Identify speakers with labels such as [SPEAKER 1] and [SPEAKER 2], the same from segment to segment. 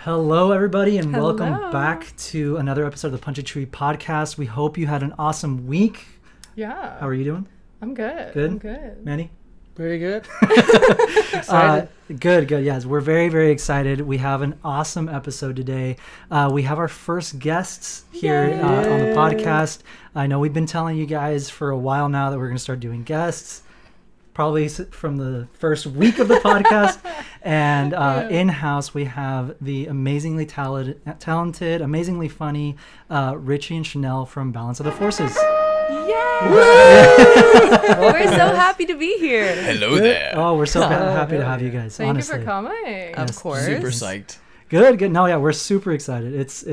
[SPEAKER 1] Hello, everybody, and welcome back to another episode of the punchitchewiepodcast. We hope you had an awesome week.
[SPEAKER 2] Yeah.
[SPEAKER 1] How are you doing?
[SPEAKER 2] I'm good.
[SPEAKER 1] Good?
[SPEAKER 2] I'm good.
[SPEAKER 1] Manny?
[SPEAKER 3] Pretty good.
[SPEAKER 1] Excited? Good. Yes, we're very, very excited. We have an awesome episode today. We have our first guests here on the podcast. I know we've been telling you guys for a while now that we're going to start doing guests. Probably from the first week of the podcast. And in-house, we have the amazingly talented, amazingly funny Richie and Chanel from Balance of the Forces.
[SPEAKER 4] Yay! We're so happy to be here.
[SPEAKER 3] Hello there.
[SPEAKER 1] Oh, we're so happy to have you guys.
[SPEAKER 2] Thank
[SPEAKER 1] honestly.
[SPEAKER 2] you for coming.
[SPEAKER 4] Of course.
[SPEAKER 3] Super psyched.
[SPEAKER 1] Good. No, yeah, we're super excited. It's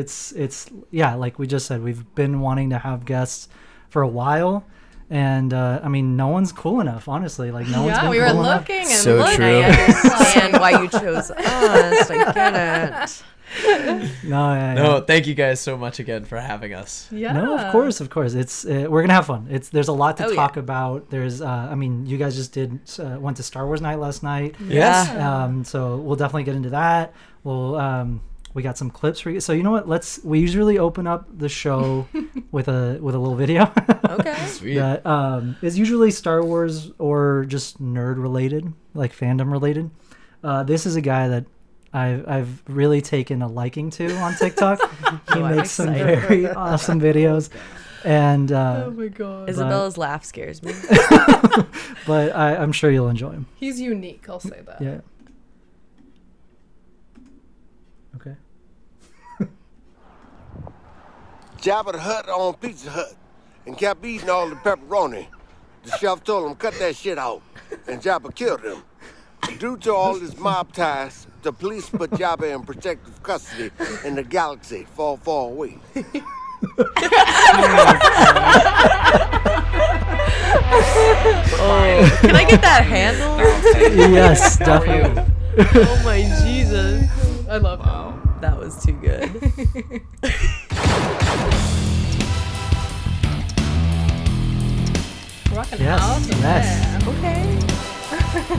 [SPEAKER 1] like we just said, we've been wanting to have guests for a while. And I mean, no one's cool enough, honestly. Like, no one's been
[SPEAKER 2] we
[SPEAKER 1] cool
[SPEAKER 2] were
[SPEAKER 1] enough.
[SPEAKER 2] looking and
[SPEAKER 3] So
[SPEAKER 2] looking.
[SPEAKER 3] true.
[SPEAKER 4] I understand why you chose us. I get it.
[SPEAKER 3] No, thank you guys so much again for having us.
[SPEAKER 2] Yeah.
[SPEAKER 1] No, of course. It's we're gonna have fun. There's a lot to talk
[SPEAKER 4] yeah.
[SPEAKER 1] about. There's I mean, you guys just went to Star Wars Nite last night.
[SPEAKER 3] Yes.
[SPEAKER 1] So we'll definitely get into that. We got some clips for you. So you know what? We usually open up the show with a little video.
[SPEAKER 4] Okay.
[SPEAKER 3] Sweet.
[SPEAKER 1] That is usually Star Wars or just nerd related, like fandom related. This is a guy that I've really taken a liking to on TikTok. He makes some very awesome videos. And
[SPEAKER 2] Oh my god.
[SPEAKER 4] Isabella's laugh scares me.
[SPEAKER 1] but I'm sure you'll enjoy him.
[SPEAKER 2] He's unique, I'll say that.
[SPEAKER 1] Yeah. Okay.
[SPEAKER 5] Jabba the Hutt on Pizza Hut and kept eating all the pepperoni. The chef told him cut that shit out, and Jabba killed him. Due to all his mob ties, the police put Jabba in protective custody in the galaxy far, far away.
[SPEAKER 4] Oh, can I get that handle?
[SPEAKER 1] Yes, definitely.
[SPEAKER 4] Oh my Jesus.
[SPEAKER 2] I love him.
[SPEAKER 4] That was too good.
[SPEAKER 2] Rocking
[SPEAKER 1] Yes,
[SPEAKER 2] house.
[SPEAKER 1] yes.
[SPEAKER 4] Okay.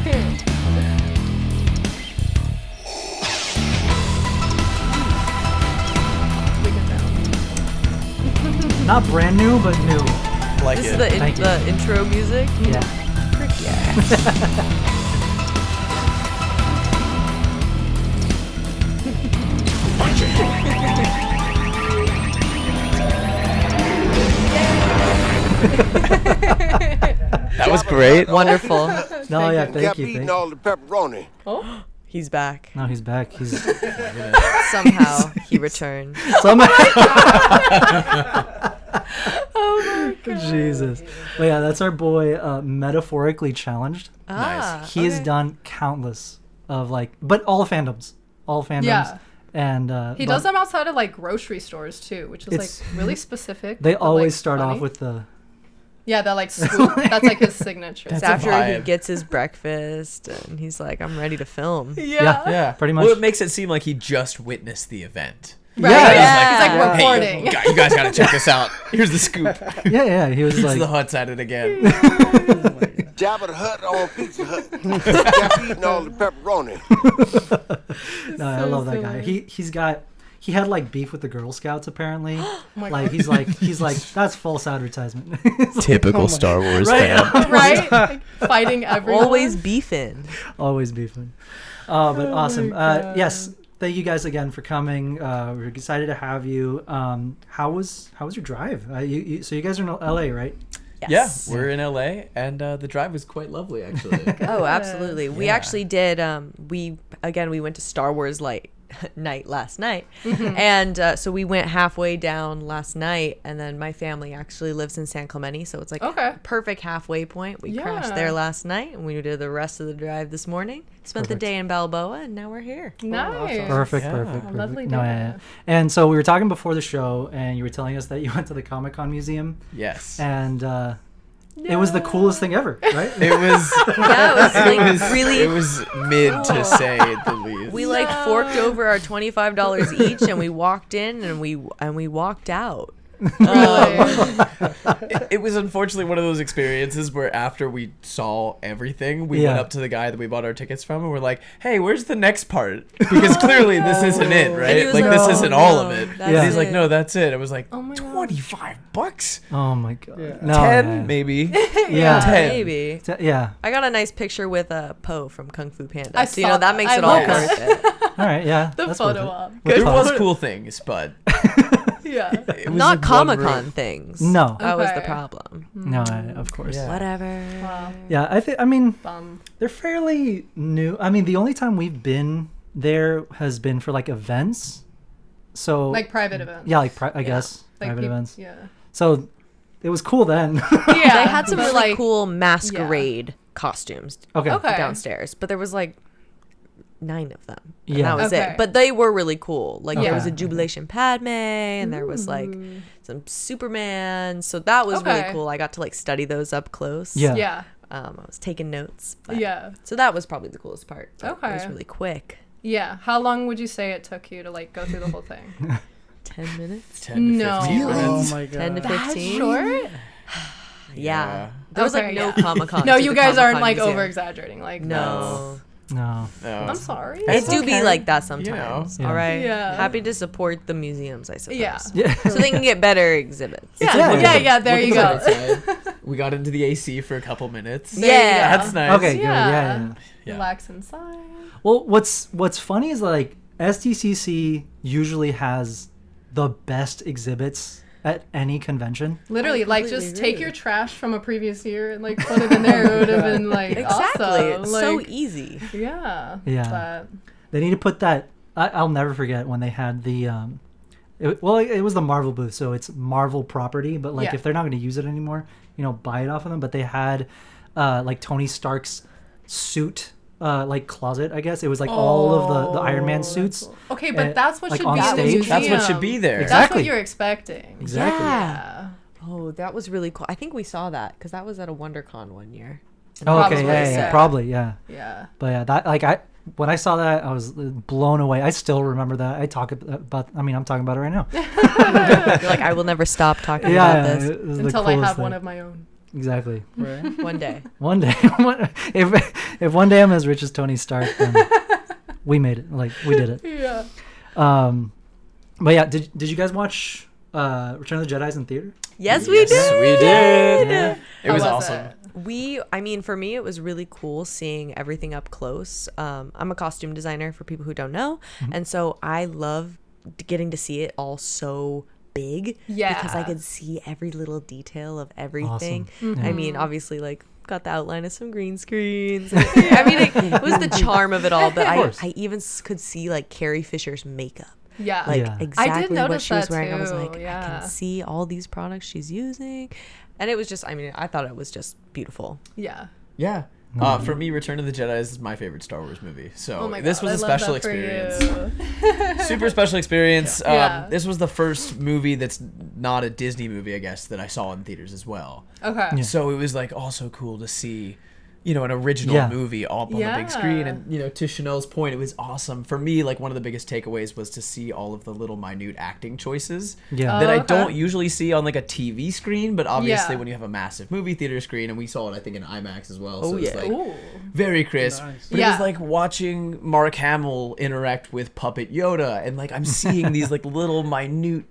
[SPEAKER 2] We get down.
[SPEAKER 1] Not brand new, but new.
[SPEAKER 3] Like
[SPEAKER 4] This
[SPEAKER 3] it.
[SPEAKER 4] is
[SPEAKER 1] Thank you.
[SPEAKER 4] the intro music.
[SPEAKER 1] Yeah.
[SPEAKER 4] Frick yeah.
[SPEAKER 3] That was great.
[SPEAKER 4] Wonderful.
[SPEAKER 1] No, yeah,
[SPEAKER 5] And
[SPEAKER 1] thank
[SPEAKER 5] kept
[SPEAKER 1] you.
[SPEAKER 5] eating
[SPEAKER 1] Thank
[SPEAKER 5] all the pepperoni.
[SPEAKER 2] Oh.
[SPEAKER 4] He's back.
[SPEAKER 1] No, he's back. He's
[SPEAKER 4] Somehow he returned.
[SPEAKER 1] somehow.
[SPEAKER 2] Oh my god.
[SPEAKER 1] Jesus. But yeah, that's our boy, metaphorically challenged.
[SPEAKER 4] Ah,
[SPEAKER 1] He has done countless of but all fandoms.
[SPEAKER 2] Yeah.
[SPEAKER 1] And
[SPEAKER 2] He does them outside of like grocery stores too, which is
[SPEAKER 1] It's-
[SPEAKER 2] like really specific.
[SPEAKER 1] They
[SPEAKER 2] but,
[SPEAKER 1] always
[SPEAKER 2] like,
[SPEAKER 1] start
[SPEAKER 2] funny.
[SPEAKER 1] off with the.
[SPEAKER 2] Yeah, that like swoop. That's like his signature.
[SPEAKER 4] it's
[SPEAKER 3] That's a
[SPEAKER 4] after he
[SPEAKER 3] vibe.
[SPEAKER 4] gets his breakfast and he's like, I'm ready to film.
[SPEAKER 1] Yeah, pretty much.
[SPEAKER 3] Well, it makes it seem like he just witnessed the event.
[SPEAKER 2] Right?
[SPEAKER 1] Yeah.
[SPEAKER 2] He's like
[SPEAKER 4] Yeah.
[SPEAKER 2] reporting.
[SPEAKER 3] Hey, you guys gotta check this out. Here's the scoop.
[SPEAKER 1] Yeah. He was
[SPEAKER 3] Pizza
[SPEAKER 1] like,
[SPEAKER 3] the Hutt's at it again.
[SPEAKER 5] Jabba the Hutt on Pizza Hut and kept eating all the pepperoni.
[SPEAKER 1] no, I love that guy. He had like beef with the Girl Scouts apparently. Like he's like that's false advertisement.
[SPEAKER 3] Typical Star Wars
[SPEAKER 1] Right.
[SPEAKER 3] fan.
[SPEAKER 2] Right? Like, fighting everyone.
[SPEAKER 4] Always beefing.
[SPEAKER 1] Always beefing. But awesome.
[SPEAKER 2] God.
[SPEAKER 1] Yes, thank you guys again for coming. We're excited to have you. How was your drive? So you guys are in LA, right?
[SPEAKER 4] Yes.
[SPEAKER 3] Yeah, we're in LA, and the drive was quite lovely, actually.
[SPEAKER 4] Oh, absolutely. We
[SPEAKER 3] Yeah.
[SPEAKER 4] actually did. We went to Star Wars Nite last night, and so we went halfway down last night, and then my family actually lives in San Clemente, so it's like
[SPEAKER 2] Okay.
[SPEAKER 4] perfect halfway point. We crashed
[SPEAKER 2] Yeah.
[SPEAKER 4] there last night, and we did the rest of the drive this morning. Spent the day in Balboa, and now we're here.
[SPEAKER 2] Nice.
[SPEAKER 1] Perfect.
[SPEAKER 2] A lovely
[SPEAKER 1] No,
[SPEAKER 2] day.
[SPEAKER 1] yeah. And so we were talking before the show, and you were telling us that you went to the Comic-Con museum,
[SPEAKER 3] Yes.
[SPEAKER 1] and it was the coolest thing ever, right?
[SPEAKER 3] It was.
[SPEAKER 4] Yeah, it was like really.
[SPEAKER 3] It was mid to say the least.
[SPEAKER 4] We like forked over our $25 each, and we walked in and we walked out.
[SPEAKER 3] It was unfortunately one of those experiences where after we saw everything, we went up to the guy that we bought our tickets from and we're like, hey, where's the next part? Because clearly this isn't it, right?
[SPEAKER 4] was
[SPEAKER 3] Like,
[SPEAKER 4] like,
[SPEAKER 3] this isn't all of it.
[SPEAKER 4] that's
[SPEAKER 3] And he's like,
[SPEAKER 4] it.
[SPEAKER 3] no, that's it. It was like,
[SPEAKER 2] Oh my God.
[SPEAKER 3] $25?
[SPEAKER 1] Oh my god.
[SPEAKER 6] Yeah.
[SPEAKER 1] No,
[SPEAKER 3] 10 maybe.
[SPEAKER 1] Yeah.
[SPEAKER 3] 10.
[SPEAKER 4] Maybe.
[SPEAKER 1] Yeah.
[SPEAKER 4] I got a nice picture with Poe from Kung Fu Panda.
[SPEAKER 2] I
[SPEAKER 4] So,
[SPEAKER 2] saw
[SPEAKER 4] that makes
[SPEAKER 2] that.
[SPEAKER 4] it
[SPEAKER 2] I
[SPEAKER 4] all
[SPEAKER 2] love
[SPEAKER 4] worth
[SPEAKER 2] that.
[SPEAKER 4] it.
[SPEAKER 1] All right. Yeah.
[SPEAKER 2] The
[SPEAKER 1] that's worth
[SPEAKER 2] photo
[SPEAKER 1] it.
[SPEAKER 2] op.
[SPEAKER 1] With
[SPEAKER 3] There
[SPEAKER 1] photo.
[SPEAKER 3] was cool things, but
[SPEAKER 2] Yeah.
[SPEAKER 3] it was
[SPEAKER 4] Not
[SPEAKER 3] like one
[SPEAKER 4] Comic-Con
[SPEAKER 3] room.
[SPEAKER 4] things.
[SPEAKER 1] No.
[SPEAKER 4] That was the
[SPEAKER 2] Okay.
[SPEAKER 4] problem.
[SPEAKER 1] No, of course.
[SPEAKER 3] Yeah.
[SPEAKER 4] Whatever.
[SPEAKER 2] Wow.
[SPEAKER 1] Yeah, I mean,
[SPEAKER 2] Bum.
[SPEAKER 1] they're fairly new. I mean, the only time we've been there has been for like events. So
[SPEAKER 2] Like private events.
[SPEAKER 1] yeah, like I guess
[SPEAKER 2] Like
[SPEAKER 1] private
[SPEAKER 2] peop-
[SPEAKER 1] events.
[SPEAKER 2] Yeah.
[SPEAKER 1] So it was cool then.
[SPEAKER 2] Yeah.
[SPEAKER 4] They had some
[SPEAKER 2] but,
[SPEAKER 4] really
[SPEAKER 2] like,
[SPEAKER 4] cool masquerade costumes
[SPEAKER 1] Okay.
[SPEAKER 2] Okay.
[SPEAKER 4] downstairs, but there was like 9 of them. And
[SPEAKER 1] Yeah.
[SPEAKER 4] that was
[SPEAKER 2] Okay.
[SPEAKER 4] it. But they were really cool. Like there was a
[SPEAKER 1] Okay.
[SPEAKER 4] Jubilation Padme and there was like some Superman. So that was really
[SPEAKER 2] Okay.
[SPEAKER 4] cool. I got to like study those up close.
[SPEAKER 1] Yeah.
[SPEAKER 2] Yeah.
[SPEAKER 4] I was taking notes. But,
[SPEAKER 2] Yeah.
[SPEAKER 4] So that was probably the coolest part. But It was
[SPEAKER 2] Okay.
[SPEAKER 4] really quick.
[SPEAKER 2] Yeah. How long would you say it took you to like go through the whole thing?
[SPEAKER 4] 10 minutes?
[SPEAKER 3] 10 to
[SPEAKER 2] No.
[SPEAKER 3] 15
[SPEAKER 6] Oh
[SPEAKER 3] minutes.
[SPEAKER 6] my god.
[SPEAKER 4] 10 to 15?
[SPEAKER 2] Short?
[SPEAKER 4] Yeah. There was
[SPEAKER 2] Okay,
[SPEAKER 4] like no
[SPEAKER 2] yeah.
[SPEAKER 4] Comic-Con.
[SPEAKER 2] No,
[SPEAKER 4] to
[SPEAKER 2] you
[SPEAKER 4] the
[SPEAKER 2] guys aren't
[SPEAKER 4] Comic-Con
[SPEAKER 2] like
[SPEAKER 4] museum.
[SPEAKER 2] over exaggerating. Like
[SPEAKER 4] No.
[SPEAKER 1] No.
[SPEAKER 3] No.
[SPEAKER 2] I'm sorry.
[SPEAKER 4] It
[SPEAKER 3] It's
[SPEAKER 4] do be
[SPEAKER 3] okay.
[SPEAKER 4] like that
[SPEAKER 3] You know.
[SPEAKER 4] sometimes.
[SPEAKER 1] Yeah.
[SPEAKER 4] All right.
[SPEAKER 2] Yeah.
[SPEAKER 4] Happy to support the museums, I suppose.
[SPEAKER 2] Yeah.
[SPEAKER 1] Yeah.
[SPEAKER 4] So they can get better exhibits.
[SPEAKER 2] Yeah.
[SPEAKER 1] Yeah,
[SPEAKER 2] Yeah.
[SPEAKER 1] yeah.
[SPEAKER 2] Yeah. There
[SPEAKER 3] Look
[SPEAKER 2] you
[SPEAKER 3] at
[SPEAKER 2] go.
[SPEAKER 3] the bright side. We got into the AC for a couple minutes.
[SPEAKER 2] There you
[SPEAKER 4] Yeah.
[SPEAKER 2] go.
[SPEAKER 3] That's nice.
[SPEAKER 1] Okay. Good. Yeah.
[SPEAKER 3] Yeah.
[SPEAKER 2] Relax inside.
[SPEAKER 1] Well, what's funny is like SDCC usually has the best exhibits at any convention.
[SPEAKER 2] Literally, like
[SPEAKER 4] completely
[SPEAKER 2] just take
[SPEAKER 4] agree.
[SPEAKER 2] your trash from a previous year and like put it in there. It would have been like
[SPEAKER 4] Exactly.
[SPEAKER 2] awesome.
[SPEAKER 4] It's
[SPEAKER 2] like,
[SPEAKER 4] so easy.
[SPEAKER 2] Yeah.
[SPEAKER 1] Yeah.
[SPEAKER 2] But
[SPEAKER 1] They need to put that. I'll never forget when they had the. It was the Marvel booth, so it's Marvel property. But like,
[SPEAKER 2] Yeah.
[SPEAKER 1] if they're not going to use it anymore, buy it off of them. But they had, like Tony Stark's suit, like closet. I guess it was like all of the Iron Man
[SPEAKER 2] that's
[SPEAKER 1] suits.
[SPEAKER 2] cool. Okay, but
[SPEAKER 1] uh,
[SPEAKER 2] that's what
[SPEAKER 1] like
[SPEAKER 2] should
[SPEAKER 1] on
[SPEAKER 2] be in the
[SPEAKER 1] stage.
[SPEAKER 2] museum.
[SPEAKER 3] That's what should be there.
[SPEAKER 2] That's
[SPEAKER 1] Exactly.
[SPEAKER 2] what you're expecting.
[SPEAKER 1] Exactly.
[SPEAKER 2] Yeah.
[SPEAKER 4] Oh, that was really cool. I think we saw that because that was at a WonderCon one year.
[SPEAKER 1] Oh, okay.
[SPEAKER 2] Probably,
[SPEAKER 1] Yeah.
[SPEAKER 2] yeah.
[SPEAKER 1] Probably. Yeah.
[SPEAKER 2] Yeah.
[SPEAKER 1] But yeah, that when I saw that, I was blown away. I still remember that. I'm talking about it right now.
[SPEAKER 4] You're like, I will never stop talking about this.
[SPEAKER 1] it was the
[SPEAKER 2] Until I
[SPEAKER 1] coolest
[SPEAKER 2] have one
[SPEAKER 1] thing.
[SPEAKER 2] of my own.
[SPEAKER 1] Exactly.
[SPEAKER 6] Right?
[SPEAKER 4] One day.
[SPEAKER 1] One day, if one day I'm as rich as Tony Stark, then we made it. Like we did it.
[SPEAKER 2] Yeah.
[SPEAKER 1] But yeah, did you guys watch Return of the Jedi's in theater?
[SPEAKER 4] Yes, we
[SPEAKER 3] Yes,
[SPEAKER 4] did.
[SPEAKER 3] we did.
[SPEAKER 1] Yeah.
[SPEAKER 3] It was
[SPEAKER 2] How
[SPEAKER 3] awesome.
[SPEAKER 4] I mean, for me, it was really cool seeing everything up close. I'm a costume designer for people who don't know. And so I love getting to see it all so big.
[SPEAKER 2] Yeah.
[SPEAKER 4] Because I could see every little detail of everything.
[SPEAKER 1] Awesome.
[SPEAKER 4] I mean, obviously, like, got the outline of some green screens. I mean, it was the charm of it all. But
[SPEAKER 1] course.
[SPEAKER 4] I even could see, like, Carrie Fisher's makeup.
[SPEAKER 2] Yeah.
[SPEAKER 4] Like,
[SPEAKER 1] Yeah.
[SPEAKER 4] exactly what
[SPEAKER 2] notice
[SPEAKER 4] she was
[SPEAKER 2] that
[SPEAKER 4] wearing. I was
[SPEAKER 2] too,
[SPEAKER 4] like, I
[SPEAKER 2] yeah.
[SPEAKER 4] can see all these products she's using. And it was just, I mean, I thought it was just beautiful.
[SPEAKER 2] Yeah.
[SPEAKER 3] Yeah. For me, Return of the Jedi is my favorite Star Wars movie. So
[SPEAKER 2] Oh my
[SPEAKER 3] this
[SPEAKER 2] God,
[SPEAKER 3] was a
[SPEAKER 2] I love
[SPEAKER 3] special
[SPEAKER 2] that for
[SPEAKER 3] experience.
[SPEAKER 2] you.
[SPEAKER 3] Super special experience.
[SPEAKER 2] Yeah.
[SPEAKER 3] This was the first movie that's not a Disney movie, I guess, that I saw in theaters as well.
[SPEAKER 2] Okay.
[SPEAKER 1] Yeah.
[SPEAKER 3] So it was like also cool to see, an original
[SPEAKER 1] Yeah.
[SPEAKER 3] movie up on the big screen. And, to Chanel's point, it was awesome. For me, like one of the biggest takeaways was to see all of the little minute acting choices
[SPEAKER 1] Yeah.
[SPEAKER 3] that I
[SPEAKER 2] okay.
[SPEAKER 3] don't usually see on like a TV screen. But obviously
[SPEAKER 2] Yeah.
[SPEAKER 3] when you have a massive movie theater screen, and we saw it, I think, in IMAX as well.
[SPEAKER 4] Oh,
[SPEAKER 3] so it was
[SPEAKER 4] yeah.
[SPEAKER 3] like
[SPEAKER 2] Ooh.
[SPEAKER 3] very crisp.
[SPEAKER 6] Nice.
[SPEAKER 3] But it
[SPEAKER 2] Yeah.
[SPEAKER 3] was like watching Mark Hamill interact with Puppet Yoda, and like I'm seeing these like little minute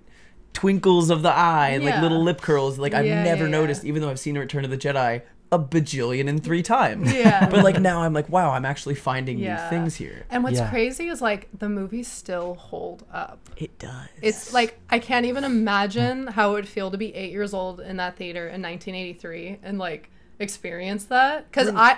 [SPEAKER 3] twinkles of the eye and like
[SPEAKER 2] Yeah.
[SPEAKER 3] little lip curls like I've
[SPEAKER 2] Yeah,
[SPEAKER 3] never
[SPEAKER 2] yeah,
[SPEAKER 3] noticed,
[SPEAKER 2] yeah.
[SPEAKER 3] even though I've seen Return of the Jedi a bajillion and 3 times.
[SPEAKER 2] Yeah.
[SPEAKER 3] But like now I'm like, wow, I'm actually finding
[SPEAKER 2] Yeah.
[SPEAKER 3] new things here.
[SPEAKER 2] And what's
[SPEAKER 1] Yeah.
[SPEAKER 2] crazy is like the movies still hold up.
[SPEAKER 4] It does.
[SPEAKER 2] It's like I can't even imagine how it would feel to be 8 years old in that theater in 1983 and like experience that. Because I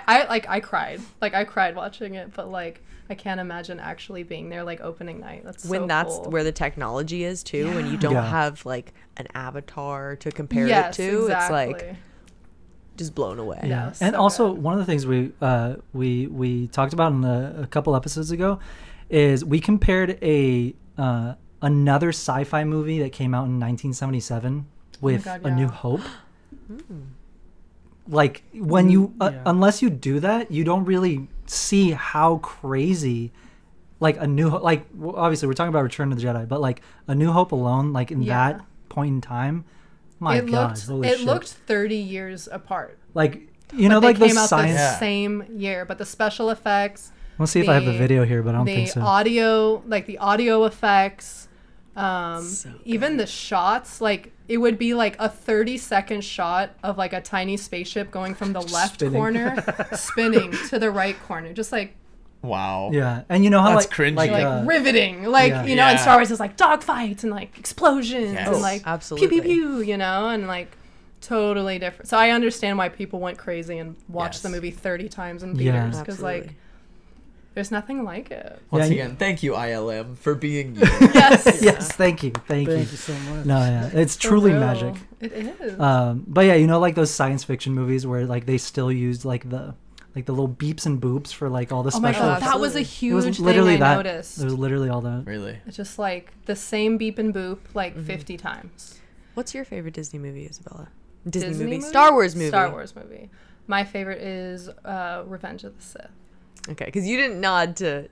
[SPEAKER 2] cried. Like I cried watching it, but like I can't imagine actually being there like opening night. That's
[SPEAKER 4] when
[SPEAKER 2] so
[SPEAKER 4] that's
[SPEAKER 2] cool.
[SPEAKER 4] where the technology is too, when you don't
[SPEAKER 1] Yeah.
[SPEAKER 4] have like an avatar to compare
[SPEAKER 2] Yes,
[SPEAKER 4] it to.
[SPEAKER 2] exactly.
[SPEAKER 4] It's like just blown away.
[SPEAKER 2] Yeah.
[SPEAKER 1] And
[SPEAKER 2] so
[SPEAKER 1] also
[SPEAKER 2] good.
[SPEAKER 1] one of the things we talked about in a couple episodes ago is we compared another sci-fi movie that came out in 1977 with
[SPEAKER 2] God,
[SPEAKER 1] A New
[SPEAKER 2] yeah.
[SPEAKER 1] Hope. Like when you
[SPEAKER 6] Yeah.
[SPEAKER 1] unless you do that, you don't really see how crazy like obviously we're talking about Return of the Jedi, but like A New Hope alone, like in
[SPEAKER 2] Yeah.
[SPEAKER 1] that point in time. My
[SPEAKER 2] it
[SPEAKER 1] God,
[SPEAKER 2] looked
[SPEAKER 1] holy
[SPEAKER 2] it
[SPEAKER 1] shit.
[SPEAKER 2] looked 30 years apart.
[SPEAKER 1] Like, you know,
[SPEAKER 2] But
[SPEAKER 1] like
[SPEAKER 2] they
[SPEAKER 1] those
[SPEAKER 2] came out
[SPEAKER 1] science.
[SPEAKER 2] the
[SPEAKER 3] Yeah.
[SPEAKER 2] same year, but the special effects,
[SPEAKER 1] Let's see if I have the
[SPEAKER 2] the-
[SPEAKER 1] video here, but I don't
[SPEAKER 2] the
[SPEAKER 1] think so.
[SPEAKER 2] audio, like the audio effects,
[SPEAKER 4] So
[SPEAKER 2] even the shots, like it would be like a 30-second shot of like a tiny spaceship going from the left
[SPEAKER 1] Spinning.
[SPEAKER 2] corner spinning to the right corner, just like
[SPEAKER 3] Wow.
[SPEAKER 1] Yeah, and you know how
[SPEAKER 3] That's
[SPEAKER 1] like
[SPEAKER 3] cringy.
[SPEAKER 1] like,
[SPEAKER 2] like riveting, like
[SPEAKER 1] yeah.
[SPEAKER 2] you know, in
[SPEAKER 3] Yeah.
[SPEAKER 2] Star Wars is like dogfights and like explosions
[SPEAKER 3] Yes.
[SPEAKER 2] and
[SPEAKER 3] Oh,
[SPEAKER 2] like
[SPEAKER 4] absolutely.
[SPEAKER 2] pew pew pew, you know, and like totally different. So I understand why people went crazy and watched
[SPEAKER 3] Yes.
[SPEAKER 2] the movie 30 times in
[SPEAKER 1] Yeah.
[SPEAKER 2] theaters because like
[SPEAKER 4] Absolutely.
[SPEAKER 2] there's nothing like it.
[SPEAKER 3] Once
[SPEAKER 1] Yeah,
[SPEAKER 3] again, thank you ILM for being you.
[SPEAKER 2] Yes,
[SPEAKER 1] yes, thank you.
[SPEAKER 6] Thank you so much.
[SPEAKER 1] No, yeah, it's
[SPEAKER 2] For
[SPEAKER 1] truly
[SPEAKER 2] real.
[SPEAKER 1] magic.
[SPEAKER 2] It is.
[SPEAKER 1] But yeah, you know, like those science fiction movies where like they still used like the little beeps and boops for like all the
[SPEAKER 2] Oh my
[SPEAKER 1] special.
[SPEAKER 2] god, that was a
[SPEAKER 4] Absolutely.
[SPEAKER 1] it was
[SPEAKER 2] huge
[SPEAKER 1] literally
[SPEAKER 2] thing I
[SPEAKER 1] that.
[SPEAKER 2] noticed.
[SPEAKER 1] It was literally all that.
[SPEAKER 3] Really?
[SPEAKER 2] It's just like the same beep and boop like
[SPEAKER 1] Mm-hmm.
[SPEAKER 2] 50 times.
[SPEAKER 4] What's your favorite Disney movie, Isabella? Disney movie?
[SPEAKER 2] movie?
[SPEAKER 4] Star Wars movie.
[SPEAKER 2] Star Wars movie. My favorite is Revenge of the Sith.
[SPEAKER 4] Okay, because you didn't nod to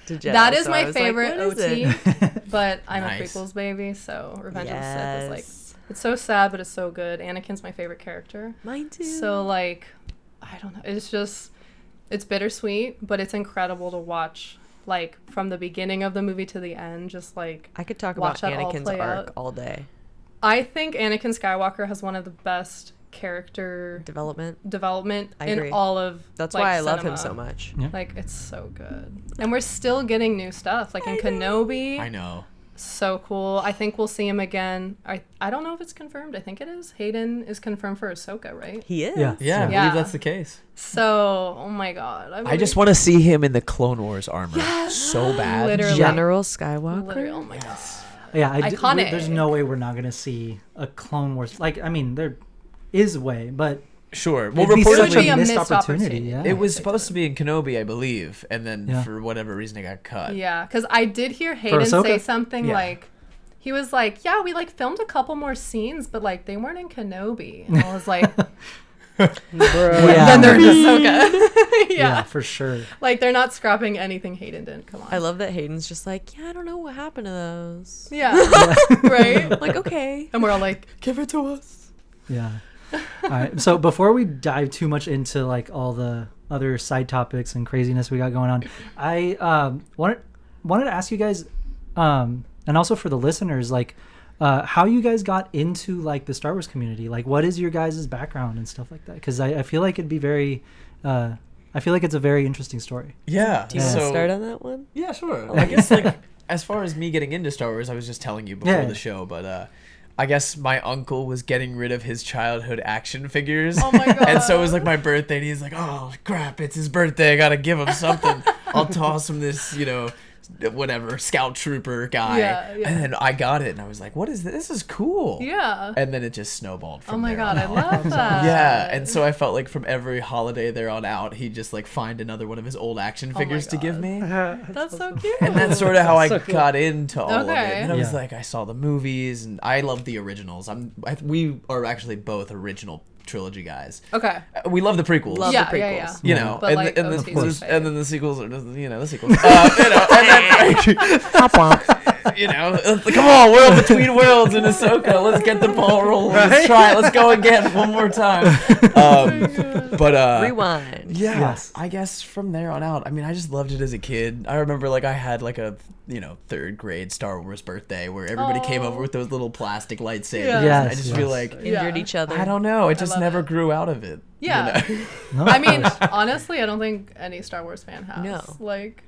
[SPEAKER 4] Jedi.
[SPEAKER 2] That is
[SPEAKER 4] so I
[SPEAKER 2] my
[SPEAKER 4] was like,
[SPEAKER 2] favorite
[SPEAKER 4] what is
[SPEAKER 2] OT,
[SPEAKER 4] it?
[SPEAKER 2] but I'm
[SPEAKER 3] Nice.
[SPEAKER 2] a prequels baby, so Revenge of the Sith is like
[SPEAKER 4] Yes.
[SPEAKER 2] it's so sad, but it's so good. Anakin's my favorite character.
[SPEAKER 4] Mine too.
[SPEAKER 2] So like, I don't know. It's just it's bittersweet, but it's incredible to watch. Like from the beginning of the movie to the end, just like
[SPEAKER 4] I could talk about
[SPEAKER 2] watch that all
[SPEAKER 4] Anakin's
[SPEAKER 2] play
[SPEAKER 4] arc
[SPEAKER 2] out.
[SPEAKER 4] all day.
[SPEAKER 2] I think Anakin Skywalker has one of the best character
[SPEAKER 4] Development. I
[SPEAKER 2] in
[SPEAKER 4] agree.
[SPEAKER 2] all of
[SPEAKER 4] That's
[SPEAKER 2] like,
[SPEAKER 4] why I love
[SPEAKER 2] cinema.
[SPEAKER 4] him so much.
[SPEAKER 1] Yeah.
[SPEAKER 2] Like it's so good, and we're still getting new stuff. Like in Kenobi,
[SPEAKER 3] I know.
[SPEAKER 2] so cool. I think we'll see him again. I don't know if it's confirmed. I think it is. Hayden is confirmed for Ahsoka, right?
[SPEAKER 4] He is.
[SPEAKER 1] Yeah.
[SPEAKER 3] Yeah, I
[SPEAKER 2] Yeah.
[SPEAKER 3] believe that's the case.
[SPEAKER 2] So, oh my god,
[SPEAKER 3] I just want to see him in the Clone Wars armor so bad.
[SPEAKER 2] Literally.
[SPEAKER 4] General Skywalker.
[SPEAKER 2] literally. Oh my god.
[SPEAKER 1] Yeah,
[SPEAKER 2] Iconic.
[SPEAKER 1] there's no way we're not gonna see a Clone Wars. Like, I mean, there is a way, but
[SPEAKER 3] Sure. Well,
[SPEAKER 1] it'd be such
[SPEAKER 2] Reportedly-
[SPEAKER 1] a
[SPEAKER 2] a
[SPEAKER 1] missed
[SPEAKER 2] missed
[SPEAKER 1] opportunity.
[SPEAKER 2] opportunity.
[SPEAKER 1] Yeah.
[SPEAKER 3] it was supposed to be in Kenobi, I believe, and then
[SPEAKER 1] Yeah.
[SPEAKER 3] for whatever reason it got cut.
[SPEAKER 2] Yeah, because I did hear Hayden
[SPEAKER 1] Ahsoka?
[SPEAKER 2] say something
[SPEAKER 3] Yeah.
[SPEAKER 2] like, he was like, yeah, we like filmed a couple more scenes, but like they weren't in Kenobi. And I was like,
[SPEAKER 1] Yeah.
[SPEAKER 2] then they're in Ahsoka.
[SPEAKER 1] yeah, for sure.
[SPEAKER 2] Like they're not scrapping anything Hayden did. Come on.
[SPEAKER 4] I love that Hayden's just like, yeah, I don't know what happened to those.
[SPEAKER 2] Yeah. Right?
[SPEAKER 4] Like, okay.
[SPEAKER 2] And we're all like, give it to us.
[SPEAKER 1] Yeah. All right. So before we dive too much into like all the other side topics and craziness we got going on, I wanted to ask you guys, and also for the listeners, like how you guys got into like the Star Wars community. Like, what is your guys' background and stuff like that? Because I feel like it'd be very, I feel like it's a very interesting story.
[SPEAKER 3] Yeah.
[SPEAKER 4] Do you want to
[SPEAKER 3] so,
[SPEAKER 4] start on that one?
[SPEAKER 3] Yeah, sure. I guess like as far as me getting into Star Wars, I was just telling you before
[SPEAKER 1] Yeah.
[SPEAKER 3] the show, but I guess my uncle was getting rid of his childhood action figures.
[SPEAKER 2] Oh my god.
[SPEAKER 3] And so it was like my birthday, and he's like, "Oh crap, it's his birthday! I gotta give him something. I'll toss him this, whatever scout trooper guy."
[SPEAKER 2] Yeah, yeah.
[SPEAKER 3] And then I got it, and I was like, "What is this? This is cool."
[SPEAKER 2] Yeah.
[SPEAKER 3] And then it just snowballed from
[SPEAKER 2] Oh my
[SPEAKER 3] there
[SPEAKER 2] god,
[SPEAKER 3] on
[SPEAKER 2] I
[SPEAKER 3] out.
[SPEAKER 2] love that.
[SPEAKER 3] Yeah, and so I felt like from every holiday there on out, he'd just like find another one of his old action
[SPEAKER 2] my
[SPEAKER 3] figures to give
[SPEAKER 2] God.
[SPEAKER 3] me.
[SPEAKER 2] That's so cute.
[SPEAKER 3] And that's sort of how I
[SPEAKER 6] So cool.
[SPEAKER 3] got into all of it.
[SPEAKER 2] Okay.
[SPEAKER 3] And I was
[SPEAKER 1] Yeah.
[SPEAKER 3] like, I saw the movies, and I love the originals. We are actually both original trilogy guys.
[SPEAKER 2] Okay.
[SPEAKER 3] We love the prequels.
[SPEAKER 4] Love
[SPEAKER 2] Yeah,
[SPEAKER 4] the
[SPEAKER 2] yeah,
[SPEAKER 4] prequels.
[SPEAKER 2] yeah.
[SPEAKER 3] You know,
[SPEAKER 2] But, like,
[SPEAKER 3] and,
[SPEAKER 2] OT's
[SPEAKER 3] the,
[SPEAKER 2] your
[SPEAKER 3] and then
[SPEAKER 2] fave.
[SPEAKER 3] the sequels are just, the sequels. Come on, world between worlds in Ahsoka. Let's get the ball rolling. Let's try it. Let's go again one more time. But
[SPEAKER 4] Rewind.
[SPEAKER 3] yeah,
[SPEAKER 1] Yes.
[SPEAKER 3] I guess from there on out, I mean, I just loved it as a kid. I remember like I had like a third grade Star Wars birthday where everybody came over with those little plastic lightsabers.
[SPEAKER 2] Yeah.
[SPEAKER 3] And
[SPEAKER 1] Yes,
[SPEAKER 3] I just
[SPEAKER 1] yes.
[SPEAKER 3] feel like
[SPEAKER 4] Injured each other.
[SPEAKER 3] I don't know. It just
[SPEAKER 2] love
[SPEAKER 3] never
[SPEAKER 2] it.
[SPEAKER 3] grew out of it.
[SPEAKER 2] Yeah.
[SPEAKER 1] No,
[SPEAKER 2] I
[SPEAKER 1] of
[SPEAKER 2] mean,
[SPEAKER 1] course.
[SPEAKER 2] honestly, I don't think any Star Wars fan has.
[SPEAKER 4] No.
[SPEAKER 2] Like,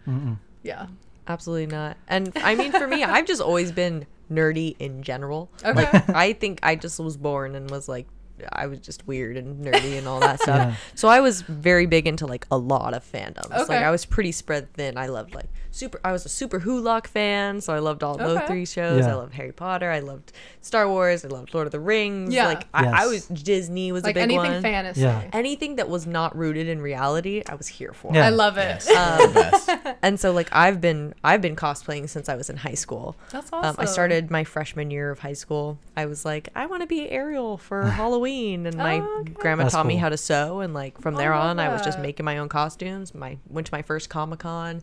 [SPEAKER 1] Mm-mm.
[SPEAKER 2] yeah.
[SPEAKER 4] Absolutely not. And I mean, for me, I've just always been nerdy in general.
[SPEAKER 2] Okay.
[SPEAKER 4] Like, I think I just was born and was like, I was just weird and nerdy and all that stuff.
[SPEAKER 1] Yeah.
[SPEAKER 4] So I was very big into like a lot of fandoms.
[SPEAKER 2] Okay.
[SPEAKER 4] Like I was pretty spread thin. I loved like I was a super Who-Lock fan, so I loved all those
[SPEAKER 2] Okay.
[SPEAKER 4] 3 shows.
[SPEAKER 1] Yeah.
[SPEAKER 4] I loved Harry Potter. I loved Star Wars. I loved Lord of the Rings.
[SPEAKER 2] Yeah.
[SPEAKER 4] Like I
[SPEAKER 1] Yes.
[SPEAKER 4] was Disney was
[SPEAKER 2] Like
[SPEAKER 4] a big
[SPEAKER 2] anything
[SPEAKER 4] one.
[SPEAKER 2] fantasy.
[SPEAKER 1] Yeah.
[SPEAKER 4] Anything that was not rooted in reality, I was here for.
[SPEAKER 1] Yeah.
[SPEAKER 2] I love it.
[SPEAKER 3] The best.
[SPEAKER 4] And so like I've been cosplaying since I was in high school.
[SPEAKER 2] That's awesome.
[SPEAKER 4] I started my freshman year of high school. I was like, I want to be Ariel for Halloween, and my
[SPEAKER 2] Okay.
[SPEAKER 4] grandma
[SPEAKER 1] That's
[SPEAKER 4] taught me
[SPEAKER 1] cool.
[SPEAKER 4] how to sew. And like from
[SPEAKER 2] I
[SPEAKER 4] there
[SPEAKER 2] love
[SPEAKER 4] on, I was just
[SPEAKER 2] that.
[SPEAKER 4] making my own costumes. Went to my first Comic-Con,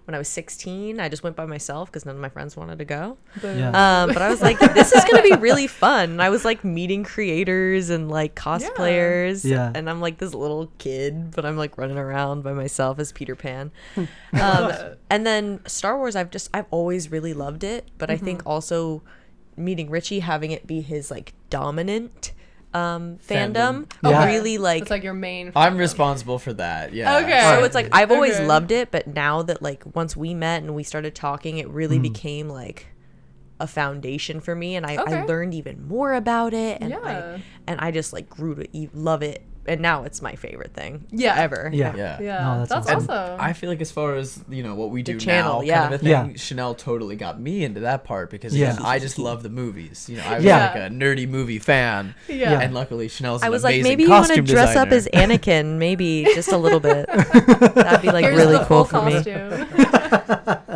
[SPEAKER 4] when I was 16. I just went by myself because none of my friends wanted to go.
[SPEAKER 1] Yeah.
[SPEAKER 4] But I was like, this is going to be really fun. And I was like meeting creators and like cosplayers.
[SPEAKER 1] Yeah.
[SPEAKER 4] And I'm like this little kid, but I'm like running around by myself as Peter Pan. And then Star Wars, I've always really loved it. But I think also meeting Richie, having it be his like dominant fandom.
[SPEAKER 1] Yeah.
[SPEAKER 4] Really like
[SPEAKER 2] It's like your main.
[SPEAKER 3] I'm
[SPEAKER 2] fandom.
[SPEAKER 3] responsible for that. Yeah.
[SPEAKER 2] Okay.
[SPEAKER 4] so it's like I've always
[SPEAKER 2] Okay.
[SPEAKER 4] loved it, but now that like once we met and we started talking, it really became like a foundation for me, and I
[SPEAKER 2] Okay.
[SPEAKER 4] learned even more about it, and
[SPEAKER 2] Yeah.
[SPEAKER 4] I just like grew to love it, and now it's my favorite thing
[SPEAKER 2] Yeah.
[SPEAKER 4] ever.
[SPEAKER 1] Yeah.
[SPEAKER 3] Yeah.
[SPEAKER 2] Yeah,
[SPEAKER 1] No, that's
[SPEAKER 2] that's
[SPEAKER 1] awesome.
[SPEAKER 2] awesome.
[SPEAKER 3] I feel like as far as what we do
[SPEAKER 4] channel,
[SPEAKER 3] now,
[SPEAKER 4] yeah.
[SPEAKER 3] kind of a thing,
[SPEAKER 1] Yeah.
[SPEAKER 3] Chanel totally got me into that part because
[SPEAKER 1] Yeah.
[SPEAKER 3] again, I just love the movies. I was
[SPEAKER 1] Yeah.
[SPEAKER 3] like a nerdy movie fan,
[SPEAKER 2] Yeah.
[SPEAKER 3] and luckily Chanel's
[SPEAKER 4] I
[SPEAKER 3] an
[SPEAKER 4] was like,
[SPEAKER 3] amazing
[SPEAKER 4] maybe you want to
[SPEAKER 3] costume
[SPEAKER 4] dress up
[SPEAKER 3] designer.
[SPEAKER 4] as Anakin, maybe just a little bit. That'd be like
[SPEAKER 2] Here's
[SPEAKER 4] really
[SPEAKER 2] the
[SPEAKER 4] cool
[SPEAKER 2] full
[SPEAKER 4] for me.
[SPEAKER 2] costume.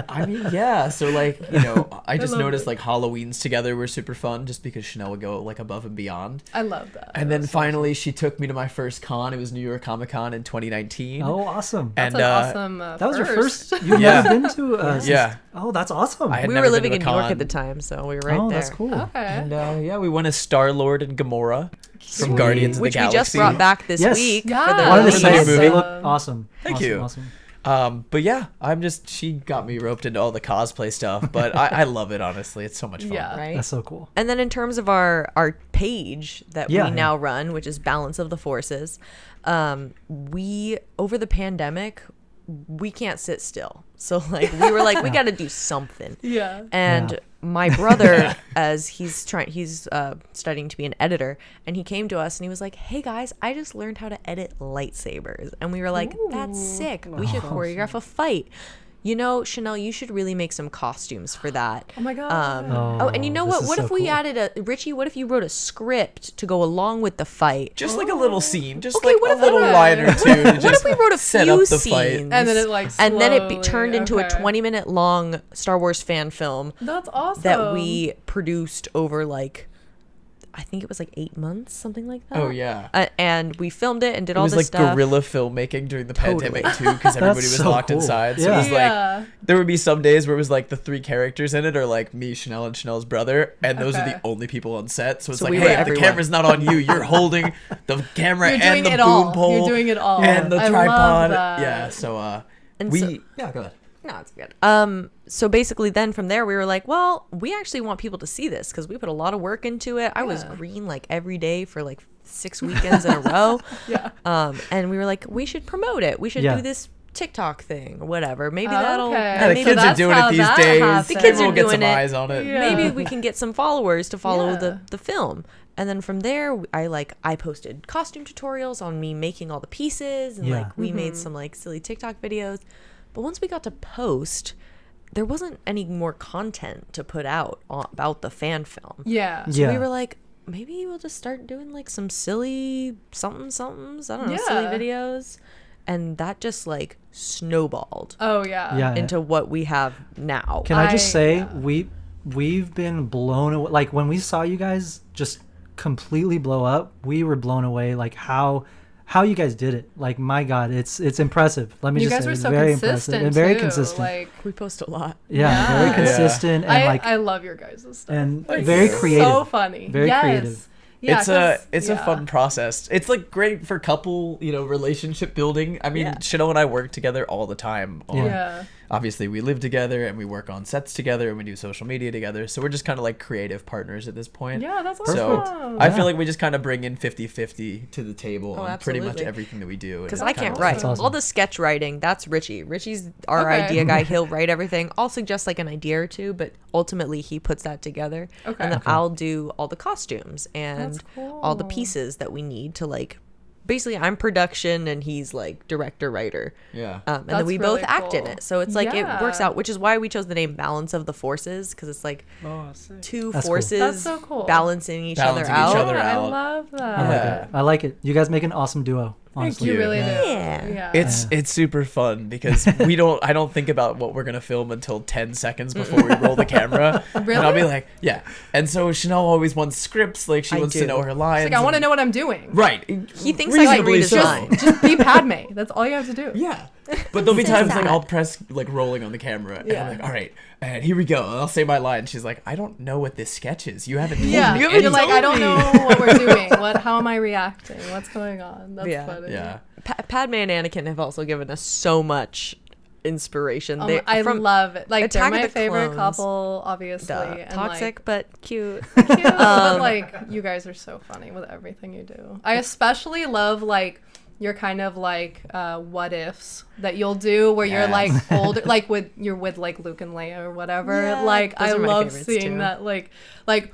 [SPEAKER 3] I mean, yeah. So like, I just
[SPEAKER 2] love
[SPEAKER 3] noticed
[SPEAKER 2] it.
[SPEAKER 3] like Halloweens together were super fun, just because Chanel would go like above and beyond.
[SPEAKER 2] I love that.
[SPEAKER 3] And then finally, she took me to my first con. It was New York Comic Con in 2019.
[SPEAKER 1] Oh, awesome.
[SPEAKER 2] That's
[SPEAKER 3] and
[SPEAKER 2] an awesome.
[SPEAKER 1] That was your first. You've
[SPEAKER 3] Yeah.
[SPEAKER 1] never been to.
[SPEAKER 3] Yeah.
[SPEAKER 1] Oh, that's awesome.
[SPEAKER 3] I had
[SPEAKER 4] We
[SPEAKER 3] never
[SPEAKER 4] were
[SPEAKER 3] been
[SPEAKER 4] living
[SPEAKER 3] to
[SPEAKER 4] in
[SPEAKER 3] a
[SPEAKER 4] New York
[SPEAKER 3] con.
[SPEAKER 4] at the time, so we were right
[SPEAKER 1] oh,
[SPEAKER 4] there.
[SPEAKER 1] that's cool.
[SPEAKER 2] Okay.
[SPEAKER 3] And yeah, we went as Star Lord and Gamora from
[SPEAKER 1] Sweet.
[SPEAKER 3] Guardians of
[SPEAKER 4] Which
[SPEAKER 3] the
[SPEAKER 4] we
[SPEAKER 3] Galaxy.
[SPEAKER 4] just brought back this
[SPEAKER 1] Yes.
[SPEAKER 4] week.
[SPEAKER 2] Yeah.
[SPEAKER 4] For the
[SPEAKER 1] One of the
[SPEAKER 3] For the new
[SPEAKER 1] sets, they
[SPEAKER 3] movie.
[SPEAKER 1] look awesome.
[SPEAKER 3] Thank
[SPEAKER 1] awesome,
[SPEAKER 3] you.
[SPEAKER 1] Awesome.
[SPEAKER 3] But yeah, she got me roped into all the cosplay stuff, but I love it, honestly. It's so much fun.
[SPEAKER 2] Yeah.
[SPEAKER 4] Right.
[SPEAKER 1] That's so cool.
[SPEAKER 4] And then in terms of our page that
[SPEAKER 1] Yeah,
[SPEAKER 4] we
[SPEAKER 1] yeah.
[SPEAKER 4] now run, which is Balance of the Forces, we over the pandemic, we can't sit still. So like we were like, we got to do something.
[SPEAKER 2] Yeah.
[SPEAKER 4] And
[SPEAKER 1] Yeah.
[SPEAKER 4] my brother, as he's studying to be an editor, and he came to us and he was like, "Hey guys, I just learned how to edit lightsabers," and we were like, "That's sick. We should choreograph a fight." Chanel, you should really make some costumes for that.
[SPEAKER 2] Oh my god.
[SPEAKER 4] Oh, and you know
[SPEAKER 1] this
[SPEAKER 4] what?
[SPEAKER 1] is
[SPEAKER 4] What
[SPEAKER 1] so
[SPEAKER 4] if we
[SPEAKER 1] cool.
[SPEAKER 4] added Richie, what if you wrote a script to go along with the fight?
[SPEAKER 3] Just like a little scene, just
[SPEAKER 4] Okay,
[SPEAKER 3] like
[SPEAKER 4] what
[SPEAKER 3] a
[SPEAKER 4] if-
[SPEAKER 3] little
[SPEAKER 2] okay.
[SPEAKER 3] line or two to just
[SPEAKER 4] What if we wrote a
[SPEAKER 3] set
[SPEAKER 4] few
[SPEAKER 3] up the
[SPEAKER 4] scenes?
[SPEAKER 3] fight.
[SPEAKER 2] And then it like.
[SPEAKER 4] And then it
[SPEAKER 2] slowly-
[SPEAKER 4] turned into a
[SPEAKER 2] okay.
[SPEAKER 4] 20-minute long Star Wars fan film
[SPEAKER 2] That's awesome.
[SPEAKER 4] that we produced over like, I think it was like 8 months, something like that.
[SPEAKER 3] Oh yeah.
[SPEAKER 4] And we filmed it and did
[SPEAKER 3] It
[SPEAKER 4] all
[SPEAKER 3] was
[SPEAKER 4] this
[SPEAKER 3] like
[SPEAKER 4] stuff.
[SPEAKER 3] guerrilla filmmaking during the
[SPEAKER 4] Totally.
[SPEAKER 3] pandemic too, because everybody was
[SPEAKER 1] so
[SPEAKER 3] locked
[SPEAKER 1] cool.
[SPEAKER 3] inside. So
[SPEAKER 1] Yeah.
[SPEAKER 3] it was
[SPEAKER 2] Yeah.
[SPEAKER 3] like there would be some days where it was like the 3 characters in it are like me, Chanel, and Chanel's brother, and those are
[SPEAKER 2] Okay.
[SPEAKER 3] the only people on set. So it's
[SPEAKER 4] So
[SPEAKER 3] like,
[SPEAKER 4] we
[SPEAKER 3] hey,
[SPEAKER 4] were
[SPEAKER 3] if the
[SPEAKER 4] everywhere.
[SPEAKER 3] camera's not on you, you're holding the camera
[SPEAKER 2] You're
[SPEAKER 3] and
[SPEAKER 2] doing
[SPEAKER 3] the
[SPEAKER 2] it
[SPEAKER 3] boom
[SPEAKER 2] all.
[SPEAKER 3] pole.
[SPEAKER 2] You're doing it all.
[SPEAKER 3] And the
[SPEAKER 2] I
[SPEAKER 3] tripod.
[SPEAKER 2] love that.
[SPEAKER 3] Yeah. So
[SPEAKER 4] And
[SPEAKER 3] we
[SPEAKER 4] so-
[SPEAKER 3] yeah, go ahead.
[SPEAKER 4] No, it's good. So basically then from there we were like, well, we actually want people to see this because we put a lot of work into it. I was
[SPEAKER 2] Yeah.
[SPEAKER 4] green like every day for like 6 weekends in a row.
[SPEAKER 2] Yeah.
[SPEAKER 4] And we were like, we should promote it. We should
[SPEAKER 1] Yeah.
[SPEAKER 4] do this TikTok thing or whatever. Maybe
[SPEAKER 2] Okay.
[SPEAKER 4] that'll
[SPEAKER 3] Yeah, the
[SPEAKER 4] maybe
[SPEAKER 3] kids are
[SPEAKER 2] that's
[SPEAKER 3] doing
[SPEAKER 2] how
[SPEAKER 3] it these
[SPEAKER 2] that
[SPEAKER 3] days.
[SPEAKER 2] happens.
[SPEAKER 4] The kids
[SPEAKER 3] People
[SPEAKER 4] are
[SPEAKER 3] will get
[SPEAKER 4] doing
[SPEAKER 3] some
[SPEAKER 4] it.
[SPEAKER 3] eyes on it.
[SPEAKER 2] Yeah.
[SPEAKER 4] maybe we can get some followers to follow
[SPEAKER 2] Yeah.
[SPEAKER 4] the film. And then from there, I posted costume tutorials on me making all the pieces, and
[SPEAKER 1] Yeah.
[SPEAKER 4] like we made some like silly TikTok videos. But once we got to post, there wasn't any more content to put out about the fan film.
[SPEAKER 2] Yeah.
[SPEAKER 4] So
[SPEAKER 1] Yeah.
[SPEAKER 4] we were like, maybe we'll just start doing like some silly somethings. I don't know, silly
[SPEAKER 2] Yeah.
[SPEAKER 4] videos, and that just like snowballed
[SPEAKER 2] Oh yeah.
[SPEAKER 1] Yeah.
[SPEAKER 4] into what we have now.
[SPEAKER 1] Can I just say
[SPEAKER 2] yeah.
[SPEAKER 1] we've been blown away. Like when we saw you guys just completely blow up, we were blown away. Like how you guys did it. Like my God, it's impressive. Let me
[SPEAKER 2] You
[SPEAKER 1] just
[SPEAKER 2] guys
[SPEAKER 1] say
[SPEAKER 2] were
[SPEAKER 1] it's
[SPEAKER 2] so
[SPEAKER 1] very
[SPEAKER 2] consistent
[SPEAKER 1] impressive and very
[SPEAKER 2] too.
[SPEAKER 1] consistent.
[SPEAKER 2] Like
[SPEAKER 4] We post a lot.
[SPEAKER 1] yeah, very
[SPEAKER 2] Yeah.
[SPEAKER 1] consistent and like
[SPEAKER 2] I love your guys' stuff.
[SPEAKER 1] and
[SPEAKER 2] Like,
[SPEAKER 1] very
[SPEAKER 2] it's
[SPEAKER 1] creative.
[SPEAKER 2] So funny.
[SPEAKER 1] Very
[SPEAKER 2] yes.
[SPEAKER 1] creative.
[SPEAKER 2] Yeah,
[SPEAKER 3] It's a fun process. It's like great for couple, relationship building. I mean,
[SPEAKER 4] Yeah.
[SPEAKER 3] Chanel and I work together all the time.
[SPEAKER 2] Yeah.
[SPEAKER 3] Obviously, we live together and we work on sets together and we do social media together. So we're just kind of like creative partners at this point.
[SPEAKER 2] Yeah, that's awesome.
[SPEAKER 3] So I
[SPEAKER 1] Yeah.
[SPEAKER 3] feel like we just kind of bring in 50-50 to the table
[SPEAKER 4] Oh,
[SPEAKER 3] on pretty much
[SPEAKER 4] absolutely.
[SPEAKER 3] everything that we do. and
[SPEAKER 4] Because
[SPEAKER 3] it's
[SPEAKER 4] I
[SPEAKER 3] kinda
[SPEAKER 4] can't
[SPEAKER 3] awesome.
[SPEAKER 4] write.
[SPEAKER 1] That's awesome.
[SPEAKER 4] All the sketch writing, that's Richie. Richie's our
[SPEAKER 2] Okay.
[SPEAKER 4] idea guy. He'll write everything. I'll suggest like an idea or two, but ultimately he puts that together.
[SPEAKER 2] Okay.
[SPEAKER 4] And then I'll do all the costumes and
[SPEAKER 2] That's
[SPEAKER 4] all the
[SPEAKER 2] cool.
[SPEAKER 4] pieces that we need to like. Basically, I'm production and he's like director, writer.
[SPEAKER 3] Yeah.
[SPEAKER 4] And then
[SPEAKER 2] That's
[SPEAKER 4] we
[SPEAKER 2] really
[SPEAKER 4] both act in
[SPEAKER 2] cool.
[SPEAKER 4] it. So it's like it works
[SPEAKER 2] Yeah.
[SPEAKER 4] out, which is why we chose the name Balance of the Forces, because it's like two
[SPEAKER 1] That's cool.
[SPEAKER 4] forces
[SPEAKER 2] That's so cool.
[SPEAKER 4] balancing each
[SPEAKER 3] Balancing
[SPEAKER 4] other
[SPEAKER 3] each
[SPEAKER 4] out.
[SPEAKER 3] other
[SPEAKER 2] I
[SPEAKER 3] out.
[SPEAKER 2] love that.
[SPEAKER 1] I like it. I like it. You guys make an awesome duo. Honestly.
[SPEAKER 2] You really
[SPEAKER 4] Yeah.
[SPEAKER 2] do. Yeah.
[SPEAKER 3] It's super fun because I don't think about what we're gonna film until 10 seconds before we roll the camera.
[SPEAKER 2] Really?
[SPEAKER 3] And I'll be like, yeah. And so Chanel always wants scripts, like she
[SPEAKER 4] I
[SPEAKER 3] wants to
[SPEAKER 4] do.
[SPEAKER 3] know her lines.
[SPEAKER 2] Like I want to
[SPEAKER 3] and-
[SPEAKER 2] know what I'm doing.
[SPEAKER 3] Right.
[SPEAKER 4] He thinks I can read his
[SPEAKER 3] so.
[SPEAKER 4] mind.
[SPEAKER 2] Just be Padme. That's all you have to do.
[SPEAKER 3] Yeah. But there'll be
[SPEAKER 4] So
[SPEAKER 3] times
[SPEAKER 4] sad.
[SPEAKER 3] like I'll press like rolling on the camera and I'm like, all right, and here we go. And I'll say my line. She's like, I don't know what this sketch is. You haven't told
[SPEAKER 2] Yeah,
[SPEAKER 3] me
[SPEAKER 2] you're
[SPEAKER 3] anything.
[SPEAKER 2] like, I don't know what we're doing. How am I reacting? What's going on? That's
[SPEAKER 4] Yeah.
[SPEAKER 2] funny.
[SPEAKER 3] Yeah.
[SPEAKER 4] Padme and Anakin have also given us so much inspiration.
[SPEAKER 2] I love it. Like, they're
[SPEAKER 4] Attack of
[SPEAKER 2] my
[SPEAKER 4] the
[SPEAKER 2] favorite
[SPEAKER 4] Clones.
[SPEAKER 2] couple, obviously.
[SPEAKER 4] Duh.
[SPEAKER 2] And,
[SPEAKER 4] Toxic but cute.
[SPEAKER 2] Like, cute, but like, you guys are so funny with everything you do. I especially love like your kind of like what ifs that you'll do where you're like
[SPEAKER 3] Yes.
[SPEAKER 2] older, like you're with like Luke and Leia or whatever.
[SPEAKER 4] Yeah,
[SPEAKER 2] like
[SPEAKER 4] those
[SPEAKER 2] I
[SPEAKER 4] are my
[SPEAKER 2] love
[SPEAKER 4] favorites,
[SPEAKER 2] seeing
[SPEAKER 4] too.
[SPEAKER 2] that like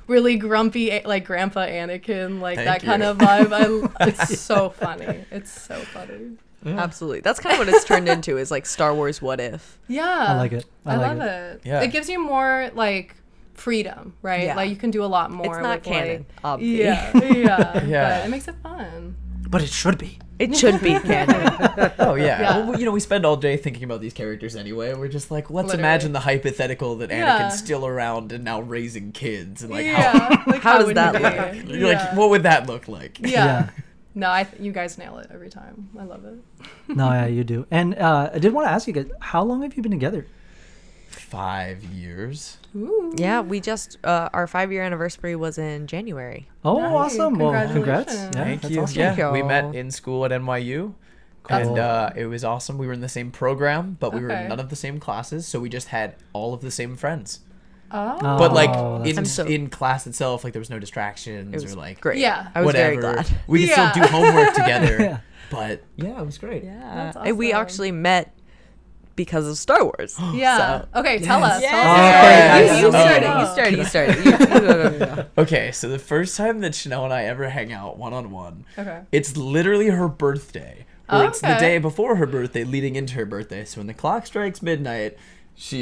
[SPEAKER 2] really grumpy like Grandpa Anakin, like
[SPEAKER 3] Thank
[SPEAKER 2] that kind
[SPEAKER 3] you.
[SPEAKER 2] of vibe. It's so funny. It's so funny.
[SPEAKER 4] Absolutely. That's kind of what it's turned into, is like Star Wars What If.
[SPEAKER 2] Yeah,
[SPEAKER 1] I like it. I like
[SPEAKER 2] love
[SPEAKER 1] it.
[SPEAKER 2] it.
[SPEAKER 3] Yeah.
[SPEAKER 2] It gives you more like freedom, right?
[SPEAKER 4] Yeah.
[SPEAKER 2] Like you can do a lot more.
[SPEAKER 4] It's not
[SPEAKER 2] with,
[SPEAKER 4] canon,
[SPEAKER 2] like,
[SPEAKER 4] obviously.
[SPEAKER 2] Yeah.
[SPEAKER 3] Yeah.
[SPEAKER 2] But it makes it fun.
[SPEAKER 1] But it should be.
[SPEAKER 4] It should be canon.
[SPEAKER 3] Oh yeah.
[SPEAKER 2] Yeah.
[SPEAKER 3] Well, we spend all day thinking about these characters anyway. We're just like, let's
[SPEAKER 2] Literally.
[SPEAKER 3] imagine the hypothetical that
[SPEAKER 2] Yeah.
[SPEAKER 3] Anakin's still around and now raising kids, and like
[SPEAKER 2] Yeah. Like,
[SPEAKER 4] how does
[SPEAKER 2] would
[SPEAKER 4] that
[SPEAKER 2] you
[SPEAKER 4] look?
[SPEAKER 2] be?
[SPEAKER 3] you're like, what would that look like?
[SPEAKER 2] Yeah. No, you guys nail it every time. I love it.
[SPEAKER 1] No, yeah, you do. And I did want to ask you guys, how long have you been together?
[SPEAKER 3] 5 years.
[SPEAKER 2] Ooh.
[SPEAKER 4] Yeah, we just our 5-year anniversary was in January.
[SPEAKER 1] Oh,
[SPEAKER 2] Nice.
[SPEAKER 1] awesome. Well, congrats.
[SPEAKER 2] Congratulations.
[SPEAKER 1] Yeah,
[SPEAKER 3] Thank
[SPEAKER 1] that's
[SPEAKER 3] you.
[SPEAKER 1] awesome.
[SPEAKER 3] Yeah,
[SPEAKER 4] Thank
[SPEAKER 3] we
[SPEAKER 4] you.
[SPEAKER 3] met in school at NYU.
[SPEAKER 2] That's
[SPEAKER 3] And it was awesome. We were in the same program, but we were
[SPEAKER 2] Okay.
[SPEAKER 3] in none of the same classes, so we just had all of the same friends.
[SPEAKER 2] Oh.
[SPEAKER 3] But
[SPEAKER 1] Oh,
[SPEAKER 3] like
[SPEAKER 1] that's
[SPEAKER 3] in
[SPEAKER 4] awesome.
[SPEAKER 3] in class itself, like there was no distractions
[SPEAKER 4] It was
[SPEAKER 3] or like
[SPEAKER 4] great.
[SPEAKER 2] Yeah.
[SPEAKER 4] I was
[SPEAKER 3] whatever.
[SPEAKER 4] very glad.
[SPEAKER 3] We could
[SPEAKER 2] Yeah.
[SPEAKER 3] still do homework together.
[SPEAKER 1] Yeah.
[SPEAKER 3] But yeah, it was great.
[SPEAKER 4] Yeah.
[SPEAKER 2] That's
[SPEAKER 4] And we
[SPEAKER 2] awesome.
[SPEAKER 4] actually met because of Star Wars.
[SPEAKER 2] Yeah. Okay, tell us.
[SPEAKER 3] Yes.
[SPEAKER 2] Tell us.
[SPEAKER 3] Yes.
[SPEAKER 2] You
[SPEAKER 3] Oh.
[SPEAKER 2] started.
[SPEAKER 4] You started.
[SPEAKER 3] Okay, so the first time that Chanel and I ever hang out one-on-one,
[SPEAKER 2] Okay.
[SPEAKER 3] it's literally her birthday. Or it's the
[SPEAKER 2] Okay.
[SPEAKER 3] day before her birthday, leading into her birthday. So when the clock strikes midnight,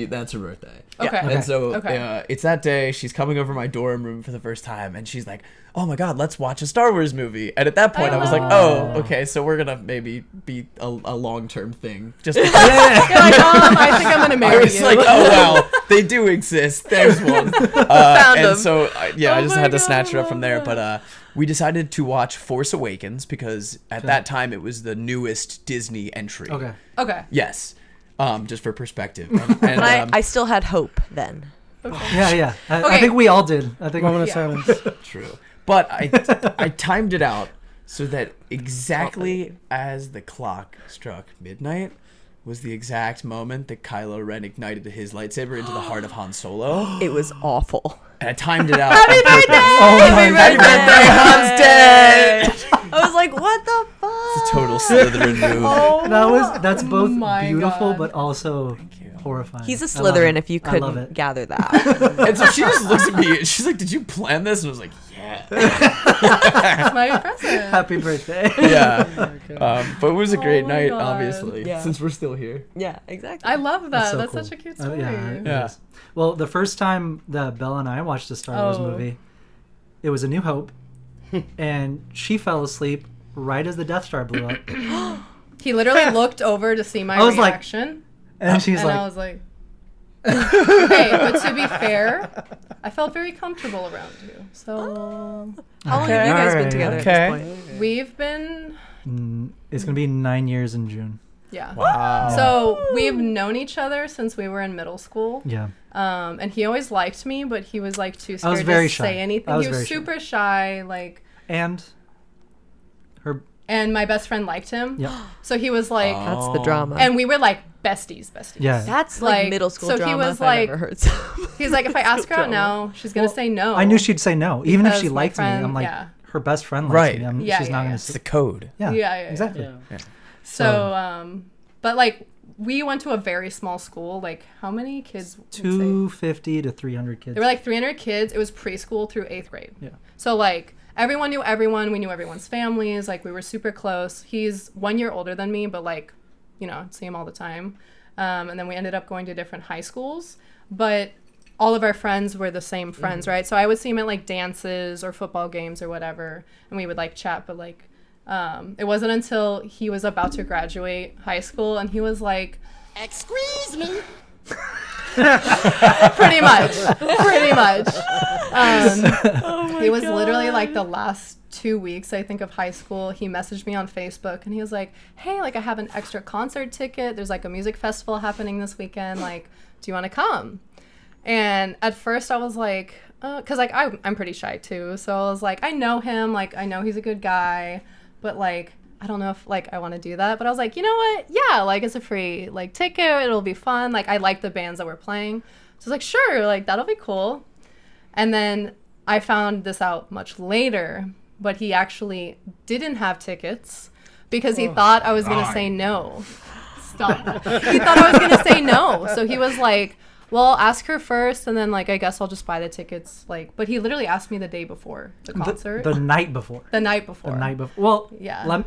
[SPEAKER 3] that's her birthday.
[SPEAKER 2] Okay.
[SPEAKER 3] And so
[SPEAKER 2] Okay.
[SPEAKER 3] it's that day. She's coming over my dorm room for the first time, and she's like, "Oh my God, let's watch a Star Wars movie." And at that point, I was like, "Oh, okay, so we're gonna maybe be a long-term thing." Just because
[SPEAKER 2] You're like, I think I'm gonna
[SPEAKER 3] I
[SPEAKER 2] marry
[SPEAKER 3] was
[SPEAKER 2] you.
[SPEAKER 3] like, "Oh wow, they do exist." There's one.
[SPEAKER 4] Found
[SPEAKER 3] And
[SPEAKER 4] them.
[SPEAKER 3] so I just
[SPEAKER 2] my
[SPEAKER 3] had to
[SPEAKER 2] God,
[SPEAKER 3] snatch it
[SPEAKER 2] I
[SPEAKER 3] up from
[SPEAKER 2] love
[SPEAKER 3] there.
[SPEAKER 2] that.
[SPEAKER 3] But we decided to watch Force Awakens because at that time it was the newest Disney entry.
[SPEAKER 1] Okay.
[SPEAKER 2] Okay.
[SPEAKER 3] Yes. Just for perspective. And,
[SPEAKER 4] But I still had hope then.
[SPEAKER 1] Yeah, yeah. I
[SPEAKER 2] Okay.
[SPEAKER 1] think we all did. I think
[SPEAKER 6] Moment of
[SPEAKER 2] Yeah.
[SPEAKER 6] silence.
[SPEAKER 3] true. But I timed it out so that exactly as the clock struck midnight was the exact moment that Kylo Ren ignited his lightsaber into the heart of Han Solo.
[SPEAKER 4] It was awful.
[SPEAKER 3] And I timed it out. Happy birthday!
[SPEAKER 1] Oh my
[SPEAKER 3] Happy birthday, Han's dead!
[SPEAKER 4] I was like, what the fuck?
[SPEAKER 3] It's a total Slytherin move.
[SPEAKER 1] that's both
[SPEAKER 2] my
[SPEAKER 1] beautiful
[SPEAKER 2] God.
[SPEAKER 1] but also horrifying.
[SPEAKER 4] He's a
[SPEAKER 1] I love
[SPEAKER 4] Slytherin
[SPEAKER 1] it.
[SPEAKER 4] if you
[SPEAKER 1] I love
[SPEAKER 4] couldn't
[SPEAKER 1] it.
[SPEAKER 4] gather that.
[SPEAKER 3] And so she just looks at me and she's like, "Did you plan this?" And I was like, "Yeah."
[SPEAKER 2] That's my present.
[SPEAKER 1] Happy birthday.
[SPEAKER 3] Yeah. But it was a great
[SPEAKER 2] Oh my
[SPEAKER 3] night,
[SPEAKER 2] God.
[SPEAKER 3] obviously,
[SPEAKER 4] Yeah.
[SPEAKER 3] since we're still here.
[SPEAKER 4] Yeah, exactly.
[SPEAKER 2] I love that.
[SPEAKER 1] so
[SPEAKER 2] That's
[SPEAKER 1] cool.
[SPEAKER 2] such a cute story.
[SPEAKER 1] Yeah, it
[SPEAKER 3] Yeah.
[SPEAKER 1] is. Well, the first time that Bella and I watched a Star Wars
[SPEAKER 2] Oh.
[SPEAKER 1] movie, it was A New Hope, and she fell asleep right as the Death Star blew up.
[SPEAKER 2] He literally looked over to see my
[SPEAKER 1] I was like-
[SPEAKER 2] reaction,
[SPEAKER 1] And she's
[SPEAKER 2] and
[SPEAKER 1] like,
[SPEAKER 2] I was like, "Okay, but to be fair, I felt very comfortable around you. So
[SPEAKER 4] How long have you guys been
[SPEAKER 1] Alright,
[SPEAKER 4] together
[SPEAKER 3] okay.
[SPEAKER 4] at this point?
[SPEAKER 2] we've been,
[SPEAKER 1] it's going to be 9 years in June.
[SPEAKER 2] yeah.
[SPEAKER 3] Wow.
[SPEAKER 2] So we've known each other since we were in middle school.
[SPEAKER 1] Yeah.
[SPEAKER 2] And he always liked me, but he was like too
[SPEAKER 1] I was
[SPEAKER 2] scared
[SPEAKER 1] very
[SPEAKER 2] to
[SPEAKER 1] shy.
[SPEAKER 2] say anything.
[SPEAKER 1] I was
[SPEAKER 2] He was
[SPEAKER 1] very shy.
[SPEAKER 2] super shy, like,
[SPEAKER 1] And her,
[SPEAKER 2] and my best friend liked him.
[SPEAKER 1] yeah.
[SPEAKER 2] So he was like,
[SPEAKER 4] That's the drama.
[SPEAKER 2] and we were like besties.
[SPEAKER 1] Yeah.
[SPEAKER 4] That's like,
[SPEAKER 2] like,
[SPEAKER 4] middle school
[SPEAKER 2] so he
[SPEAKER 4] drama
[SPEAKER 2] was
[SPEAKER 4] if
[SPEAKER 2] like-
[SPEAKER 4] I've ever heard something.
[SPEAKER 2] He's like, if I ask her out now, she's gonna say no.
[SPEAKER 1] I knew she'd say no. Even if she
[SPEAKER 2] Because my
[SPEAKER 1] liked
[SPEAKER 2] friend-
[SPEAKER 1] me, I'm like,
[SPEAKER 2] yeah.
[SPEAKER 1] her best friend likes
[SPEAKER 3] Right.
[SPEAKER 1] me.
[SPEAKER 2] Yeah,
[SPEAKER 1] she's
[SPEAKER 2] yeah,
[SPEAKER 1] not
[SPEAKER 2] yeah.
[SPEAKER 1] going
[SPEAKER 3] It's
[SPEAKER 1] to
[SPEAKER 3] the code.
[SPEAKER 1] Yeah,
[SPEAKER 2] Yeah.
[SPEAKER 1] exactly.
[SPEAKER 6] Yeah.
[SPEAKER 2] So, but like we went to a very small school. Like how many kids? would say?
[SPEAKER 1] 250 to 300 kids.
[SPEAKER 2] There were like 300 kids. It was preschool through 8th grade.
[SPEAKER 1] Yeah.
[SPEAKER 2] So like everyone knew everyone. We knew everyone's families. Like we were super close. He's 1 year older than me, but like, I'd see him all the time. And then we ended up going to different high schools, but all of our friends were the same friends, right? So I would see him at like dances or football games or whatever, and we would like chat, but like, it wasn't until he was about to graduate high school and he was like,
[SPEAKER 5] Excuse me.
[SPEAKER 2] pretty much. He was literally like the last 2 weeks, I think, of high school, he messaged me on Facebook and he was like, hey, like I have an extra concert ticket. There's like a music festival happening this weekend. Like, do you want to come? And at first I was like, because like I'm pretty shy too. So I was like, I know him. Like, I know he's a good guy. But like, I don't know if like I want to do that. But I was like, you know what? Yeah, like it's a free like ticket. It'll be fun. Like I like the bands that we're playing. So I was like, sure, like that'll be cool. And then I found this out much later. But he actually didn't have tickets because he thought I was going to say no. Stop. He thought I was going to say no. So he was like, well, ask her first, and then, like, I guess I'll just buy the tickets. Like, but he literally asked me the day before the concert.
[SPEAKER 1] The night before.
[SPEAKER 2] The night before.
[SPEAKER 1] The night before. Well,
[SPEAKER 2] yeah.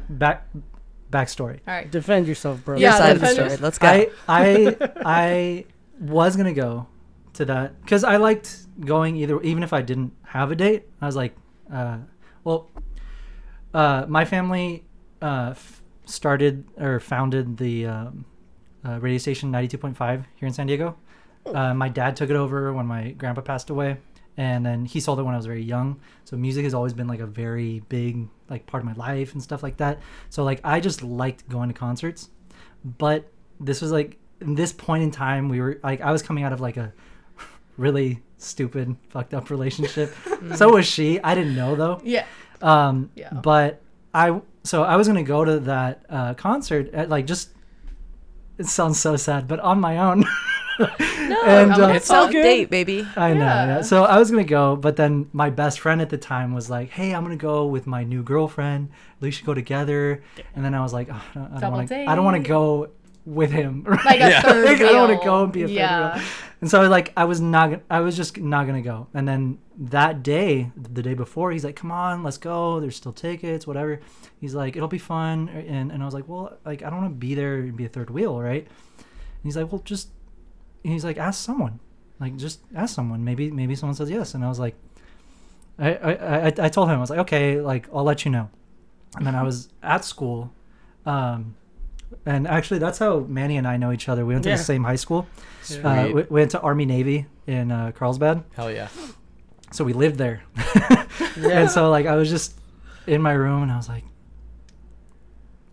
[SPEAKER 1] Backstory.
[SPEAKER 2] All right.
[SPEAKER 6] Defend yourself, bro.
[SPEAKER 4] Your
[SPEAKER 2] Yeah,
[SPEAKER 4] side of the
[SPEAKER 2] defend
[SPEAKER 4] story. Let's go.
[SPEAKER 1] I was going to go to that because I liked going even if I didn't have a date. I was like, my family started or founded the radio station 92.5 here in San Diego. My dad took it over when my grandpa passed away, and then he sold it when I was very young. So music has always been like a very big like part of my life and stuff like that. So like I just liked going to concerts, but this was like in this point in time we were like I was coming out of like a really stupid fucked up relationship. So was she. I didn't know though.
[SPEAKER 2] Yeah.
[SPEAKER 1] But I was gonna go to that concert at like just it sounds so sad, but on my own.
[SPEAKER 4] No,
[SPEAKER 1] And,
[SPEAKER 4] it's self-date, baby.
[SPEAKER 1] I know.
[SPEAKER 2] Yeah.
[SPEAKER 1] Yeah. So I was gonna go, but then my best friend at the time was like, "Hey, I'm gonna go with my new girlfriend. We should go together." And then I was like, oh, I don't want to go with him. Right?
[SPEAKER 2] Like a third
[SPEAKER 1] Like, I don't want
[SPEAKER 2] wheel.
[SPEAKER 1] to go and be a third wheel. And so like I was just not gonna go. And then that day, the day before, he's like, "Come on, let's go. There's still tickets, whatever." He's like, "It'll be fun." And I was like, "Well, like I don't want to be there and be a third wheel, right?" And he's like, "Well, he's like, ask someone. Like just ask someone. Maybe someone says yes." And I was like, I told him, I was like, "Okay, like I'll let you know." And then I was at school, and actually that's how Manny and I know each other. We went to the same high school. We went to Army Navy in Carlsbad.
[SPEAKER 3] Hell yeah.
[SPEAKER 1] So we lived there. And so like I was just in my room and I was like,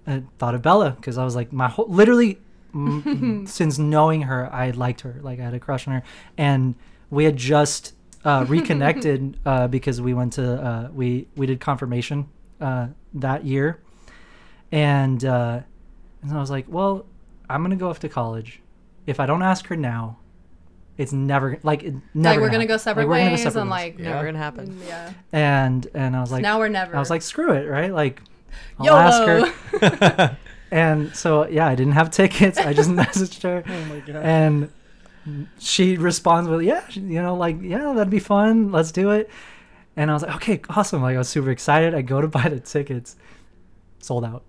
[SPEAKER 1] I thought of Bella because I was like literally since knowing her, I liked her. Like I had a crush on her, and we had just reconnected because we went to we did confirmation that year, and so I was like, well, I'm gonna go off to college. If I don't ask her now, it's never like
[SPEAKER 2] we're gonna go separate ways and like
[SPEAKER 4] Never gonna happen.
[SPEAKER 2] Yeah.
[SPEAKER 1] And I was like,
[SPEAKER 2] Now we're never.
[SPEAKER 1] I was like, screw it, right? Like I'll
[SPEAKER 2] YOLO.
[SPEAKER 1] ask her. And so yeah, I didn't have tickets. I just messaged her.
[SPEAKER 6] Oh my god.
[SPEAKER 1] And she responds with, yeah, like, yeah, that'd be fun. Let's do it. And I was like, okay, awesome. Like I was super excited. I go to buy the tickets. Sold out.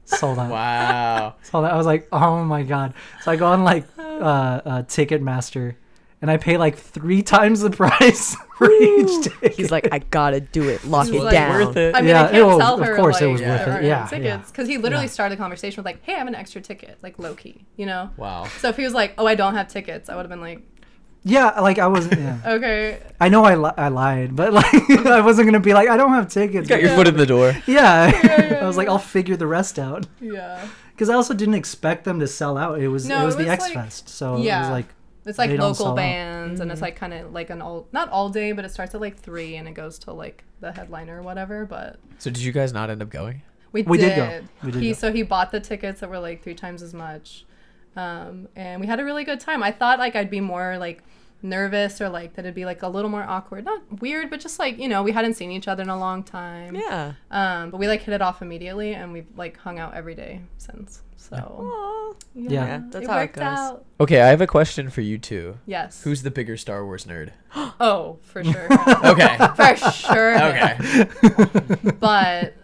[SPEAKER 1] Sold out.
[SPEAKER 3] Wow.
[SPEAKER 1] Sold out. I was like, oh my God. So I go on like Ticketmaster and I pay like 3 times the price for each ticket.
[SPEAKER 4] He's like, I gotta do it. Lock
[SPEAKER 2] He's
[SPEAKER 4] it
[SPEAKER 2] like,
[SPEAKER 4] down.
[SPEAKER 3] worth it.
[SPEAKER 2] I mean,
[SPEAKER 1] Yeah,
[SPEAKER 2] I can't
[SPEAKER 1] well,
[SPEAKER 2] tell
[SPEAKER 1] of
[SPEAKER 2] her.
[SPEAKER 1] course
[SPEAKER 2] like,
[SPEAKER 1] it was worth it.
[SPEAKER 2] there aren't
[SPEAKER 1] Yeah,
[SPEAKER 2] tickets because he literally
[SPEAKER 1] Yeah.
[SPEAKER 2] started the conversation with like, "Hey, I have an extra ticket," like low key, you know.
[SPEAKER 3] Wow.
[SPEAKER 2] So if he was like, "Oh, I don't have tickets," I would have been like,
[SPEAKER 1] Yeah, like I wasn't. Yeah.
[SPEAKER 2] "Okay."
[SPEAKER 1] I know I lied, but like I wasn't gonna be like I don't have tickets.
[SPEAKER 3] You got your foot in the door.
[SPEAKER 1] Yeah, I was like I'll figure the rest out
[SPEAKER 2] Yeah.
[SPEAKER 1] because I also didn't expect them to sell out. It was
[SPEAKER 2] No,
[SPEAKER 1] it was
[SPEAKER 2] it
[SPEAKER 1] the
[SPEAKER 2] was
[SPEAKER 1] X
[SPEAKER 2] like-
[SPEAKER 1] Fest, so
[SPEAKER 2] yeah.
[SPEAKER 1] it was like
[SPEAKER 2] It's like
[SPEAKER 1] they don't
[SPEAKER 2] local
[SPEAKER 1] sell out.
[SPEAKER 2] bands, and it's like kind of like not all day, but it starts at like 3 and it goes to like the headliner or whatever. But
[SPEAKER 3] So did you guys not end up going?
[SPEAKER 1] We did go. We did go.
[SPEAKER 2] So he bought the tickets that were like 3 times as much, and we had a really good time. I thought like I'd be more like nervous or like that it'd be like a little more awkward, not weird, but just like, you know, we hadn't seen each other in a long time.
[SPEAKER 4] Yeah.
[SPEAKER 2] But we like hit it off immediately, and we've like hung out every day since. So
[SPEAKER 4] Aw.
[SPEAKER 1] Yeah.
[SPEAKER 4] That's
[SPEAKER 2] it
[SPEAKER 4] how it
[SPEAKER 2] worked
[SPEAKER 4] goes.
[SPEAKER 2] out.
[SPEAKER 3] Okay, I have a question for you two.
[SPEAKER 2] Yes.
[SPEAKER 3] Who's the bigger Star Wars nerd?
[SPEAKER 2] Oh, for sure.
[SPEAKER 3] Okay.
[SPEAKER 2] For sure.
[SPEAKER 3] Okay.
[SPEAKER 2] But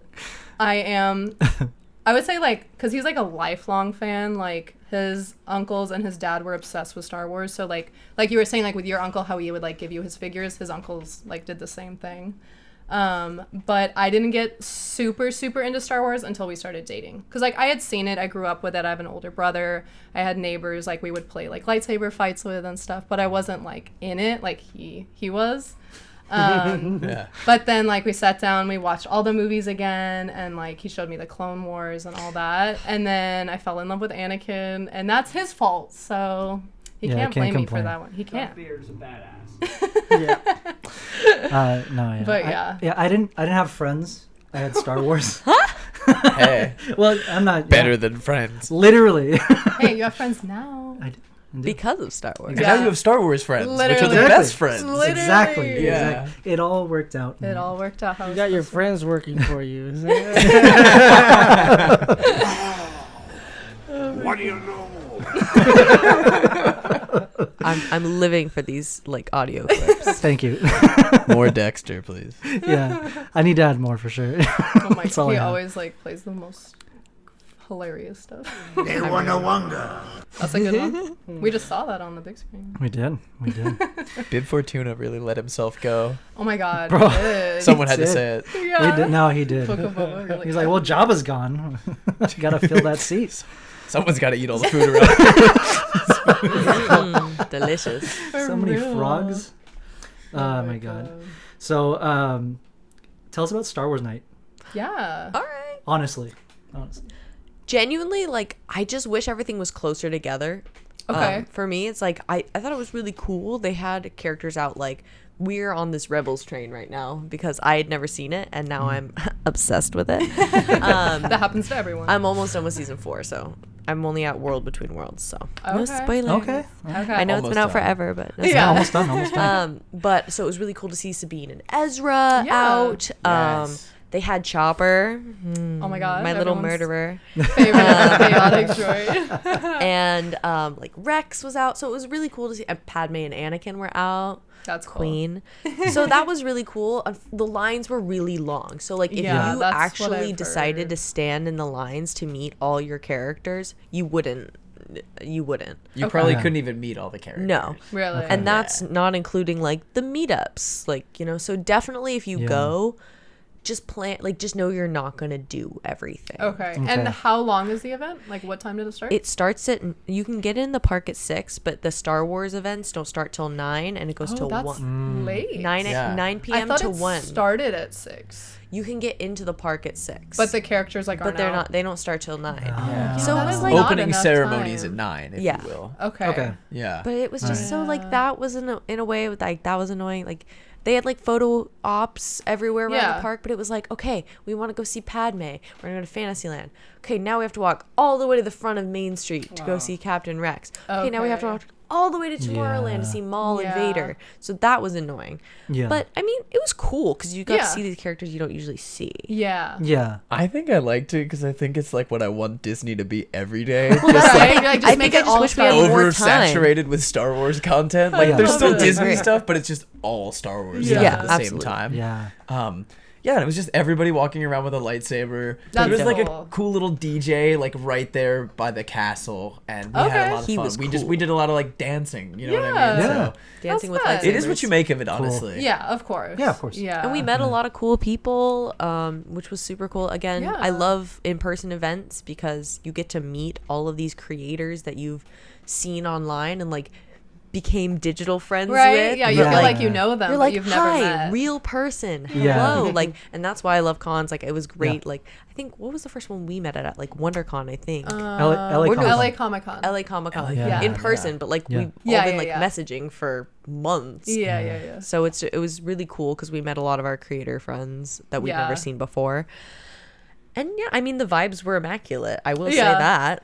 [SPEAKER 2] I would say like, because he's like a lifelong fan. Like his uncles and his dad were obsessed with Star Wars. So like you were saying, like with your uncle, how he would like give you his figures, his uncles like did the same thing. But I didn't get super into Star Wars until we started dating, because like I had seen it, I grew up with it, I have an older brother, I had neighbors like we would play like lightsaber fights with and stuff, but I wasn't like in it like he was.
[SPEAKER 3] Yeah.
[SPEAKER 2] But then like we sat down, we watched all the movies again, and like he showed me the Clone Wars and all that, and then I fell in love with Anakin, and that's his fault. So he can't blame me for that one. He can't.
[SPEAKER 6] Beard's a badass.
[SPEAKER 1] No, yeah.
[SPEAKER 2] But
[SPEAKER 1] I didn't have friends. I had Star Wars.
[SPEAKER 3] Hey,
[SPEAKER 1] Well, I'm not
[SPEAKER 3] better than friends.
[SPEAKER 1] Literally.
[SPEAKER 2] Hey, you have friends now.
[SPEAKER 4] Because of Star Wars.
[SPEAKER 3] And now you have Star Wars friends, which are the
[SPEAKER 2] Literally.
[SPEAKER 3] best friends.
[SPEAKER 2] Literally.
[SPEAKER 1] Exactly.
[SPEAKER 3] Yeah.
[SPEAKER 1] Exactly. It all worked out.
[SPEAKER 2] It all worked out how
[SPEAKER 6] You
[SPEAKER 2] it
[SPEAKER 6] got your
[SPEAKER 2] was supposed
[SPEAKER 6] friends working for you.
[SPEAKER 5] What do you know?
[SPEAKER 4] I'm living for these like audio clips.
[SPEAKER 1] Thank you.
[SPEAKER 3] More Dexter, please.
[SPEAKER 1] Yeah. I need to add more for sure.
[SPEAKER 2] to. Oh my
[SPEAKER 1] That's all
[SPEAKER 2] god, he
[SPEAKER 1] I have.
[SPEAKER 2] always like plays the most hilarious stuff.
[SPEAKER 5] They wanna wonder.
[SPEAKER 2] That's a good one. We just saw that on the big screen.
[SPEAKER 1] We did.
[SPEAKER 3] Bib Fortuna really let himself go.
[SPEAKER 2] Oh my god,
[SPEAKER 1] Bro.
[SPEAKER 2] he did.
[SPEAKER 3] Someone had to
[SPEAKER 1] did.
[SPEAKER 3] say it.
[SPEAKER 2] Yeah.
[SPEAKER 1] We did. No, he did.
[SPEAKER 2] Book of Boba really
[SPEAKER 1] He's like, well, Jabba's gone. You gotta fill that seat.
[SPEAKER 3] Someone's got to eat all the food around.
[SPEAKER 4] Delicious.
[SPEAKER 1] So many frogs. Oh my god. So, tell us about Star Wars Night.
[SPEAKER 2] Yeah.
[SPEAKER 4] All right.
[SPEAKER 1] Honestly.
[SPEAKER 4] Genuinely, like, I just wish everything was closer together.
[SPEAKER 2] Okay.
[SPEAKER 4] For me, it's like, I thought it was really cool. They had characters out, like, we're on this Rebels train right now because I had never seen it, and now I'm obsessed with it.
[SPEAKER 2] That happens to everyone.
[SPEAKER 4] I'm almost done with season 4, so I'm only at World Between Worlds, so no
[SPEAKER 2] Okay.
[SPEAKER 4] spoilers.
[SPEAKER 1] Okay.
[SPEAKER 2] Okay.
[SPEAKER 4] I know it's
[SPEAKER 3] Almost
[SPEAKER 4] been out
[SPEAKER 3] done.
[SPEAKER 4] forever, but no
[SPEAKER 2] Yeah.
[SPEAKER 1] Almost done.
[SPEAKER 4] But so it was really cool to see Sabine and Ezra
[SPEAKER 2] Yeah.
[SPEAKER 4] out.
[SPEAKER 3] Yes.
[SPEAKER 4] They had Chopper,
[SPEAKER 2] Oh my god.
[SPEAKER 4] my little
[SPEAKER 2] everyone's
[SPEAKER 4] murderer,
[SPEAKER 2] Favorite chaotic droid.
[SPEAKER 4] and like Rex was out. So it was really cool to see. Padme and Anakin were out.
[SPEAKER 2] That's cool.
[SPEAKER 4] Queen. So that was really cool. The lines were really long. So like if
[SPEAKER 2] Yeah,
[SPEAKER 4] you
[SPEAKER 2] that's what
[SPEAKER 4] actually
[SPEAKER 2] I've
[SPEAKER 4] decided
[SPEAKER 2] heard.
[SPEAKER 4] to stand in the lines to meet all your characters, you wouldn't.
[SPEAKER 3] You
[SPEAKER 2] Okay.
[SPEAKER 3] probably
[SPEAKER 1] Yeah.
[SPEAKER 3] couldn't even meet all the characters.
[SPEAKER 4] No.
[SPEAKER 2] Really.
[SPEAKER 4] And that's not including like the meetups, like, you know, so definitely if you
[SPEAKER 1] Yeah.
[SPEAKER 4] go, just plan, like, just know you're not gonna do everything.
[SPEAKER 2] Okay.
[SPEAKER 1] Okay.
[SPEAKER 2] And how long is the event? Like, what time did it start?
[SPEAKER 4] It starts at, you can get in the park at 6, but the Star Wars events don't start till 9, and it goes till
[SPEAKER 2] that's
[SPEAKER 4] 1.
[SPEAKER 2] late.
[SPEAKER 4] 9
[SPEAKER 3] Yeah.
[SPEAKER 4] 9
[SPEAKER 2] I
[SPEAKER 4] p.m.
[SPEAKER 2] thought
[SPEAKER 4] to
[SPEAKER 2] it
[SPEAKER 4] 1.
[SPEAKER 2] started at 6.
[SPEAKER 4] You can get into the park at 6,
[SPEAKER 2] But the characters like aren't
[SPEAKER 4] but they're
[SPEAKER 2] out.
[SPEAKER 4] not. They don't start till 9.
[SPEAKER 3] Yeah.
[SPEAKER 4] So
[SPEAKER 2] that
[SPEAKER 4] it was
[SPEAKER 2] is
[SPEAKER 4] like
[SPEAKER 2] not
[SPEAKER 3] Opening
[SPEAKER 2] enough
[SPEAKER 3] ceremonies
[SPEAKER 2] time.
[SPEAKER 3] at 9, if
[SPEAKER 4] Yeah.
[SPEAKER 3] you will.
[SPEAKER 2] Okay.
[SPEAKER 1] Okay.
[SPEAKER 3] Yeah.
[SPEAKER 4] But it was just so like
[SPEAKER 2] Yeah.
[SPEAKER 4] that was in a way like that was annoying. Like they had like photo ops everywhere around
[SPEAKER 2] Yeah.
[SPEAKER 4] the park, but it was like, okay, we want to go see Padme. We're gonna go to Fantasyland. Okay, now we have to walk all the way to the front of Main Street to go see Captain Rex. Okay, now we have to
[SPEAKER 2] Okay.
[SPEAKER 4] walk all the way to Tomorrowland
[SPEAKER 1] Yeah.
[SPEAKER 4] to see Maul and
[SPEAKER 2] Yeah.
[SPEAKER 4] Vader. So that was annoying.
[SPEAKER 1] Yeah.
[SPEAKER 4] But I mean, it was cool because you got
[SPEAKER 2] Yeah.
[SPEAKER 4] to see these characters you don't usually see.
[SPEAKER 2] Yeah.
[SPEAKER 1] Yeah.
[SPEAKER 3] I think I liked it because I think it's like what I want Disney to be every day.
[SPEAKER 2] Right?
[SPEAKER 3] Just like
[SPEAKER 2] Like, just
[SPEAKER 4] I
[SPEAKER 2] make
[SPEAKER 4] think I
[SPEAKER 2] it
[SPEAKER 4] just
[SPEAKER 2] all
[SPEAKER 4] wish we had
[SPEAKER 2] Star Wars.
[SPEAKER 4] more time.
[SPEAKER 3] oversaturated with Star Wars content. Like
[SPEAKER 1] Yeah.
[SPEAKER 3] there's
[SPEAKER 1] love
[SPEAKER 3] still
[SPEAKER 2] it.
[SPEAKER 3] Disney
[SPEAKER 4] Agree.
[SPEAKER 3] stuff, but it's just all Star Wars
[SPEAKER 2] Yeah.
[SPEAKER 3] stuff at the same
[SPEAKER 4] Absolutely.
[SPEAKER 3] time.
[SPEAKER 1] Yeah.
[SPEAKER 3] Yeah, and it was just everybody walking around with a lightsaber.
[SPEAKER 2] That's
[SPEAKER 3] There was like a
[SPEAKER 2] cool.
[SPEAKER 3] cool little DJ like right there by the castle, and we had
[SPEAKER 2] Okay.
[SPEAKER 3] a lot of
[SPEAKER 4] He
[SPEAKER 3] fun.
[SPEAKER 4] was
[SPEAKER 3] We
[SPEAKER 4] cool.
[SPEAKER 3] did a lot of like dancing. You know what I
[SPEAKER 2] Yeah.
[SPEAKER 3] mean?
[SPEAKER 1] Yeah.
[SPEAKER 3] So
[SPEAKER 4] Dancing with
[SPEAKER 2] fun.
[SPEAKER 4] lightsabers.
[SPEAKER 3] it is what you make of it, honestly.
[SPEAKER 2] Yeah, of course.
[SPEAKER 1] Yeah, of course.
[SPEAKER 2] Yeah.
[SPEAKER 4] And we met a lot of cool people, which was super cool. Again,
[SPEAKER 2] Yeah.
[SPEAKER 4] I love in-person events because you get to meet all of these creators that you've seen online and like became digital friends
[SPEAKER 2] Right?
[SPEAKER 4] with.
[SPEAKER 2] Yeah, you
[SPEAKER 1] Yeah.
[SPEAKER 2] feel like you know them,
[SPEAKER 4] You're
[SPEAKER 2] but
[SPEAKER 4] like,
[SPEAKER 2] you've never
[SPEAKER 4] hi,
[SPEAKER 2] met.
[SPEAKER 4] real person.
[SPEAKER 1] Yeah.
[SPEAKER 4] Hello. Like, and that's why I love cons. Like, it was great. Like, I think, what was the first one we met at? Like, WonderCon, I think.
[SPEAKER 1] LA
[SPEAKER 4] Or no,
[SPEAKER 2] LA Comic Con.
[SPEAKER 4] LA Comic Con.
[SPEAKER 1] Yeah.
[SPEAKER 4] In person, but like,
[SPEAKER 1] Yeah.
[SPEAKER 4] we've
[SPEAKER 2] Yeah,
[SPEAKER 4] all been
[SPEAKER 2] yeah,
[SPEAKER 4] like
[SPEAKER 2] yeah.
[SPEAKER 4] messaging for months.
[SPEAKER 2] Yeah.
[SPEAKER 4] So it was really cool because we met a lot of our creator friends that we've
[SPEAKER 2] Yeah.
[SPEAKER 4] never seen before. And yeah, I mean the vibes were immaculate. I will say
[SPEAKER 2] Yeah.
[SPEAKER 4] that.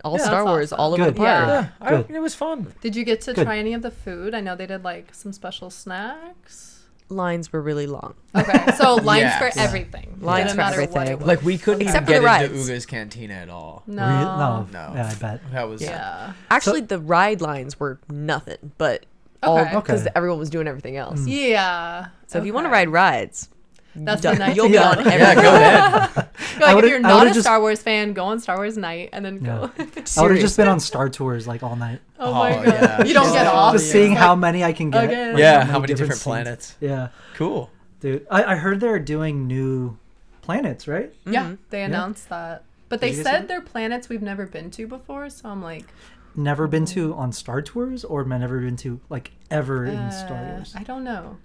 [SPEAKER 4] All
[SPEAKER 2] Yeah,
[SPEAKER 4] Star
[SPEAKER 2] that's
[SPEAKER 4] Wars
[SPEAKER 2] awesome.
[SPEAKER 4] all over the
[SPEAKER 1] Good.
[SPEAKER 4] park.
[SPEAKER 2] Yeah.
[SPEAKER 1] Good.
[SPEAKER 3] It was fun.
[SPEAKER 2] Did you get to
[SPEAKER 1] Good.
[SPEAKER 2] try any of the food? I know they did like some special snacks.
[SPEAKER 4] Lines were really long.
[SPEAKER 2] Okay, so lines
[SPEAKER 3] Yes.
[SPEAKER 2] for everything.
[SPEAKER 4] Lines
[SPEAKER 2] Didn't
[SPEAKER 4] for
[SPEAKER 2] matter what
[SPEAKER 4] everything.
[SPEAKER 2] it was.
[SPEAKER 3] Like we couldn't
[SPEAKER 4] Except
[SPEAKER 3] even
[SPEAKER 4] for
[SPEAKER 3] get
[SPEAKER 4] the
[SPEAKER 3] into
[SPEAKER 4] rides.
[SPEAKER 3] Uga's cantina at all.
[SPEAKER 2] no.
[SPEAKER 1] No.
[SPEAKER 3] No.
[SPEAKER 1] Yeah, I bet.
[SPEAKER 3] That was
[SPEAKER 2] Yeah.
[SPEAKER 4] Actually, the ride lines were nothing, but all
[SPEAKER 2] Okay.
[SPEAKER 4] because
[SPEAKER 1] Okay.
[SPEAKER 4] everyone was doing everything else.
[SPEAKER 2] Yeah.
[SPEAKER 4] So if you want to
[SPEAKER 2] Okay.
[SPEAKER 4] ride rides,
[SPEAKER 2] That's
[SPEAKER 4] done.
[SPEAKER 2] the night.
[SPEAKER 4] You'll
[SPEAKER 2] to
[SPEAKER 4] be
[SPEAKER 2] go.
[SPEAKER 4] on every
[SPEAKER 3] Yeah, go ahead.
[SPEAKER 2] Like
[SPEAKER 1] I
[SPEAKER 2] if
[SPEAKER 1] would've-
[SPEAKER 2] you're
[SPEAKER 1] I
[SPEAKER 2] not
[SPEAKER 1] would've
[SPEAKER 2] a
[SPEAKER 1] just-
[SPEAKER 2] Star Wars fan, go on Star Wars Night and then go.
[SPEAKER 1] I would have just been on Star Tours like all night.
[SPEAKER 2] Oh my
[SPEAKER 3] Oh,
[SPEAKER 2] god.
[SPEAKER 3] yeah.
[SPEAKER 2] You don't get
[SPEAKER 3] Oh,
[SPEAKER 2] off.
[SPEAKER 1] Just
[SPEAKER 2] It's
[SPEAKER 1] seeing
[SPEAKER 2] like-
[SPEAKER 1] how many I can get.
[SPEAKER 2] Again.
[SPEAKER 1] like,
[SPEAKER 3] Yeah,
[SPEAKER 1] many
[SPEAKER 3] how many different
[SPEAKER 1] scenes.
[SPEAKER 3] planets.
[SPEAKER 1] Yeah.
[SPEAKER 3] Cool.
[SPEAKER 1] Dude, I heard they're doing new planets, right?
[SPEAKER 2] Yeah, they announced that. But they
[SPEAKER 1] Did you guys see
[SPEAKER 2] said they're planets we've never been to before, so I'm like,
[SPEAKER 1] Never been to on Star Tours or never been to like ever in Star Wars?
[SPEAKER 2] I don't know.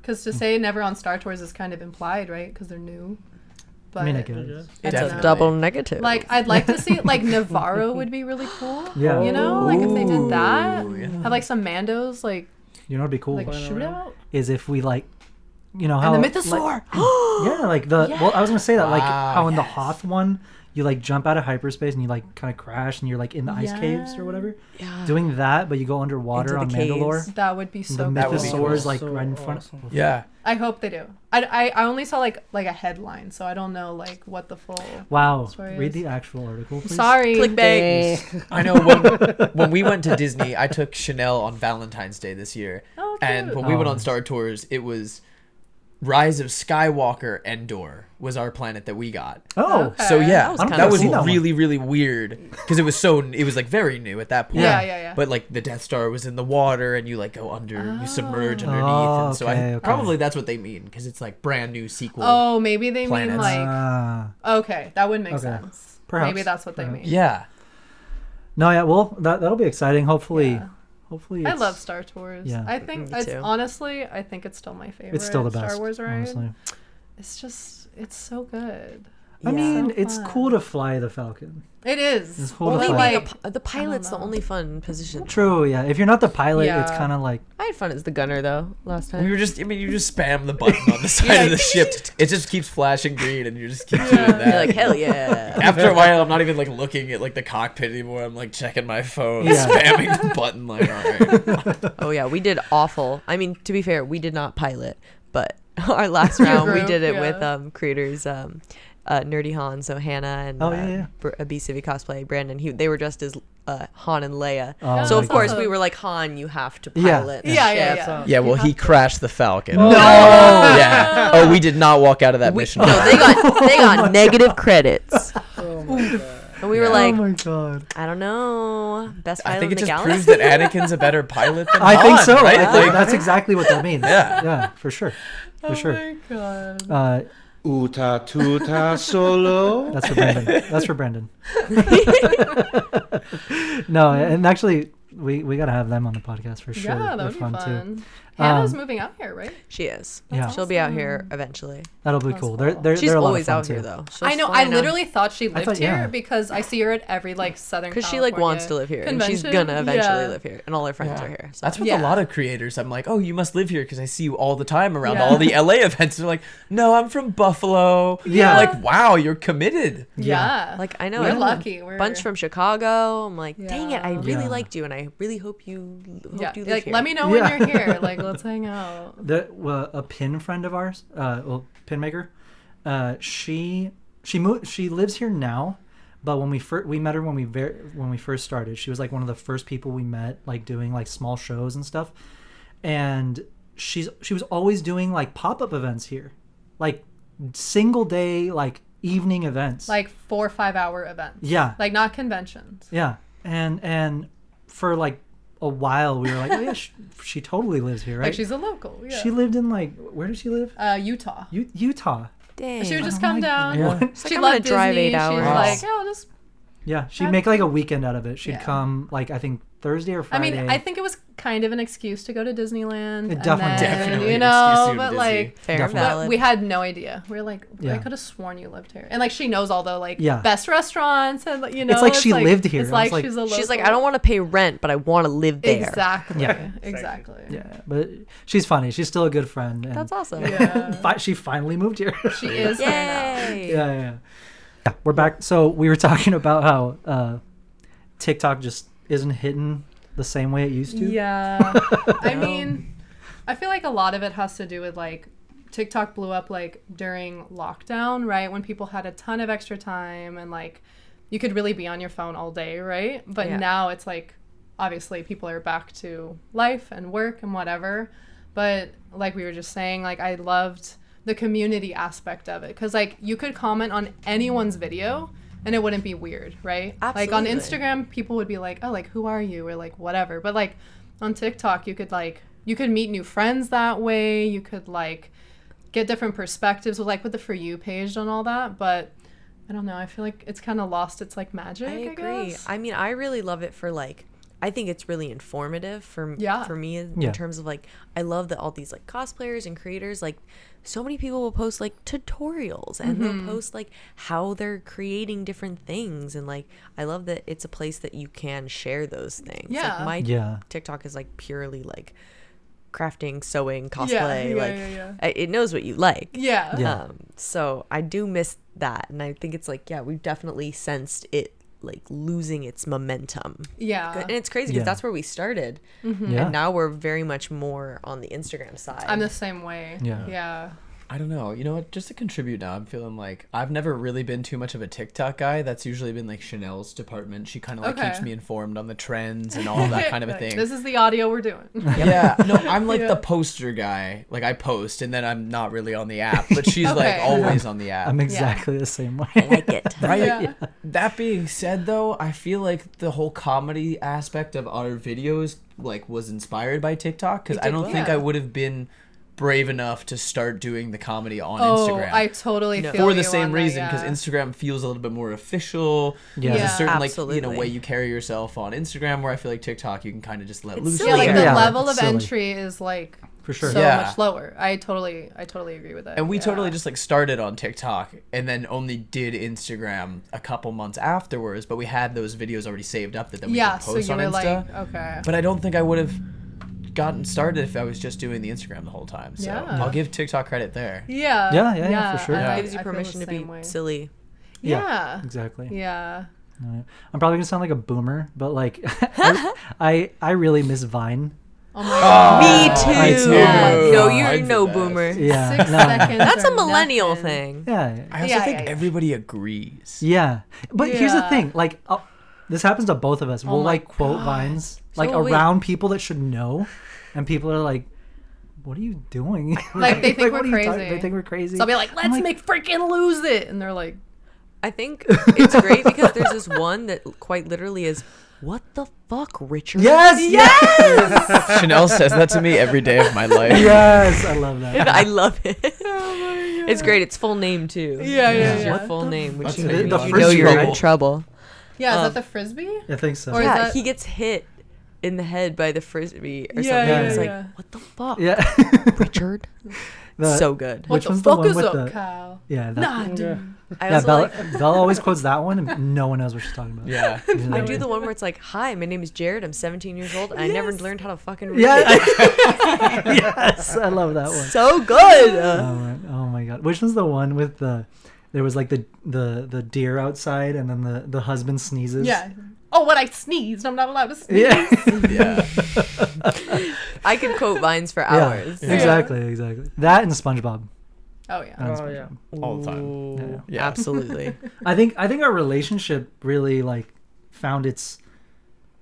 [SPEAKER 2] Because to say never on Star Tours is kind of implied, right? Because they're new. But
[SPEAKER 1] I mean, I guess.
[SPEAKER 4] It's
[SPEAKER 3] Definitely.
[SPEAKER 4] a double negative.
[SPEAKER 2] like, I'd like to see like Navarro would be really cool.
[SPEAKER 1] Yeah.
[SPEAKER 2] You know, like if they did that,
[SPEAKER 3] yeah.
[SPEAKER 2] have like some Mandos like
[SPEAKER 1] You know what'd be cool
[SPEAKER 2] shootout.
[SPEAKER 1] is if we like, you know how
[SPEAKER 2] And the Mythosaur.
[SPEAKER 1] yeah, like the well, I was gonna say that like
[SPEAKER 3] Wow,
[SPEAKER 1] how in the
[SPEAKER 3] yes.
[SPEAKER 1] Hoth one you like jump out of hyperspace and you like kind of crash and you're like in the ice caves or whatever.
[SPEAKER 4] yeah.
[SPEAKER 1] Doing that, but you go underwater
[SPEAKER 4] Into
[SPEAKER 1] on
[SPEAKER 4] the
[SPEAKER 1] Mandalore.
[SPEAKER 4] caves.
[SPEAKER 2] That would be
[SPEAKER 1] The
[SPEAKER 2] so
[SPEAKER 3] That would be
[SPEAKER 2] cool.
[SPEAKER 3] cool.
[SPEAKER 1] Mythosaurs like
[SPEAKER 6] So
[SPEAKER 1] right in front.
[SPEAKER 6] awesome.
[SPEAKER 3] Yeah.
[SPEAKER 2] I hope they do. I only saw like a headline, so I don't know like what the full.
[SPEAKER 1] Wow,
[SPEAKER 2] Story
[SPEAKER 1] read
[SPEAKER 2] is-
[SPEAKER 1] the actual article, please.
[SPEAKER 2] Sorry.
[SPEAKER 4] Clickbait.
[SPEAKER 3] I know when we went to Disney, I took Chanel on Valentine's Day this year.
[SPEAKER 2] Oh,
[SPEAKER 3] And
[SPEAKER 2] cute.
[SPEAKER 3] when we went
[SPEAKER 1] Oh.
[SPEAKER 3] on Star Tours, it was Rise of Skywalker Endor was our planet that we got.
[SPEAKER 1] Oh,
[SPEAKER 2] Okay.
[SPEAKER 3] So yeah,
[SPEAKER 4] That was
[SPEAKER 3] that
[SPEAKER 4] kinda
[SPEAKER 3] was
[SPEAKER 1] cool.
[SPEAKER 3] really really weird because it was like very new at that point.
[SPEAKER 2] Yeah.
[SPEAKER 3] But like the Death Star was in the water and you like go under, you submerge underneath,
[SPEAKER 1] Oh,
[SPEAKER 3] and so
[SPEAKER 1] okay, okay.
[SPEAKER 3] probably that's what they mean because it's like brand new sequel.
[SPEAKER 2] Oh, maybe they
[SPEAKER 3] Planets.
[SPEAKER 2] mean like.
[SPEAKER 1] Ah,
[SPEAKER 2] Okay, that would make
[SPEAKER 1] Okay.
[SPEAKER 2] sense.
[SPEAKER 1] Perhaps.
[SPEAKER 2] Maybe that's what they
[SPEAKER 1] Perhaps.
[SPEAKER 2] mean.
[SPEAKER 3] Yeah,
[SPEAKER 1] no, yeah. Well, that'll be exciting. Hopefully,
[SPEAKER 2] Yeah.
[SPEAKER 1] hopefully.
[SPEAKER 2] I
[SPEAKER 1] it's-
[SPEAKER 2] love Star Tours.
[SPEAKER 1] Yeah.
[SPEAKER 2] I think
[SPEAKER 4] Me
[SPEAKER 2] it's
[SPEAKER 4] too.
[SPEAKER 2] honestly, I think it's still my favorite.
[SPEAKER 1] It's still the best.
[SPEAKER 2] Star Wars ride.
[SPEAKER 1] Honestly,
[SPEAKER 2] It's just, it's so good.
[SPEAKER 1] I mean,
[SPEAKER 2] So
[SPEAKER 1] it's
[SPEAKER 2] fun.
[SPEAKER 1] cool to fly the Falcon.
[SPEAKER 2] It is.
[SPEAKER 1] It's cool to
[SPEAKER 2] Only
[SPEAKER 1] fly.
[SPEAKER 2] like,
[SPEAKER 4] The pilot's the
[SPEAKER 2] know.
[SPEAKER 4] only fun position.
[SPEAKER 1] True, yeah. If you're not the pilot, it's
[SPEAKER 2] Yeah.
[SPEAKER 1] kind of like
[SPEAKER 4] I had fun as the gunner though last time.
[SPEAKER 3] we were just. I mean, you just spam the button on the side of the ship. It just keeps flashing green, and you just keep doing that.
[SPEAKER 4] You're like, hell yeah.
[SPEAKER 3] After a while, I'm not even like looking at like the cockpit anymore. I'm like checking my phone,
[SPEAKER 1] Yeah.
[SPEAKER 3] spamming the button. Like, all right.
[SPEAKER 4] Oh yeah, we did awful. I mean, to be fair, we did not pilot, but our last round we
[SPEAKER 2] group,
[SPEAKER 4] did it
[SPEAKER 2] yeah.
[SPEAKER 4] with creators Nerdy Han, so Hannah and
[SPEAKER 1] Oh, yeah.
[SPEAKER 4] B Civi Cosplay, Brandon. They were dressed as Han and Leia.
[SPEAKER 1] Oh,
[SPEAKER 4] So
[SPEAKER 1] my
[SPEAKER 4] of course
[SPEAKER 2] God.
[SPEAKER 4] we were like, Han, you have to
[SPEAKER 1] Yeah.
[SPEAKER 4] pilot. the
[SPEAKER 2] Yeah,
[SPEAKER 4] ship.
[SPEAKER 2] yeah.
[SPEAKER 3] Yeah, well, he crashed the Falcon.
[SPEAKER 1] no.
[SPEAKER 3] Yeah. Oh, we did not walk out of that mission.
[SPEAKER 4] No, they got negative credits,
[SPEAKER 6] Oh my god.
[SPEAKER 4] and we were
[SPEAKER 1] Oh
[SPEAKER 4] like,
[SPEAKER 1] my god.
[SPEAKER 4] I don't know, best
[SPEAKER 3] I
[SPEAKER 4] pilot
[SPEAKER 3] think
[SPEAKER 4] in
[SPEAKER 3] it
[SPEAKER 4] the
[SPEAKER 3] just
[SPEAKER 4] galaxy.
[SPEAKER 3] proves that Anakin's a better pilot than
[SPEAKER 1] I
[SPEAKER 3] Han,
[SPEAKER 1] think so.
[SPEAKER 3] Right?
[SPEAKER 1] I think
[SPEAKER 3] Like,
[SPEAKER 1] that's exactly what that means.
[SPEAKER 3] Yeah.
[SPEAKER 1] Yeah, for sure. For sure.
[SPEAKER 2] Oh my god.
[SPEAKER 6] Uta tuta solo.
[SPEAKER 1] That's for Brandon. That's for Brandon. No, and actually, we gotta have them on the podcast for sure.
[SPEAKER 2] Yeah, that
[SPEAKER 1] They're
[SPEAKER 2] would be fun.
[SPEAKER 1] too.
[SPEAKER 2] Hannah's moving out here, right?
[SPEAKER 4] She is.
[SPEAKER 1] Yeah.
[SPEAKER 4] She'll be out here eventually.
[SPEAKER 1] That'll be
[SPEAKER 2] That's
[SPEAKER 1] cool.
[SPEAKER 2] cool.
[SPEAKER 1] They're
[SPEAKER 4] She's
[SPEAKER 1] a lot of
[SPEAKER 4] always
[SPEAKER 1] fun
[SPEAKER 4] out
[SPEAKER 1] too.
[SPEAKER 4] here though.
[SPEAKER 2] I know. I literally thought she lived
[SPEAKER 1] thought-
[SPEAKER 2] here
[SPEAKER 1] yeah.
[SPEAKER 2] because I see her at every like Southern.
[SPEAKER 4] because she like wants to live here, and she's
[SPEAKER 2] convention.
[SPEAKER 4] gonna eventually
[SPEAKER 2] Yeah.
[SPEAKER 4] live here, and all her friends are here. So.
[SPEAKER 3] That's with
[SPEAKER 2] Yeah.
[SPEAKER 3] a lot of creators. I'm like, oh, you must live here because I see you all the time around
[SPEAKER 2] Yeah.
[SPEAKER 3] all the LA events. They're like, no, I'm from Buffalo.
[SPEAKER 1] Yeah.
[SPEAKER 3] Like, wow, you're committed.
[SPEAKER 2] Yeah.
[SPEAKER 4] Like I know
[SPEAKER 2] we're
[SPEAKER 4] a
[SPEAKER 2] lucky. We're
[SPEAKER 4] bunch from Chicago. I'm like, dang it, I
[SPEAKER 2] Yeah.
[SPEAKER 4] really
[SPEAKER 1] Yeah.
[SPEAKER 4] liked you, and I really hope you
[SPEAKER 2] Yeah.
[SPEAKER 4] live
[SPEAKER 2] Like,
[SPEAKER 4] here.
[SPEAKER 2] let me know
[SPEAKER 1] Yeah.
[SPEAKER 2] when you're here. Like, let's hang out.
[SPEAKER 1] A pin friend of ours, pin maker, she lives here now, but when we met her when we first started, she was like one of the first people we met, like doing like small shows and stuff, and she was always doing like pop-up events here, like single day like evening events,
[SPEAKER 2] Like 4 or 5 hour events.
[SPEAKER 1] yeah,
[SPEAKER 2] Like not conventions.
[SPEAKER 1] yeah, and for like a while we were like, oh yeah, she totally lives here, right?
[SPEAKER 2] Like she's a local. Yeah.
[SPEAKER 1] She lived in like, where did she live?
[SPEAKER 2] Utah.
[SPEAKER 1] Utah.
[SPEAKER 4] Dang.
[SPEAKER 2] She would just
[SPEAKER 1] Oh
[SPEAKER 2] come
[SPEAKER 1] my
[SPEAKER 2] down.
[SPEAKER 1] God.
[SPEAKER 4] It's like,
[SPEAKER 2] She
[SPEAKER 4] I'm gonna
[SPEAKER 2] loved
[SPEAKER 4] drive
[SPEAKER 2] Disney.
[SPEAKER 4] 8 hours.
[SPEAKER 2] She's like, oh, just.
[SPEAKER 1] Yeah, she'd make like a weekend out of it. She'd
[SPEAKER 2] Yeah.
[SPEAKER 1] come like I think Thursday or
[SPEAKER 2] I
[SPEAKER 1] Friday.
[SPEAKER 2] mean, I think it was kind of an excuse to go to Disneyland.
[SPEAKER 1] It
[SPEAKER 2] and
[SPEAKER 1] definitely-
[SPEAKER 2] then,
[SPEAKER 3] Definitely
[SPEAKER 2] you
[SPEAKER 3] an
[SPEAKER 2] know,
[SPEAKER 3] excuse to go to
[SPEAKER 2] but
[SPEAKER 3] Disney.
[SPEAKER 2] like.
[SPEAKER 4] Fair and
[SPEAKER 1] Definitely.
[SPEAKER 2] But
[SPEAKER 4] valid.
[SPEAKER 2] we had no idea. We were like, I
[SPEAKER 1] Yeah.
[SPEAKER 2] could have sworn you lived here. And like, she knows all the like
[SPEAKER 1] Yeah.
[SPEAKER 2] best restaurants and you know.
[SPEAKER 1] It's like she lived here.
[SPEAKER 2] It's
[SPEAKER 1] I was
[SPEAKER 2] like
[SPEAKER 1] like-
[SPEAKER 2] she's a local.
[SPEAKER 4] She's like, I don't want to pay rent, but I want to live there.
[SPEAKER 2] Exactly.
[SPEAKER 1] Yeah.
[SPEAKER 2] Exactly.
[SPEAKER 1] yeah, but she's funny. She's still a good friend. And
[SPEAKER 4] That's awesome.
[SPEAKER 2] Yeah.
[SPEAKER 1] She finally moved here.
[SPEAKER 2] She is here now.
[SPEAKER 4] Yay.
[SPEAKER 1] Yeah. We're back. So we were talking about how TikTok just isn't hitting the same way it used to.
[SPEAKER 2] Yeah. I mean, I feel like a lot of it has to do with like TikTok blew up like during lockdown, right? When people had a ton of extra time and like you could really be on your phone all day, right? But
[SPEAKER 4] Yeah.
[SPEAKER 2] now it's like obviously people are back to life and work and whatever. But like we were just saying, like I loved the community aspect of it because like you could comment on anyone's video and it wouldn't be weird, right? Like on
[SPEAKER 4] Absolutely.
[SPEAKER 2] Instagram, people would be like, oh, like, who are you? Or like, whatever. But like on TikTok, you could meet new friends that way. You could like get different perspectives with the For You page and all that. But I don't know. I feel like it's kind of lost its like magic,
[SPEAKER 4] I
[SPEAKER 2] I
[SPEAKER 4] agree.
[SPEAKER 2] guess.
[SPEAKER 4] I mean, I really love it for like I think it's really informative for me in terms of like, I love that all these like cosplayers and creators, like so many people will post like tutorials and they'll post like how they're creating different things, and like I love that it's a place that you can share those things. Like my TikTok is like purely like crafting, sewing, cosplay, it knows what you like. So I do miss that, and I think it's like we've definitely sensed it like losing its momentum. And it's crazy because that's where we started, and now we're very much more on the Instagram side.
[SPEAKER 2] I'm the same way.
[SPEAKER 3] I don't know. You know what? Just to contribute now, I'm feeling like I've never really been too much of a TikTok guy. That's usually been like Chanel's department. She kind of like keeps me informed on the trends and all that kind of a thing.
[SPEAKER 2] This is the audio we're doing.
[SPEAKER 3] No, I'm like the poster guy. Like I post and then I'm not really on the app, but she's like always on the app.
[SPEAKER 1] I'm exactly the same way.
[SPEAKER 4] I like it.
[SPEAKER 3] Right? That being said, though, I feel like the whole comedy aspect of our videos like was inspired by TikTok, because I don't think I would have been brave enough to start doing the comedy on Instagram.
[SPEAKER 2] I totally feel
[SPEAKER 3] for the
[SPEAKER 2] you
[SPEAKER 3] same
[SPEAKER 2] on
[SPEAKER 3] reason,
[SPEAKER 2] that,
[SPEAKER 3] because Instagram feels a little bit more official. There's a certain like way you carry yourself on Instagram, where I feel like TikTok you can kind of just let loose.
[SPEAKER 2] Like the level of entry is like
[SPEAKER 1] for sure
[SPEAKER 2] so much lower. I totally agree with that.
[SPEAKER 3] And we totally just like started on TikTok and then only did Instagram a couple months afterwards, but we had those videos already saved up that then we could post on Insta.
[SPEAKER 2] Like, okay.
[SPEAKER 3] But I don't think I would have gotten started if I was just doing the Instagram the whole time. So I'll give TikTok credit there.
[SPEAKER 1] Yeah, for sure.
[SPEAKER 4] It gives you permission to be silly.
[SPEAKER 1] Yeah, exactly.
[SPEAKER 2] Yeah.
[SPEAKER 1] I'm probably gonna sound like a boomer, but like I really miss Vine.
[SPEAKER 2] Oh my god.
[SPEAKER 4] Me too. No, you're no boomer.
[SPEAKER 1] Yeah.
[SPEAKER 2] 6 seconds.
[SPEAKER 4] That's a millennial thing.
[SPEAKER 1] Yeah.
[SPEAKER 3] I also think everybody agrees.
[SPEAKER 1] Yeah. But here's the thing, like this happens to both of us. We'll like quote Vines like around people that should know, and people are like, what are you doing?
[SPEAKER 2] Like they think we're crazy.
[SPEAKER 1] They think we're crazy.
[SPEAKER 2] So I'll be like, let's make freaking lose it. And they're like,
[SPEAKER 4] I think it's great because there's this one that quite literally is, what the fuck, Richard?
[SPEAKER 1] Yes!
[SPEAKER 3] Chanel says that to me every day of my life.
[SPEAKER 1] Yes, I love that.
[SPEAKER 4] I love it. It's great. It's full name too.
[SPEAKER 2] Yeah.
[SPEAKER 4] Your full name, which you
[SPEAKER 1] the
[SPEAKER 4] know you're in trouble.
[SPEAKER 2] Yeah, is that the frisbee?
[SPEAKER 1] I think so.
[SPEAKER 2] Or
[SPEAKER 4] Yeah, he gets hit in the head by the frisbee or something. It's like, what the fuck?
[SPEAKER 1] Yeah.
[SPEAKER 4] Richard? So good.
[SPEAKER 2] What the fuck is up, Kyle?
[SPEAKER 1] Yeah.
[SPEAKER 4] Bella
[SPEAKER 1] always quotes that one, and no one knows what she's talking about.
[SPEAKER 3] Yeah.
[SPEAKER 4] I do the one where it's like, hi, my name is Jared. I'm 17 years old, and I never learned how to fucking read.
[SPEAKER 1] Yes, I love that one.
[SPEAKER 4] So good.
[SPEAKER 1] Oh my god. Which one's the one with there was like the deer outside, and then the husband sneezes?
[SPEAKER 2] Yeah. Oh, when I sneezed, I'm not allowed to sneeze.
[SPEAKER 1] Yeah.
[SPEAKER 4] I could quote Vines for hours.
[SPEAKER 1] Yeah. Exactly. That and SpongeBob.
[SPEAKER 2] Oh yeah.
[SPEAKER 3] All the time.
[SPEAKER 4] Yeah. Absolutely.
[SPEAKER 1] I think our relationship really like found its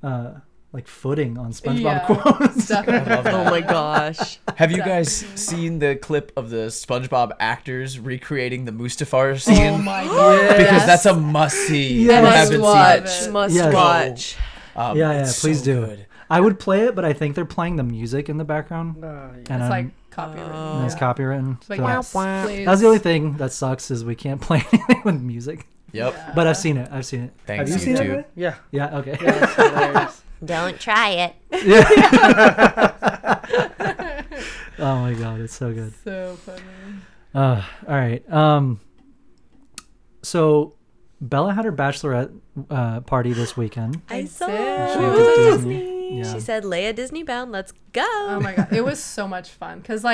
[SPEAKER 1] like footing on SpongeBob quotes.
[SPEAKER 2] Definitely.
[SPEAKER 3] I love that.
[SPEAKER 4] Oh my gosh.
[SPEAKER 3] Have you guys seen the clip of the SpongeBob actors recreating the Mustafar scene?
[SPEAKER 2] Oh my god.
[SPEAKER 3] Because that's a must-see.
[SPEAKER 1] Yes.
[SPEAKER 3] You haven't seen it.
[SPEAKER 4] Must
[SPEAKER 1] Yes.
[SPEAKER 4] watch.
[SPEAKER 1] Please
[SPEAKER 3] so
[SPEAKER 1] do.
[SPEAKER 3] Good.
[SPEAKER 1] I would play it, but I think they're playing the music in the background.
[SPEAKER 2] It's like copywritten.
[SPEAKER 1] It's copywritten.
[SPEAKER 2] But
[SPEAKER 1] So
[SPEAKER 2] yes, please.
[SPEAKER 1] that's the only thing that sucks is we can't play anything with music.
[SPEAKER 3] Yep.
[SPEAKER 1] But I've seen it.
[SPEAKER 3] Thanks,
[SPEAKER 1] Have you seen
[SPEAKER 3] YouTube.
[SPEAKER 1] it?
[SPEAKER 7] Yeah.
[SPEAKER 1] Yeah. Okay.
[SPEAKER 7] Yeah, that's hilarious.
[SPEAKER 4] Don't try it.
[SPEAKER 1] Oh my god, it's so good.
[SPEAKER 2] So funny.
[SPEAKER 1] All right. So Bella had her bachelorette party this weekend.
[SPEAKER 4] I saw.
[SPEAKER 1] She
[SPEAKER 2] It
[SPEAKER 1] went
[SPEAKER 2] was
[SPEAKER 1] to
[SPEAKER 2] at
[SPEAKER 1] Disney. Yeah.
[SPEAKER 4] She said, Leia Disney bound, let's go.
[SPEAKER 2] Oh my god, it was so much fun because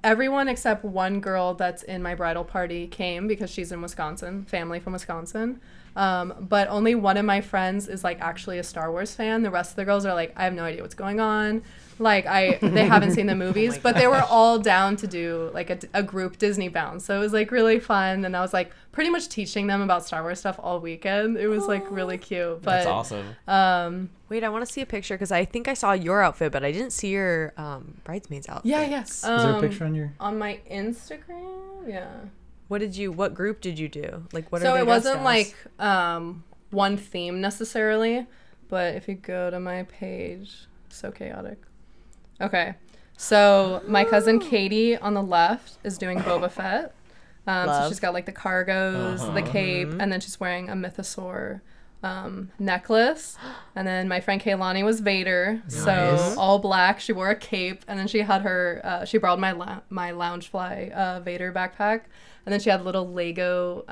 [SPEAKER 2] everyone except one girl that's in my bridal party came because she's in Wisconsin, family from Wisconsin. But only one of my friends is like actually a Star Wars fan. The rest of the girls are like, I have no idea what's going on. Like they haven't seen the movies, but they were all down to do like a group Disney bound. So it was like really fun. And I was like pretty much teaching them about Star Wars stuff all weekend. It was like really cute. But
[SPEAKER 3] That's awesome.
[SPEAKER 4] Wait, I want to see a picture because I think I saw your outfit, but I didn't see your bridesmaid's outfit.
[SPEAKER 2] yes.
[SPEAKER 1] Is there a picture on your?
[SPEAKER 2] On my Instagram? Yeah.
[SPEAKER 4] What group did you do? Like, what are
[SPEAKER 2] So
[SPEAKER 4] they
[SPEAKER 2] it
[SPEAKER 4] dressed
[SPEAKER 2] wasn't
[SPEAKER 4] as?
[SPEAKER 2] like one theme necessarily, but if you go to my page, so chaotic. Okay, so my cousin Katie on the left is doing Boba Fett. So she's got like the cargos, the cape, and then she's wearing a mythosaur necklace, and then my friend Kaylani was Vader, so all black. She wore a cape, and then she had her she borrowed my Loungefly Vader backpack, and then she had little Lego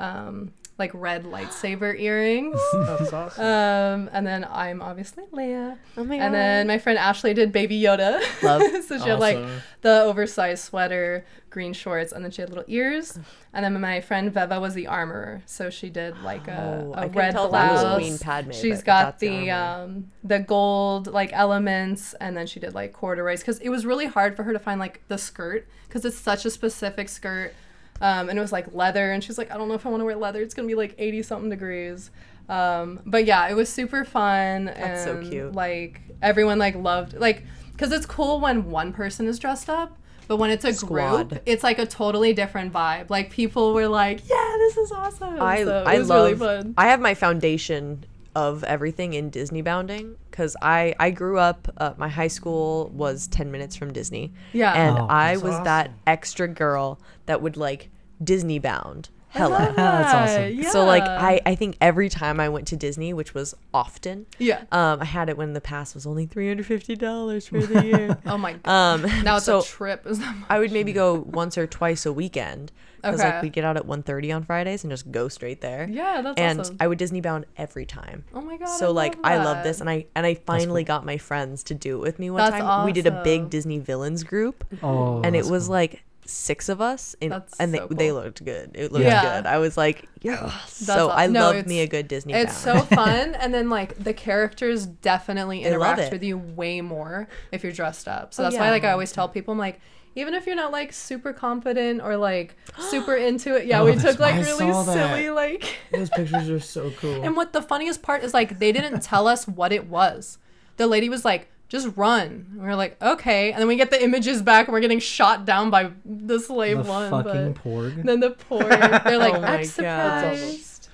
[SPEAKER 2] like red lightsaber earrings.
[SPEAKER 7] That's awesome.
[SPEAKER 2] And then I'm obviously Leia.
[SPEAKER 4] Oh my god.
[SPEAKER 2] And then my friend Ashley did Baby Yoda.
[SPEAKER 4] Love.
[SPEAKER 2] So she had like the oversized sweater, green shorts, and then she had little ears. And then my friend Veva was the armorer. So she did like a
[SPEAKER 4] I couldn't
[SPEAKER 2] red
[SPEAKER 4] tell if that was
[SPEAKER 2] blouse.
[SPEAKER 4] Queen Padme,
[SPEAKER 2] She's
[SPEAKER 4] but
[SPEAKER 2] got
[SPEAKER 4] that's the
[SPEAKER 2] the gold like elements, and then she did like corduroys, because it was really hard for her to find like the skirt, because it's such a specific skirt. And it was like leather, and she's like, I don't know if I want to wear leather. It's gonna be like 80 something degrees. But yeah, it was super fun.
[SPEAKER 4] That's
[SPEAKER 2] and
[SPEAKER 4] so cute.
[SPEAKER 2] Like everyone like loved, like, because it's cool when one person is dressed up, but when it's a
[SPEAKER 4] Squad.
[SPEAKER 2] group, it's like a totally different vibe. Like people were like, yeah, this is awesome.
[SPEAKER 4] I
[SPEAKER 2] was
[SPEAKER 4] love.
[SPEAKER 2] really fun.
[SPEAKER 4] I have my foundation of everything in Disney bounding, because I grew up. My high school was 10 minutes from Disney.
[SPEAKER 2] Yeah.
[SPEAKER 4] and
[SPEAKER 1] Oh,
[SPEAKER 4] I
[SPEAKER 7] that's
[SPEAKER 4] was that extra girl that would like Disney bound. Hella.
[SPEAKER 1] That's awesome.
[SPEAKER 2] Yeah.
[SPEAKER 4] So like I think every time I went to Disney, which was often,
[SPEAKER 2] Yeah.
[SPEAKER 4] I had it when the pass was only $350 for the year.
[SPEAKER 2] Oh my god. Now it's
[SPEAKER 4] so
[SPEAKER 2] a trip. Is that
[SPEAKER 4] I would maybe go once or twice a weekend, because
[SPEAKER 2] Okay.
[SPEAKER 4] like we'd get out at 1:30 on Fridays and just go straight there.
[SPEAKER 2] Yeah, that's
[SPEAKER 4] and
[SPEAKER 2] awesome.
[SPEAKER 4] I would Disney bound every time.
[SPEAKER 2] Oh my god.
[SPEAKER 4] So like I love
[SPEAKER 2] that.
[SPEAKER 4] this, and I finally got my friends to do it with me one
[SPEAKER 2] That's
[SPEAKER 4] time. We did a big
[SPEAKER 2] awesome.
[SPEAKER 4] Disney villains group,
[SPEAKER 1] Oh,
[SPEAKER 4] and it
[SPEAKER 1] that's
[SPEAKER 4] was
[SPEAKER 1] cool.
[SPEAKER 4] like 6 of us,
[SPEAKER 2] That's
[SPEAKER 4] and
[SPEAKER 2] so
[SPEAKER 4] they
[SPEAKER 2] cool.
[SPEAKER 4] looked good. It looked
[SPEAKER 2] Yeah.
[SPEAKER 4] good. I was like, yeah.
[SPEAKER 2] That's
[SPEAKER 4] So I
[SPEAKER 2] no,
[SPEAKER 4] love
[SPEAKER 2] it's-
[SPEAKER 4] me a good Disney
[SPEAKER 2] It's
[SPEAKER 4] bound.
[SPEAKER 2] so fun, and then like the characters definitely
[SPEAKER 4] They love
[SPEAKER 2] interact
[SPEAKER 4] it.
[SPEAKER 2] with you way more if you're dressed up. So
[SPEAKER 4] Oh,
[SPEAKER 2] that's
[SPEAKER 4] yeah.
[SPEAKER 2] why like I always tell people, I'm like, even if you're not like super confident or like super into it, yeah, we took like
[SPEAKER 3] I
[SPEAKER 2] really
[SPEAKER 3] saw that.
[SPEAKER 2] silly like.
[SPEAKER 3] Those pictures are so cool.
[SPEAKER 2] And what the funniest part is, like, they didn't tell us what it was. The lady was like, just run. And we were like, okay. And then we get the images back, and we're getting shot down by the slave
[SPEAKER 1] the
[SPEAKER 2] one.
[SPEAKER 1] fucking
[SPEAKER 2] But
[SPEAKER 1] porg.
[SPEAKER 2] then the poor, they're like,
[SPEAKER 4] Oh my
[SPEAKER 2] I'm
[SPEAKER 4] God.
[SPEAKER 2] surprised.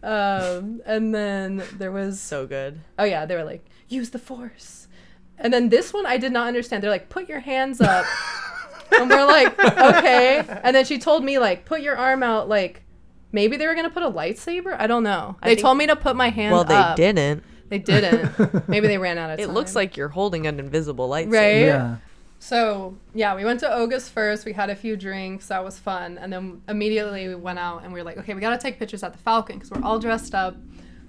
[SPEAKER 2] And then there was,
[SPEAKER 4] So good.
[SPEAKER 2] oh yeah, they were like, use the force. And then this one I did not understand. They're like, put your hands up. And we're like, okay. And then she told me, like, put your arm out, like, maybe they were going to put a lightsaber? I don't know.
[SPEAKER 4] I
[SPEAKER 2] They
[SPEAKER 4] think-
[SPEAKER 2] told me to put my hand
[SPEAKER 4] Well, they
[SPEAKER 2] up.
[SPEAKER 4] didn't.
[SPEAKER 2] They didn't. Maybe they ran out of
[SPEAKER 4] It
[SPEAKER 2] time.
[SPEAKER 4] looks like you're holding an invisible lightsaber.
[SPEAKER 2] Right?
[SPEAKER 1] Yeah.
[SPEAKER 2] So, yeah, we went to Oga's first. We had a few drinks. That was fun. And then immediately we went out and we were like, okay, we got to take pictures at the Falcon because we're all dressed up.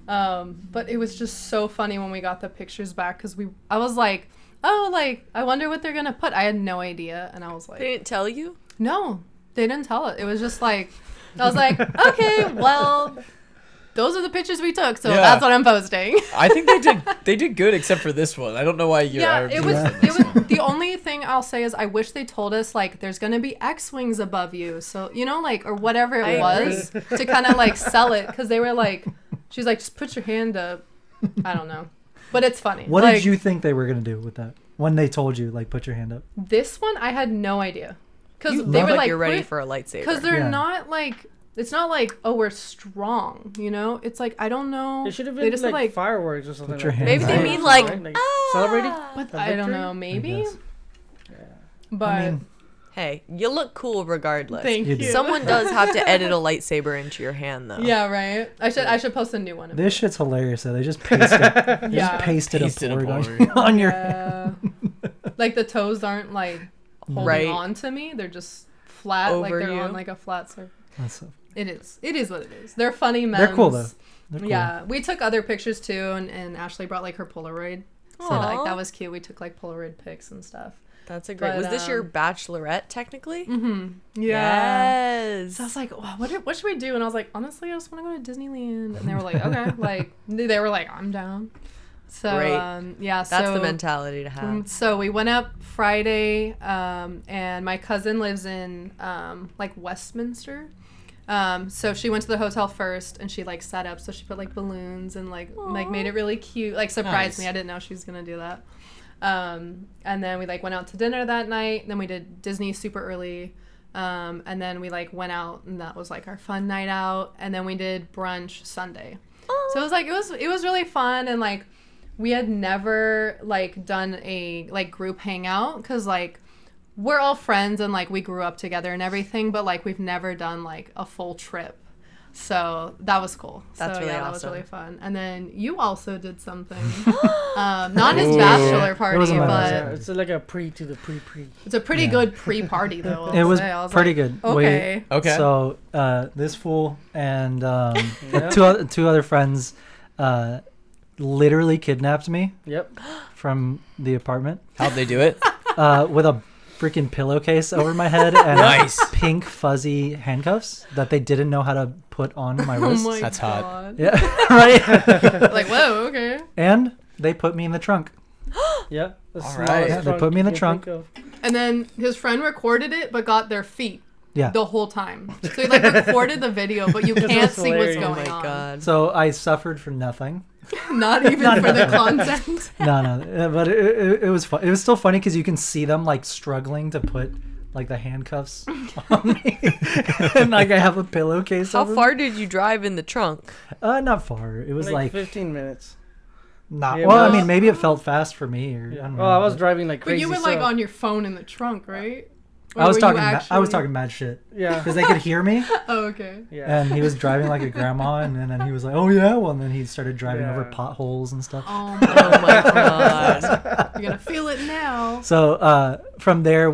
[SPEAKER 2] But it was just so funny when we got the pictures back, because I was like, oh, like, I wonder what they're going to put. I had no idea. And I was like,
[SPEAKER 4] They didn't tell you?
[SPEAKER 2] no, they didn't tell it. It was just like, I was like, okay, well, those are the pictures we took, so
[SPEAKER 3] Yeah.
[SPEAKER 2] that's what I'm posting.
[SPEAKER 3] I think they did good except for this one. I don't know why you.
[SPEAKER 2] Yeah, it was the only thing I'll say is I wish they told us, like, there's gonna be X-wings above you, so you know, like, or whatever it
[SPEAKER 4] I
[SPEAKER 2] was to kind of like sell it, because they were like, she's like, just put your hand up. I don't know, but it's funny.
[SPEAKER 1] What
[SPEAKER 2] like,
[SPEAKER 1] did you think they were gonna do with that when they told you, like, put your hand up?
[SPEAKER 2] This one I had no idea, because
[SPEAKER 4] You
[SPEAKER 2] they
[SPEAKER 4] look
[SPEAKER 2] were
[SPEAKER 4] like
[SPEAKER 2] like,
[SPEAKER 4] you're ready for a lightsaber.
[SPEAKER 2] because they're
[SPEAKER 1] Yeah.
[SPEAKER 2] not like. It's not like, oh, we're strong, you know? It's like, I don't know.
[SPEAKER 7] It should have
[SPEAKER 2] They
[SPEAKER 7] been
[SPEAKER 2] just
[SPEAKER 7] like,
[SPEAKER 2] like
[SPEAKER 7] fireworks or something.
[SPEAKER 1] Put your
[SPEAKER 7] like
[SPEAKER 1] hands
[SPEAKER 7] that.
[SPEAKER 4] Maybe they
[SPEAKER 1] up.
[SPEAKER 4] mean like,
[SPEAKER 7] celebrating.
[SPEAKER 2] But
[SPEAKER 7] The
[SPEAKER 2] I don't
[SPEAKER 7] victory?
[SPEAKER 2] know,
[SPEAKER 1] I
[SPEAKER 2] maybe.
[SPEAKER 1] guess.
[SPEAKER 2] But
[SPEAKER 1] I mean,
[SPEAKER 4] hey, you look cool regardless.
[SPEAKER 2] thank
[SPEAKER 1] You
[SPEAKER 2] you.
[SPEAKER 1] do.
[SPEAKER 4] Someone does have to edit a lightsaber into your hand, though.
[SPEAKER 2] Yeah, right. I should post a new one. Of
[SPEAKER 1] this shit's hilarious though. They just pasted they
[SPEAKER 2] Yeah.
[SPEAKER 1] just pasted
[SPEAKER 3] Pasted
[SPEAKER 1] a
[SPEAKER 3] a
[SPEAKER 1] porg
[SPEAKER 3] porg.
[SPEAKER 1] on your
[SPEAKER 2] Yeah. Like the toes aren't like holding
[SPEAKER 4] Right.
[SPEAKER 2] on to me. They're just flat. like
[SPEAKER 4] Over
[SPEAKER 2] they're
[SPEAKER 4] you.
[SPEAKER 2] on like a flat surface.
[SPEAKER 1] That's so,
[SPEAKER 2] It is. It is what it is. They're funny memes.
[SPEAKER 1] they're cool though. They're cool.
[SPEAKER 2] Yeah. We took other pictures too, and Ashley brought like her Polaroid. So like
[SPEAKER 4] Aw.
[SPEAKER 2] that was cute. We took like Polaroid pics and stuff.
[SPEAKER 4] That's a great.
[SPEAKER 2] But,
[SPEAKER 4] Was this your Bachelorette technically?
[SPEAKER 2] Yeah.
[SPEAKER 4] Yes.
[SPEAKER 2] So I was like, wow, what should we do? And I was like, honestly, I just want to go to Disneyland. And they were like, okay. Like, they were like, I'm down. So,
[SPEAKER 4] Great.
[SPEAKER 2] yeah.
[SPEAKER 4] That's
[SPEAKER 2] so,
[SPEAKER 4] the mentality to have.
[SPEAKER 2] So we went up Friday, and my cousin lives in, like, Westminster. So she went to the hotel first, and she, like, set up. So she put, like, balloons and, like made it really cute. Like, surprised
[SPEAKER 3] Nice.
[SPEAKER 2] me. I didn't know she was going to do that. And then we, like, went out to dinner that night. Then we did Disney super early. And then we, like, went out, and that was, like, our fun night out. And then we did brunch Sunday. So it was, like, it was really fun. And, like, we had never, like, done a, like, group hangout. Because, like, we're all friends and, like, we grew up together and everything. But, like, we've never done, like, a full trip. So that was cool.
[SPEAKER 4] That's really
[SPEAKER 2] that was
[SPEAKER 4] awesome.
[SPEAKER 2] really fun. And then you also did something. Not his bachelor party,
[SPEAKER 1] wasn't my
[SPEAKER 2] but
[SPEAKER 7] Yeah, it's like a pre to the pre.
[SPEAKER 2] it's a pretty good pre-party though.
[SPEAKER 1] It was
[SPEAKER 2] I
[SPEAKER 1] pretty
[SPEAKER 2] like,
[SPEAKER 1] good.
[SPEAKER 2] Okay.
[SPEAKER 3] Okay.
[SPEAKER 1] So this fool and two other friends literally kidnapped me
[SPEAKER 7] Yep.
[SPEAKER 1] from the apartment
[SPEAKER 3] How'd they do it?
[SPEAKER 1] with a freaking pillowcase over my head and
[SPEAKER 3] Nice.
[SPEAKER 1] pink fuzzy handcuffs that they didn't know how to put on my
[SPEAKER 2] Oh
[SPEAKER 1] wrists.
[SPEAKER 2] my
[SPEAKER 3] That's hot.
[SPEAKER 2] God.
[SPEAKER 1] Yeah, right.
[SPEAKER 2] Like, whoa, okay.
[SPEAKER 1] And they put me in the trunk.
[SPEAKER 7] Yeah. The
[SPEAKER 3] All
[SPEAKER 7] smallest
[SPEAKER 3] right.
[SPEAKER 1] Yeah, they put me in the
[SPEAKER 7] you
[SPEAKER 1] trunk.
[SPEAKER 7] can think of.
[SPEAKER 2] And then his friend recorded it, but got their feet
[SPEAKER 1] Yeah.
[SPEAKER 2] the whole time. So he like recorded the video, but you
[SPEAKER 7] This
[SPEAKER 2] can't
[SPEAKER 7] was
[SPEAKER 2] see what's
[SPEAKER 7] hilarious.
[SPEAKER 4] Oh
[SPEAKER 2] going
[SPEAKER 4] my
[SPEAKER 2] on.
[SPEAKER 4] god.
[SPEAKER 1] So I suffered for nothing.
[SPEAKER 2] Not even for the content.
[SPEAKER 1] No, but it was fun. It was still funny because you can see them like struggling to put like the handcuffs on me, and like I have a pillowcase.
[SPEAKER 4] How
[SPEAKER 1] over
[SPEAKER 4] far did you drive in the trunk?
[SPEAKER 1] Not far. It was like
[SPEAKER 7] 15 minutes.
[SPEAKER 1] not.
[SPEAKER 7] Yeah,
[SPEAKER 1] Well, I
[SPEAKER 7] but-
[SPEAKER 1] mean, maybe it felt fast for me, or I
[SPEAKER 7] Yeah.
[SPEAKER 1] don't
[SPEAKER 7] Oh,
[SPEAKER 1] know.
[SPEAKER 7] I was
[SPEAKER 1] but
[SPEAKER 7] driving like
[SPEAKER 2] But
[SPEAKER 7] crazy.
[SPEAKER 2] you were like
[SPEAKER 7] so-
[SPEAKER 2] on your phone in the trunk, right? Or
[SPEAKER 1] I was
[SPEAKER 2] were you
[SPEAKER 1] talking. I was
[SPEAKER 2] actually-
[SPEAKER 1] talking mad shit
[SPEAKER 7] Yeah.
[SPEAKER 1] because they could hear me,
[SPEAKER 2] Oh, okay.
[SPEAKER 7] Yeah.
[SPEAKER 1] and he was driving like a grandma, and then he was like, "Oh yeah," well, and then he started driving over
[SPEAKER 7] Yeah.
[SPEAKER 1] potholes and stuff.
[SPEAKER 2] Oh
[SPEAKER 4] Oh
[SPEAKER 2] my
[SPEAKER 4] my god.
[SPEAKER 2] You're gonna feel it now.
[SPEAKER 1] So from there,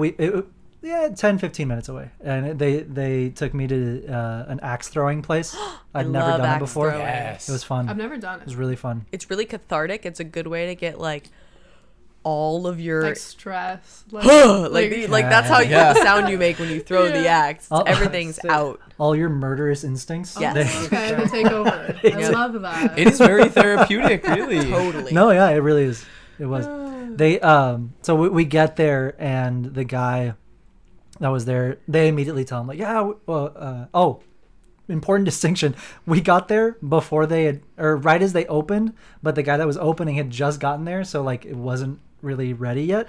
[SPEAKER 1] 10, 15 minutes away, and they took me to an axe throwing place. I'd never
[SPEAKER 4] love
[SPEAKER 1] done it
[SPEAKER 4] axe
[SPEAKER 1] before.
[SPEAKER 4] throwing.
[SPEAKER 3] Yes.
[SPEAKER 1] It was fun.
[SPEAKER 2] I've never done
[SPEAKER 1] It
[SPEAKER 2] it.
[SPEAKER 1] was really fun.
[SPEAKER 4] It's really cathartic. It's a good way to get like all of your
[SPEAKER 2] Like stress.
[SPEAKER 4] like
[SPEAKER 2] like
[SPEAKER 4] that's how
[SPEAKER 3] Yeah.
[SPEAKER 4] the sound you make when you throw the
[SPEAKER 2] Yeah.
[SPEAKER 4] axe.
[SPEAKER 1] Oh.
[SPEAKER 4] Everything's out.
[SPEAKER 1] All your murderous instincts.
[SPEAKER 4] Yes.
[SPEAKER 2] okay, they take over. I
[SPEAKER 4] Yeah.
[SPEAKER 2] love that.
[SPEAKER 3] It is very therapeutic, really.
[SPEAKER 4] Totally.
[SPEAKER 1] No, yeah, it really is. It was. They so we get there, and the guy that was there, they immediately tell him like, yeah, well, important distinction. We got there before they had, or right as they opened, but the guy that was opening had just gotten there, so like it wasn't really ready yet.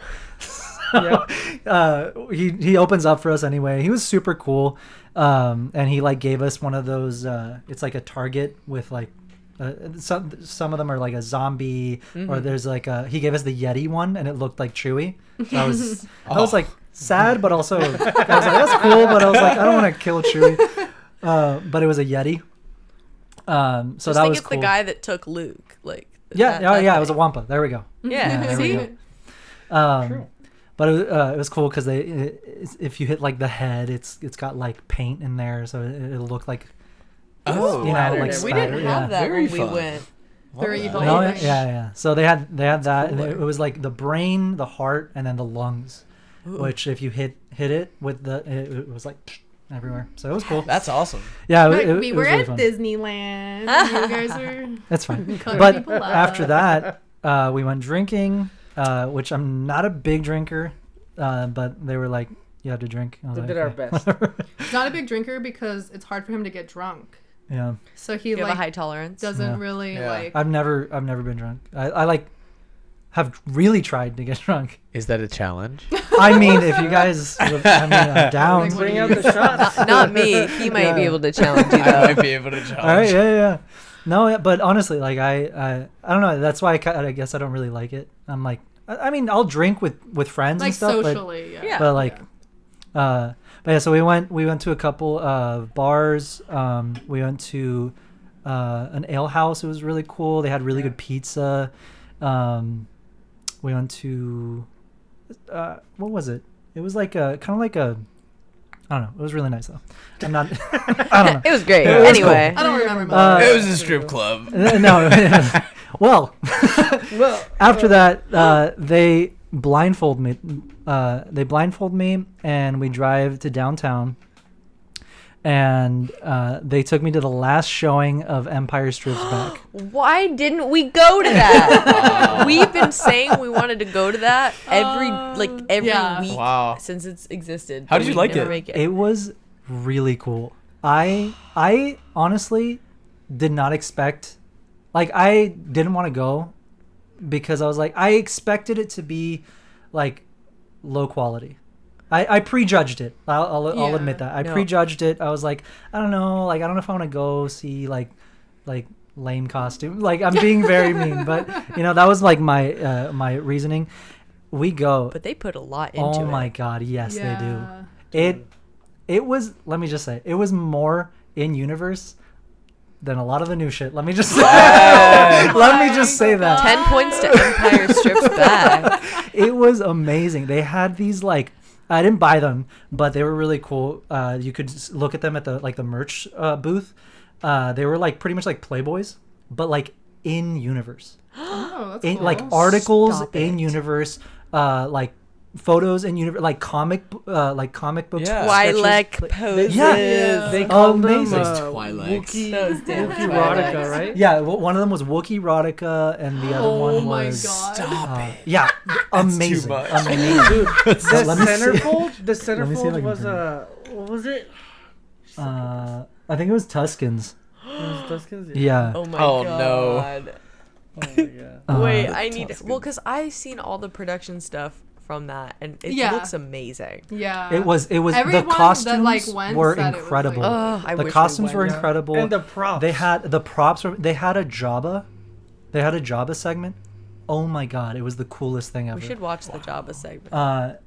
[SPEAKER 1] He opens up for us anyway. He was super cool, and he like gave us one of those. It's like a target with like. Some of them are like a zombie, or there's like he gave us the Yeti one, and it looked like Chewie. So I was like sad, but also I was like that's cool, but I was like I don't want to kill Chewie. But it was a Yeti. So
[SPEAKER 4] Just
[SPEAKER 1] that
[SPEAKER 4] think
[SPEAKER 1] was
[SPEAKER 4] it's
[SPEAKER 1] cool.
[SPEAKER 4] the guy that took Luke. Like
[SPEAKER 1] Yeah,
[SPEAKER 4] that
[SPEAKER 1] it was a
[SPEAKER 4] thing.
[SPEAKER 1] Wampa. There we go.
[SPEAKER 4] Yeah.
[SPEAKER 1] there we
[SPEAKER 4] See?
[SPEAKER 1] go.
[SPEAKER 7] True.
[SPEAKER 1] But it was cool because if you hit like the head, it's got like paint in there, so it'll look like
[SPEAKER 3] Oh,
[SPEAKER 1] you know
[SPEAKER 7] splattered
[SPEAKER 1] like
[SPEAKER 7] everywhere.
[SPEAKER 4] We
[SPEAKER 1] spatter.
[SPEAKER 4] didn't
[SPEAKER 1] yeah.
[SPEAKER 4] have that
[SPEAKER 3] Very
[SPEAKER 4] when we
[SPEAKER 3] fun.
[SPEAKER 4] went.
[SPEAKER 2] Very evil.
[SPEAKER 1] No,
[SPEAKER 2] Irish.
[SPEAKER 1] yeah. So they had that, and it was like the brain, the heart, and then the lungs, which if you hit it with it was like everywhere. So it was cool.
[SPEAKER 3] That's awesome.
[SPEAKER 1] Yeah,
[SPEAKER 2] But
[SPEAKER 1] it
[SPEAKER 2] we
[SPEAKER 1] was
[SPEAKER 2] were
[SPEAKER 1] really
[SPEAKER 2] at
[SPEAKER 1] fun.
[SPEAKER 2] Disneyland. You guys were
[SPEAKER 1] That's fine.
[SPEAKER 2] cutting
[SPEAKER 1] But
[SPEAKER 2] people up.
[SPEAKER 1] after that, we went drinking, which I'm not a big drinker, but they were like, "You have to drink." I was
[SPEAKER 7] We
[SPEAKER 1] like,
[SPEAKER 7] did our
[SPEAKER 1] "Okay."
[SPEAKER 7] best.
[SPEAKER 2] He's not a big drinker because it's hard for him to get drunk.
[SPEAKER 1] Yeah,
[SPEAKER 2] So he
[SPEAKER 4] You have
[SPEAKER 2] like
[SPEAKER 4] a high tolerance.
[SPEAKER 2] doesn't
[SPEAKER 1] Yeah.
[SPEAKER 2] really
[SPEAKER 3] Yeah.
[SPEAKER 2] like.
[SPEAKER 1] I've never been drunk. I like have really tried to get drunk.
[SPEAKER 3] Is that a challenge?
[SPEAKER 1] I mean, if you guys, I'm down.
[SPEAKER 2] Like,
[SPEAKER 7] Bring out the shots.
[SPEAKER 4] Not me. He might be
[SPEAKER 1] Yeah.
[SPEAKER 4] able to challenge you
[SPEAKER 3] I
[SPEAKER 4] though.
[SPEAKER 3] might be able to challenge.
[SPEAKER 1] All right, yeah. No, yeah, but honestly, like I don't know. That's why I guess I don't really like it. I'm like, I mean, I'll drink with friends
[SPEAKER 2] Like
[SPEAKER 1] and stuff,
[SPEAKER 2] socially, yeah.
[SPEAKER 4] Yeah.
[SPEAKER 1] but like, but yeah. So we went to a couple of bars. We went to an ale house. It was really cool. They had really good pizza. We went to what was it? It was like a kind of like a. I don't know. It was really nice though. I'm not. I don't know.
[SPEAKER 4] It was great.
[SPEAKER 1] It was
[SPEAKER 4] Anyway.
[SPEAKER 2] I don't remember much.
[SPEAKER 3] It was a strip club.
[SPEAKER 1] No. Well,
[SPEAKER 7] Well,
[SPEAKER 1] after that, they blindfold me. And we drive to downtown. And they took me to the last showing of Empire Strikes Back.
[SPEAKER 4] Why didn't we go to that? We've been saying we wanted to go to that every
[SPEAKER 2] Yeah.
[SPEAKER 4] week
[SPEAKER 3] Wow.
[SPEAKER 4] since it's existed.
[SPEAKER 3] How
[SPEAKER 4] but
[SPEAKER 3] did you
[SPEAKER 4] we
[SPEAKER 3] like
[SPEAKER 4] never
[SPEAKER 3] it?
[SPEAKER 4] make
[SPEAKER 1] It was really cool. I honestly did not expect. Like, I didn't want to go because I was like, I expected it to be like low quality. I prejudged it. I'll
[SPEAKER 2] Yeah.
[SPEAKER 1] admit that. I
[SPEAKER 4] No.
[SPEAKER 1] prejudged it. I was like, I don't know. Like, I don't know if I want to go see like lame costume. Like, I'm being very mean, but that was like my my reasoning. We go.
[SPEAKER 4] But they put a lot into it.
[SPEAKER 1] Oh my God! Yes,
[SPEAKER 2] Yeah.
[SPEAKER 1] they do. It was. Let me just say, it was more in universe than a lot of the new shit. Let me just let me just say that.
[SPEAKER 4] 10 points to Empire Strips Back.
[SPEAKER 1] It was amazing. They had these like, I didn't buy them, but they were really cool. You could look at them at the merch booth. They were like pretty much like Playboys, but like in universe.
[SPEAKER 2] Oh, that's cool.
[SPEAKER 1] Like articles
[SPEAKER 4] Stop
[SPEAKER 1] in
[SPEAKER 4] it.
[SPEAKER 1] universe, like photos in universe, like comic books.
[SPEAKER 3] Yeah.
[SPEAKER 4] Twi'lek poses.
[SPEAKER 1] Yeah.
[SPEAKER 7] They called them
[SPEAKER 1] Amazing.
[SPEAKER 3] Twi'leks.
[SPEAKER 7] Wookiee
[SPEAKER 4] damn
[SPEAKER 7] erotica,
[SPEAKER 4] Twi'leks.
[SPEAKER 7] right?
[SPEAKER 1] Yeah, one of them was Wookiee erotica, and the other one
[SPEAKER 2] my
[SPEAKER 1] was
[SPEAKER 2] God.
[SPEAKER 3] Stop it.
[SPEAKER 1] yeah, amazing,
[SPEAKER 3] much.
[SPEAKER 1] amazing.
[SPEAKER 7] Dude, the
[SPEAKER 1] Let me see.
[SPEAKER 7] centerfold. The
[SPEAKER 1] Let me see if I
[SPEAKER 7] centerfold
[SPEAKER 1] can
[SPEAKER 7] was
[SPEAKER 1] bring it.
[SPEAKER 7] what was it?
[SPEAKER 1] I think it was Tuscans.
[SPEAKER 7] It was Tuscans?
[SPEAKER 1] Yeah.
[SPEAKER 4] Oh my
[SPEAKER 3] Oh, no.
[SPEAKER 4] god.
[SPEAKER 7] Oh my god.
[SPEAKER 4] Wait,
[SPEAKER 1] Uh,
[SPEAKER 4] I need well, because I've seen all the production stuff from that, and it
[SPEAKER 2] Yeah.
[SPEAKER 4] looks amazing.
[SPEAKER 2] Yeah.
[SPEAKER 1] It was
[SPEAKER 2] Everyone
[SPEAKER 1] the
[SPEAKER 2] that,
[SPEAKER 1] costumes
[SPEAKER 2] like, went
[SPEAKER 1] were
[SPEAKER 2] said it was,
[SPEAKER 1] incredible.
[SPEAKER 2] like-
[SPEAKER 4] Oh, I
[SPEAKER 1] The
[SPEAKER 4] wish we
[SPEAKER 1] costumes were
[SPEAKER 4] went.
[SPEAKER 1] incredible.
[SPEAKER 7] And the props.
[SPEAKER 1] They had the props. They had a Jabba. They had a Jabba segment. Oh my god, it was the coolest thing ever.
[SPEAKER 4] We should watch the Jabba segment.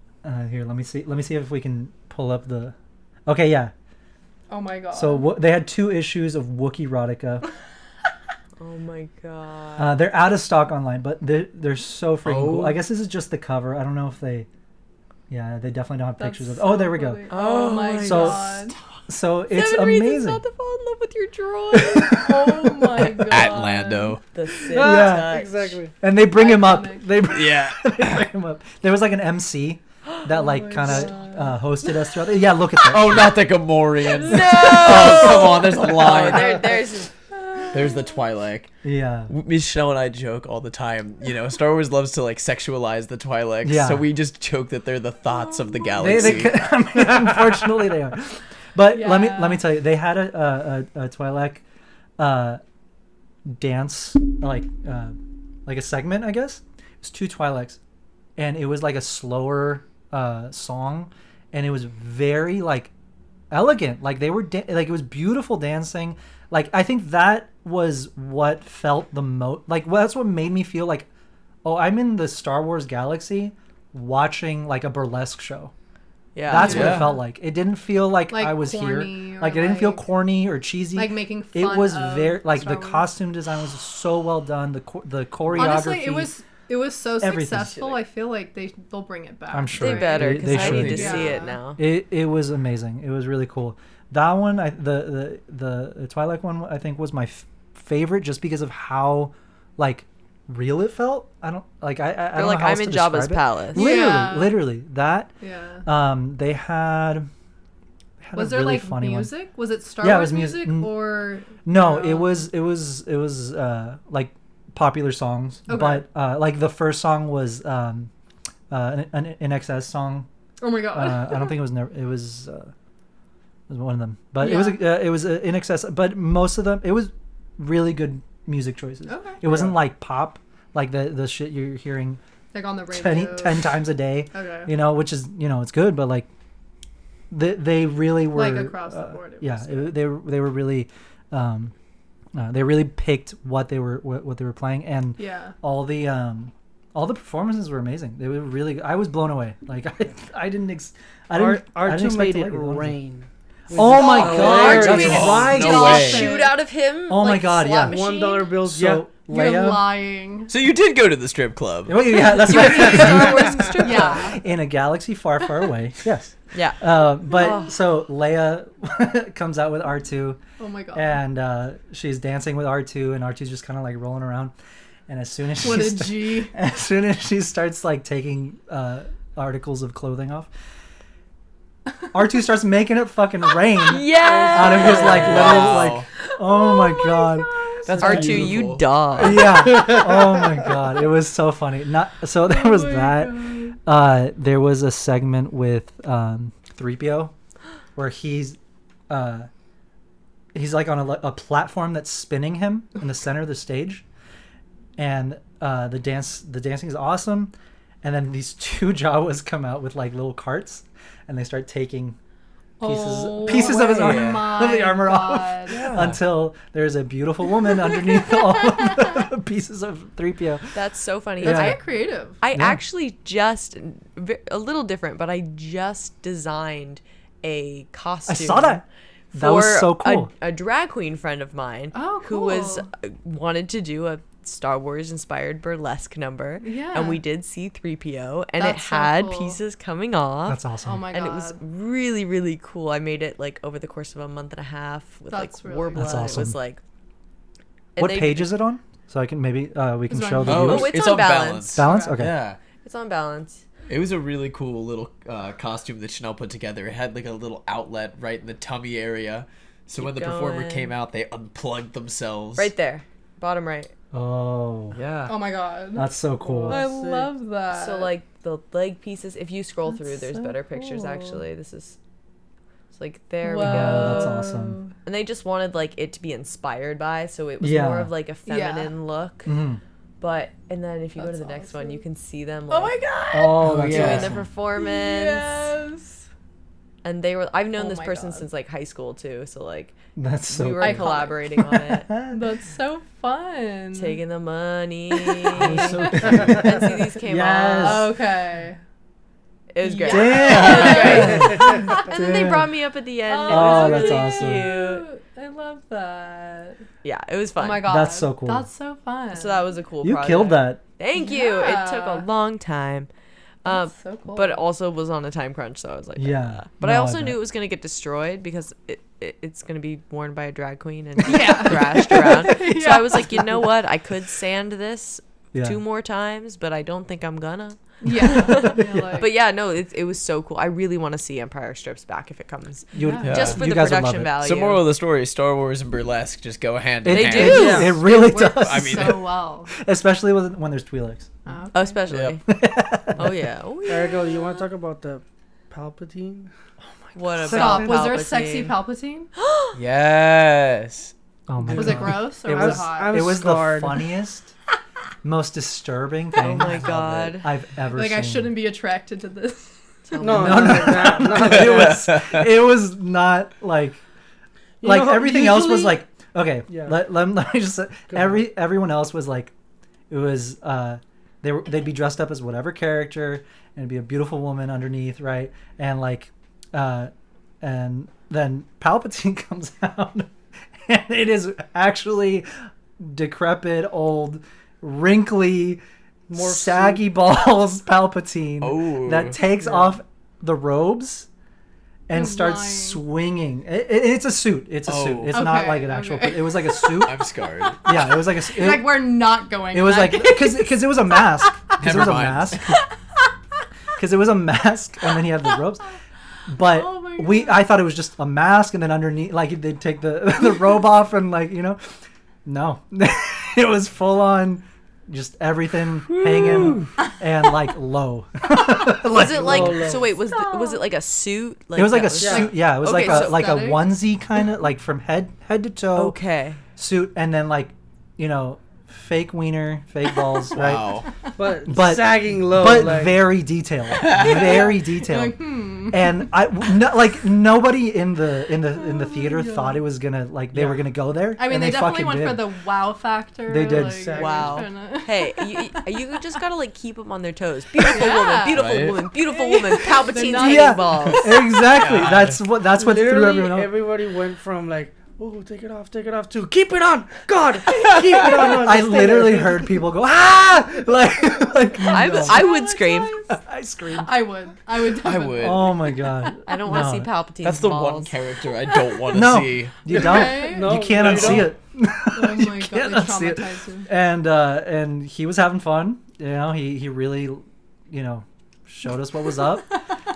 [SPEAKER 1] Here, let me see. Let me see if we can pull up the. Okay, yeah.
[SPEAKER 2] Oh my god.
[SPEAKER 1] So they had 2 issues of Wookiee erotica.
[SPEAKER 4] Oh my god.
[SPEAKER 1] They're out of stock online, but they're so freaking cool.
[SPEAKER 3] Oh.
[SPEAKER 1] I guess this is just the cover. I don't know if they. Yeah, they definitely don't have
[SPEAKER 2] That's
[SPEAKER 1] pictures of.
[SPEAKER 2] so
[SPEAKER 1] Oh, there we go.
[SPEAKER 2] funny. Oh my
[SPEAKER 1] So-
[SPEAKER 2] god.
[SPEAKER 1] So it's
[SPEAKER 4] Seven reasons
[SPEAKER 1] amazing.
[SPEAKER 4] not to fall in love with your droid.
[SPEAKER 2] Oh my god.
[SPEAKER 3] At Lando.
[SPEAKER 4] The Sith
[SPEAKER 1] Yeah,
[SPEAKER 4] touch.
[SPEAKER 7] Exactly.
[SPEAKER 1] And they bring him up.
[SPEAKER 2] Iconic.
[SPEAKER 1] They
[SPEAKER 3] Yeah.
[SPEAKER 1] bring him up. There was like an MC that like
[SPEAKER 2] my
[SPEAKER 1] kind of
[SPEAKER 2] God.
[SPEAKER 1] hosted us throughout. Yeah, look at that.
[SPEAKER 3] Oh, not the Gamorrean.
[SPEAKER 4] No.
[SPEAKER 3] Oh, come on. There's a
[SPEAKER 4] Oh,
[SPEAKER 3] line.
[SPEAKER 4] there's
[SPEAKER 3] There's the Twi'lek.
[SPEAKER 1] Yeah.
[SPEAKER 3] Michelle and I joke all the time. You know, Star Wars loves to like sexualize the Twi'leks.
[SPEAKER 1] Yeah.
[SPEAKER 3] So we just joke that they're the thoughts of the
[SPEAKER 1] They,
[SPEAKER 3] galaxy.
[SPEAKER 1] I mean, unfortunately, they are. But let
[SPEAKER 2] Yeah.
[SPEAKER 1] me tell you, they had a Twi'lek dance, like a segment, I guess. It was 2 Twi'leks, and it was like a slower song, and it was very like elegant. Like they were like it was beautiful dancing. Like I think that was what felt the most. Like that's what made me feel like, oh, I'm in the Star Wars galaxy, watching like a burlesque show.
[SPEAKER 4] Yeah.
[SPEAKER 1] That's what
[SPEAKER 3] Yeah.
[SPEAKER 1] it felt like. It didn't feel like,
[SPEAKER 2] Like
[SPEAKER 1] I was
[SPEAKER 2] corny
[SPEAKER 1] here.
[SPEAKER 2] or
[SPEAKER 1] Like it didn't feel
[SPEAKER 2] like-
[SPEAKER 1] corny or cheesy.
[SPEAKER 2] Like making fun
[SPEAKER 1] It was
[SPEAKER 2] of
[SPEAKER 1] very like
[SPEAKER 2] Star
[SPEAKER 1] the
[SPEAKER 2] Wars.
[SPEAKER 1] costume design was so well done. The choreography.
[SPEAKER 2] Honestly, it was so
[SPEAKER 1] everything.
[SPEAKER 2] successful. I feel like they'll bring it back.
[SPEAKER 1] I'm sure.
[SPEAKER 4] They better,
[SPEAKER 1] They-
[SPEAKER 4] because
[SPEAKER 1] they
[SPEAKER 4] I
[SPEAKER 1] should.
[SPEAKER 4] need to
[SPEAKER 2] Yeah.
[SPEAKER 4] see it now.
[SPEAKER 1] It was amazing. It was really cool. That one, the Twi'lek one, I think was my favorite just because of how like real it felt. I don't like I
[SPEAKER 4] Feel
[SPEAKER 1] don't
[SPEAKER 4] like
[SPEAKER 1] know how
[SPEAKER 4] I'm
[SPEAKER 1] else
[SPEAKER 4] in
[SPEAKER 1] to
[SPEAKER 4] Jabba's
[SPEAKER 1] describe it.
[SPEAKER 4] palace.
[SPEAKER 2] Yeah.
[SPEAKER 1] Literally that.
[SPEAKER 2] Yeah.
[SPEAKER 1] They had
[SPEAKER 2] Was
[SPEAKER 1] a
[SPEAKER 2] there
[SPEAKER 1] really
[SPEAKER 2] like
[SPEAKER 1] funny one.
[SPEAKER 2] music? Was it Star
[SPEAKER 1] Yeah, it
[SPEAKER 2] Wars
[SPEAKER 1] was music.
[SPEAKER 2] music or
[SPEAKER 1] No, it was like popular songs,
[SPEAKER 2] Okay.
[SPEAKER 1] but like the first song was an NXS song.
[SPEAKER 2] Oh my god.
[SPEAKER 1] I don't think it was one of them, but
[SPEAKER 2] Yeah.
[SPEAKER 1] it was in excess. But most of them, it was really good music choices.
[SPEAKER 2] Okay.
[SPEAKER 1] It wasn't like pop, like the shit you're hearing
[SPEAKER 2] Like on the radio.
[SPEAKER 1] 10 times a day.
[SPEAKER 2] Okay.
[SPEAKER 1] You know, which is it's good, but like they really were
[SPEAKER 2] Like across the board, it
[SPEAKER 1] yeah,
[SPEAKER 2] was
[SPEAKER 1] they were really they really picked what they were playing, and
[SPEAKER 2] Yeah.
[SPEAKER 1] all the performances were amazing. They were really. I was blown away. Like I didn't
[SPEAKER 7] R2
[SPEAKER 1] expect
[SPEAKER 7] made
[SPEAKER 1] to
[SPEAKER 7] it
[SPEAKER 1] like it, honestly.
[SPEAKER 7] rain.
[SPEAKER 1] Oh my
[SPEAKER 7] Oh,
[SPEAKER 1] god!
[SPEAKER 7] R2
[SPEAKER 1] That's
[SPEAKER 7] made it
[SPEAKER 1] right.
[SPEAKER 3] No way.
[SPEAKER 4] Shoot out of him.
[SPEAKER 1] Oh my
[SPEAKER 4] like,
[SPEAKER 1] God,
[SPEAKER 4] slot
[SPEAKER 1] yeah.
[SPEAKER 4] machine?
[SPEAKER 7] $1 bills.
[SPEAKER 1] So
[SPEAKER 2] You're
[SPEAKER 1] Leia
[SPEAKER 2] lying.
[SPEAKER 3] So you did go to the strip club.
[SPEAKER 1] Oh, yeah, that's
[SPEAKER 4] Star
[SPEAKER 1] right.
[SPEAKER 4] Wars strip club.
[SPEAKER 2] Yeah.
[SPEAKER 1] In a galaxy far, far away. Yes.
[SPEAKER 4] Yeah.
[SPEAKER 1] But
[SPEAKER 4] Oh.
[SPEAKER 1] so Leia comes out with R2,
[SPEAKER 2] Oh my god.
[SPEAKER 1] and she's dancing with R2, and R2's just kind of like rolling around. And as soon as
[SPEAKER 2] What a
[SPEAKER 1] she
[SPEAKER 2] G.
[SPEAKER 1] as soon as she starts like taking articles of clothing off, R2 starts making it fucking rain
[SPEAKER 4] Yeah.
[SPEAKER 1] out of his like little
[SPEAKER 3] Wow.
[SPEAKER 1] like. Oh my god.
[SPEAKER 3] That's
[SPEAKER 4] R2,
[SPEAKER 3] beautiful.
[SPEAKER 4] you dog.
[SPEAKER 1] Yeah. Oh my god, it was so funny. Not so there was that. There was a segment with 3PO where he's like on a platform that's spinning him in the center of the stage, and the dancing is awesome. And then these 2 Jawas come out with like little carts, and they start taking pieces of his
[SPEAKER 3] way.
[SPEAKER 1] of the armor off
[SPEAKER 2] God.
[SPEAKER 1] until there's a beautiful woman underneath all of the pieces of 3PO.
[SPEAKER 4] That's so funny.
[SPEAKER 2] That's
[SPEAKER 1] Yeah.
[SPEAKER 2] very creative.
[SPEAKER 4] I
[SPEAKER 1] Yeah.
[SPEAKER 4] actually just a little different, but I just designed a costume.
[SPEAKER 1] I saw that. That was
[SPEAKER 4] for
[SPEAKER 1] so cool.
[SPEAKER 4] a drag queen friend of mine
[SPEAKER 2] Oh,
[SPEAKER 4] who was
[SPEAKER 2] cool.
[SPEAKER 4] wanted to do a Star Wars inspired burlesque number.
[SPEAKER 2] Yeah.
[SPEAKER 4] And we did C-3PO and
[SPEAKER 2] That's
[SPEAKER 4] it
[SPEAKER 2] so
[SPEAKER 4] had
[SPEAKER 2] cool.
[SPEAKER 4] pieces coming off.
[SPEAKER 1] That's awesome.
[SPEAKER 2] Oh my god.
[SPEAKER 4] And it was really, really coul. I made it like over the course of a month and a half with
[SPEAKER 2] That's
[SPEAKER 4] like
[SPEAKER 2] really
[SPEAKER 4] Warble.
[SPEAKER 1] That's
[SPEAKER 2] cool.
[SPEAKER 4] It
[SPEAKER 1] awesome.
[SPEAKER 4] was like. and
[SPEAKER 1] What
[SPEAKER 4] they-
[SPEAKER 1] page is it on? So I can maybe we can
[SPEAKER 2] It's
[SPEAKER 1] show
[SPEAKER 2] on
[SPEAKER 1] the
[SPEAKER 2] YouTube.
[SPEAKER 1] viewers.
[SPEAKER 4] Oh, it's on Balance.
[SPEAKER 1] Balance?
[SPEAKER 2] Okay.
[SPEAKER 1] Okay.
[SPEAKER 3] Yeah.
[SPEAKER 4] It's on Balance.
[SPEAKER 3] It was a really cool little costume that Chanel put together. It had like a little outlet right in the tummy area. So
[SPEAKER 4] Keep
[SPEAKER 3] when the performer
[SPEAKER 4] going.
[SPEAKER 3] came out, they unplugged themselves.
[SPEAKER 4] Right there. Bottom right.
[SPEAKER 1] Oh,
[SPEAKER 3] Yeah.
[SPEAKER 2] Oh my god.
[SPEAKER 1] that's so cool.
[SPEAKER 2] I
[SPEAKER 7] Sick.
[SPEAKER 2] love that.
[SPEAKER 4] So like the leg pieces, if you scroll through,
[SPEAKER 2] That's
[SPEAKER 4] there's
[SPEAKER 2] so
[SPEAKER 4] better pictures
[SPEAKER 2] cool.
[SPEAKER 4] actually. This is it's like there
[SPEAKER 2] Whoa.
[SPEAKER 4] we go.
[SPEAKER 1] That's awesome.
[SPEAKER 4] And they just wanted like it to be inspired by, so it was
[SPEAKER 1] Yeah.
[SPEAKER 4] more of like a
[SPEAKER 2] Yeah.
[SPEAKER 4] feminine look.
[SPEAKER 1] Mhm.
[SPEAKER 4] But and then if you go to
[SPEAKER 2] That's
[SPEAKER 4] the next one,
[SPEAKER 2] awesome.
[SPEAKER 4] you can see them like
[SPEAKER 2] Oh my god.
[SPEAKER 1] Oh, that's
[SPEAKER 3] yeah.
[SPEAKER 4] doing the
[SPEAKER 1] awesome.
[SPEAKER 4] performance.
[SPEAKER 2] Yes.
[SPEAKER 4] And they were I've known
[SPEAKER 2] Oh
[SPEAKER 4] this
[SPEAKER 2] my
[SPEAKER 4] person
[SPEAKER 2] God.
[SPEAKER 4] since like high school too, so like
[SPEAKER 1] That's so
[SPEAKER 4] we were
[SPEAKER 2] Iconic.
[SPEAKER 4] collaborating on it.
[SPEAKER 2] That's so fun.
[SPEAKER 4] Taking the money.
[SPEAKER 1] was so cute.
[SPEAKER 4] and see these came
[SPEAKER 1] Yes.
[SPEAKER 4] off.
[SPEAKER 2] Okay.
[SPEAKER 4] It was great.
[SPEAKER 1] Damn.
[SPEAKER 4] And then they
[SPEAKER 1] Damn.
[SPEAKER 4] brought me up at the end. It
[SPEAKER 1] Oh,
[SPEAKER 4] was
[SPEAKER 1] that's
[SPEAKER 4] really
[SPEAKER 1] awesome.
[SPEAKER 4] cute.
[SPEAKER 2] I love that.
[SPEAKER 4] Yeah, it was fun.
[SPEAKER 2] Oh my god.
[SPEAKER 1] That's so cool.
[SPEAKER 2] That's so fun.
[SPEAKER 4] So that was a cool
[SPEAKER 1] You
[SPEAKER 4] project.
[SPEAKER 1] killed that.
[SPEAKER 4] Thank you. It took
[SPEAKER 2] Yeah.
[SPEAKER 4] a long time.
[SPEAKER 2] That's so cool.
[SPEAKER 4] But it also was on a time crunch, so I was like,
[SPEAKER 1] Yeah.
[SPEAKER 4] ah. But
[SPEAKER 1] No,
[SPEAKER 4] I
[SPEAKER 1] I
[SPEAKER 4] also
[SPEAKER 1] bet.
[SPEAKER 4] knew it was going to get destroyed because it's going to be worn by a drag queen and
[SPEAKER 2] Yeah.
[SPEAKER 4] thrashed around. So
[SPEAKER 2] Yeah.
[SPEAKER 4] I was like, you know what? I could sand this
[SPEAKER 1] Yeah.
[SPEAKER 4] 2 more times, but I don't think I'm gonna.
[SPEAKER 2] yeah. You're like-
[SPEAKER 4] But yeah, no, it was so cool. I really want to see Empire Strips Back if it comes.
[SPEAKER 1] You would,
[SPEAKER 2] Yeah.
[SPEAKER 4] Just for
[SPEAKER 1] you
[SPEAKER 4] the
[SPEAKER 1] guys would love
[SPEAKER 4] production
[SPEAKER 1] it.
[SPEAKER 4] value.
[SPEAKER 3] So moral of the story, Star Wars and burlesque just go hand in
[SPEAKER 1] It,
[SPEAKER 4] They
[SPEAKER 3] hand.
[SPEAKER 4] do.
[SPEAKER 1] It,
[SPEAKER 7] Yeah.
[SPEAKER 1] it really
[SPEAKER 2] It works
[SPEAKER 1] does.
[SPEAKER 3] I mean-
[SPEAKER 2] so well.
[SPEAKER 1] Especially when there's Twi'leks.
[SPEAKER 2] Okay.
[SPEAKER 4] Especially. Oh yeah. Oh yeah.
[SPEAKER 7] Erica, you want to talk about the Palpatine?
[SPEAKER 4] What about
[SPEAKER 2] Stop. Was there a sexy
[SPEAKER 4] Palpatine?
[SPEAKER 2] Palpatine?
[SPEAKER 3] Yes.
[SPEAKER 1] Oh my
[SPEAKER 2] Was
[SPEAKER 1] god.
[SPEAKER 2] it gross or
[SPEAKER 1] It
[SPEAKER 2] was
[SPEAKER 1] was-
[SPEAKER 2] it hot?
[SPEAKER 7] I'm
[SPEAKER 1] It was
[SPEAKER 7] scarred.
[SPEAKER 1] the funniest, most disturbing
[SPEAKER 4] Oh
[SPEAKER 1] thing
[SPEAKER 4] my god.
[SPEAKER 1] I've ever
[SPEAKER 2] Like
[SPEAKER 1] seen.
[SPEAKER 2] I shouldn't be attracted to this.
[SPEAKER 7] No,
[SPEAKER 1] No,
[SPEAKER 7] not
[SPEAKER 1] no.
[SPEAKER 7] like that. Not like that.
[SPEAKER 1] it was not like
[SPEAKER 7] You
[SPEAKER 1] like
[SPEAKER 7] know how
[SPEAKER 1] everything else was
[SPEAKER 7] usually-
[SPEAKER 1] like okay.
[SPEAKER 7] Yeah.
[SPEAKER 1] Let me just say,
[SPEAKER 7] Go ahead.
[SPEAKER 1] everyone else was like it was they'd be dressed up as whatever character and it'd be a beautiful woman underneath, right? And like and then Palpatine comes out and it is actually decrepit, old, wrinkly,
[SPEAKER 7] More
[SPEAKER 1] saggy balls Palpatine
[SPEAKER 3] Oh.
[SPEAKER 1] that takes
[SPEAKER 7] Yeah.
[SPEAKER 1] off the robes and
[SPEAKER 2] You're
[SPEAKER 1] starts
[SPEAKER 2] lying.
[SPEAKER 1] swinging. It's a suit. It's a suit.
[SPEAKER 3] Oh.
[SPEAKER 1] It's not
[SPEAKER 2] Okay,
[SPEAKER 1] like an actual.
[SPEAKER 2] okay.
[SPEAKER 1] It was like a suit.
[SPEAKER 3] I'm scarred.
[SPEAKER 1] Yeah, it was like a. It,
[SPEAKER 2] Like we're not going.
[SPEAKER 1] it was
[SPEAKER 2] in
[SPEAKER 1] like
[SPEAKER 2] that
[SPEAKER 1] because it was a mask. Because it was
[SPEAKER 3] Never
[SPEAKER 1] a
[SPEAKER 3] mind.
[SPEAKER 1] mask. Because it was a mask, and then he had the robes. But
[SPEAKER 2] Oh my
[SPEAKER 1] I thought it was just a mask, and then underneath, like they'd take the robe off, and like no, it was full on, just everything hanging and like low.
[SPEAKER 4] Was it like
[SPEAKER 7] low.
[SPEAKER 4] so? Wait, was it like a suit?
[SPEAKER 1] It was like
[SPEAKER 4] that
[SPEAKER 1] a suit. Yeah, it was
[SPEAKER 4] Okay,
[SPEAKER 1] like a
[SPEAKER 4] so-
[SPEAKER 1] like a
[SPEAKER 2] Aesthetic?
[SPEAKER 1] onesie kind of like from head to toe
[SPEAKER 4] Okay.
[SPEAKER 1] suit, and then like fake wiener, fake balls, right?
[SPEAKER 3] Wow.
[SPEAKER 1] But-
[SPEAKER 7] sagging low.
[SPEAKER 1] But
[SPEAKER 7] like,
[SPEAKER 1] very detailed, very detailed. And nobody in the theater thought it was gonna they were gonna go there.
[SPEAKER 2] I mean,
[SPEAKER 1] and
[SPEAKER 2] they definitely
[SPEAKER 1] fucking
[SPEAKER 2] went
[SPEAKER 1] did.
[SPEAKER 2] for the wow factor.
[SPEAKER 1] They did.
[SPEAKER 2] Like,
[SPEAKER 4] Wow.
[SPEAKER 2] tryna-
[SPEAKER 4] Hey, you just gotta like keep them on their toes. Beautiful woman,
[SPEAKER 2] Yeah.
[SPEAKER 4] beautiful
[SPEAKER 3] Right?
[SPEAKER 4] woman, beautiful woman. Palpatine's
[SPEAKER 2] not-
[SPEAKER 4] hanging
[SPEAKER 1] Yeah.
[SPEAKER 4] balls.
[SPEAKER 1] Exactly.
[SPEAKER 3] God.
[SPEAKER 1] That's what threw
[SPEAKER 7] literally
[SPEAKER 1] everyone off.
[SPEAKER 7] everybody went from like, oh, take it off, to keep it on, God, keep it on. No,
[SPEAKER 1] I
[SPEAKER 7] just stay
[SPEAKER 1] literally
[SPEAKER 7] there.
[SPEAKER 1] heard people go like no.
[SPEAKER 4] I would scream.
[SPEAKER 1] I screamed.
[SPEAKER 2] I would.
[SPEAKER 3] I
[SPEAKER 2] definitely-
[SPEAKER 3] would.
[SPEAKER 1] Oh my god.
[SPEAKER 4] I don't want to
[SPEAKER 1] No.
[SPEAKER 4] see Palpatine's
[SPEAKER 3] That's the
[SPEAKER 4] balls.
[SPEAKER 3] one character I don't want to
[SPEAKER 1] No,
[SPEAKER 3] see.
[SPEAKER 1] you don't.
[SPEAKER 2] Right?
[SPEAKER 7] No,
[SPEAKER 1] You can't
[SPEAKER 7] no, you
[SPEAKER 1] unsee
[SPEAKER 7] don't.
[SPEAKER 1] it.
[SPEAKER 2] Oh my god,
[SPEAKER 1] can't
[SPEAKER 2] they
[SPEAKER 1] unsee it.
[SPEAKER 2] traumatized him.
[SPEAKER 1] And he was having fun. He really showed us what was up.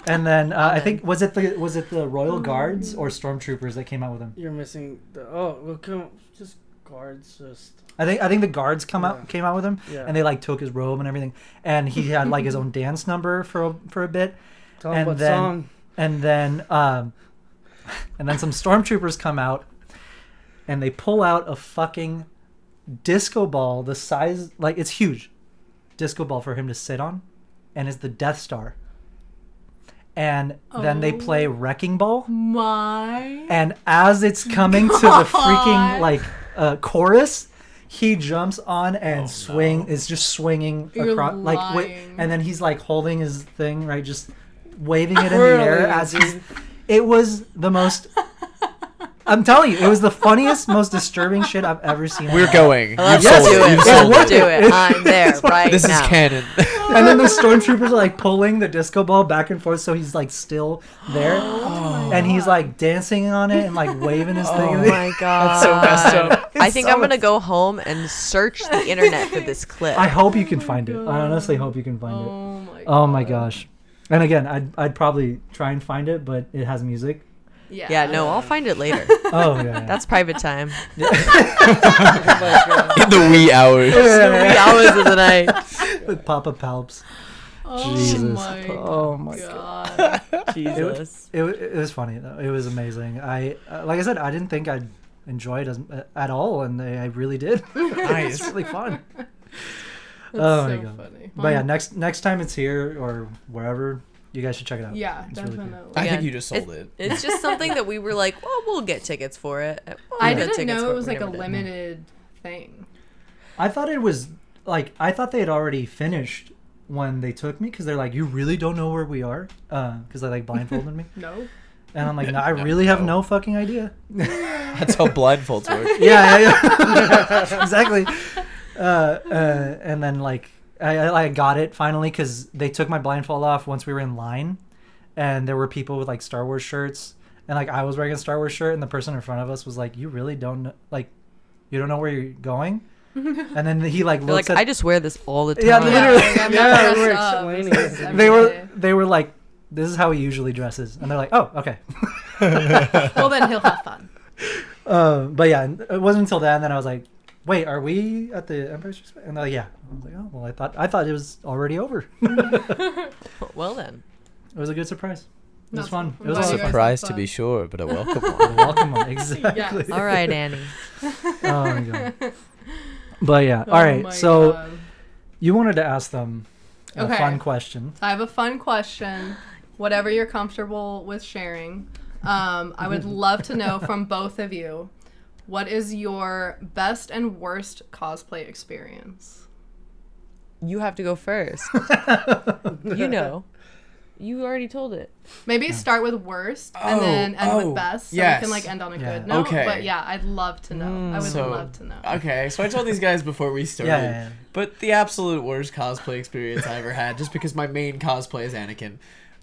[SPEAKER 1] And then I think was it the Royal Guards or Stormtroopers that came out with him?
[SPEAKER 7] You're missing the just guards, just
[SPEAKER 1] I think the guards came out with him,
[SPEAKER 7] Yeah.
[SPEAKER 1] and they like took his robe and everything, and he had like his own dance number for a bit,
[SPEAKER 7] tell them
[SPEAKER 1] and
[SPEAKER 7] what
[SPEAKER 1] then
[SPEAKER 7] song.
[SPEAKER 1] and then some stormtroopers come out, and they pull out a fucking disco ball the size it's huge, disco ball for him to sit on, and it's the Death Star. And then they play Wrecking Ball.
[SPEAKER 2] My.
[SPEAKER 1] And as it's coming to the freaking chorus, he jumps on and is just swinging
[SPEAKER 2] You're
[SPEAKER 1] across
[SPEAKER 2] lying.
[SPEAKER 1] and then he's like holding his thing, right, just waving it in the
[SPEAKER 7] Twirling
[SPEAKER 1] air
[SPEAKER 7] it,
[SPEAKER 1] as
[SPEAKER 7] dude.
[SPEAKER 1] it was the most I'm telling you, it was the funniest, most disturbing shit I've ever seen.
[SPEAKER 3] We're going.
[SPEAKER 4] Let's
[SPEAKER 3] You've sold
[SPEAKER 4] do it.
[SPEAKER 3] You've
[SPEAKER 1] It's
[SPEAKER 3] sold
[SPEAKER 1] worth
[SPEAKER 4] Let's do it. I'm there right
[SPEAKER 3] This
[SPEAKER 4] now.
[SPEAKER 3] is canon.
[SPEAKER 1] And then the stormtroopers are like pulling the disco ball back and forth, so he's like still there, and he's like dancing on it and like waving his thing.
[SPEAKER 4] Oh my god.
[SPEAKER 3] That's so messed up.
[SPEAKER 4] I think I'm gonna go home and search the internet for this clip.
[SPEAKER 1] I hope you can find it. I honestly hope you can find it.
[SPEAKER 2] Oh my god.
[SPEAKER 1] Oh my gosh. And again, I'd probably try and find it, but it has music.
[SPEAKER 4] Yeah, no, I'll find it later.
[SPEAKER 1] Oh yeah.
[SPEAKER 4] That's private time.
[SPEAKER 3] In the wee hours.
[SPEAKER 4] The wee hours of the night.
[SPEAKER 1] With Papa Palps.
[SPEAKER 2] Oh
[SPEAKER 1] Jesus.
[SPEAKER 2] my
[SPEAKER 1] Oh my
[SPEAKER 2] god.
[SPEAKER 4] Jesus.
[SPEAKER 1] It was funny though. It was amazing. I like I said, I didn't think I'd enjoy it at all, and I really did.
[SPEAKER 3] Nice.
[SPEAKER 1] It's really fun.
[SPEAKER 2] That's
[SPEAKER 1] Oh
[SPEAKER 2] so
[SPEAKER 1] my God.
[SPEAKER 2] funny.
[SPEAKER 1] But yeah, next time it's here or wherever, you guys should check it out.
[SPEAKER 2] Yeah,
[SPEAKER 1] It's really
[SPEAKER 2] definitely.
[SPEAKER 1] cool.
[SPEAKER 3] I think
[SPEAKER 4] Again,
[SPEAKER 3] you just sold it.
[SPEAKER 4] It's just something that we were like, well, we'll get tickets for it. We'll
[SPEAKER 2] I
[SPEAKER 4] get
[SPEAKER 2] didn't
[SPEAKER 4] tickets
[SPEAKER 2] know
[SPEAKER 4] for
[SPEAKER 2] it was
[SPEAKER 4] We
[SPEAKER 2] like a
[SPEAKER 4] never did.
[SPEAKER 2] limited thing.
[SPEAKER 1] I thought it was like I thought they had already finished when they took me because they're like, you really don't know where we are, because they like blindfolded me,
[SPEAKER 2] No.
[SPEAKER 1] and I'm like, no, I really have no fucking idea.
[SPEAKER 3] That's how blindfolds work.
[SPEAKER 1] yeah. Exactly. And then like I got it finally because they took my blindfold off once we were in line, and there were people with like Star Wars shirts, and like I was wearing a Star Wars shirt, and the person in front of us was like, you really don't know, like, you don't know where you're going, and then he like
[SPEAKER 4] They're
[SPEAKER 1] looks
[SPEAKER 4] like,
[SPEAKER 1] at
[SPEAKER 4] I just wear this all the time.
[SPEAKER 1] Yeah, literally.
[SPEAKER 2] like, I'm
[SPEAKER 7] Yeah,
[SPEAKER 2] not
[SPEAKER 7] we're
[SPEAKER 2] dressed up.
[SPEAKER 7] explaining
[SPEAKER 2] This is
[SPEAKER 7] it.
[SPEAKER 2] every
[SPEAKER 1] they were like, this is how he usually dresses, and they're like, oh, okay.
[SPEAKER 2] day. Well, then he'll have fun.
[SPEAKER 1] But yeah, it wasn't until then that I was like, wait, are we at the Empire Strikes Back? And they're like, yeah. I was like, oh, well, I thought it was already over. It
[SPEAKER 4] Well then.
[SPEAKER 1] was a good surprise. It was
[SPEAKER 2] That's
[SPEAKER 1] fun.
[SPEAKER 2] cool.
[SPEAKER 1] It was
[SPEAKER 2] I'm glad
[SPEAKER 1] awesome.
[SPEAKER 2] you guys
[SPEAKER 3] Surprise
[SPEAKER 2] had
[SPEAKER 3] to
[SPEAKER 2] fun.
[SPEAKER 3] be sure, but a welcome one.
[SPEAKER 1] Welcome on. Exactly.
[SPEAKER 2] Yes.
[SPEAKER 4] All right, Annie.
[SPEAKER 1] Oh my god. But yeah, all
[SPEAKER 2] Oh
[SPEAKER 1] right.
[SPEAKER 2] my
[SPEAKER 1] So
[SPEAKER 2] God.
[SPEAKER 1] you wanted to ask them a
[SPEAKER 2] Okay.
[SPEAKER 1] fun question.
[SPEAKER 2] I have a fun question. Whatever you're comfortable with sharing. I would love to know from both of you, what is your best and worst cosplay experience?
[SPEAKER 4] You have to go first. You know. You already told it.
[SPEAKER 2] Maybe start with worst and then end with best, so we
[SPEAKER 3] yes.
[SPEAKER 2] can like end on a
[SPEAKER 1] Yeah.
[SPEAKER 2] good note.
[SPEAKER 3] Okay.
[SPEAKER 2] But yeah, I'd love to know. I would
[SPEAKER 3] So,
[SPEAKER 2] love to know.
[SPEAKER 3] Okay, so I told these guys before we started,
[SPEAKER 1] Yeah.
[SPEAKER 3] but the absolute worst cosplay experience I ever had, just because my main cosplay is Anakin.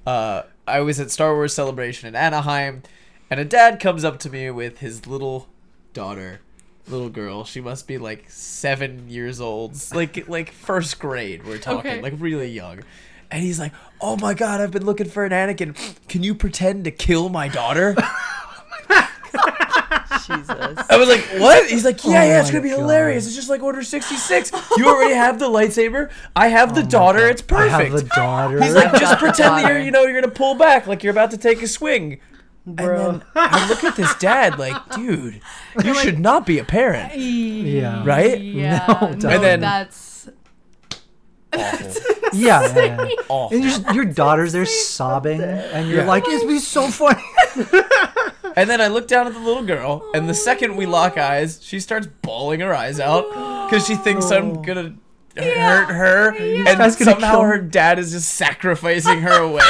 [SPEAKER 3] I was at Star Wars Celebration in Anaheim, and a dad comes up to me with his little daughter, little girl. She must be like 7 years old, like first grade. We're talking,
[SPEAKER 2] Okay.
[SPEAKER 3] like really young. And he's like, "Oh my God, I've been looking for an Anakin. Can you pretend to kill my daughter?"
[SPEAKER 4] Jesus.
[SPEAKER 3] I was like, "What?" He's like, "Yeah, it's
[SPEAKER 1] my
[SPEAKER 3] gonna be
[SPEAKER 1] God.
[SPEAKER 3] hilarious. It's just like Order 66. You already have the lightsaber. I have the daughter. It's
[SPEAKER 1] I
[SPEAKER 3] perfect."
[SPEAKER 1] have the daughter.
[SPEAKER 3] He's like,
[SPEAKER 4] I've
[SPEAKER 3] "Just
[SPEAKER 4] got the
[SPEAKER 3] pretend that
[SPEAKER 4] daughter."
[SPEAKER 3] you're gonna pull back, like you're about to take a swing."
[SPEAKER 7] Bro.
[SPEAKER 3] And then I look at this dad, like, dude, you should not be a parent,
[SPEAKER 1] Yeah.
[SPEAKER 3] right?
[SPEAKER 2] Yeah,
[SPEAKER 1] No,
[SPEAKER 2] no,
[SPEAKER 1] don't.
[SPEAKER 3] And then-
[SPEAKER 2] that's
[SPEAKER 3] Awful.
[SPEAKER 1] yeah.
[SPEAKER 3] Awful.
[SPEAKER 1] And your daughter's there sobbing, and you're
[SPEAKER 3] Yeah.
[SPEAKER 1] like, "It's be so funny."
[SPEAKER 3] And then I look down at the little girl, and the second we lock eyes, she starts bawling her eyes out because she thinks I'm gonna hurt her, and
[SPEAKER 1] guy's gonna
[SPEAKER 3] somehow
[SPEAKER 1] kill
[SPEAKER 3] her
[SPEAKER 1] me.
[SPEAKER 3] dad is just sacrificing her away.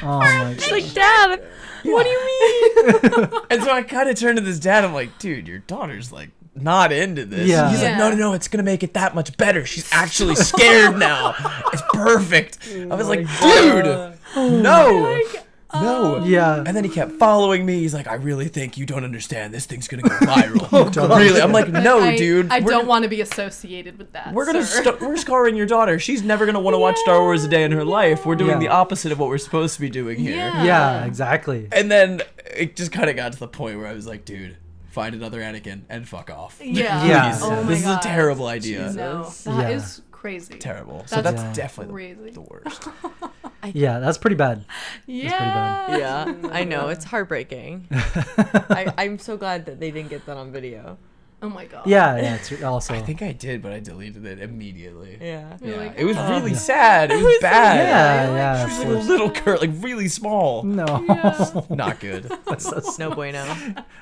[SPEAKER 1] Oh my
[SPEAKER 4] She's like, Dad, what do you mean?
[SPEAKER 3] And so I kind of turned to this dad. I'm like, dude, your daughter's like not into this.
[SPEAKER 1] Yeah.
[SPEAKER 3] He's like,
[SPEAKER 2] Yeah.
[SPEAKER 3] no, it's gonna make it that much better. She's actually scared now. It's perfect. I was like, dude, no. No.
[SPEAKER 1] Yeah.
[SPEAKER 3] And then he kept following me. He's like, I really think you don't understand. This thing's gonna go viral. Really? I'm like, no, dude.
[SPEAKER 2] I
[SPEAKER 3] we're
[SPEAKER 2] don't want to be associated with that.
[SPEAKER 3] We're gonna
[SPEAKER 2] sir.
[SPEAKER 3] we're scarring your daughter. She's never gonna want to watch Star Wars a day in her life. We're doing
[SPEAKER 1] Yeah.
[SPEAKER 3] the opposite of what we're supposed to be doing here.
[SPEAKER 1] Yeah, exactly.
[SPEAKER 3] And then it just kind of got to the point where I was like, dude, find another Anakin and fuck off.
[SPEAKER 2] Yeah.
[SPEAKER 1] Yeah.
[SPEAKER 3] Please.
[SPEAKER 2] Oh my
[SPEAKER 3] This is a
[SPEAKER 2] God.
[SPEAKER 3] terrible idea.
[SPEAKER 2] No,
[SPEAKER 4] Jesus.
[SPEAKER 2] that
[SPEAKER 1] Yeah.
[SPEAKER 2] is crazy.
[SPEAKER 3] Terrible. So
[SPEAKER 2] That's
[SPEAKER 3] that's definitely
[SPEAKER 2] crazy.
[SPEAKER 3] the worst.
[SPEAKER 1] Yeah, that's pretty bad.
[SPEAKER 2] Yeah.
[SPEAKER 4] Yeah, I know. It's heartbreaking. I'm so glad that they didn't get that on video.
[SPEAKER 2] Oh my God.
[SPEAKER 1] Yeah, it's also.
[SPEAKER 3] I think I did, but I deleted it immediately.
[SPEAKER 4] Yeah.
[SPEAKER 2] You're
[SPEAKER 3] Yeah,
[SPEAKER 2] like,
[SPEAKER 3] it was
[SPEAKER 2] oh.
[SPEAKER 3] really sad. It was bad.
[SPEAKER 1] Yeah,
[SPEAKER 3] She was
[SPEAKER 1] of
[SPEAKER 3] like a
[SPEAKER 1] course.
[SPEAKER 3] little girl, like really small.
[SPEAKER 1] No.
[SPEAKER 3] Not good.
[SPEAKER 1] That's so
[SPEAKER 4] No bueno.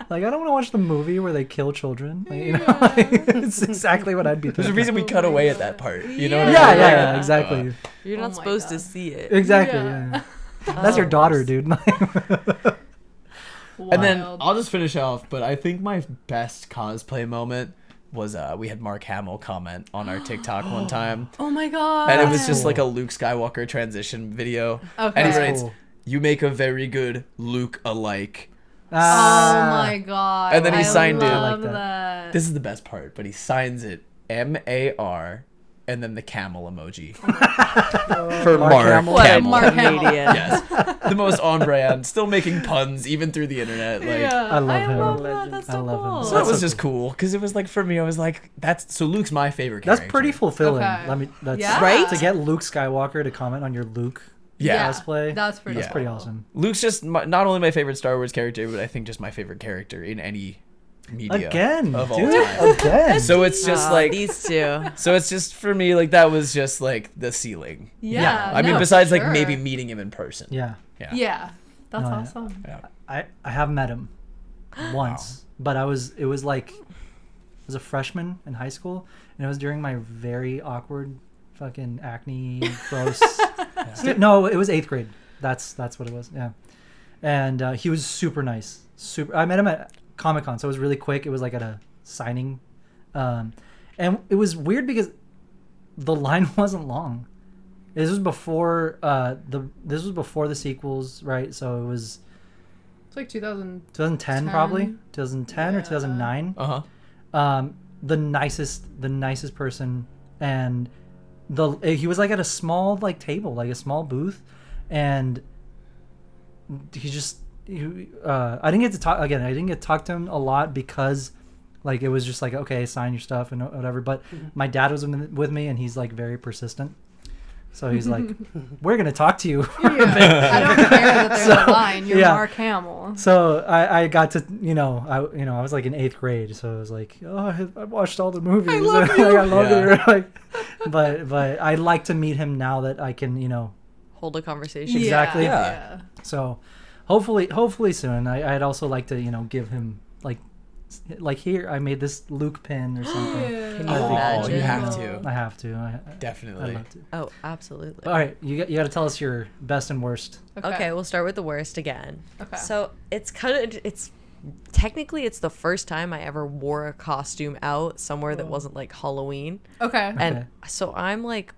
[SPEAKER 1] Like, I don't want to watch the movie where they kill children. Like, you know, like, it's exactly what I'd be
[SPEAKER 3] There's a
[SPEAKER 1] thinking.
[SPEAKER 3] reason we cut away at that part. You know what I
[SPEAKER 1] Yeah,
[SPEAKER 3] mean?
[SPEAKER 1] yeah, exactly.
[SPEAKER 4] You're
[SPEAKER 2] Oh
[SPEAKER 4] not
[SPEAKER 2] my
[SPEAKER 4] supposed to
[SPEAKER 2] God.
[SPEAKER 4] see it.
[SPEAKER 1] Exactly,
[SPEAKER 2] Yeah.
[SPEAKER 1] yeah. That's your daughter, dude.
[SPEAKER 2] Wild.
[SPEAKER 3] And then I'll just finish off, but I think my best cosplay moment was we had Mark Hamill comment on our TikTok one time.
[SPEAKER 2] Oh my god.
[SPEAKER 3] And it was just like a Luke Skywalker transition video.
[SPEAKER 2] Okay.
[SPEAKER 3] And he
[SPEAKER 1] That's
[SPEAKER 3] writes,
[SPEAKER 1] cool.
[SPEAKER 3] "You make a very good Luke alike."
[SPEAKER 2] Oh my god.
[SPEAKER 3] And then he signed it.
[SPEAKER 2] I
[SPEAKER 3] I
[SPEAKER 2] love
[SPEAKER 1] like
[SPEAKER 2] that.
[SPEAKER 3] This is the best part, but he signs it MAR and then the camel emoji. For Mark
[SPEAKER 1] Hamill.
[SPEAKER 4] What a
[SPEAKER 3] Hamill.
[SPEAKER 2] Mark Hamill.
[SPEAKER 4] comedian.
[SPEAKER 3] Yes. The most on brand, still making puns even through the internet. Like
[SPEAKER 2] Yeah,
[SPEAKER 1] I love him.
[SPEAKER 2] love that. That's
[SPEAKER 1] I
[SPEAKER 2] so
[SPEAKER 1] love him.
[SPEAKER 2] cool.
[SPEAKER 3] So that was
[SPEAKER 1] so
[SPEAKER 3] just cool because it was like for me, I was like, so Luke's my favorite character.
[SPEAKER 1] That's pretty fulfilling.
[SPEAKER 2] Okay.
[SPEAKER 1] That's
[SPEAKER 2] Yeah.
[SPEAKER 4] Right?
[SPEAKER 1] To get Luke Skywalker to comment on your Luke
[SPEAKER 3] Yeah.
[SPEAKER 1] cosplay.
[SPEAKER 2] That's pretty.
[SPEAKER 3] Yeah.
[SPEAKER 1] That's pretty
[SPEAKER 2] cool.
[SPEAKER 1] awesome.
[SPEAKER 3] Luke's just not only my favorite Star Wars character, but I think just my favorite character in any media
[SPEAKER 1] Again,
[SPEAKER 3] of all
[SPEAKER 1] dude.
[SPEAKER 3] time.
[SPEAKER 1] Again.
[SPEAKER 3] So it's just like
[SPEAKER 4] these two.
[SPEAKER 3] so it's just for me like that was just like the ceiling.
[SPEAKER 2] Yeah.
[SPEAKER 3] I mean
[SPEAKER 2] no,
[SPEAKER 3] besides
[SPEAKER 2] for
[SPEAKER 3] like
[SPEAKER 2] sure.
[SPEAKER 3] maybe meeting him in person.
[SPEAKER 1] yeah.
[SPEAKER 2] Yeah. That's
[SPEAKER 1] No, yeah.
[SPEAKER 2] awesome.
[SPEAKER 3] Yeah.
[SPEAKER 1] I have met him once, but it was a freshman in high school, and it was during my very awkward fucking acne gross. No, it was 8th grade. That's what it was. Yeah, and he was super nice. I met him at Comic-Con, so it was really quick. It was like at a signing, and it was weird because the line wasn't long. This was before the sequels, right? So it was
[SPEAKER 2] It's like 2000.
[SPEAKER 1] 2010 probably 2010 or
[SPEAKER 2] Yeah.
[SPEAKER 1] 2009. The nicest person, and he was like at a small like table, like a small booth, and I didn't get to talk again. I didn't get to talk to him a lot because like it was just like, okay, sign your stuff and whatever. But my dad was with me, and he's like very persistent. So he's like, we're going to talk to you.
[SPEAKER 2] I don't care that there's a line. You're
[SPEAKER 1] yeah.
[SPEAKER 2] Mark Hamill.
[SPEAKER 1] So I got to, I was like in 8th grade. So I was like, oh, I watched all the movies. I love you. I love you. Like, but I'd like to meet him now that I can,
[SPEAKER 4] Hold a conversation.
[SPEAKER 1] Exactly.
[SPEAKER 3] Yeah.
[SPEAKER 1] so hopefully soon. I'd also like to, give him like here, I made this Luke pin or something.
[SPEAKER 4] Can
[SPEAKER 1] I
[SPEAKER 4] you
[SPEAKER 1] think-
[SPEAKER 4] imagine?
[SPEAKER 3] you have to.
[SPEAKER 1] I have to. I'd
[SPEAKER 3] Definitely.
[SPEAKER 1] love to.
[SPEAKER 4] Oh, absolutely.
[SPEAKER 1] All right, you got to tell us your best and worst.
[SPEAKER 4] Okay, we'll start with the worst again.
[SPEAKER 2] Okay.
[SPEAKER 4] So it's technically it's the first time I ever wore a costume out somewhere that wasn't like Halloween.
[SPEAKER 2] Okay.
[SPEAKER 4] And so I'm like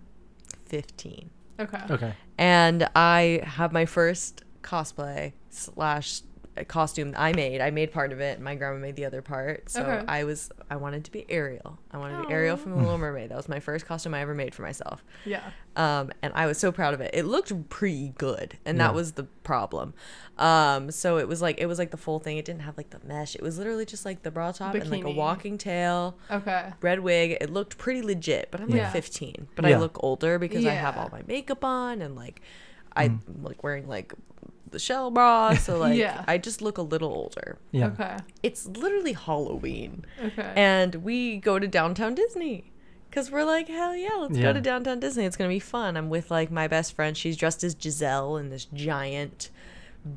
[SPEAKER 4] 15.
[SPEAKER 1] Okay.
[SPEAKER 4] And I have my first cosplay / costume I made part of it, and my grandma made the other part. So
[SPEAKER 2] Okay.
[SPEAKER 4] I wanted to be Ariel. I wanted to be Ariel from The Little Mermaid. That was my first costume I ever made for myself.
[SPEAKER 2] Yeah.
[SPEAKER 4] And I was so proud of it. It looked pretty good, and
[SPEAKER 1] Yeah.
[SPEAKER 4] that was the problem. So it was like the full thing. It didn't have like the mesh. It was literally just like the bra top and like a
[SPEAKER 2] Bikini.
[SPEAKER 4] walking tail,
[SPEAKER 2] Okay.
[SPEAKER 4] red wig. It looked pretty legit, but I'm like
[SPEAKER 2] Yeah.
[SPEAKER 4] 15. But
[SPEAKER 1] Yeah.
[SPEAKER 4] I look older because I have
[SPEAKER 2] Yeah.
[SPEAKER 4] all my makeup on, and like I'm like wearing like the shell bra, so like
[SPEAKER 2] Yeah.
[SPEAKER 4] I just look a little older.
[SPEAKER 1] Yeah.
[SPEAKER 2] Okay.
[SPEAKER 4] It's literally Halloween,
[SPEAKER 2] Okay.
[SPEAKER 4] and we go to downtown Disney because we're like, hell yeah, let's
[SPEAKER 1] Yeah.
[SPEAKER 4] go to downtown Disney. It's gonna be fun. I'm with like my best friend. She's dressed as Giselle in this giant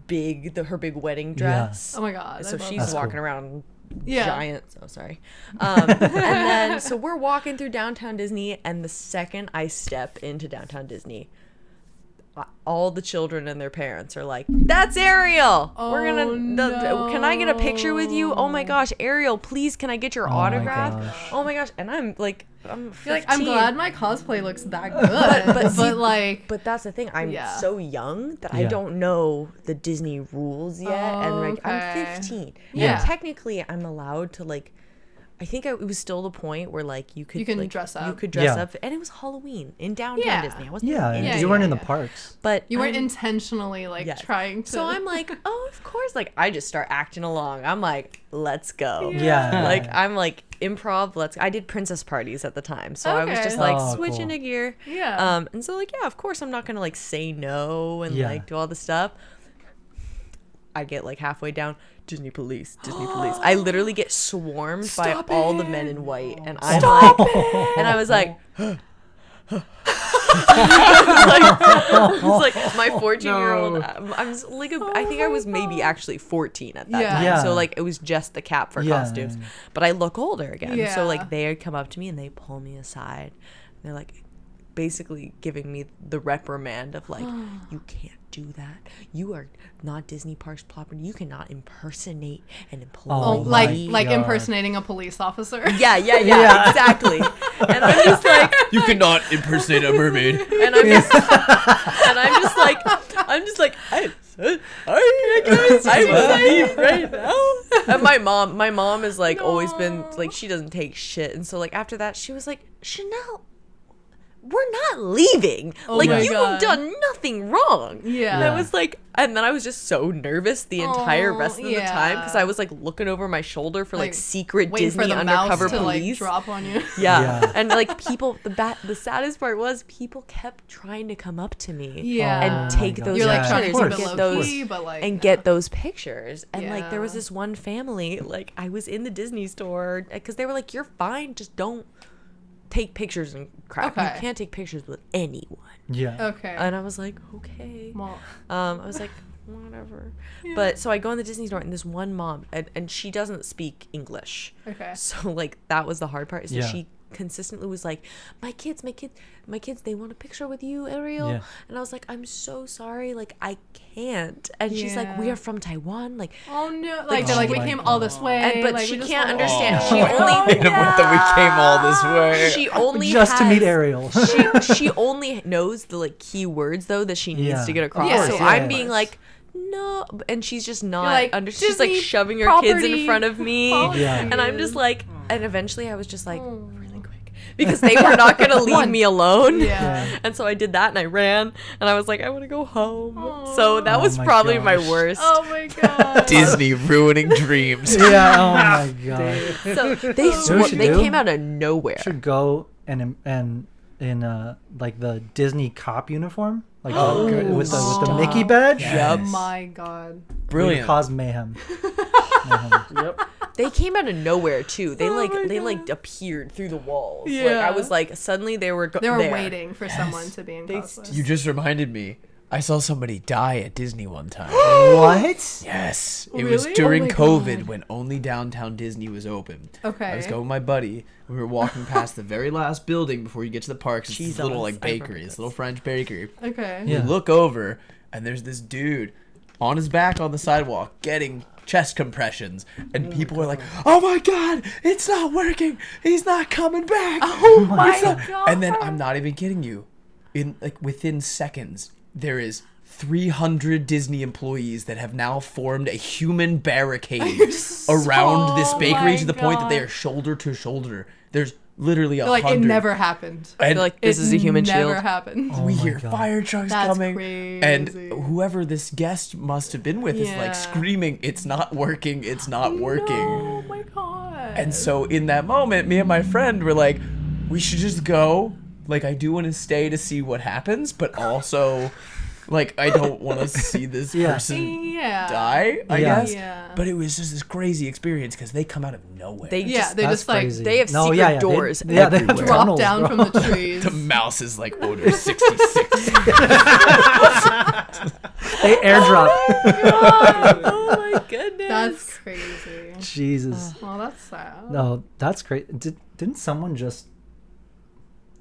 [SPEAKER 4] her big wedding dress.
[SPEAKER 2] Oh my god.
[SPEAKER 4] So
[SPEAKER 2] I love
[SPEAKER 4] she's
[SPEAKER 1] That's
[SPEAKER 4] walking
[SPEAKER 1] cool.
[SPEAKER 4] around
[SPEAKER 2] Yeah.
[SPEAKER 4] giant. So sorry. And then so we're walking through downtown Disney, and the second I step into downtown Disney, all the children and their parents are like, "That's Ariel. We're gonna. Can I get a picture with you? Oh my gosh, Ariel, please, can I get your
[SPEAKER 1] my
[SPEAKER 4] autograph?
[SPEAKER 1] gosh.
[SPEAKER 4] Oh my gosh!" And I'm like, I'm 15.
[SPEAKER 2] You're like, I'm glad my cosplay looks that good.
[SPEAKER 4] but see-
[SPEAKER 2] like,
[SPEAKER 4] But that's the thing. I'm
[SPEAKER 2] Yeah.
[SPEAKER 4] so young that I
[SPEAKER 1] Yeah.
[SPEAKER 4] don't know the Disney rules yet, and like I'm
[SPEAKER 2] Okay.
[SPEAKER 4] 15.
[SPEAKER 2] Yeah.
[SPEAKER 4] And technically, I'm allowed to like. I think it was still the point where like you could
[SPEAKER 2] can
[SPEAKER 4] like,
[SPEAKER 2] dress
[SPEAKER 4] You
[SPEAKER 2] up.
[SPEAKER 4] could dress
[SPEAKER 1] Yeah.
[SPEAKER 4] up, and it was Halloween in downtown
[SPEAKER 2] Yeah.
[SPEAKER 4] Disney. I wasn't.
[SPEAKER 1] Yeah,
[SPEAKER 4] in
[SPEAKER 2] Yeah,
[SPEAKER 1] you weren't in the
[SPEAKER 2] yeah.
[SPEAKER 1] parks.
[SPEAKER 4] But
[SPEAKER 2] you weren't
[SPEAKER 4] I'm-
[SPEAKER 2] intentionally like
[SPEAKER 4] Yes.
[SPEAKER 2] trying to.
[SPEAKER 4] So I'm like, oh, of course. Like I just start acting along. I'm like, let's go.
[SPEAKER 1] Yeah.
[SPEAKER 4] Like I'm like improv. I did princess parties at the time, so I was
[SPEAKER 2] Okay.
[SPEAKER 4] just like
[SPEAKER 1] Oh,
[SPEAKER 4] switching
[SPEAKER 1] cool.
[SPEAKER 4] a gear.
[SPEAKER 2] Yeah.
[SPEAKER 4] And so like yeah, of course I'm not gonna like say no and
[SPEAKER 1] Yeah.
[SPEAKER 4] like do all the stuff. I get like halfway down, Disney police. I literally get swarmed by all the men in white, and I'm and I was like. It's like my 14-year-old. I'm just, like I think I was maybe actually 14 at that
[SPEAKER 2] Yeah.
[SPEAKER 4] time.
[SPEAKER 1] Yeah.
[SPEAKER 4] So like it was just the cap for
[SPEAKER 1] Yeah.
[SPEAKER 4] costumes, but I look older again.
[SPEAKER 2] Yeah.
[SPEAKER 4] So like they come up to me and they pull me aside. They're like basically giving me the reprimand of like you can't do that. You are not Disney Parks property. You cannot impersonate an employee.
[SPEAKER 1] Oh,
[SPEAKER 2] like
[SPEAKER 1] God.
[SPEAKER 2] impersonating a police officer.
[SPEAKER 4] Yeah, exactly. And I'm just like,
[SPEAKER 3] You cannot impersonate a mermaid.
[SPEAKER 4] and I'm just like, I will leave right now. And my mom has like always been like, she doesn't take shit, and so like after that she was like, Chanel, we're not leaving.
[SPEAKER 2] Oh
[SPEAKER 4] like
[SPEAKER 2] my
[SPEAKER 4] you've
[SPEAKER 2] God.
[SPEAKER 4] done nothing wrong.
[SPEAKER 2] Yeah.
[SPEAKER 4] And I was like, and then I was just so nervous the entire rest of the time because I was like looking over my shoulder for like secret
[SPEAKER 2] waiting
[SPEAKER 4] Disney
[SPEAKER 2] for the
[SPEAKER 4] undercover
[SPEAKER 2] mouse to
[SPEAKER 4] police.
[SPEAKER 2] like drop on you.
[SPEAKER 4] Yeah. And like people, the saddest part was people kept trying to come up to me
[SPEAKER 2] Yeah.
[SPEAKER 4] and take
[SPEAKER 1] God.
[SPEAKER 4] those
[SPEAKER 2] You're like
[SPEAKER 1] Yeah,
[SPEAKER 2] trying
[SPEAKER 1] of
[SPEAKER 2] to
[SPEAKER 4] pictures
[SPEAKER 2] keep
[SPEAKER 4] and
[SPEAKER 2] it
[SPEAKER 4] get
[SPEAKER 2] low
[SPEAKER 4] those
[SPEAKER 2] key, but like
[SPEAKER 4] and get those pictures. And like there was
[SPEAKER 2] Yeah.
[SPEAKER 4] this one family, like I was in the Disney store because they were like, you're fine, just don't take pictures and crap.
[SPEAKER 2] Okay.
[SPEAKER 4] You can't take pictures with anyone.
[SPEAKER 1] Yeah.
[SPEAKER 2] Okay.
[SPEAKER 4] And I was like, okay.
[SPEAKER 2] Well,
[SPEAKER 4] I was like, whatever. But so I go in the Disney store and this one mom, and she doesn't speak English.
[SPEAKER 2] okay.
[SPEAKER 4] So like that was the hard part. So
[SPEAKER 1] Yeah.
[SPEAKER 4] she consistently was like, my kids, they want a picture with you, Ariel.
[SPEAKER 1] Yeah.
[SPEAKER 4] And I was like, I'm so sorry, like I can't. And she's like, we
[SPEAKER 2] Yeah.
[SPEAKER 4] are from Taiwan, like.
[SPEAKER 2] Oh no! Like they're like,
[SPEAKER 1] oh
[SPEAKER 2] we
[SPEAKER 1] my
[SPEAKER 2] came all this way.
[SPEAKER 4] And but
[SPEAKER 2] like,
[SPEAKER 4] she
[SPEAKER 2] we just
[SPEAKER 4] can't
[SPEAKER 2] wanna-
[SPEAKER 4] understand.
[SPEAKER 3] Oh.
[SPEAKER 4] She only
[SPEAKER 3] That we came all this way.
[SPEAKER 4] she only
[SPEAKER 1] Just to meet
[SPEAKER 4] has-
[SPEAKER 1] Ariel.
[SPEAKER 4] she only knows the like key words though that she needs
[SPEAKER 1] Yeah.
[SPEAKER 4] to get across.
[SPEAKER 2] course,
[SPEAKER 4] So
[SPEAKER 2] yeah,
[SPEAKER 4] I'm
[SPEAKER 2] of
[SPEAKER 4] being
[SPEAKER 2] course.
[SPEAKER 4] like, no, and she's just not
[SPEAKER 2] like,
[SPEAKER 4] she's like
[SPEAKER 2] Disney
[SPEAKER 4] shoving her kids in
[SPEAKER 2] property
[SPEAKER 4] front of me.
[SPEAKER 1] Yeah.
[SPEAKER 4] And I'm just like, and eventually I was just like, really quick, because they were not gonna leave me alone.
[SPEAKER 2] Yeah.
[SPEAKER 4] And so I did that and I ran and I was like, I want to go home. So that
[SPEAKER 1] Oh
[SPEAKER 4] was
[SPEAKER 1] my
[SPEAKER 4] probably my
[SPEAKER 1] gosh.
[SPEAKER 4] worst.
[SPEAKER 2] Oh my god.
[SPEAKER 3] Disney ruining dreams.
[SPEAKER 1] Yeah. Oh my God.
[SPEAKER 4] So they
[SPEAKER 1] You know what you
[SPEAKER 4] they
[SPEAKER 1] do?
[SPEAKER 4] came out of nowhere.
[SPEAKER 1] Should go and in like the Disney cop uniform, like with the Mickey badge.
[SPEAKER 2] Oh my god.
[SPEAKER 3] Brilliant.
[SPEAKER 1] Cause mayhem.
[SPEAKER 7] Yep.
[SPEAKER 4] They came out of nowhere too. They like appeared through the walls. Like
[SPEAKER 2] Yeah.
[SPEAKER 4] I was like suddenly they were
[SPEAKER 2] They were
[SPEAKER 4] there.
[SPEAKER 2] waiting for someone to be in cosplay.
[SPEAKER 3] You just reminded me. I saw somebody die at Disney one time.
[SPEAKER 1] What?
[SPEAKER 3] Yes. It was
[SPEAKER 2] Really?
[SPEAKER 3] during
[SPEAKER 2] Oh my
[SPEAKER 3] COVID
[SPEAKER 2] God.
[SPEAKER 3] when only downtown Disney was open.
[SPEAKER 2] Okay.
[SPEAKER 3] I was going with my buddy. We were walking past the very last building before you get to the parks. It's this
[SPEAKER 4] Jesus,
[SPEAKER 3] little like
[SPEAKER 4] I remember
[SPEAKER 3] bakery. This
[SPEAKER 4] this.
[SPEAKER 3] little French bakery.
[SPEAKER 2] Okay.
[SPEAKER 1] Yeah.
[SPEAKER 3] We look over and there's this dude on his back on the sidewalk getting chest compressions, and people are like, "Oh my God, it's not working. He's not coming back."
[SPEAKER 2] Oh my god.
[SPEAKER 3] And then I'm not even kidding you. In like within seconds, there is 300 Disney employees that have now formed a human barricade around this bakery to the point that they are shoulder to shoulder. There's literally 100.
[SPEAKER 2] Like it never happened.
[SPEAKER 4] I feel like this
[SPEAKER 2] It
[SPEAKER 4] is a human
[SPEAKER 2] never
[SPEAKER 4] shield.
[SPEAKER 2] happened.
[SPEAKER 1] Oh
[SPEAKER 3] we
[SPEAKER 1] my
[SPEAKER 3] hear
[SPEAKER 1] God.
[SPEAKER 3] fire trucks
[SPEAKER 2] That's
[SPEAKER 3] coming,
[SPEAKER 2] crazy.
[SPEAKER 3] and whoever this guest must have been with is
[SPEAKER 2] Yeah.
[SPEAKER 3] like screaming, "It's not working! It's not working!"
[SPEAKER 2] Oh my god.
[SPEAKER 3] And so in that moment, me and my friend were like, "We should just go. Like, I do want to stay to see what happens, but also, like, I don't want to see this
[SPEAKER 1] Yeah.
[SPEAKER 3] person
[SPEAKER 2] yeah.
[SPEAKER 3] die, I
[SPEAKER 1] Yeah.
[SPEAKER 3] guess."
[SPEAKER 2] Yeah.
[SPEAKER 3] But it was just this crazy experience because they come out of nowhere.
[SPEAKER 4] They
[SPEAKER 2] Yeah,
[SPEAKER 4] just
[SPEAKER 2] they
[SPEAKER 1] That's
[SPEAKER 2] just like
[SPEAKER 1] crazy.
[SPEAKER 4] they have
[SPEAKER 1] No,
[SPEAKER 4] secret
[SPEAKER 1] yeah, yeah,
[SPEAKER 4] doors
[SPEAKER 1] They have
[SPEAKER 4] everywhere.
[SPEAKER 2] drop
[SPEAKER 1] tunnels,
[SPEAKER 2] down
[SPEAKER 1] bro.
[SPEAKER 2] from the trees.
[SPEAKER 3] the mouse is like order 66.
[SPEAKER 1] They airdrop.
[SPEAKER 4] Oh my goodness.
[SPEAKER 2] That's crazy.
[SPEAKER 1] Jesus.
[SPEAKER 2] Well, that's sad.
[SPEAKER 1] No, that's great. Didn't someone just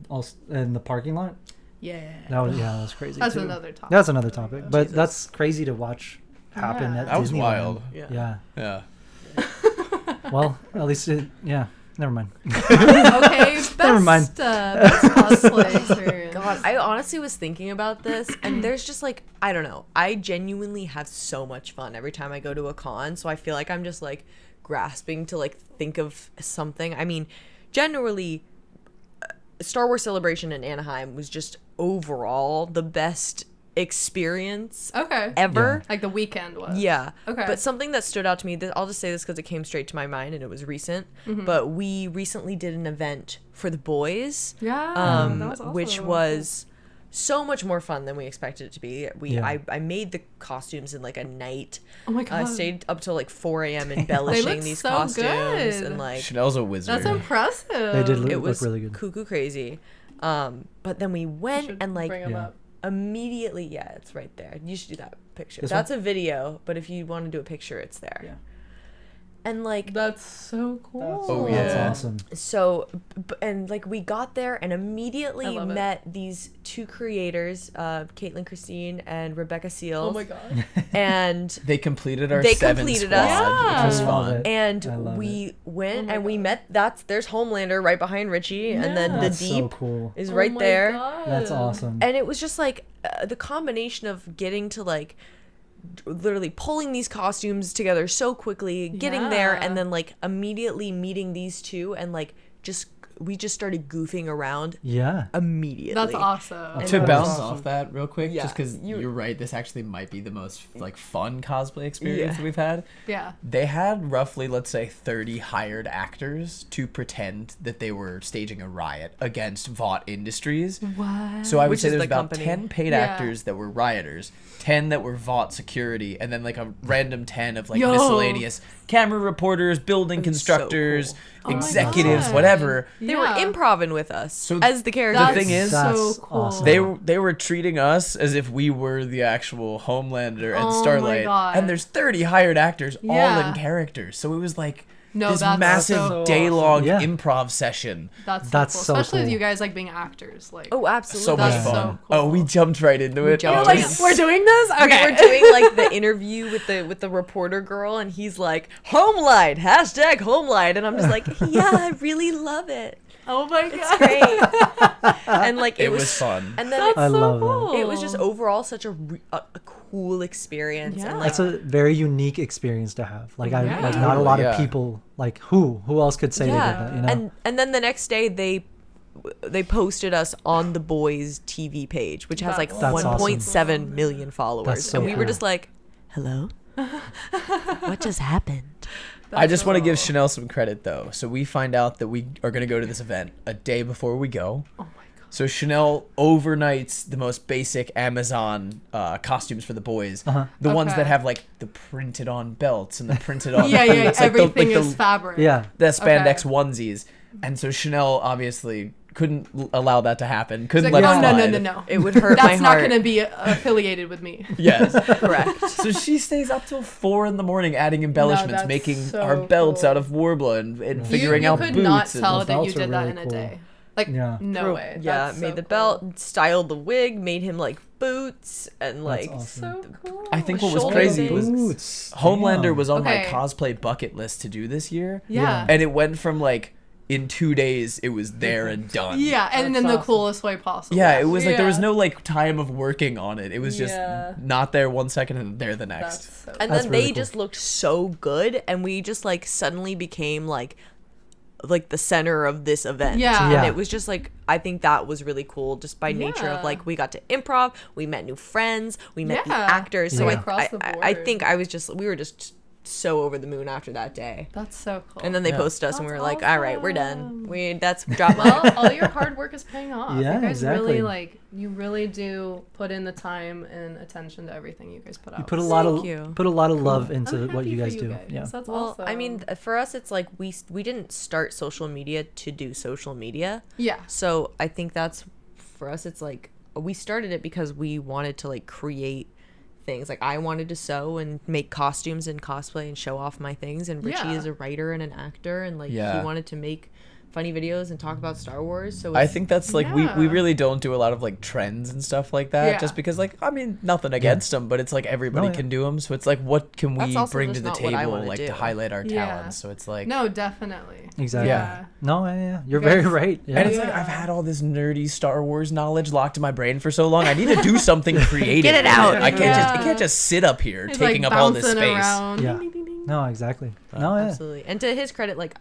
[SPEAKER 1] also in the parking lot?
[SPEAKER 2] Yeah.
[SPEAKER 1] That was crazy.
[SPEAKER 2] That's
[SPEAKER 1] too.
[SPEAKER 2] another topic.
[SPEAKER 1] That's another topic, but that's crazy to watch happen
[SPEAKER 2] Yeah.
[SPEAKER 1] at
[SPEAKER 3] That was
[SPEAKER 1] Disneyland.
[SPEAKER 3] wild.
[SPEAKER 1] Yeah.
[SPEAKER 3] Yeah.
[SPEAKER 1] Well, at least never mind.
[SPEAKER 2] Okay, best,
[SPEAKER 1] Never mind.
[SPEAKER 2] Best cosplay experience.
[SPEAKER 4] God, I honestly was thinking about this, and there's just like, I don't know. I genuinely have so much fun every time I go to a con, so I feel like I'm just like grasping to like think of something. I mean, generally, Star Wars Celebration in Anaheim was just overall the best experience
[SPEAKER 2] Okay.
[SPEAKER 4] ever.
[SPEAKER 2] Like the weekend was.
[SPEAKER 4] Yeah.
[SPEAKER 2] Okay.
[SPEAKER 4] But something that stood out to me, I'll just say this because it came straight to my mind and it was recent,
[SPEAKER 2] Mm-hmm.
[SPEAKER 4] but we recently did an event for the boys,
[SPEAKER 2] Yeah. that was
[SPEAKER 4] which
[SPEAKER 2] awesome.
[SPEAKER 4] was so much more fun than we expected it to be.
[SPEAKER 1] Yeah.
[SPEAKER 4] I made the costumes in like a night.
[SPEAKER 2] Oh my
[SPEAKER 4] I
[SPEAKER 2] god.
[SPEAKER 4] stayed up till like 4 a.m. embellishing
[SPEAKER 2] look
[SPEAKER 4] these
[SPEAKER 2] so
[SPEAKER 4] costumes
[SPEAKER 2] good.
[SPEAKER 4] and like
[SPEAKER 3] Chanel's a wizard.
[SPEAKER 2] That's impressive.
[SPEAKER 1] They did
[SPEAKER 4] it
[SPEAKER 1] look
[SPEAKER 4] was
[SPEAKER 1] really good.
[SPEAKER 4] cuckoo crazy. But then we went
[SPEAKER 2] Should
[SPEAKER 4] and like
[SPEAKER 2] bring 'em
[SPEAKER 1] Yeah.
[SPEAKER 2] up.
[SPEAKER 4] immediately, yeah, it's right there. You should do that picture.
[SPEAKER 1] This
[SPEAKER 4] That's a video, but if you want to do a picture, it's there.
[SPEAKER 1] Yeah.
[SPEAKER 4] And like
[SPEAKER 2] That's so cool.
[SPEAKER 3] Oh, yeah.
[SPEAKER 1] That's awesome.
[SPEAKER 4] so and like we got there and
[SPEAKER 2] I
[SPEAKER 4] immediately
[SPEAKER 2] love it.
[SPEAKER 4] met these two creators, Caitlin Christine and Rebecca Seals.
[SPEAKER 2] Oh my god.
[SPEAKER 4] And
[SPEAKER 3] They completed our
[SPEAKER 4] They
[SPEAKER 3] 7
[SPEAKER 4] completed
[SPEAKER 3] squad,
[SPEAKER 4] us.
[SPEAKER 3] which was
[SPEAKER 1] I love
[SPEAKER 3] fun.
[SPEAKER 1] it.
[SPEAKER 4] and
[SPEAKER 1] I love
[SPEAKER 4] we went
[SPEAKER 2] Oh my
[SPEAKER 4] and we
[SPEAKER 2] God.
[SPEAKER 4] met there's Homelander right behind Richie, and then the
[SPEAKER 1] That's
[SPEAKER 4] Deep
[SPEAKER 1] so cool.
[SPEAKER 4] is
[SPEAKER 2] Oh
[SPEAKER 4] right
[SPEAKER 2] my
[SPEAKER 4] there.
[SPEAKER 2] God.
[SPEAKER 1] That's awesome.
[SPEAKER 4] And it was just like the combination of getting to like literally pulling these costumes together so quickly, getting there,
[SPEAKER 2] Yeah.
[SPEAKER 4] and then like immediately meeting these two, and like we just started goofing around
[SPEAKER 1] Yeah.
[SPEAKER 4] immediately.
[SPEAKER 2] That's awesome.
[SPEAKER 4] And
[SPEAKER 3] To
[SPEAKER 4] that
[SPEAKER 3] bounce
[SPEAKER 4] was
[SPEAKER 3] off that real quick,
[SPEAKER 4] Yeah.
[SPEAKER 3] just because
[SPEAKER 4] You-
[SPEAKER 3] you're right, this actually might be the most like fun cosplay experience
[SPEAKER 4] Yeah.
[SPEAKER 3] that we've had.
[SPEAKER 2] Yeah.
[SPEAKER 3] They had roughly, let's say, 30 hired actors to pretend that they were staging a riot against Vought Industries.
[SPEAKER 2] What?
[SPEAKER 3] So I would
[SPEAKER 4] Which
[SPEAKER 3] say
[SPEAKER 4] is
[SPEAKER 3] there's
[SPEAKER 4] the
[SPEAKER 3] about
[SPEAKER 4] company.
[SPEAKER 3] 10 paid
[SPEAKER 2] Yeah.
[SPEAKER 3] actors that were rioters, 10 that were Vought security, and then like a random 10 of like
[SPEAKER 2] Yo.
[SPEAKER 3] miscellaneous camera reporters, building
[SPEAKER 4] It was so
[SPEAKER 3] constructors,
[SPEAKER 4] cool.
[SPEAKER 2] Oh my
[SPEAKER 3] executives,
[SPEAKER 2] God.
[SPEAKER 3] whatever.
[SPEAKER 4] They were
[SPEAKER 2] Yeah.
[SPEAKER 4] improving with us
[SPEAKER 3] So
[SPEAKER 4] as the characters.
[SPEAKER 2] That's
[SPEAKER 3] thing is-
[SPEAKER 2] so
[SPEAKER 1] That's
[SPEAKER 2] cool.
[SPEAKER 1] awesome.
[SPEAKER 3] They were treating us as if we were the actual Homelander and
[SPEAKER 2] Oh my
[SPEAKER 3] Starlight,
[SPEAKER 2] God.
[SPEAKER 3] and there's 30 hired actors all
[SPEAKER 2] Yeah.
[SPEAKER 3] in characters. So it was like
[SPEAKER 2] No,
[SPEAKER 3] this
[SPEAKER 2] that's
[SPEAKER 3] massive
[SPEAKER 2] so
[SPEAKER 3] day-long
[SPEAKER 1] Yeah.
[SPEAKER 3] improv session.
[SPEAKER 2] That's
[SPEAKER 1] That's
[SPEAKER 2] cool.
[SPEAKER 1] so
[SPEAKER 2] Especially with
[SPEAKER 1] cool.
[SPEAKER 2] you guys like being actors. Like
[SPEAKER 4] Oh, absolutely.
[SPEAKER 3] So much
[SPEAKER 2] That's
[SPEAKER 3] fun.
[SPEAKER 2] so
[SPEAKER 3] Oh,
[SPEAKER 2] cool.
[SPEAKER 3] we jumped right into it.
[SPEAKER 4] jumped
[SPEAKER 3] Oh,
[SPEAKER 4] right
[SPEAKER 3] it's-
[SPEAKER 4] in.
[SPEAKER 2] we're doing this?
[SPEAKER 4] We
[SPEAKER 2] Okay.
[SPEAKER 4] were doing like the interview with the reporter girl, and he's like, "Homelight, hashtag Homelight," and I'm just like, "Yeah, I really love it.
[SPEAKER 2] Oh my
[SPEAKER 4] It's
[SPEAKER 2] god.
[SPEAKER 4] great." And like
[SPEAKER 3] It was fun.
[SPEAKER 4] and then
[SPEAKER 2] That's
[SPEAKER 1] I
[SPEAKER 2] so
[SPEAKER 1] love that.
[SPEAKER 2] cool.
[SPEAKER 4] it was just overall such a cool experience.
[SPEAKER 2] Yeah.
[SPEAKER 4] And like
[SPEAKER 1] That's a very unique experience to have. Like I
[SPEAKER 2] Yeah.
[SPEAKER 1] like not a lot
[SPEAKER 3] Yeah.
[SPEAKER 1] of people like who else could say they did that, you know?
[SPEAKER 4] and then the next day they posted us on the boys TV page, which has like
[SPEAKER 2] That's
[SPEAKER 4] 1.7 million followers,
[SPEAKER 1] That's so
[SPEAKER 4] and we were
[SPEAKER 1] cool.
[SPEAKER 4] just like, "Hello, what just happened?"
[SPEAKER 3] I just want to give Chanel some credit though. So we find out that we are going to go to this event a day before we go.
[SPEAKER 2] Oh my god.
[SPEAKER 3] So Chanel overnights the most basic Amazon costumes for the boys. The ones
[SPEAKER 2] Okay.
[SPEAKER 3] that have like the printed on belts and the printed on
[SPEAKER 2] Yeah, yeah.
[SPEAKER 3] boots, like
[SPEAKER 2] Everything
[SPEAKER 3] the
[SPEAKER 2] is fabric.
[SPEAKER 1] yeah.
[SPEAKER 3] spandex
[SPEAKER 2] Okay.
[SPEAKER 3] onesies. And so Chanel obviously couldn't allow that to happen.
[SPEAKER 2] It's
[SPEAKER 3] Couldn't
[SPEAKER 2] like,
[SPEAKER 3] let
[SPEAKER 2] no,
[SPEAKER 3] it
[SPEAKER 2] no,
[SPEAKER 3] slide.
[SPEAKER 2] no, no, no.
[SPEAKER 4] It would hurt my
[SPEAKER 2] That's not
[SPEAKER 4] heart.
[SPEAKER 2] going to be affiliated with me.
[SPEAKER 3] Yes.
[SPEAKER 4] Correct.
[SPEAKER 3] So she stays up till 4 a.m. adding embellishments,
[SPEAKER 2] that's
[SPEAKER 3] making
[SPEAKER 2] so
[SPEAKER 3] our belts
[SPEAKER 2] cool.
[SPEAKER 3] out of Wearable and figuring
[SPEAKER 2] you
[SPEAKER 3] out
[SPEAKER 2] could
[SPEAKER 3] boots.
[SPEAKER 2] not
[SPEAKER 3] and-
[SPEAKER 2] tell
[SPEAKER 1] The
[SPEAKER 2] that you
[SPEAKER 1] belts are
[SPEAKER 2] did that
[SPEAKER 1] really
[SPEAKER 2] in a
[SPEAKER 1] cool.
[SPEAKER 2] day. Like,
[SPEAKER 1] Yeah.
[SPEAKER 2] no way.
[SPEAKER 4] Yeah,
[SPEAKER 2] That's
[SPEAKER 4] made
[SPEAKER 2] so
[SPEAKER 4] the
[SPEAKER 2] cool.
[SPEAKER 4] belt, styled the wig, made him like boots, and like
[SPEAKER 1] awesome.
[SPEAKER 2] So cool.
[SPEAKER 3] I think what was
[SPEAKER 4] Shoulder
[SPEAKER 3] crazy
[SPEAKER 4] things.
[SPEAKER 3] was
[SPEAKER 1] Boots.
[SPEAKER 3] Homelander
[SPEAKER 1] Damn.
[SPEAKER 3] was on my
[SPEAKER 2] Okay.
[SPEAKER 3] cosplay bucket list to do this year.
[SPEAKER 2] Yeah.
[SPEAKER 3] And it went from like in 2 days it was there and done.
[SPEAKER 2] Yeah, and
[SPEAKER 7] That's
[SPEAKER 2] in the
[SPEAKER 7] awesome.
[SPEAKER 2] coolest way possible.
[SPEAKER 3] Yeah, it was like there was
[SPEAKER 2] Yeah.
[SPEAKER 3] no like time of working on it. It was just
[SPEAKER 2] Yeah.
[SPEAKER 3] not there 1 second and there the
[SPEAKER 2] That's
[SPEAKER 3] next.
[SPEAKER 2] so
[SPEAKER 4] and
[SPEAKER 1] That's
[SPEAKER 4] then
[SPEAKER 1] really
[SPEAKER 4] they
[SPEAKER 1] cool.
[SPEAKER 4] just looked so good, and we just like suddenly became like the center of this event.
[SPEAKER 2] Yeah.
[SPEAKER 1] Yeah.
[SPEAKER 4] And it was just like, I think that was really cool just by nature of
[SPEAKER 2] Yeah.
[SPEAKER 4] like we got to improv, we met new friends, we met the
[SPEAKER 2] Yeah.
[SPEAKER 4] actors. So
[SPEAKER 1] Yeah.
[SPEAKER 2] Across the
[SPEAKER 4] I
[SPEAKER 2] board.
[SPEAKER 4] think we were just so over the moon after that day.
[SPEAKER 2] That's so cool.
[SPEAKER 4] And then they
[SPEAKER 3] Yeah.
[SPEAKER 4] posted us, and we
[SPEAKER 2] That's
[SPEAKER 4] were like, "All right, we're
[SPEAKER 2] awesome.
[SPEAKER 4] done. That's drop."
[SPEAKER 2] well, all your hard work is paying off.
[SPEAKER 1] Yeah,
[SPEAKER 2] you guys
[SPEAKER 1] exactly.
[SPEAKER 2] really like you really do put in the time and attention to everything you guys put out.
[SPEAKER 1] You put a
[SPEAKER 2] So
[SPEAKER 1] lot
[SPEAKER 4] Thank
[SPEAKER 1] of
[SPEAKER 4] you.
[SPEAKER 1] put a lot of love into
[SPEAKER 2] I'm
[SPEAKER 1] what you
[SPEAKER 2] happy
[SPEAKER 1] guys
[SPEAKER 2] for
[SPEAKER 1] do. Yeah.
[SPEAKER 2] That's
[SPEAKER 4] Well,
[SPEAKER 2] awesome.
[SPEAKER 4] I mean, for us, it's like we didn't start social media to do social media.
[SPEAKER 2] yeah.
[SPEAKER 4] So I think that's for us. It's like we started it because we wanted to like create things. Like I wanted to sew and make costumes and cosplay and show off my things. And Richie
[SPEAKER 2] Yeah.
[SPEAKER 4] is a writer and an actor, and like
[SPEAKER 3] Yeah.
[SPEAKER 4] he wanted to make funny videos and talk about Star Wars. So
[SPEAKER 3] I
[SPEAKER 4] it's,
[SPEAKER 3] think that's like we
[SPEAKER 2] Yeah.
[SPEAKER 3] really don't do a lot of like trends and stuff like that
[SPEAKER 2] Yeah.
[SPEAKER 3] just because like I mean nothing against them but it's like everybody
[SPEAKER 1] No, yeah.
[SPEAKER 3] can do them so it's like what can
[SPEAKER 4] That's
[SPEAKER 3] we
[SPEAKER 4] also
[SPEAKER 3] bring to
[SPEAKER 4] just
[SPEAKER 3] the
[SPEAKER 4] not what I
[SPEAKER 3] table
[SPEAKER 4] wanna
[SPEAKER 3] like
[SPEAKER 4] do.
[SPEAKER 3] to highlight our
[SPEAKER 2] Yeah.
[SPEAKER 3] talents so it's like
[SPEAKER 2] No, definitely.
[SPEAKER 1] Exactly.
[SPEAKER 3] Yeah.
[SPEAKER 1] No, yeah. You're
[SPEAKER 2] You guys-
[SPEAKER 1] very right. Yeah.
[SPEAKER 3] and it's like
[SPEAKER 2] Yeah.
[SPEAKER 3] I've had all this nerdy Star Wars knowledge locked in my brain for so long I need to do something creative
[SPEAKER 4] Get it
[SPEAKER 3] with
[SPEAKER 4] out.
[SPEAKER 3] I can't
[SPEAKER 2] Yeah.
[SPEAKER 3] just sit up here
[SPEAKER 2] It's
[SPEAKER 3] taking
[SPEAKER 2] like
[SPEAKER 3] up all this
[SPEAKER 2] bouncing
[SPEAKER 3] space
[SPEAKER 2] around.
[SPEAKER 1] Yeah.
[SPEAKER 2] Ding, ding, ding, ding.
[SPEAKER 1] No, exactly. No, yeah.
[SPEAKER 4] Absolutely. And to his credit, like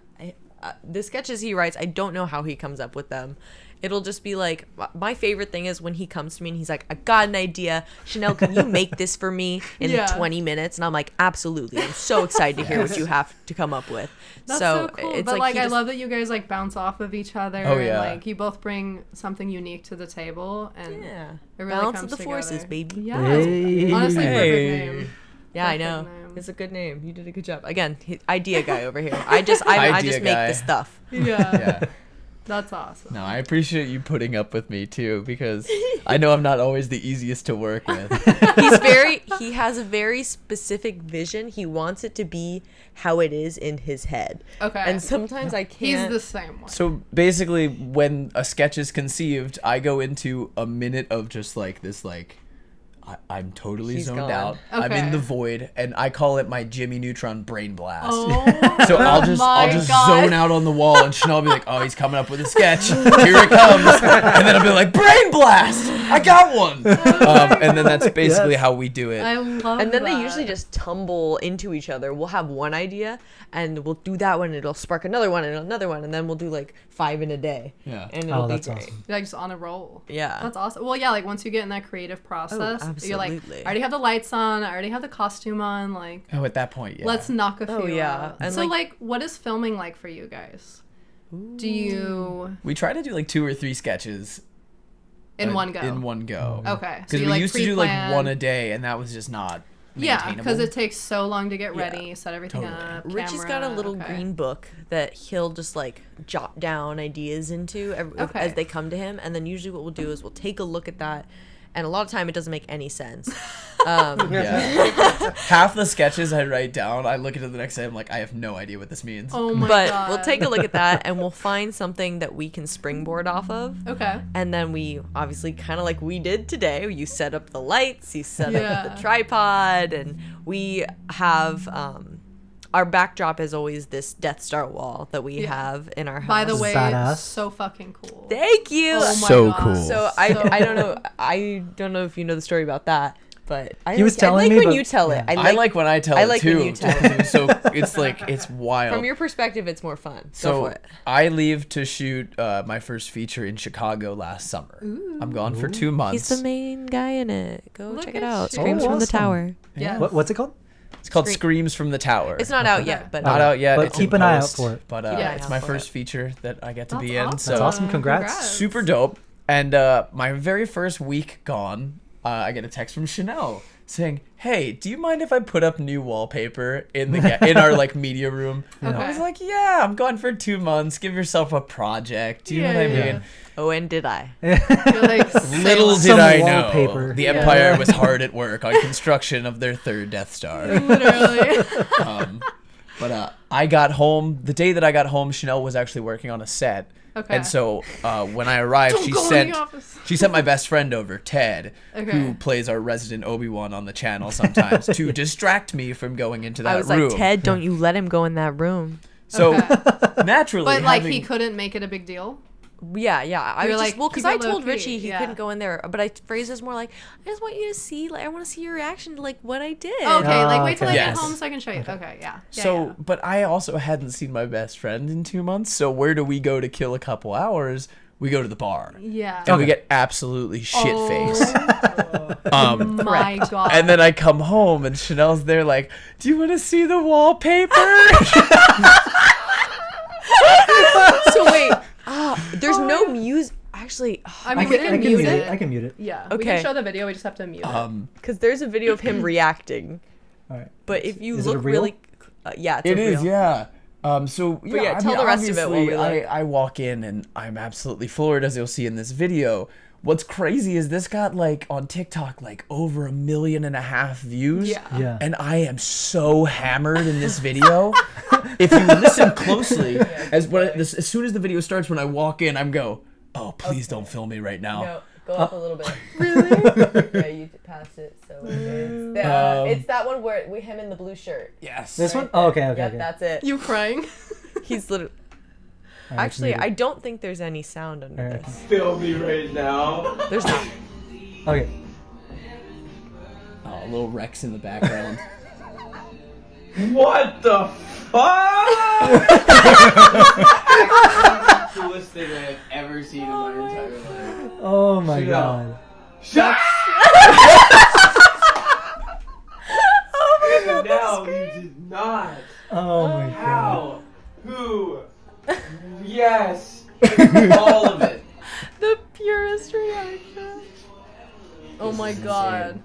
[SPEAKER 4] the sketches he writes, I don't know how he comes up with them. It'll just be like, my favorite thing is when he comes to me and he's like, I got an idea. Chanel, can you make this for me in
[SPEAKER 2] Yeah.
[SPEAKER 4] 20 minutes? And I'm like, absolutely. I'm so excited to hear what you have to come up with.
[SPEAKER 2] That's so cool.
[SPEAKER 4] It's
[SPEAKER 2] But like,
[SPEAKER 4] he
[SPEAKER 2] I
[SPEAKER 4] just-
[SPEAKER 2] love that you guys like bounce off of each other.
[SPEAKER 3] Oh, yeah.
[SPEAKER 2] And, like you both bring something unique to the table, and
[SPEAKER 4] Yeah.
[SPEAKER 2] it really
[SPEAKER 4] Balance
[SPEAKER 2] comes
[SPEAKER 4] of the forces,
[SPEAKER 2] together.
[SPEAKER 4] baby.
[SPEAKER 2] Yeah.
[SPEAKER 1] Hey.
[SPEAKER 2] Honestly,
[SPEAKER 3] Hey.
[SPEAKER 2] perfect name.
[SPEAKER 4] Yeah, I
[SPEAKER 2] Perfect
[SPEAKER 4] know.
[SPEAKER 2] name.
[SPEAKER 4] It's a good name. You did a good job. Again, idea guy over here. I just
[SPEAKER 3] Idea
[SPEAKER 4] make
[SPEAKER 3] guy.
[SPEAKER 4] the stuff.
[SPEAKER 2] Yeah.
[SPEAKER 3] yeah
[SPEAKER 2] That's awesome.
[SPEAKER 3] No, I appreciate you putting up with me too, because I know I'm not always the easiest to work with.
[SPEAKER 4] He has a very specific vision. He wants it to be how it is in his head.
[SPEAKER 2] Okay.
[SPEAKER 4] And sometimes I
[SPEAKER 2] He's
[SPEAKER 4] can't.
[SPEAKER 2] the same one.
[SPEAKER 3] So basically, when a sketch is conceived, I go into a minute of just like this, like, I'm totally
[SPEAKER 4] He's
[SPEAKER 3] zoned
[SPEAKER 4] gone.
[SPEAKER 3] out. I'm in
[SPEAKER 2] Okay.
[SPEAKER 3] the void, and I call it my Jimmy Neutron brain blast.
[SPEAKER 2] Oh,
[SPEAKER 3] So I'll just
[SPEAKER 2] God.
[SPEAKER 3] zone out on the wall, and Chanel will be like, "Oh, he's coming up with a sketch. Here it comes!" And then I'll be like, "Brain blast! I got one!" And then that's basically how we do it.
[SPEAKER 2] I love
[SPEAKER 4] And then
[SPEAKER 2] that.
[SPEAKER 4] they usually just tumble into each other. We'll have one idea, and we'll do that one, and it'll spark another one, and another one, and then we'll do like 5 in a day.
[SPEAKER 3] Yeah.
[SPEAKER 4] And it'll be
[SPEAKER 1] that's
[SPEAKER 4] great.
[SPEAKER 1] awesome.
[SPEAKER 2] You're like just on a roll.
[SPEAKER 4] Yeah.
[SPEAKER 2] That's awesome. Well, yeah, like once you get in that creative process, you're like,
[SPEAKER 4] absolutely.
[SPEAKER 2] I already have the lights on, I already have the costume on, like,
[SPEAKER 3] Oh, at that point, yeah.
[SPEAKER 2] let's knock a few
[SPEAKER 4] Oh, yeah.
[SPEAKER 2] out.
[SPEAKER 4] And,
[SPEAKER 2] so,
[SPEAKER 4] like-
[SPEAKER 2] like, what is filming like for you guys? Do you
[SPEAKER 3] We try to do like 2 or 3 sketches
[SPEAKER 2] in one go?
[SPEAKER 3] In one go.
[SPEAKER 2] Okay. So
[SPEAKER 3] Because
[SPEAKER 2] you
[SPEAKER 3] we
[SPEAKER 2] like
[SPEAKER 3] used to do like
[SPEAKER 2] pre-plan-
[SPEAKER 3] one a day, and that was just not
[SPEAKER 2] Yeah,
[SPEAKER 3] maintainable.
[SPEAKER 2] because it takes so long to get
[SPEAKER 3] Yeah,
[SPEAKER 2] ready, set everything
[SPEAKER 3] totally.
[SPEAKER 2] up.
[SPEAKER 4] Richie's got a
[SPEAKER 2] camera,
[SPEAKER 4] little
[SPEAKER 2] okay.
[SPEAKER 4] green book that he'll just like jot down ideas into
[SPEAKER 2] Okay.
[SPEAKER 4] as they come to him, and then usually what we'll do is we'll take a look at that, and a lot of time it doesn't make any sense.
[SPEAKER 3] Yeah. Half the sketches I write down, I look at it the next day, I'm like, I have no idea what this means.
[SPEAKER 2] Oh my
[SPEAKER 4] But
[SPEAKER 2] god.
[SPEAKER 4] we'll take a look at that, and we'll find something that we can springboard off of.
[SPEAKER 2] Okay.
[SPEAKER 4] And then we obviously kind of like we did today. You set up the lights, you set
[SPEAKER 2] Yeah.
[SPEAKER 4] up the tripod, and we have our backdrop is always this Death Star wall that we
[SPEAKER 2] Yeah.
[SPEAKER 4] have in our house.
[SPEAKER 2] By the way,
[SPEAKER 1] Badass.
[SPEAKER 2] so fucking cool.
[SPEAKER 4] Thank you.
[SPEAKER 2] Oh my
[SPEAKER 3] So
[SPEAKER 2] God.
[SPEAKER 3] cool.
[SPEAKER 4] So I don't know if you know the story about that, but
[SPEAKER 1] He was telling
[SPEAKER 4] I like
[SPEAKER 1] me,
[SPEAKER 4] when
[SPEAKER 1] but-
[SPEAKER 4] you tell it.
[SPEAKER 1] yeah.
[SPEAKER 3] I like when I tell
[SPEAKER 4] I
[SPEAKER 3] it
[SPEAKER 4] like
[SPEAKER 3] too.
[SPEAKER 4] when you tell it.
[SPEAKER 3] So it's like, it's wild.
[SPEAKER 4] From your perspective, it's more fun. Go
[SPEAKER 3] So
[SPEAKER 4] for it.
[SPEAKER 3] I leave to shoot my first feature in Chicago last summer. I'm gone for 2 months.
[SPEAKER 4] He's the main guy in it. Go
[SPEAKER 2] Look
[SPEAKER 4] check it
[SPEAKER 2] at
[SPEAKER 4] out.
[SPEAKER 2] you.
[SPEAKER 4] Screams
[SPEAKER 1] Oh,
[SPEAKER 4] from the
[SPEAKER 1] awesome.
[SPEAKER 4] tower.
[SPEAKER 2] Yeah.
[SPEAKER 1] What's it called?
[SPEAKER 3] It's called
[SPEAKER 4] Scream-
[SPEAKER 3] Screams from the Tower.
[SPEAKER 4] It's not out yet, but
[SPEAKER 3] Not out yet.
[SPEAKER 1] But
[SPEAKER 3] It's
[SPEAKER 1] keep
[SPEAKER 3] in
[SPEAKER 1] an eye out
[SPEAKER 3] post,
[SPEAKER 1] for it.
[SPEAKER 3] But
[SPEAKER 4] Keep an eye
[SPEAKER 3] it's
[SPEAKER 4] out
[SPEAKER 3] my
[SPEAKER 4] for
[SPEAKER 3] first
[SPEAKER 4] it.
[SPEAKER 3] feature that I get to
[SPEAKER 2] That's
[SPEAKER 3] be in.
[SPEAKER 2] awesome.
[SPEAKER 3] So
[SPEAKER 1] That's awesome. Congrats.
[SPEAKER 3] super dope. And my very first week gone, I get a text from Chanel saying, "Hey, do you mind if I put up new wallpaper in the in our like media room?" I was
[SPEAKER 2] Okay.
[SPEAKER 3] like, "Yeah, I'm gone for 2 months. Give yourself a project." Do you know what I
[SPEAKER 2] Yeah, yeah.
[SPEAKER 3] mean?
[SPEAKER 4] Oh, and did I?
[SPEAKER 2] You're like,
[SPEAKER 3] Little
[SPEAKER 1] Some
[SPEAKER 3] did I know,
[SPEAKER 1] wallpaper.
[SPEAKER 3] the
[SPEAKER 1] Yeah.
[SPEAKER 3] Empire was hard at work on construction of their 3rd Death Star.
[SPEAKER 2] literally.
[SPEAKER 3] But I got home the day that I got home. Chanel was actually working on a set,
[SPEAKER 2] Okay.
[SPEAKER 3] and so when I arrived,
[SPEAKER 2] Don't go in the office.
[SPEAKER 3] she sent my best friend over, Ted,
[SPEAKER 2] Okay.
[SPEAKER 3] who plays our resident Obi-Wan on the channel sometimes, to distract me from going into that
[SPEAKER 4] I was
[SPEAKER 3] room.
[SPEAKER 4] like, Ted, don't you let him go in that room.
[SPEAKER 3] So
[SPEAKER 2] Okay.
[SPEAKER 3] naturally,
[SPEAKER 2] But like
[SPEAKER 3] having,
[SPEAKER 2] he couldn't make it a big deal.
[SPEAKER 4] Yeah. I
[SPEAKER 2] You're
[SPEAKER 4] was
[SPEAKER 2] like,
[SPEAKER 4] just, well, because
[SPEAKER 2] keep
[SPEAKER 4] I
[SPEAKER 2] it
[SPEAKER 4] told
[SPEAKER 2] low-key,
[SPEAKER 4] Richie he
[SPEAKER 2] yeah.
[SPEAKER 4] couldn't go in there, but I phrased this more like, I just want you to see, like, I want to see your reaction to like what I did.
[SPEAKER 2] Okay, like wait till I
[SPEAKER 1] okay.
[SPEAKER 2] get
[SPEAKER 3] Yes.
[SPEAKER 2] home so I can show you. Okay, yeah.
[SPEAKER 3] So,
[SPEAKER 2] yeah.
[SPEAKER 3] but I also hadn't seen my best friend in 2 months. So where do we go to kill a couple hours? We go to the bar.
[SPEAKER 2] Yeah.
[SPEAKER 3] And we get absolutely shit faced.
[SPEAKER 2] Oh my god.
[SPEAKER 3] And then I come home and Chanel's there like, "Do you want to see the wallpaper?"
[SPEAKER 4] So wait, there's no music. Actually,
[SPEAKER 2] I mean, we can mute it.
[SPEAKER 1] I can mute it.
[SPEAKER 2] Yeah. We
[SPEAKER 4] Okay.
[SPEAKER 2] can show the video. We just have to mute it.
[SPEAKER 4] because there's a video of him reacting.
[SPEAKER 1] All right.
[SPEAKER 4] But if you
[SPEAKER 1] Is it a
[SPEAKER 4] look
[SPEAKER 1] reel?
[SPEAKER 4] really, yeah, it's
[SPEAKER 3] It
[SPEAKER 4] a
[SPEAKER 3] is,
[SPEAKER 4] reel.
[SPEAKER 3] yeah. So yeah,
[SPEAKER 4] yeah, tell the rest of it while we
[SPEAKER 3] obviously,
[SPEAKER 4] look.
[SPEAKER 3] I walk in and I'm absolutely floored, as you'll see in this video. What's crazy is this got like on TikTok like over 1.5 million views.
[SPEAKER 2] Yeah.
[SPEAKER 1] Yeah.
[SPEAKER 3] And I am so hammered in this video. If you listen closely, as soon as the video starts, when I walk in, I'm go, "Oh, please don't film me right now."
[SPEAKER 4] No, go up a little bit.
[SPEAKER 2] Really?
[SPEAKER 4] Yeah, you passed it. So it's that one where him in the blue shirt.
[SPEAKER 3] Yes.
[SPEAKER 1] This one? Oh, okay.
[SPEAKER 4] Yep,
[SPEAKER 1] Okay.
[SPEAKER 4] that's it.
[SPEAKER 2] You crying?
[SPEAKER 4] He's literally.
[SPEAKER 1] All right,
[SPEAKER 4] Actually,
[SPEAKER 1] mute it.
[SPEAKER 4] I don't think there's any sound under
[SPEAKER 1] All right.
[SPEAKER 4] this.
[SPEAKER 6] Film me right now.
[SPEAKER 4] There's not.
[SPEAKER 1] Okay.
[SPEAKER 3] Oh, a little Rex in the background.
[SPEAKER 6] What the fuck? Coolest thing I have ever seen in my entire life.
[SPEAKER 1] Oh my
[SPEAKER 6] Shut
[SPEAKER 1] god.
[SPEAKER 6] up. Shut No, you did not.
[SPEAKER 1] Oh my god.
[SPEAKER 6] How? Who? Yes. All of it.
[SPEAKER 2] The purest reaction. Oh my god.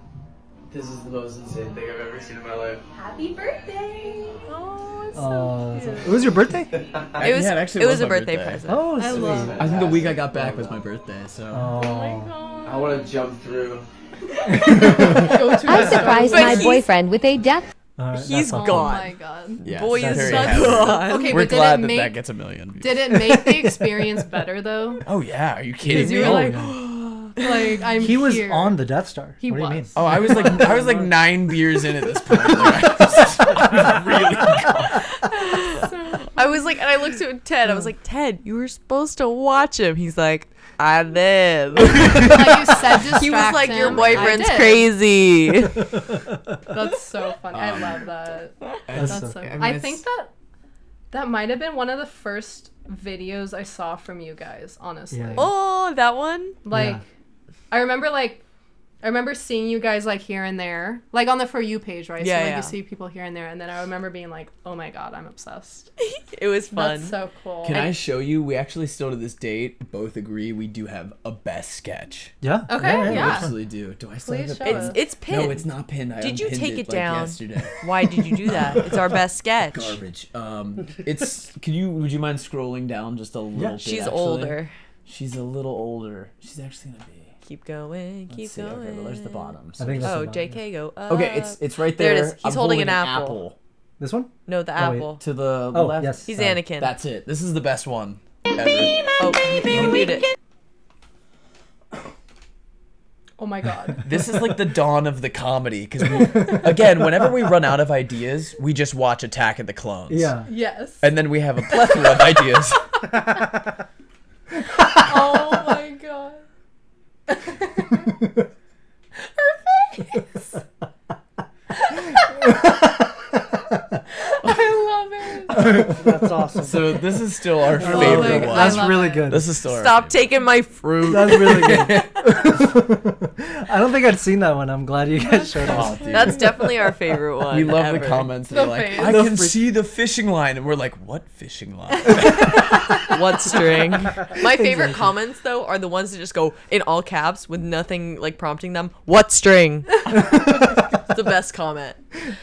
[SPEAKER 6] This is the most insane thing I've ever seen in my life.
[SPEAKER 2] Happy birthday! Oh, it's
[SPEAKER 1] Oh,
[SPEAKER 2] so cute.
[SPEAKER 1] it was your birthday?
[SPEAKER 4] It was a birthday present.
[SPEAKER 1] Oh,
[SPEAKER 2] I
[SPEAKER 1] sweet.
[SPEAKER 2] love it.
[SPEAKER 3] I think the week I got back was my birthday, so.
[SPEAKER 2] Oh my
[SPEAKER 1] Oh.
[SPEAKER 2] god.
[SPEAKER 6] I want to jump through.
[SPEAKER 8] I surprised
[SPEAKER 4] But
[SPEAKER 8] my
[SPEAKER 4] he's-
[SPEAKER 8] boyfriend with a death.
[SPEAKER 1] All right,
[SPEAKER 4] He's
[SPEAKER 1] that's all.
[SPEAKER 2] Oh
[SPEAKER 4] gone.
[SPEAKER 2] my god.
[SPEAKER 3] Yeah,
[SPEAKER 4] Boy
[SPEAKER 1] that's
[SPEAKER 4] is
[SPEAKER 1] very
[SPEAKER 4] so
[SPEAKER 1] happy.
[SPEAKER 4] gone.
[SPEAKER 2] Okay,
[SPEAKER 3] We're
[SPEAKER 2] but did
[SPEAKER 3] glad
[SPEAKER 2] it make
[SPEAKER 3] that gets a million views.
[SPEAKER 2] did it make the experience better though?
[SPEAKER 3] Oh yeah, are you kidding
[SPEAKER 2] Because
[SPEAKER 3] me?
[SPEAKER 2] you were
[SPEAKER 1] Oh,
[SPEAKER 2] like,
[SPEAKER 1] yeah.
[SPEAKER 2] like I'm
[SPEAKER 1] He was
[SPEAKER 2] here.
[SPEAKER 1] on the Death Star.
[SPEAKER 2] He
[SPEAKER 1] what do you mean?
[SPEAKER 2] was.
[SPEAKER 3] Oh, I was like 9 beers in at this point. Like, I was really gone.
[SPEAKER 4] I was like, and I looked at Ted. I was like, Ted, you were supposed to watch him. He's like, I did.
[SPEAKER 2] Like you said, distract
[SPEAKER 4] He was like, your
[SPEAKER 2] him.
[SPEAKER 4] boyfriend's
[SPEAKER 2] I did.
[SPEAKER 4] crazy.
[SPEAKER 2] That's so funny. I love that. That's
[SPEAKER 1] so-
[SPEAKER 2] so.
[SPEAKER 3] I mean,
[SPEAKER 2] I
[SPEAKER 3] it's-
[SPEAKER 2] think that might have been one of the first videos I saw from you guys. Honestly,
[SPEAKER 1] Yeah.
[SPEAKER 4] Oh, that one?
[SPEAKER 2] like
[SPEAKER 1] Yeah.
[SPEAKER 2] I remember seeing you guys like here and there, like on the For You page, right?
[SPEAKER 4] Yeah,
[SPEAKER 2] so like
[SPEAKER 4] yeah.
[SPEAKER 2] you see people here and there, and then I remember being like, oh my god, I'm obsessed.
[SPEAKER 4] It was fun.
[SPEAKER 2] That's so cool.
[SPEAKER 3] Can I show you? We actually still to this date both agree we do have a best sketch.
[SPEAKER 1] Yeah.
[SPEAKER 2] Okay,
[SPEAKER 3] We
[SPEAKER 2] yeah.
[SPEAKER 3] absolutely do. Do I still
[SPEAKER 2] Please
[SPEAKER 3] have
[SPEAKER 2] show
[SPEAKER 3] it?
[SPEAKER 2] us.
[SPEAKER 4] It's pinned.
[SPEAKER 3] No, it's not pinned. I
[SPEAKER 4] Did you
[SPEAKER 3] unpinned
[SPEAKER 4] take it
[SPEAKER 3] like
[SPEAKER 4] down?
[SPEAKER 3] yesterday.
[SPEAKER 4] Why did you do that? It's our best sketch.
[SPEAKER 3] Garbage. It's. Would you mind scrolling down just a little
[SPEAKER 1] Yeah.
[SPEAKER 3] bit?
[SPEAKER 4] She's
[SPEAKER 3] actually?
[SPEAKER 4] older.
[SPEAKER 3] She's a little older. She's actually gonna be.
[SPEAKER 4] Keep going.
[SPEAKER 3] Let's
[SPEAKER 4] Keep
[SPEAKER 3] see,
[SPEAKER 4] going.
[SPEAKER 3] okay, well, there's the bottom.
[SPEAKER 1] I think that's
[SPEAKER 4] Oh,
[SPEAKER 1] about
[SPEAKER 4] JK, go up.
[SPEAKER 3] Okay, it's right
[SPEAKER 4] There
[SPEAKER 3] there.
[SPEAKER 4] it is. He's
[SPEAKER 3] I'm
[SPEAKER 4] holding an apple.
[SPEAKER 1] This one?
[SPEAKER 4] No, the
[SPEAKER 1] Oh, wait.
[SPEAKER 4] apple.
[SPEAKER 3] To the
[SPEAKER 1] Oh,
[SPEAKER 3] left.
[SPEAKER 1] yes.
[SPEAKER 4] He's
[SPEAKER 1] sorry.
[SPEAKER 4] Anakin.
[SPEAKER 3] That's it. This is the best one ever.
[SPEAKER 4] Oh, you can mute it.
[SPEAKER 2] Oh my god.
[SPEAKER 3] This is like the dawn of the comedy because again, whenever we run out of ideas, we just watch Attack of the Clones.
[SPEAKER 1] Yeah.
[SPEAKER 2] Yes.
[SPEAKER 3] And then we have a plethora of ideas.
[SPEAKER 2] Oh my god. Her face. I love it.
[SPEAKER 7] That's awesome.
[SPEAKER 3] So this is still our
[SPEAKER 2] love
[SPEAKER 3] favorite
[SPEAKER 2] it.
[SPEAKER 3] one.
[SPEAKER 2] I
[SPEAKER 1] That's
[SPEAKER 2] love
[SPEAKER 1] really
[SPEAKER 2] it.
[SPEAKER 1] good.
[SPEAKER 3] This is still our
[SPEAKER 4] Stop
[SPEAKER 3] favorite.
[SPEAKER 4] taking my fruit.
[SPEAKER 1] That's really good. I don't think I'd seen that one. I'm glad you guys showed
[SPEAKER 3] Oh,
[SPEAKER 1] us.
[SPEAKER 3] dude.
[SPEAKER 4] That's definitely our favorite one.
[SPEAKER 3] We love
[SPEAKER 4] ever.
[SPEAKER 3] the comments.
[SPEAKER 2] The
[SPEAKER 3] They're like,
[SPEAKER 2] face.
[SPEAKER 3] I
[SPEAKER 1] The
[SPEAKER 3] can
[SPEAKER 1] fr-
[SPEAKER 3] see the fishing line. And we're like, what fishing line?
[SPEAKER 4] What string? My favorite comments though are the ones that just go in all caps with nothing like prompting them. What string? It's the best comment.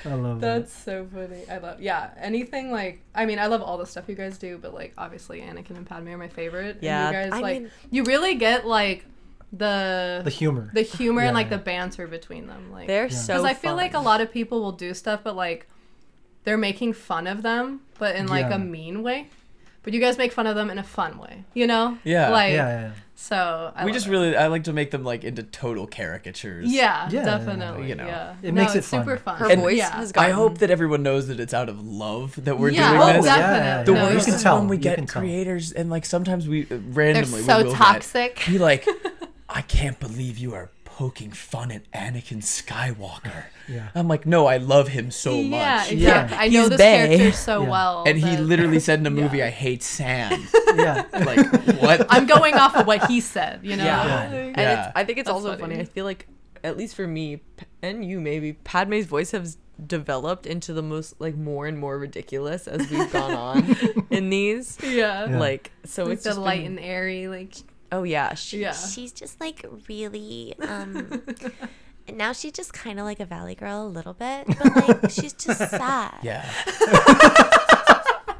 [SPEAKER 1] I love that.
[SPEAKER 2] That's so funny. I love, yeah, anything like, I mean, I love all the stuff you guys do, but like, obviously, Anakin and Padme are my favorite.
[SPEAKER 4] Yeah,
[SPEAKER 2] And you guys,
[SPEAKER 4] I
[SPEAKER 2] like,
[SPEAKER 4] mean-
[SPEAKER 2] you really get like the
[SPEAKER 1] humor.
[SPEAKER 2] the humor
[SPEAKER 1] Yeah,
[SPEAKER 2] and like
[SPEAKER 1] yeah.
[SPEAKER 2] the banter between them. Like,
[SPEAKER 4] They're so
[SPEAKER 2] because I feel
[SPEAKER 4] fun.
[SPEAKER 2] like a lot of people will do stuff, but like, they're making fun of them, but in like
[SPEAKER 1] Yeah.
[SPEAKER 2] a mean way. But you guys make fun of them in a fun way, you know?
[SPEAKER 3] Yeah.
[SPEAKER 2] Like,
[SPEAKER 1] Yeah.
[SPEAKER 2] so I
[SPEAKER 3] We
[SPEAKER 2] love
[SPEAKER 3] just
[SPEAKER 2] it.
[SPEAKER 3] really, I like to make them like into total caricatures.
[SPEAKER 2] Yeah,
[SPEAKER 1] Yeah,
[SPEAKER 2] definitely.
[SPEAKER 3] you know.
[SPEAKER 2] Yeah.
[SPEAKER 1] It makes it
[SPEAKER 2] it's
[SPEAKER 1] fun.
[SPEAKER 2] super fun.
[SPEAKER 4] Her
[SPEAKER 3] And-
[SPEAKER 4] voice
[SPEAKER 2] yeah.
[SPEAKER 4] has
[SPEAKER 3] I
[SPEAKER 4] gotten.
[SPEAKER 3] hope that everyone knows that it's out of love that we're
[SPEAKER 2] Yeah,
[SPEAKER 3] doing
[SPEAKER 2] oh,
[SPEAKER 3] this.
[SPEAKER 2] definitely.
[SPEAKER 3] The
[SPEAKER 2] No,
[SPEAKER 3] worst
[SPEAKER 1] you
[SPEAKER 3] is
[SPEAKER 1] can tell.
[SPEAKER 3] when we
[SPEAKER 1] You
[SPEAKER 3] get
[SPEAKER 1] can tell.
[SPEAKER 3] creators and like sometimes we
[SPEAKER 2] They're
[SPEAKER 3] randomly
[SPEAKER 2] so
[SPEAKER 3] we will
[SPEAKER 2] toxic.
[SPEAKER 3] Be like, I can't believe you are poking fun at Anakin Skywalker.
[SPEAKER 1] Yeah.
[SPEAKER 3] I'm like, no, I love him so
[SPEAKER 2] Yeah,
[SPEAKER 3] much.
[SPEAKER 2] exactly.
[SPEAKER 1] Yeah.
[SPEAKER 2] I know
[SPEAKER 4] He's
[SPEAKER 2] this
[SPEAKER 4] bae.
[SPEAKER 2] character so
[SPEAKER 1] Yeah.
[SPEAKER 2] well.
[SPEAKER 3] And he
[SPEAKER 2] that-
[SPEAKER 3] literally said in a
[SPEAKER 2] Yeah.
[SPEAKER 3] movie, I hate sand.
[SPEAKER 1] Yeah.
[SPEAKER 3] Like, what?
[SPEAKER 2] I'm going off of what he said, you know?
[SPEAKER 3] Yeah.
[SPEAKER 4] And
[SPEAKER 3] Yeah.
[SPEAKER 4] I think it's
[SPEAKER 2] That's
[SPEAKER 4] also
[SPEAKER 2] funny.
[SPEAKER 4] funny. I feel like, at least for me and you maybe, Padme's voice has developed into the most like more and more ridiculous as we've gone on in these.
[SPEAKER 2] Yeah.
[SPEAKER 1] Yeah.
[SPEAKER 4] Like so
[SPEAKER 2] Like
[SPEAKER 4] it's
[SPEAKER 2] the
[SPEAKER 4] just
[SPEAKER 2] light
[SPEAKER 4] been-
[SPEAKER 2] and airy, like,
[SPEAKER 4] oh yeah,
[SPEAKER 2] yeah.
[SPEAKER 9] She's just like really and now she's just kind of like a valley girl a little bit, but like she's just sad.
[SPEAKER 3] Yeah.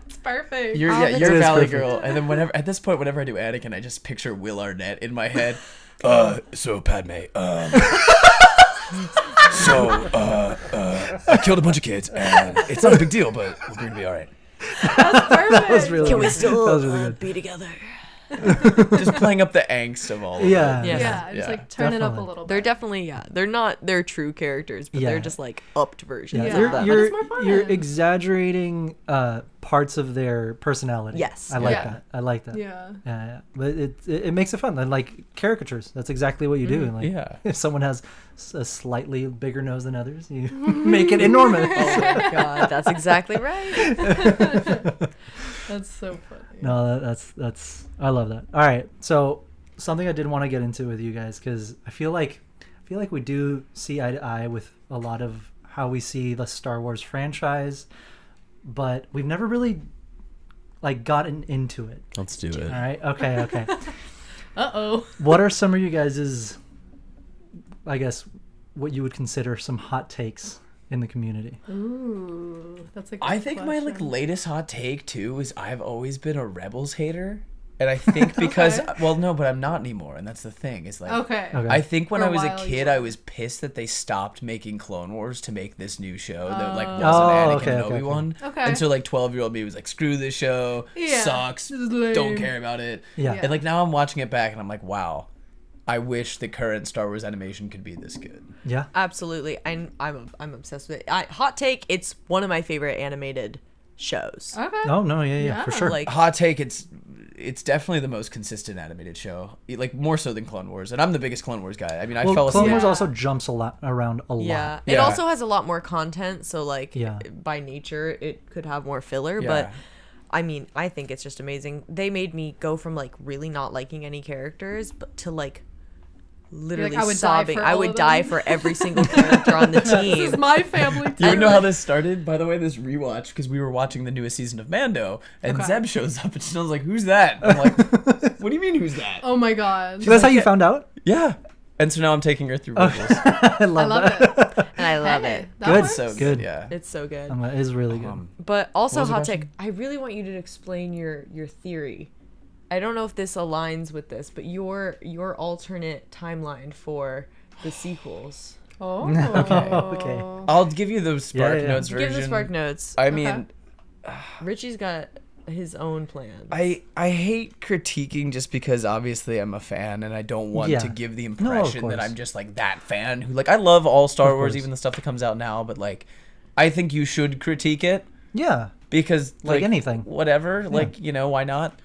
[SPEAKER 2] It's perfect.
[SPEAKER 3] You're
[SPEAKER 9] All the
[SPEAKER 3] you're a
[SPEAKER 1] time.
[SPEAKER 3] Valley
[SPEAKER 1] It is
[SPEAKER 3] Girl. And then whenever I do Anakin, I just picture Will Arnett in my head. So Padme, I killed a bunch of kids and it's not a big deal, but we're gonna be all right.
[SPEAKER 1] That was really
[SPEAKER 4] Can we
[SPEAKER 1] good.
[SPEAKER 4] still
[SPEAKER 1] That was really good.
[SPEAKER 4] be together?
[SPEAKER 3] Just playing up the angst of all of
[SPEAKER 1] Yeah.
[SPEAKER 3] it.
[SPEAKER 4] Yeah.
[SPEAKER 2] Yeah, just
[SPEAKER 3] Yeah.
[SPEAKER 2] like turn it up a
[SPEAKER 1] Definitely.
[SPEAKER 2] little bit.
[SPEAKER 4] They're definitely they're not their true characters, but
[SPEAKER 1] Yeah.
[SPEAKER 4] they're just like upped versions
[SPEAKER 1] Yeah.
[SPEAKER 2] Yeah.
[SPEAKER 4] of
[SPEAKER 1] You're,
[SPEAKER 4] them.
[SPEAKER 2] But
[SPEAKER 1] you're,
[SPEAKER 2] it's more fun.
[SPEAKER 1] you're exaggerating parts of their personality.
[SPEAKER 4] Yes.
[SPEAKER 1] I like
[SPEAKER 2] Yeah.
[SPEAKER 1] that. I like that.
[SPEAKER 2] Yeah.
[SPEAKER 1] Yeah. But it makes it fun. And like caricatures. That's exactly what you do. Like,
[SPEAKER 3] Yeah.
[SPEAKER 1] if someone has a slightly bigger nose than others, you make it enormous.
[SPEAKER 4] Oh my god, that's exactly right.
[SPEAKER 2] That's so funny.
[SPEAKER 1] No, that's I love that. All right, so something I did want to get into with you guys because I feel like we do see eye to eye with a lot of how we see the Star Wars franchise, but we've never really like gotten into it.
[SPEAKER 3] Let's do it.
[SPEAKER 1] All right, okay.
[SPEAKER 2] Uh-oh.
[SPEAKER 1] What are some of you guys's, I guess, what you would consider some hot takes in the community?
[SPEAKER 2] Ooh, that's a good
[SPEAKER 3] I think my
[SPEAKER 2] question.
[SPEAKER 3] latest hot take too is I've always been a Rebels hater. And I think because well no, but I'm not anymore, and that's the thing. Is like
[SPEAKER 2] Okay.
[SPEAKER 3] I think when
[SPEAKER 2] For
[SPEAKER 3] I
[SPEAKER 2] a
[SPEAKER 3] was a
[SPEAKER 2] while you
[SPEAKER 3] kid,
[SPEAKER 2] were.
[SPEAKER 3] I was pissed that they stopped making Clone Wars to make this new show that like wasn't
[SPEAKER 1] Oh,
[SPEAKER 3] Anakin
[SPEAKER 1] okay,
[SPEAKER 3] and
[SPEAKER 1] okay,
[SPEAKER 3] Obi-Wan.
[SPEAKER 2] okay.
[SPEAKER 3] And so like 12-year-old me was like, screw this show,
[SPEAKER 2] Yeah,
[SPEAKER 3] sucks,
[SPEAKER 2] this is lame.
[SPEAKER 3] don't care about it.
[SPEAKER 1] Yeah.
[SPEAKER 2] Yeah.
[SPEAKER 3] And like now I'm watching it back and I'm like, wow, I wish the current Star Wars animation could be this good.
[SPEAKER 1] Yeah.
[SPEAKER 4] Absolutely. I'm obsessed with it. Hot take, it's one of my favorite animated shows.
[SPEAKER 2] Okay.
[SPEAKER 1] Oh no, yeah, for
[SPEAKER 2] Yeah.
[SPEAKER 1] sure.
[SPEAKER 4] Like,
[SPEAKER 3] Hot take, it's definitely the most consistent animated show, like more so than Clone Wars. And I'm the biggest Clone Wars guy. I mean, I
[SPEAKER 1] well,
[SPEAKER 3] fell asleep.
[SPEAKER 1] Clone Wars
[SPEAKER 2] Yeah.
[SPEAKER 1] also jumps around a lot.
[SPEAKER 4] yeah. It
[SPEAKER 3] Yeah.
[SPEAKER 4] also has a lot more content, so like
[SPEAKER 1] Yeah.
[SPEAKER 4] by nature it could have more filler,
[SPEAKER 3] Yeah.
[SPEAKER 4] but I mean, I think it's just amazing. They made me go from like really not liking any characters but to like literally
[SPEAKER 2] I would die
[SPEAKER 4] sobbing.
[SPEAKER 2] for
[SPEAKER 4] I
[SPEAKER 2] all
[SPEAKER 4] would
[SPEAKER 2] of
[SPEAKER 4] die
[SPEAKER 2] them.
[SPEAKER 4] for every single character on the
[SPEAKER 2] This
[SPEAKER 4] team.
[SPEAKER 2] is my family.
[SPEAKER 3] You
[SPEAKER 2] too.
[SPEAKER 3] know how this started? By the way, this rewatch, because we were watching the newest season of Mando, and
[SPEAKER 2] Okay.
[SPEAKER 3] Zeb shows up, and Chanel's like, "Who's that?" I'm like, "What do you mean, who's that?"
[SPEAKER 2] Oh my god.
[SPEAKER 1] So that's how you found out?
[SPEAKER 3] Yeah. And so now I'm taking her through Rebels.
[SPEAKER 1] I
[SPEAKER 2] I
[SPEAKER 1] love
[SPEAKER 2] love
[SPEAKER 1] that.
[SPEAKER 2] it.
[SPEAKER 4] And I love
[SPEAKER 2] Hey,
[SPEAKER 4] it.
[SPEAKER 2] that
[SPEAKER 1] Good.
[SPEAKER 2] works.
[SPEAKER 3] So
[SPEAKER 1] Good.
[SPEAKER 3] good, yeah.
[SPEAKER 4] It's so good.
[SPEAKER 1] It is really good.
[SPEAKER 4] But also,
[SPEAKER 3] What was the
[SPEAKER 4] hot
[SPEAKER 3] question?
[SPEAKER 4] take, I really want you to explain your theory. I don't know if this aligns with this, but your alternate timeline for the sequels.
[SPEAKER 2] Oh.
[SPEAKER 1] Okay.
[SPEAKER 3] I'll give you the Spark
[SPEAKER 1] yeah.
[SPEAKER 3] Notes version.
[SPEAKER 4] Give the Spark Notes.
[SPEAKER 3] I mean,
[SPEAKER 4] Richie's got his own plans.
[SPEAKER 3] I hate critiquing just because obviously I'm a fan and I don't want
[SPEAKER 1] Yeah.
[SPEAKER 3] to give the
[SPEAKER 1] No, of
[SPEAKER 3] impression that
[SPEAKER 1] course.
[SPEAKER 3] I'm just like that fan who like I love all Star
[SPEAKER 1] Of
[SPEAKER 3] Wars,
[SPEAKER 1] course.
[SPEAKER 3] even the stuff that comes out now, but like I think you should critique it
[SPEAKER 1] Yeah.
[SPEAKER 3] because
[SPEAKER 1] Like anything.
[SPEAKER 3] whatever, like, you know, why not?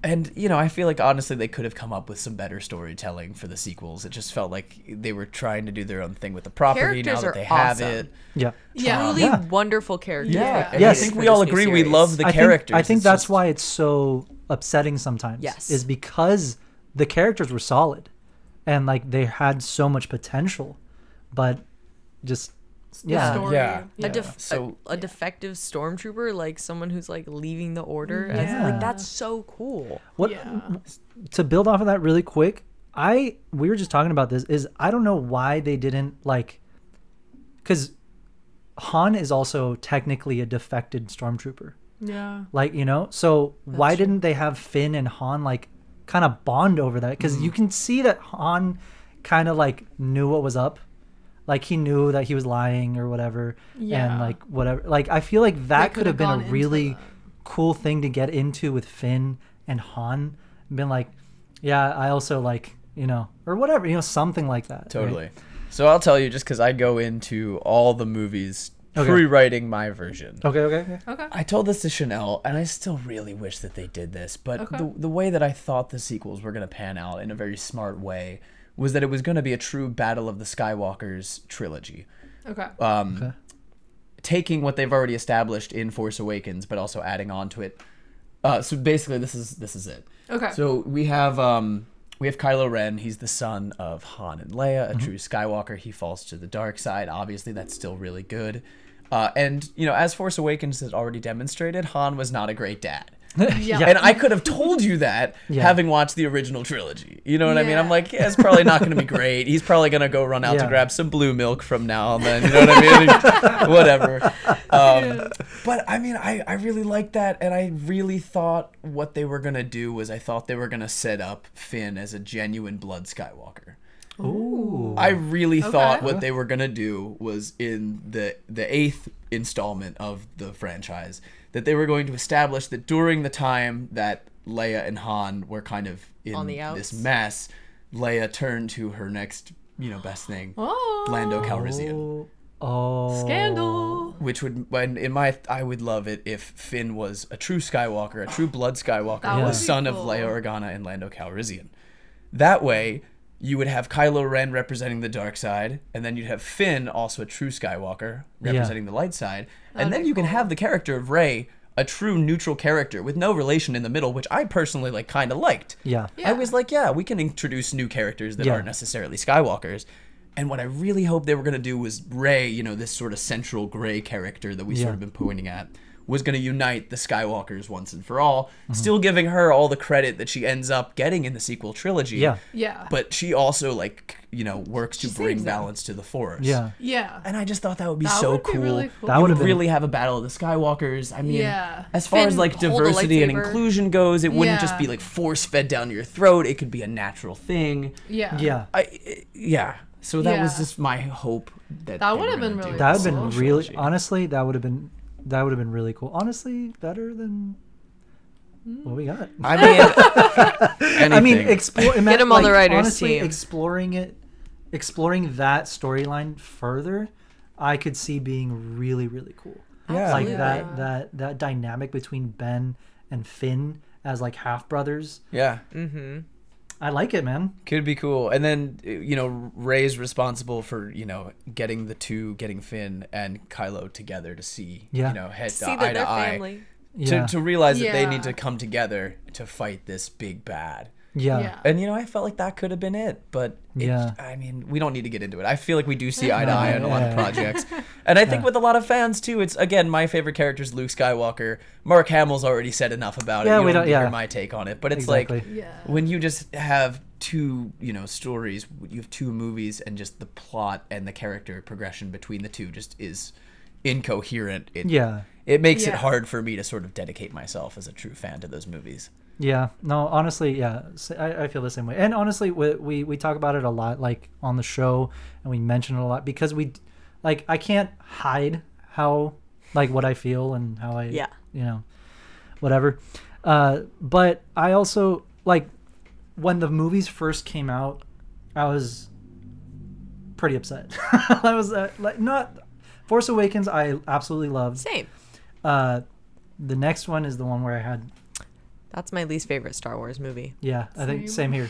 [SPEAKER 3] And you know, I feel like honestly they could have come up with some better storytelling for the sequels. It just felt like they were trying to do their own thing with the property now
[SPEAKER 4] Characters
[SPEAKER 3] that
[SPEAKER 4] are
[SPEAKER 3] they have
[SPEAKER 4] awesome.
[SPEAKER 3] it.
[SPEAKER 1] Yeah.
[SPEAKER 2] Yeah.
[SPEAKER 4] Truly
[SPEAKER 1] Yeah.
[SPEAKER 4] wonderful characters.
[SPEAKER 2] Yeah.
[SPEAKER 3] And
[SPEAKER 1] Yes.
[SPEAKER 3] I think we all agree we love the
[SPEAKER 1] I
[SPEAKER 3] characters.
[SPEAKER 1] think
[SPEAKER 3] It's
[SPEAKER 1] that's
[SPEAKER 3] just-
[SPEAKER 1] why it's so upsetting sometimes.
[SPEAKER 4] Yes.
[SPEAKER 1] Is because the characters were solid and like they had so much potential, but just yeah.
[SPEAKER 2] Story.
[SPEAKER 3] Yeah.
[SPEAKER 4] A defective stormtrooper, like someone who's like leaving the order. As,
[SPEAKER 1] Yeah.
[SPEAKER 4] like that's so cool.
[SPEAKER 1] What
[SPEAKER 2] Yeah.
[SPEAKER 1] to build off of that really quick, we were just talking about this, is I don't know why they didn't like, because Han is also technically a defected stormtrooper.
[SPEAKER 2] Yeah.
[SPEAKER 1] Like, you know, so why didn't they have Finn and Han like kind of bond over that? Because you can see that Han kind of like knew what was up. Like he knew that he was lying or whatever.
[SPEAKER 2] Yeah.
[SPEAKER 1] And like whatever. Like I feel like that could have been a
[SPEAKER 2] gone into
[SPEAKER 1] really
[SPEAKER 2] that.
[SPEAKER 1] cool thing to get into with Finn and Han. Been like, yeah, I also like, you know, or whatever, you know, something like that. right?
[SPEAKER 3] Totally. So I'll tell you, just because I go into all the movies
[SPEAKER 1] Okay.
[SPEAKER 3] pre-writing my version.
[SPEAKER 1] Okay.
[SPEAKER 2] Okay.
[SPEAKER 3] I told this to Chanel, and I still really wish that they did this, but
[SPEAKER 2] Okay.
[SPEAKER 3] the way that I thought the sequels were going to pan out in a very smart way was that it was going to be a true Battle of the Skywalkers trilogy.
[SPEAKER 2] Okay.
[SPEAKER 3] Taking what they've already established in Force Awakens, but also adding on to it. So basically, this is it.
[SPEAKER 2] Okay.
[SPEAKER 3] So we have Kylo Ren. He's the son of Han and Leia, a true Skywalker. He falls to the dark side. Obviously, that's still really good. And you know, as Force Awakens has already demonstrated, Han was not a great dad.
[SPEAKER 2] Yeah.
[SPEAKER 3] And I could have told you that
[SPEAKER 1] Yeah.
[SPEAKER 3] having watched the original trilogy. You know what I mean? I'm
[SPEAKER 2] Yeah.
[SPEAKER 3] like, yeah, it's probably not going to be great. He's probably going to go run out to
[SPEAKER 1] Yeah.
[SPEAKER 3] grab some blue milk from now and then. You know what I mean? Whatever. But I mean, I really liked that. And I really thought what they were going to do was I thought they were going to set up Finn as a genuine blood Skywalker.
[SPEAKER 1] Ooh.
[SPEAKER 3] I really thought
[SPEAKER 2] Okay.
[SPEAKER 3] what they were gonna do was in the 8th installment of the franchise that they were going to establish that during the time that Leia and Han were kind of in
[SPEAKER 4] On the outs.
[SPEAKER 3] this mess, Leia turned to her next, you know, best thing,
[SPEAKER 2] Oh.
[SPEAKER 3] Lando Calrissian.
[SPEAKER 1] Oh.
[SPEAKER 2] Scandal.
[SPEAKER 3] Which would, I would love it if Finn was a true Skywalker, a true blood Skywalker,
[SPEAKER 2] That
[SPEAKER 1] would
[SPEAKER 3] the
[SPEAKER 1] be
[SPEAKER 3] son of
[SPEAKER 2] cool.
[SPEAKER 3] Leia Organa and Lando Calrissian. That way, you would have Kylo Ren representing the dark side, and then you'd have Finn, also a true Skywalker, representing the light side, and then
[SPEAKER 2] be
[SPEAKER 3] you can
[SPEAKER 2] cool.
[SPEAKER 3] have the character of Rey, a true neutral character with no relation in the middle, which I personally like kind of liked.
[SPEAKER 1] Yeah.
[SPEAKER 2] Yeah.
[SPEAKER 3] I was like, yeah, we can introduce new characters that
[SPEAKER 1] Yeah.
[SPEAKER 3] aren't necessarily Skywalkers. And what I really hoped they were going to do was Rey, you know, this sort of central gray character that we
[SPEAKER 1] Yeah.
[SPEAKER 3] sort of been pointing at, was going to unite the Skywalkers once and for all, still giving her all the credit that she ends up getting in the sequel trilogy.
[SPEAKER 1] Yeah.
[SPEAKER 2] Yeah.
[SPEAKER 3] But she also, like, you know, works to bring
[SPEAKER 2] saves them.
[SPEAKER 3] balance to the Force.
[SPEAKER 1] Yeah.
[SPEAKER 2] Yeah.
[SPEAKER 3] And I just thought that would be
[SPEAKER 2] That
[SPEAKER 3] so
[SPEAKER 2] would be
[SPEAKER 3] cool.
[SPEAKER 2] really cool.
[SPEAKER 1] That
[SPEAKER 3] You
[SPEAKER 1] would
[SPEAKER 3] would
[SPEAKER 1] have been
[SPEAKER 3] really have a battle of the Skywalkers. I mean,
[SPEAKER 2] Yeah.
[SPEAKER 3] as far as
[SPEAKER 2] Finn,
[SPEAKER 3] like
[SPEAKER 4] hold the
[SPEAKER 3] diversity and
[SPEAKER 4] lightsaber.
[SPEAKER 3] inclusion goes, it wouldn't just be
[SPEAKER 2] Yeah.
[SPEAKER 3] like force fed down your throat. It could be a natural thing.
[SPEAKER 2] Yeah.
[SPEAKER 1] Yeah.
[SPEAKER 3] So that was
[SPEAKER 2] Yeah.
[SPEAKER 3] just my hope that
[SPEAKER 2] That
[SPEAKER 3] they
[SPEAKER 2] would
[SPEAKER 3] were
[SPEAKER 2] have been
[SPEAKER 3] gonna
[SPEAKER 2] really
[SPEAKER 3] do
[SPEAKER 1] That would
[SPEAKER 3] the
[SPEAKER 1] have been
[SPEAKER 3] sequel
[SPEAKER 1] really,
[SPEAKER 3] trilogy.
[SPEAKER 1] honestly, that would have been really cool. Honestly, better than what we got.
[SPEAKER 3] I mean,
[SPEAKER 1] I mean,
[SPEAKER 3] anything.
[SPEAKER 1] explore.
[SPEAKER 4] Get 'em on the writers'
[SPEAKER 1] honestly,
[SPEAKER 4] team.
[SPEAKER 1] exploring that storyline further, I could see being really, really cool.
[SPEAKER 3] Yeah.
[SPEAKER 1] Like
[SPEAKER 2] Absolutely.
[SPEAKER 1] that dynamic between Ben and Finn as like half brothers.
[SPEAKER 3] Yeah,
[SPEAKER 1] I like it, man.
[SPEAKER 3] could be cool. And then, you know, Rey's responsible for, you know, getting Finn and Kylo together to see,
[SPEAKER 1] Yeah.
[SPEAKER 3] you know, head
[SPEAKER 4] See
[SPEAKER 3] eye
[SPEAKER 4] that
[SPEAKER 3] to
[SPEAKER 4] they're
[SPEAKER 3] eye.
[SPEAKER 4] family.
[SPEAKER 1] Yeah.
[SPEAKER 3] To realize that they
[SPEAKER 2] Yeah.
[SPEAKER 3] need to come together to fight this big bad.
[SPEAKER 1] Yeah.
[SPEAKER 2] Yeah.
[SPEAKER 3] And, you know, I felt like that could have been it. But,
[SPEAKER 1] Yeah.
[SPEAKER 3] I mean, we don't need to get into it. I feel like we do see eye to eye on a lot of
[SPEAKER 1] Yeah.
[SPEAKER 3] projects. And I think with a lot of fans, too, it's, again, my favorite character is Luke Skywalker. Mark Hamill's already said enough about
[SPEAKER 1] Yeah,
[SPEAKER 3] it. You
[SPEAKER 1] we
[SPEAKER 3] don't
[SPEAKER 1] don't-
[SPEAKER 3] need to
[SPEAKER 1] yeah.
[SPEAKER 3] hear my take on it. But it's
[SPEAKER 1] Exactly.
[SPEAKER 3] like,
[SPEAKER 2] Yeah.
[SPEAKER 3] when you just have two, you know, stories, you have two movies, and just the plot and the character progression between the two just is incoherent. It makes it
[SPEAKER 2] Yeah.
[SPEAKER 3] hard for me to sort of dedicate myself as a true fan to those movies.
[SPEAKER 1] Yeah, no, honestly, yeah, I feel the same way. And honestly, we talk about it a lot, like on the show, and we mention it a lot because I can't hide how, like, what I feel and how I, you know, whatever. But I also, like, when the movies first came out, I was pretty upset. I was like, not Force Awakens. I absolutely loved.
[SPEAKER 4] Same.
[SPEAKER 1] The next one is the one where I had.
[SPEAKER 4] That's my least favorite Star Wars movie.
[SPEAKER 1] Yeah, I think same here.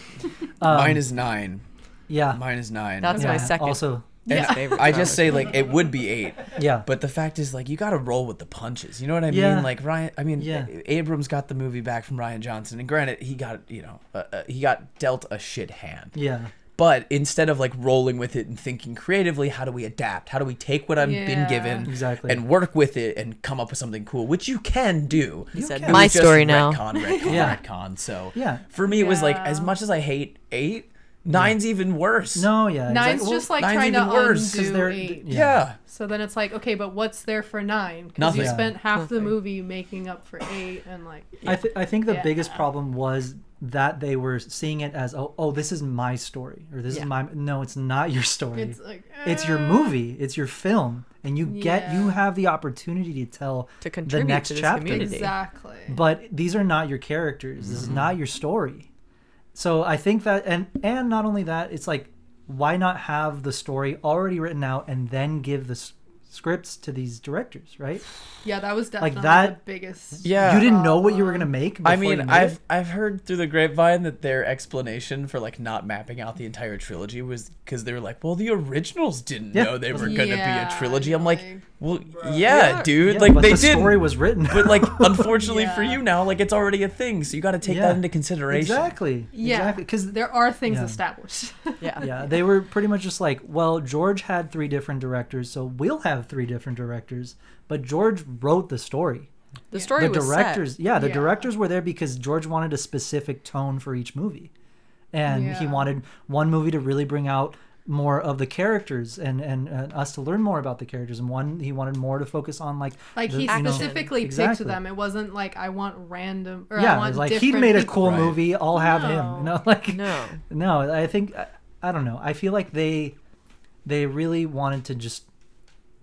[SPEAKER 3] Mine is 9.
[SPEAKER 1] Yeah.
[SPEAKER 3] Mine is 9.
[SPEAKER 4] That's my second.
[SPEAKER 1] Also,
[SPEAKER 3] And
[SPEAKER 4] favorite
[SPEAKER 3] I
[SPEAKER 4] Star
[SPEAKER 3] just
[SPEAKER 4] Wars
[SPEAKER 3] say, like, it would be 8.
[SPEAKER 1] Yeah.
[SPEAKER 3] But the fact is, like, you got to roll with the punches. You know what I
[SPEAKER 1] Yeah.
[SPEAKER 3] mean? Like,
[SPEAKER 1] Yeah.
[SPEAKER 3] Abrams got the movie back from Rian Johnson. And granted, he got, you know, he got dealt a shit hand.
[SPEAKER 1] Yeah.
[SPEAKER 3] But instead of, like, rolling with it and thinking creatively, how do we adapt? How do we take what I've been
[SPEAKER 2] Yeah.
[SPEAKER 3] given
[SPEAKER 1] Exactly.
[SPEAKER 3] and work with it and come up with something cool, which you can do.
[SPEAKER 4] He said,
[SPEAKER 3] It was
[SPEAKER 4] my
[SPEAKER 3] just
[SPEAKER 4] story now.
[SPEAKER 3] retcon,
[SPEAKER 1] Yeah.
[SPEAKER 3] retcon. So
[SPEAKER 1] Yeah.
[SPEAKER 3] for me, it was like,
[SPEAKER 2] Yeah.
[SPEAKER 3] as much as I hate 8, 9's even worse.
[SPEAKER 1] No, yeah.
[SPEAKER 2] Nine's
[SPEAKER 1] exactly.
[SPEAKER 2] just like
[SPEAKER 3] nine's
[SPEAKER 2] trying to
[SPEAKER 3] even worse, 'cause
[SPEAKER 2] undo
[SPEAKER 1] they're-
[SPEAKER 2] 8.
[SPEAKER 3] Yeah.
[SPEAKER 2] So then it's like, okay, but what's there for 9? Because you
[SPEAKER 3] Nothing.
[SPEAKER 2] spent half the
[SPEAKER 4] Nothing.
[SPEAKER 2] movie making up for 8, and like,
[SPEAKER 1] I think the
[SPEAKER 2] Yeah.
[SPEAKER 1] biggest problem was that they were seeing it as oh this is my story, or this is my no, it's not your story.
[SPEAKER 2] it's like,
[SPEAKER 1] It's your movie, it's your film, and you
[SPEAKER 2] Yeah.
[SPEAKER 1] have the opportunity to tell
[SPEAKER 4] To
[SPEAKER 1] the
[SPEAKER 4] contribute
[SPEAKER 1] next
[SPEAKER 4] to this
[SPEAKER 1] chapter.
[SPEAKER 4] community.
[SPEAKER 2] exactly.
[SPEAKER 1] But these are not your characters. This is not your story. So I think that and not only that, it's like, why not have the story already written out and then give the scripts to these directors, right?
[SPEAKER 2] Yeah, that was definitely
[SPEAKER 1] that-
[SPEAKER 2] the biggest.
[SPEAKER 3] Yeah.
[SPEAKER 1] You didn't know what you were gonna make.
[SPEAKER 3] I
[SPEAKER 1] before
[SPEAKER 3] mean,
[SPEAKER 1] you made it?
[SPEAKER 3] I've heard through the grapevine that their explanation for, like, not mapping out the entire trilogy was because they were like, well, the originals didn't
[SPEAKER 1] Yeah.
[SPEAKER 3] know they were going to be
[SPEAKER 2] Yeah,
[SPEAKER 3] a trilogy. I'm like,
[SPEAKER 2] like-
[SPEAKER 3] well, yeah, dude.
[SPEAKER 1] Yeah,
[SPEAKER 3] like,
[SPEAKER 1] but
[SPEAKER 3] they
[SPEAKER 1] the
[SPEAKER 3] did.
[SPEAKER 1] story was written.
[SPEAKER 3] But, like, unfortunately for
[SPEAKER 2] Yeah.
[SPEAKER 3] you now, like, it's already a thing. So you got to take
[SPEAKER 1] Yeah.
[SPEAKER 3] that into consideration.
[SPEAKER 1] Exactly.
[SPEAKER 2] Yeah,
[SPEAKER 1] Exactly. Because
[SPEAKER 2] there are things
[SPEAKER 1] Yeah.
[SPEAKER 2] established.
[SPEAKER 4] Yeah.
[SPEAKER 1] yeah, they were pretty much just like, well, George had 3 different directors, so we'll have 3 different directors. But George wrote the story.
[SPEAKER 4] The story
[SPEAKER 1] The
[SPEAKER 4] was
[SPEAKER 1] directors,
[SPEAKER 4] set.
[SPEAKER 1] yeah, the
[SPEAKER 2] Yeah.
[SPEAKER 1] directors were there because George wanted a specific tone for each movie, and he
[SPEAKER 2] Yeah.
[SPEAKER 1] wanted one movie to really bring out more of the characters and us to learn more about the characters, and one he wanted more to focus on like
[SPEAKER 2] Like
[SPEAKER 1] the,
[SPEAKER 2] he
[SPEAKER 1] you know-
[SPEAKER 2] specifically
[SPEAKER 1] Exactly.
[SPEAKER 2] picked them. It wasn't like I want random or I
[SPEAKER 1] Yeah,
[SPEAKER 2] want
[SPEAKER 1] it's like he
[SPEAKER 2] different
[SPEAKER 1] made a
[SPEAKER 2] people.
[SPEAKER 1] cool
[SPEAKER 3] Right.
[SPEAKER 1] movie. I'll have him.
[SPEAKER 2] No.
[SPEAKER 1] You know, like
[SPEAKER 4] No.
[SPEAKER 1] no. I think I don't know. I feel like they really wanted to just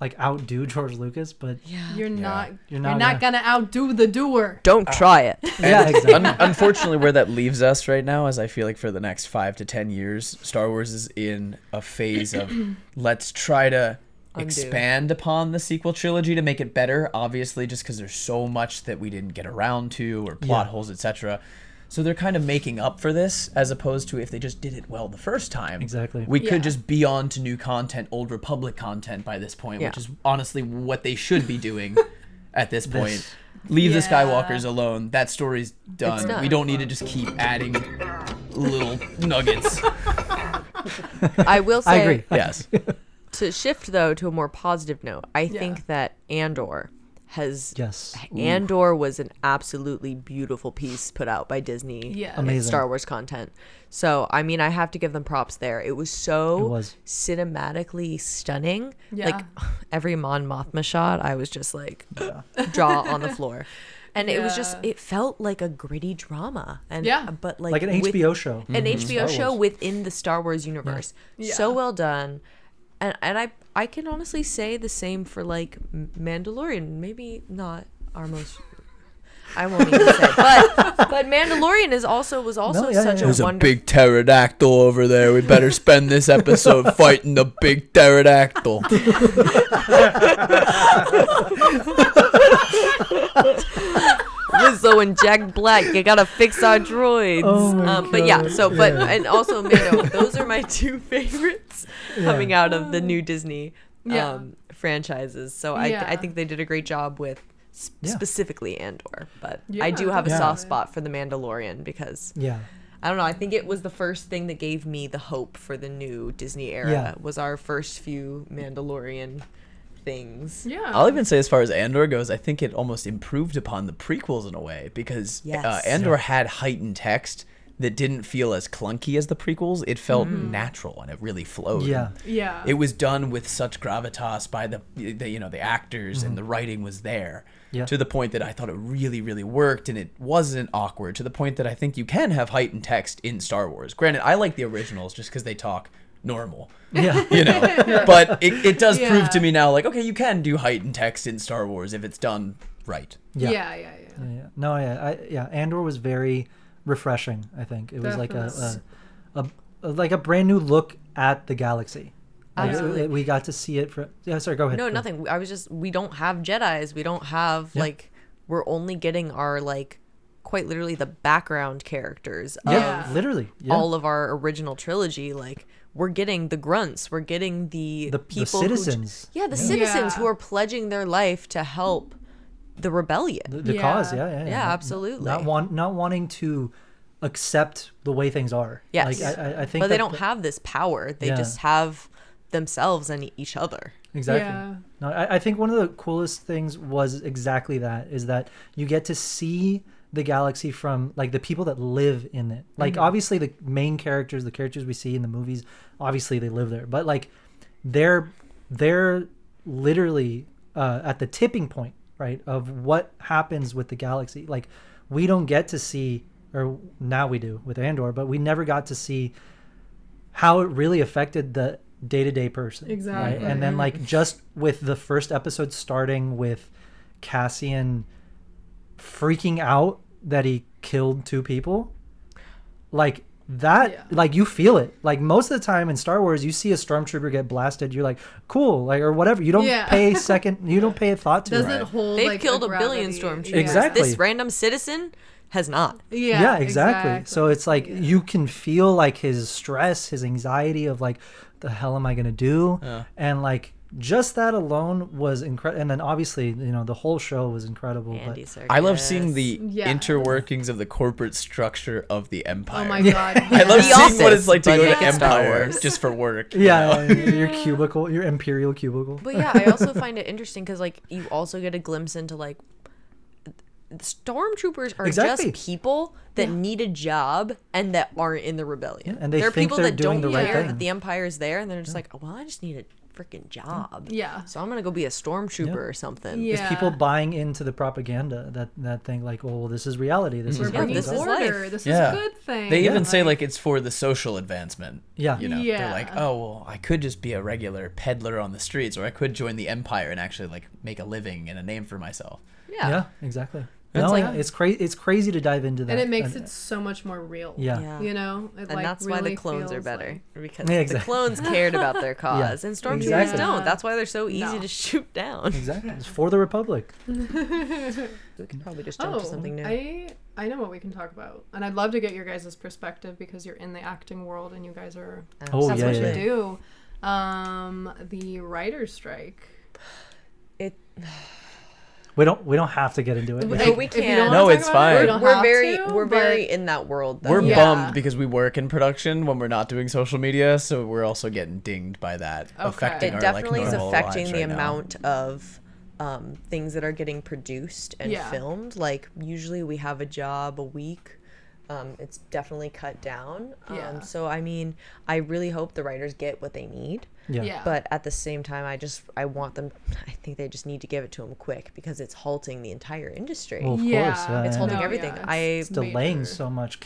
[SPEAKER 1] like outdo George Lucas, but
[SPEAKER 2] You're not.
[SPEAKER 1] You're
[SPEAKER 2] You're
[SPEAKER 1] not
[SPEAKER 2] not gonna outdo the doer.
[SPEAKER 4] Don't try it.
[SPEAKER 1] yeah, exactly.
[SPEAKER 3] Unfortunately, where that leaves us right now is I feel like for the next 5 to 10 years, Star Wars is in a phase of let's try to
[SPEAKER 4] Undo.
[SPEAKER 3] expand upon the sequel trilogy to make it better. Obviously, just because there's so much that we didn't get around to or plot holes, etc. So they're kind of making up for this, as opposed to if they just did it well the first time.
[SPEAKER 1] Exactly.
[SPEAKER 3] We
[SPEAKER 2] Yeah.
[SPEAKER 3] could just be on to new content, Old Republic content by this point, which
[SPEAKER 4] Yeah.
[SPEAKER 3] is honestly what they should be doing at this point. Leave the
[SPEAKER 2] Yeah.
[SPEAKER 3] Skywalkers alone. That story's done.
[SPEAKER 4] It's done.
[SPEAKER 3] We don't need to just keep adding little nuggets.
[SPEAKER 4] I will
[SPEAKER 1] I
[SPEAKER 4] say,
[SPEAKER 1] agree.
[SPEAKER 3] Yes.
[SPEAKER 4] to shift though to a more positive note, I think that Andor has
[SPEAKER 1] Yes.
[SPEAKER 4] Andor was an absolutely beautiful piece put out by Disney.
[SPEAKER 2] Yeah.
[SPEAKER 1] Amazing.
[SPEAKER 4] Star Wars content. So I mean, I have to give them props there. It was cinematically stunning.
[SPEAKER 2] Yeah.
[SPEAKER 4] Like every Mon Mothma shot, I was just like jaw on the floor. And it was just, it felt like a gritty drama. And but
[SPEAKER 1] like an HBO show.
[SPEAKER 4] An HBO show within the Star Wars universe.
[SPEAKER 2] Yeah.
[SPEAKER 4] So well done. And I can honestly say the same for like Mandalorian. Maybe not our most, I won't even say, but Mandalorian was also such a
[SPEAKER 3] There's a
[SPEAKER 4] wonderful.
[SPEAKER 3] big pterodactyl over there. We better spend this episode fighting the big pterodactyl.
[SPEAKER 4] Lizzo and Jack Black, you gotta fix our droids. But yeah, and also Mando. Those are my two favorites coming out of the new Disney franchises. So I think they did a great job with specifically Andor. But I do have a soft spot for the Mandalorian because I don't know. I think it was the first thing that gave me the hope for the new Disney era. Was our first few Mandalorian things.
[SPEAKER 3] I'll even say, as far as Andor goes, I think it almost improved upon the prequels in a way because Andor had heightened text that didn't feel as clunky as the prequels. It felt natural and it really flowed. It was done with such gravitas by the actors, and the writing was there to the point that I thought it really, really worked, and it wasn't awkward, to the point that I think you can have heightened text in Star Wars. Granted, I like the originals just because they talk normal, but it does prove to me now, like, okay, you can do heightened text in Star Wars if it's done right.
[SPEAKER 1] No, Andor was very refreshing. I think it was like a brand new look at the galaxy. Like, we got to see it for sorry, go ahead.
[SPEAKER 4] No, nothing. I was just, we don't have Jedis, we don't have like, we're only getting our like quite literally the background characters of all of our original trilogy. Like, we're getting the grunts, we're getting the people,
[SPEAKER 1] the citizens.
[SPEAKER 4] Citizens who are pledging their life to help the rebellion,
[SPEAKER 1] the cause.
[SPEAKER 4] Absolutely.
[SPEAKER 1] Not wanting to accept the way things are.
[SPEAKER 4] Yes.
[SPEAKER 1] Like, I think,
[SPEAKER 4] but they don't have this power. They just have themselves and each other.
[SPEAKER 1] Exactly. No, I think one of the coolest things was exactly that, is that you get to see the galaxy from like the people that live in it. Like obviously the main characters, the characters we see in the movies, obviously they live there, but like they're literally at the tipping point, right, of what happens with the galaxy. Like, we don't get to see, or now we do with Andor, but we never got to see how it really affected the day-to-day person.
[SPEAKER 2] Exactly.
[SPEAKER 1] Right? And then like just with the first episode starting with Cassian freaking out that he killed 2 people, like that, like you feel it. Like most of the time in Star Wars, you see a stormtrooper get blasted, you're like, cool, like, or whatever. You don't pay a thought to it.
[SPEAKER 2] Hold,
[SPEAKER 4] they've
[SPEAKER 2] like,
[SPEAKER 4] killed a billion stormtroopers. This random citizen has not.
[SPEAKER 1] Exactly. So it's like you can feel like his stress, his anxiety of like, the hell am I gonna do? And like just that alone was incredible. And then obviously, the whole show was incredible.
[SPEAKER 4] Andy
[SPEAKER 1] but
[SPEAKER 4] Serkis.
[SPEAKER 3] I love seeing the interworkings of the corporate structure of the Empire.
[SPEAKER 2] Oh my god!
[SPEAKER 3] I love seeing what it's like to go to
[SPEAKER 4] Star
[SPEAKER 3] Empire
[SPEAKER 4] Wars.
[SPEAKER 3] just for work.
[SPEAKER 1] your cubicle, your imperial cubicle.
[SPEAKER 4] But yeah, I also find it interesting because like you also get a glimpse into like stormtroopers are just people that need a job and that aren't in the rebellion.
[SPEAKER 1] And
[SPEAKER 4] they're
[SPEAKER 1] think
[SPEAKER 4] people
[SPEAKER 1] they're
[SPEAKER 4] that
[SPEAKER 1] doing
[SPEAKER 4] don't
[SPEAKER 1] the right
[SPEAKER 4] care
[SPEAKER 1] thing.
[SPEAKER 4] that the Empire's there, and they're just like, well, I just need a freaking job. So I'm gonna go be a stormtrooper or something.
[SPEAKER 1] It's people buying into the propaganda that thing, like, well, this is reality. This is
[SPEAKER 4] this is life.
[SPEAKER 2] This is a good thing.
[SPEAKER 3] They even say like it's for the social advancement.
[SPEAKER 1] Yeah.
[SPEAKER 3] They're like, oh well, I could just be a regular peddler on the streets, or I could join the Empire and actually like make a living and a name for myself.
[SPEAKER 1] Yeah, exactly. It's crazy to dive into that,
[SPEAKER 2] and it makes it so much more real.
[SPEAKER 4] And that's why the clones are better, because
[SPEAKER 1] exactly.
[SPEAKER 4] the clones cared about their cause, and stormtroopers don't. That's why they're so easy to shoot down.
[SPEAKER 1] Exactly, it's for the Republic.
[SPEAKER 4] We could probably just jump to something new.
[SPEAKER 2] I know what we can talk about, and I'd love to get your guys' perspective because you're in the acting world and you guys are. That's what you do. The writer's strike.
[SPEAKER 1] We don't have to get into it.
[SPEAKER 4] No, we can't.
[SPEAKER 3] No, it's fine.
[SPEAKER 4] We're very in that world, though.
[SPEAKER 3] We're bummed because we work in production when we're not doing social media, so we're also getting dinged by that, affecting
[SPEAKER 4] it
[SPEAKER 3] our
[SPEAKER 4] definitely
[SPEAKER 3] like
[SPEAKER 4] is
[SPEAKER 3] normal
[SPEAKER 4] affecting
[SPEAKER 3] lives
[SPEAKER 4] the
[SPEAKER 3] right now.
[SPEAKER 4] amount of things that are getting produced and filmed. Like usually we have a job a week. It's definitely cut down. So I mean, I really hope the writers get what they need. But at the same time, I want them. I think they just need to give it to them quick because it's halting the entire industry.
[SPEAKER 1] Well, of course,
[SPEAKER 4] it's halting everything.
[SPEAKER 1] It's delaying so much.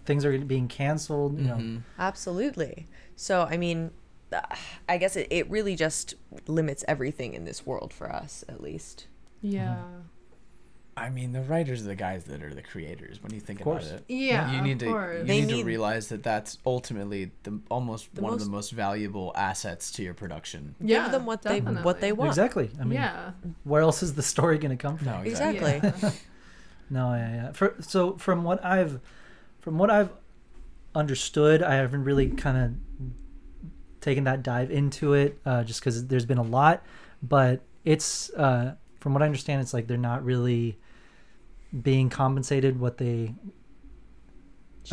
[SPEAKER 1] Things are being canceled. You know.
[SPEAKER 4] Absolutely. So I mean, I guess it really just limits everything in this world for us, at least.
[SPEAKER 2] Yeah.
[SPEAKER 3] I mean, the writers are the guys that are the creators. When you think about it,
[SPEAKER 2] yeah,
[SPEAKER 3] you need to realize that that's ultimately one of the most valuable assets to your production.
[SPEAKER 4] Give them what they want.
[SPEAKER 1] Exactly. I mean, where else is the story going to come from?
[SPEAKER 3] No,
[SPEAKER 4] exactly.
[SPEAKER 1] No, yeah. So from what I've understood, I haven't really kind of taken that dive into it, just because there's been a lot. But it's from what I understand, it's like they're not really being compensated what they,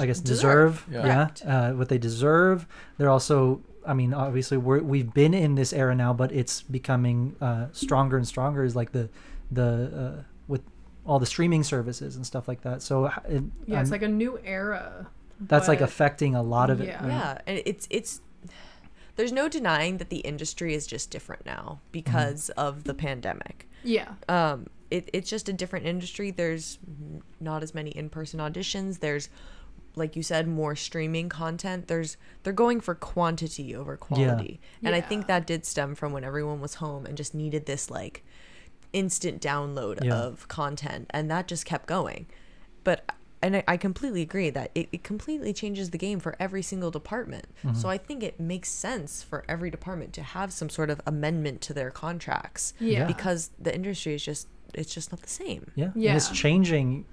[SPEAKER 1] I guess, deserve. What they deserve. They're also, I mean, obviously we've been in this era now, but it's becoming stronger and stronger. Is like the with all the streaming services and stuff like that. So
[SPEAKER 2] it's like a new era.
[SPEAKER 1] That's like affecting a lot of it.
[SPEAKER 4] Yeah, and it's. There's no denying that the industry is just different now because of the pandemic. Yeah. It's just a different industry. There's not as many in-person auditions. There's, like you said, more streaming content. They're going for quantity over quality. And I think that did stem from when everyone was home and just needed this like instant download of content, and that just kept going. And I completely agree that it completely changes the game for every single department. So I think it makes sense for every department to have some sort of amendment to their contracts. Yeah. Because the industry is just not the same.
[SPEAKER 1] Yeah. And it's changing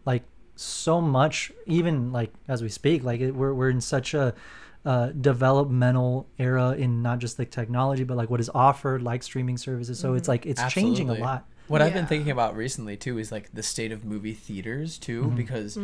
[SPEAKER 1] like so much, even like as we speak. Like we're in such a developmental era in not just like technology, but like what is offered, like streaming services. So it's like it's changing a lot.
[SPEAKER 3] What I've been thinking about recently too is like the state of movie theaters too, because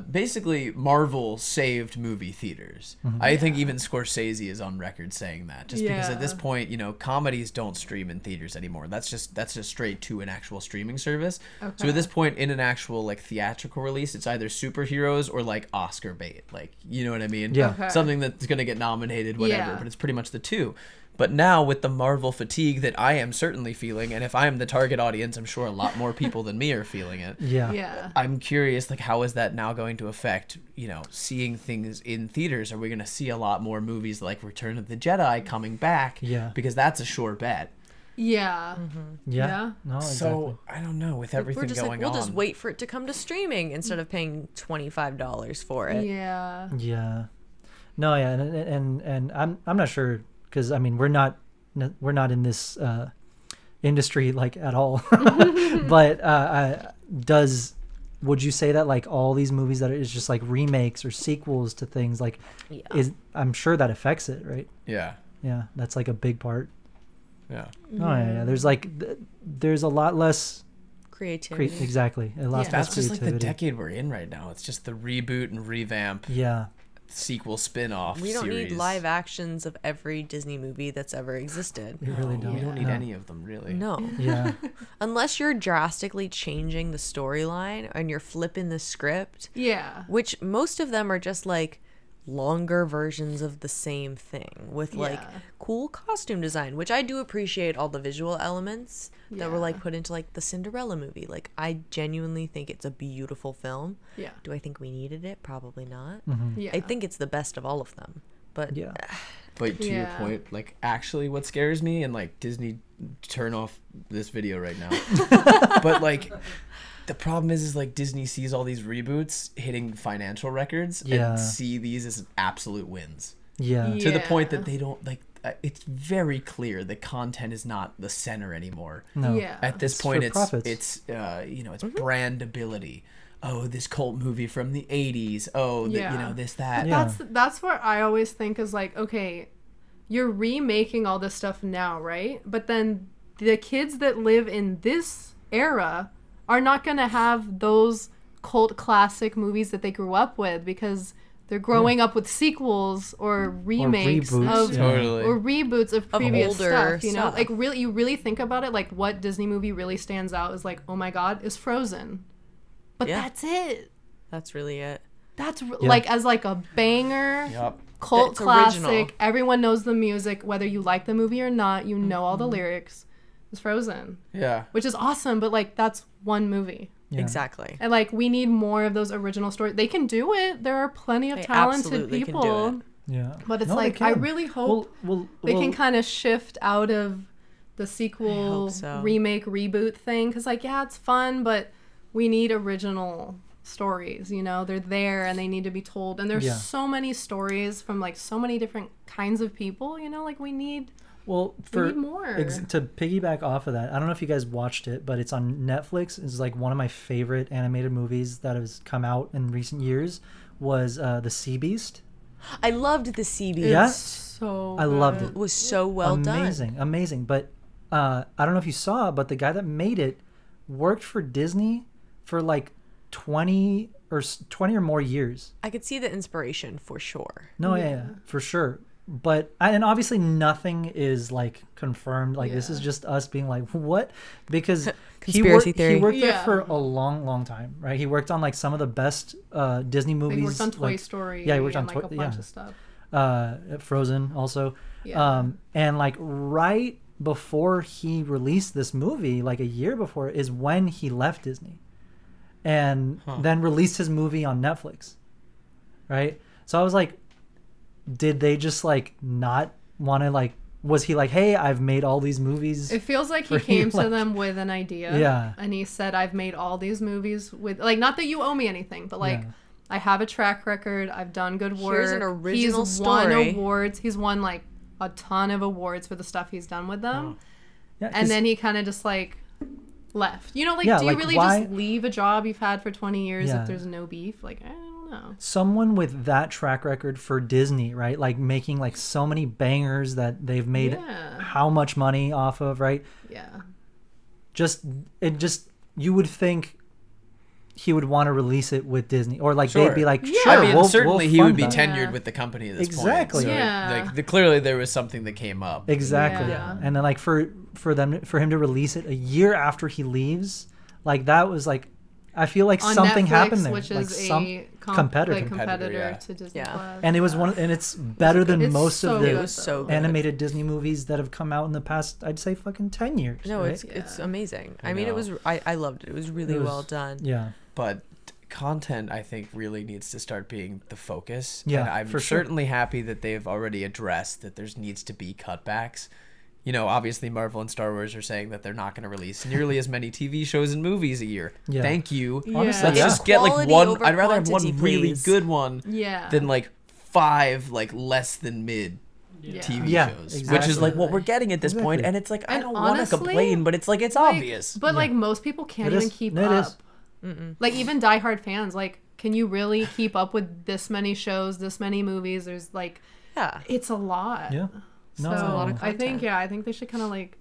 [SPEAKER 3] basically Marvel saved movie theaters. I think even Scorsese is on record saying that, just because at this point, you know, comedies don't stream in theaters anymore. That's just straight to an actual streaming service. So at this point, in an actual like theatrical release, it's either superheroes or like Oscar bait, like, you know what I mean? Something that's gonna get nominated, whatever. But it's pretty much the two. But now with the Marvel fatigue that I am certainly feeling, and if I am the target audience, I'm sure a lot more people than me are feeling it. I'm curious, like, how is that now going to affect, you know, seeing things in theaters? Are we going to see a lot more movies like Return of the Jedi coming back? Because that's a sure bet.
[SPEAKER 1] No, exactly.
[SPEAKER 3] So I don't know, with everything going
[SPEAKER 4] we'll
[SPEAKER 3] on,
[SPEAKER 4] just wait for it to come to streaming instead of paying $25 for it.
[SPEAKER 1] No, and I'm not sure. Because I mean, we're not in this industry like at all. But would you say that like all these movies that is just like remakes or sequels to things like I'm sure that affects it, right? Yeah, that's like a big part. There's like there's a lot less
[SPEAKER 4] creativity.
[SPEAKER 1] Exactly, a lot less
[SPEAKER 3] that's just
[SPEAKER 1] creativity.
[SPEAKER 3] like the decade we're in right now. It's just the reboot and revamp. Sequel spin-off
[SPEAKER 4] We don't
[SPEAKER 3] series.
[SPEAKER 4] need live actions of every Disney movie that's ever existed.
[SPEAKER 1] We really don't.
[SPEAKER 3] We don't need any of them, really.
[SPEAKER 4] No. Unless you're drastically changing the storyline and you're flipping the script. Which most of them are just like longer versions of the same thing with like cool costume design, which I do appreciate all the visual elements that were like put into like the Cinderella movie. Like I genuinely think it's a beautiful film. Do I think we needed it? Probably not. I think it's the best of all of them. But
[SPEAKER 3] but to your point, like actually what scares me, and like Disney, turn off this video right now. But like the problem is like Disney sees all these reboots hitting financial records and see these as absolute wins. To the point that they don't like. It's very clear the content is not the center anymore. At this point, it's you know, it's brandability. Oh, this cult movie from the 80s. Oh, you know, this, that.
[SPEAKER 2] That's what I always think is like, okay, you're remaking all this stuff now, right? But then the kids that live in this era are not going to have those cult classic movies that they grew up with, because they're growing up with sequels or remakes
[SPEAKER 1] reboots,
[SPEAKER 2] of
[SPEAKER 3] Totally.
[SPEAKER 2] or reboots of previous
[SPEAKER 4] older
[SPEAKER 2] stuff. You know,
[SPEAKER 4] stuff.
[SPEAKER 2] like really, you really think about it. Like what Disney movie really stands out is like, oh my God, is Frozen, but
[SPEAKER 4] Yeah.
[SPEAKER 2] that's it.
[SPEAKER 4] That's really it.
[SPEAKER 2] That's like as like a banger.
[SPEAKER 3] Yep.
[SPEAKER 2] Cult
[SPEAKER 4] It's
[SPEAKER 2] classic.
[SPEAKER 4] original.
[SPEAKER 2] Everyone knows the music, whether you like the movie or not. You know all the lyrics. It's Frozen,
[SPEAKER 3] Yeah.
[SPEAKER 2] which is awesome. But like, that's one movie,
[SPEAKER 1] Yeah.
[SPEAKER 4] Exactly.
[SPEAKER 2] and like we need more of those original stories. They can do it. There are plenty of
[SPEAKER 4] They
[SPEAKER 2] talented
[SPEAKER 4] absolutely can do
[SPEAKER 2] people.
[SPEAKER 4] it.
[SPEAKER 1] Yeah.
[SPEAKER 2] But it's
[SPEAKER 1] No, they
[SPEAKER 2] like I
[SPEAKER 1] can.
[SPEAKER 2] really hope
[SPEAKER 1] Well,
[SPEAKER 2] they can kind of shift out of the
[SPEAKER 4] I
[SPEAKER 2] sequel,
[SPEAKER 4] hope so.
[SPEAKER 2] remake, reboot thing. Because like, yeah, it's fun, but we need original stories. You know, they're there and they need to be told. And there's
[SPEAKER 1] Yeah.
[SPEAKER 2] so many stories from like so many different kinds of people. You know, like we need.
[SPEAKER 1] Well,
[SPEAKER 2] need more.
[SPEAKER 1] To piggyback off of that, I don't know if you guys watched it, but it's on Netflix. It's like one of my favorite animated movies that has come out in recent years. Was The Sea Beast?
[SPEAKER 4] I loved the Sea Beast.
[SPEAKER 1] Yeah.
[SPEAKER 2] It's so.
[SPEAKER 1] I loved
[SPEAKER 2] good.
[SPEAKER 1] it.
[SPEAKER 4] It was so well done.
[SPEAKER 1] Amazing. But I don't know if you saw, but the guy that made it worked for Disney for like 20 or more years.
[SPEAKER 4] I could see the inspiration for sure.
[SPEAKER 1] No, yeah, for sure. But and obviously nothing is like confirmed. Like this is just us being like, what? Because
[SPEAKER 4] Conspiracy theory.
[SPEAKER 1] He worked there
[SPEAKER 2] Yeah.
[SPEAKER 1] for a long time, right? He worked on like some of the best Disney movies.
[SPEAKER 2] He worked on Toy
[SPEAKER 1] like,
[SPEAKER 2] Story.
[SPEAKER 1] Yeah, he worked on
[SPEAKER 2] and, like,
[SPEAKER 1] Toy.
[SPEAKER 2] a bunch of stuff.
[SPEAKER 1] Frozen also.
[SPEAKER 2] Yeah.
[SPEAKER 1] And like right before he released this movie, like a year before, is when he left Disney, and then released his movie on Netflix, right? So I was like, did they just like not want to like? Was he like, hey, I've made all these movies?
[SPEAKER 2] It feels like he
[SPEAKER 1] for
[SPEAKER 2] came
[SPEAKER 1] you,
[SPEAKER 2] to
[SPEAKER 1] like-
[SPEAKER 2] them with an idea.
[SPEAKER 1] Yeah.
[SPEAKER 2] And he said, I've made all these movies with, like, not that you owe me anything, but like,
[SPEAKER 1] Yeah.
[SPEAKER 2] I have a track record. I've done good work.
[SPEAKER 4] Here's an original
[SPEAKER 2] He's won
[SPEAKER 4] story.
[SPEAKER 2] awards. He's won like a ton of awards for the stuff he's done with them.
[SPEAKER 1] Yeah, 'cause-
[SPEAKER 2] And then he kind of just like left. You know, like,
[SPEAKER 1] Yeah,
[SPEAKER 2] do you
[SPEAKER 1] like,
[SPEAKER 2] really
[SPEAKER 1] why-
[SPEAKER 2] just leave a job you've had for 20 years
[SPEAKER 1] Yeah.
[SPEAKER 2] if there's no beef? Like, I don't know.
[SPEAKER 1] someone with that track record for Disney, right? Like making like so many bangers that they've made
[SPEAKER 2] Yeah.
[SPEAKER 1] how much money off of, right?
[SPEAKER 2] Yeah.
[SPEAKER 1] Just you would think he would want to release it with Disney, or like
[SPEAKER 3] Sure.
[SPEAKER 1] they'd be like,
[SPEAKER 2] Yeah.
[SPEAKER 1] sure,
[SPEAKER 3] I mean, certainly he would
[SPEAKER 1] fund
[SPEAKER 3] be
[SPEAKER 1] that.
[SPEAKER 3] tenured
[SPEAKER 2] Yeah.
[SPEAKER 3] with the company at this
[SPEAKER 1] Exactly.
[SPEAKER 3] point. So,
[SPEAKER 2] Yeah.
[SPEAKER 3] like, clearly there was something that came up.
[SPEAKER 1] Exactly.
[SPEAKER 2] Yeah.
[SPEAKER 1] And then like for him to release it a year after he leaves, like that was like, I feel like
[SPEAKER 2] On
[SPEAKER 1] something
[SPEAKER 2] Netflix,
[SPEAKER 1] happened there,
[SPEAKER 2] which
[SPEAKER 1] like
[SPEAKER 2] is
[SPEAKER 1] some
[SPEAKER 2] a
[SPEAKER 1] competitor.
[SPEAKER 2] competitor
[SPEAKER 3] yeah.
[SPEAKER 2] to Disney
[SPEAKER 4] Yeah.
[SPEAKER 2] Plus.
[SPEAKER 1] And it was and it's better than
[SPEAKER 2] It's
[SPEAKER 1] most
[SPEAKER 2] so
[SPEAKER 1] of
[SPEAKER 2] good,
[SPEAKER 1] the
[SPEAKER 2] though.
[SPEAKER 4] so good.
[SPEAKER 1] animated Disney movies that have come out in the past, I'd say fucking 10 years.
[SPEAKER 4] No,
[SPEAKER 1] right?
[SPEAKER 4] it's amazing. I mean,
[SPEAKER 3] know.
[SPEAKER 4] it was. I loved it. It was really
[SPEAKER 1] It was-
[SPEAKER 4] well done.
[SPEAKER 1] Yeah.
[SPEAKER 3] But content, I think, really needs to start being the focus.
[SPEAKER 1] Yeah,
[SPEAKER 3] and I'm
[SPEAKER 1] for sure.
[SPEAKER 3] certainly happy that they've already addressed that there needs to be cutbacks. You know, obviously Marvel and Star Wars are saying that they're not going to release nearly as many TV shows and movies a year.
[SPEAKER 1] Yeah.
[SPEAKER 3] Thank you.
[SPEAKER 1] Honestly,
[SPEAKER 3] Let's
[SPEAKER 1] yeah.
[SPEAKER 3] just get like
[SPEAKER 4] Quality
[SPEAKER 3] one.
[SPEAKER 4] over
[SPEAKER 3] I'd rather have one
[SPEAKER 4] quantity,
[SPEAKER 3] really
[SPEAKER 4] please.
[SPEAKER 3] good one
[SPEAKER 2] Yeah.
[SPEAKER 3] than like 5 like less than mid TV
[SPEAKER 1] Yeah,
[SPEAKER 3] shows, which
[SPEAKER 1] exactly.
[SPEAKER 3] is like what we're getting at this point.
[SPEAKER 1] Exactly.
[SPEAKER 3] And it's like I
[SPEAKER 2] And
[SPEAKER 3] don't want to
[SPEAKER 2] honestly,
[SPEAKER 3] complain, but it's like it's
[SPEAKER 2] Like,
[SPEAKER 3] obvious.
[SPEAKER 2] But like most people can't
[SPEAKER 1] It
[SPEAKER 2] even
[SPEAKER 1] is.
[SPEAKER 2] keep
[SPEAKER 1] It
[SPEAKER 2] up.
[SPEAKER 1] is.
[SPEAKER 2] Like even diehard fans, like, can you really keep up with this many shows, this many movies? There's like,
[SPEAKER 4] Yeah.
[SPEAKER 2] it's a lot.
[SPEAKER 1] Yeah.
[SPEAKER 2] So
[SPEAKER 1] No,
[SPEAKER 4] a lot of
[SPEAKER 2] I think
[SPEAKER 4] content.
[SPEAKER 2] I think they should kind of like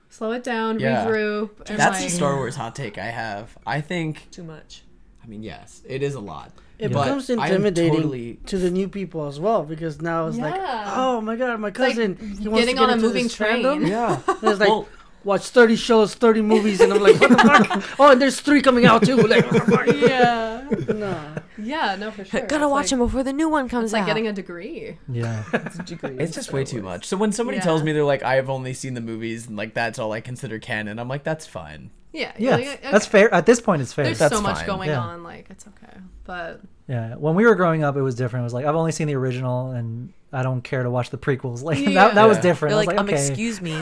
[SPEAKER 2] slow it down,
[SPEAKER 3] Yeah.
[SPEAKER 2] regroup, and
[SPEAKER 3] That's
[SPEAKER 2] like,
[SPEAKER 3] the Star Wars hot take I have. I think.
[SPEAKER 4] Too much.
[SPEAKER 3] I mean, yes, it is a lot.
[SPEAKER 7] It
[SPEAKER 3] But
[SPEAKER 7] becomes
[SPEAKER 3] I am
[SPEAKER 7] intimidating
[SPEAKER 3] totally-
[SPEAKER 7] to the new people as well, because now it's like,
[SPEAKER 2] Yeah.
[SPEAKER 7] oh my god, my cousin, he wants
[SPEAKER 2] getting
[SPEAKER 7] to get
[SPEAKER 2] on a
[SPEAKER 7] into
[SPEAKER 2] moving
[SPEAKER 7] this
[SPEAKER 2] train.
[SPEAKER 7] fandom.
[SPEAKER 3] Yeah.
[SPEAKER 7] And it's like,
[SPEAKER 3] Well-
[SPEAKER 7] watch 30 shows, 30 movies, and I'm like, what the fuck? Oh, and there's 3 coming out too. Like, what the fuck?
[SPEAKER 2] yeah,
[SPEAKER 7] No.
[SPEAKER 2] yeah, no, for sure.
[SPEAKER 4] Gotta
[SPEAKER 2] It's
[SPEAKER 4] watch
[SPEAKER 2] like,
[SPEAKER 4] them before the new one comes
[SPEAKER 2] It's
[SPEAKER 4] out.
[SPEAKER 2] like getting a degree.
[SPEAKER 1] Yeah.
[SPEAKER 3] It's just way too much. So when somebody
[SPEAKER 2] Yeah.
[SPEAKER 3] tells me they're like, I have only seen the movies and like that's all I consider canon, I'm like, that's fine.
[SPEAKER 2] Yeah,
[SPEAKER 1] Yeah.
[SPEAKER 2] like,
[SPEAKER 1] That's fair. At this point, it's fair.
[SPEAKER 2] There's
[SPEAKER 3] That's
[SPEAKER 2] so much
[SPEAKER 3] fine.
[SPEAKER 2] going
[SPEAKER 1] Yeah.
[SPEAKER 2] on, like it's okay, but
[SPEAKER 1] Yeah. When we were growing up, it was different. It was like, I've only seen the original and I don't care to watch the prequels. Like
[SPEAKER 2] Yeah.
[SPEAKER 1] that was
[SPEAKER 3] Yeah.
[SPEAKER 1] different.
[SPEAKER 4] They're
[SPEAKER 1] I was
[SPEAKER 4] like,
[SPEAKER 1] like, okay.
[SPEAKER 4] excuse me.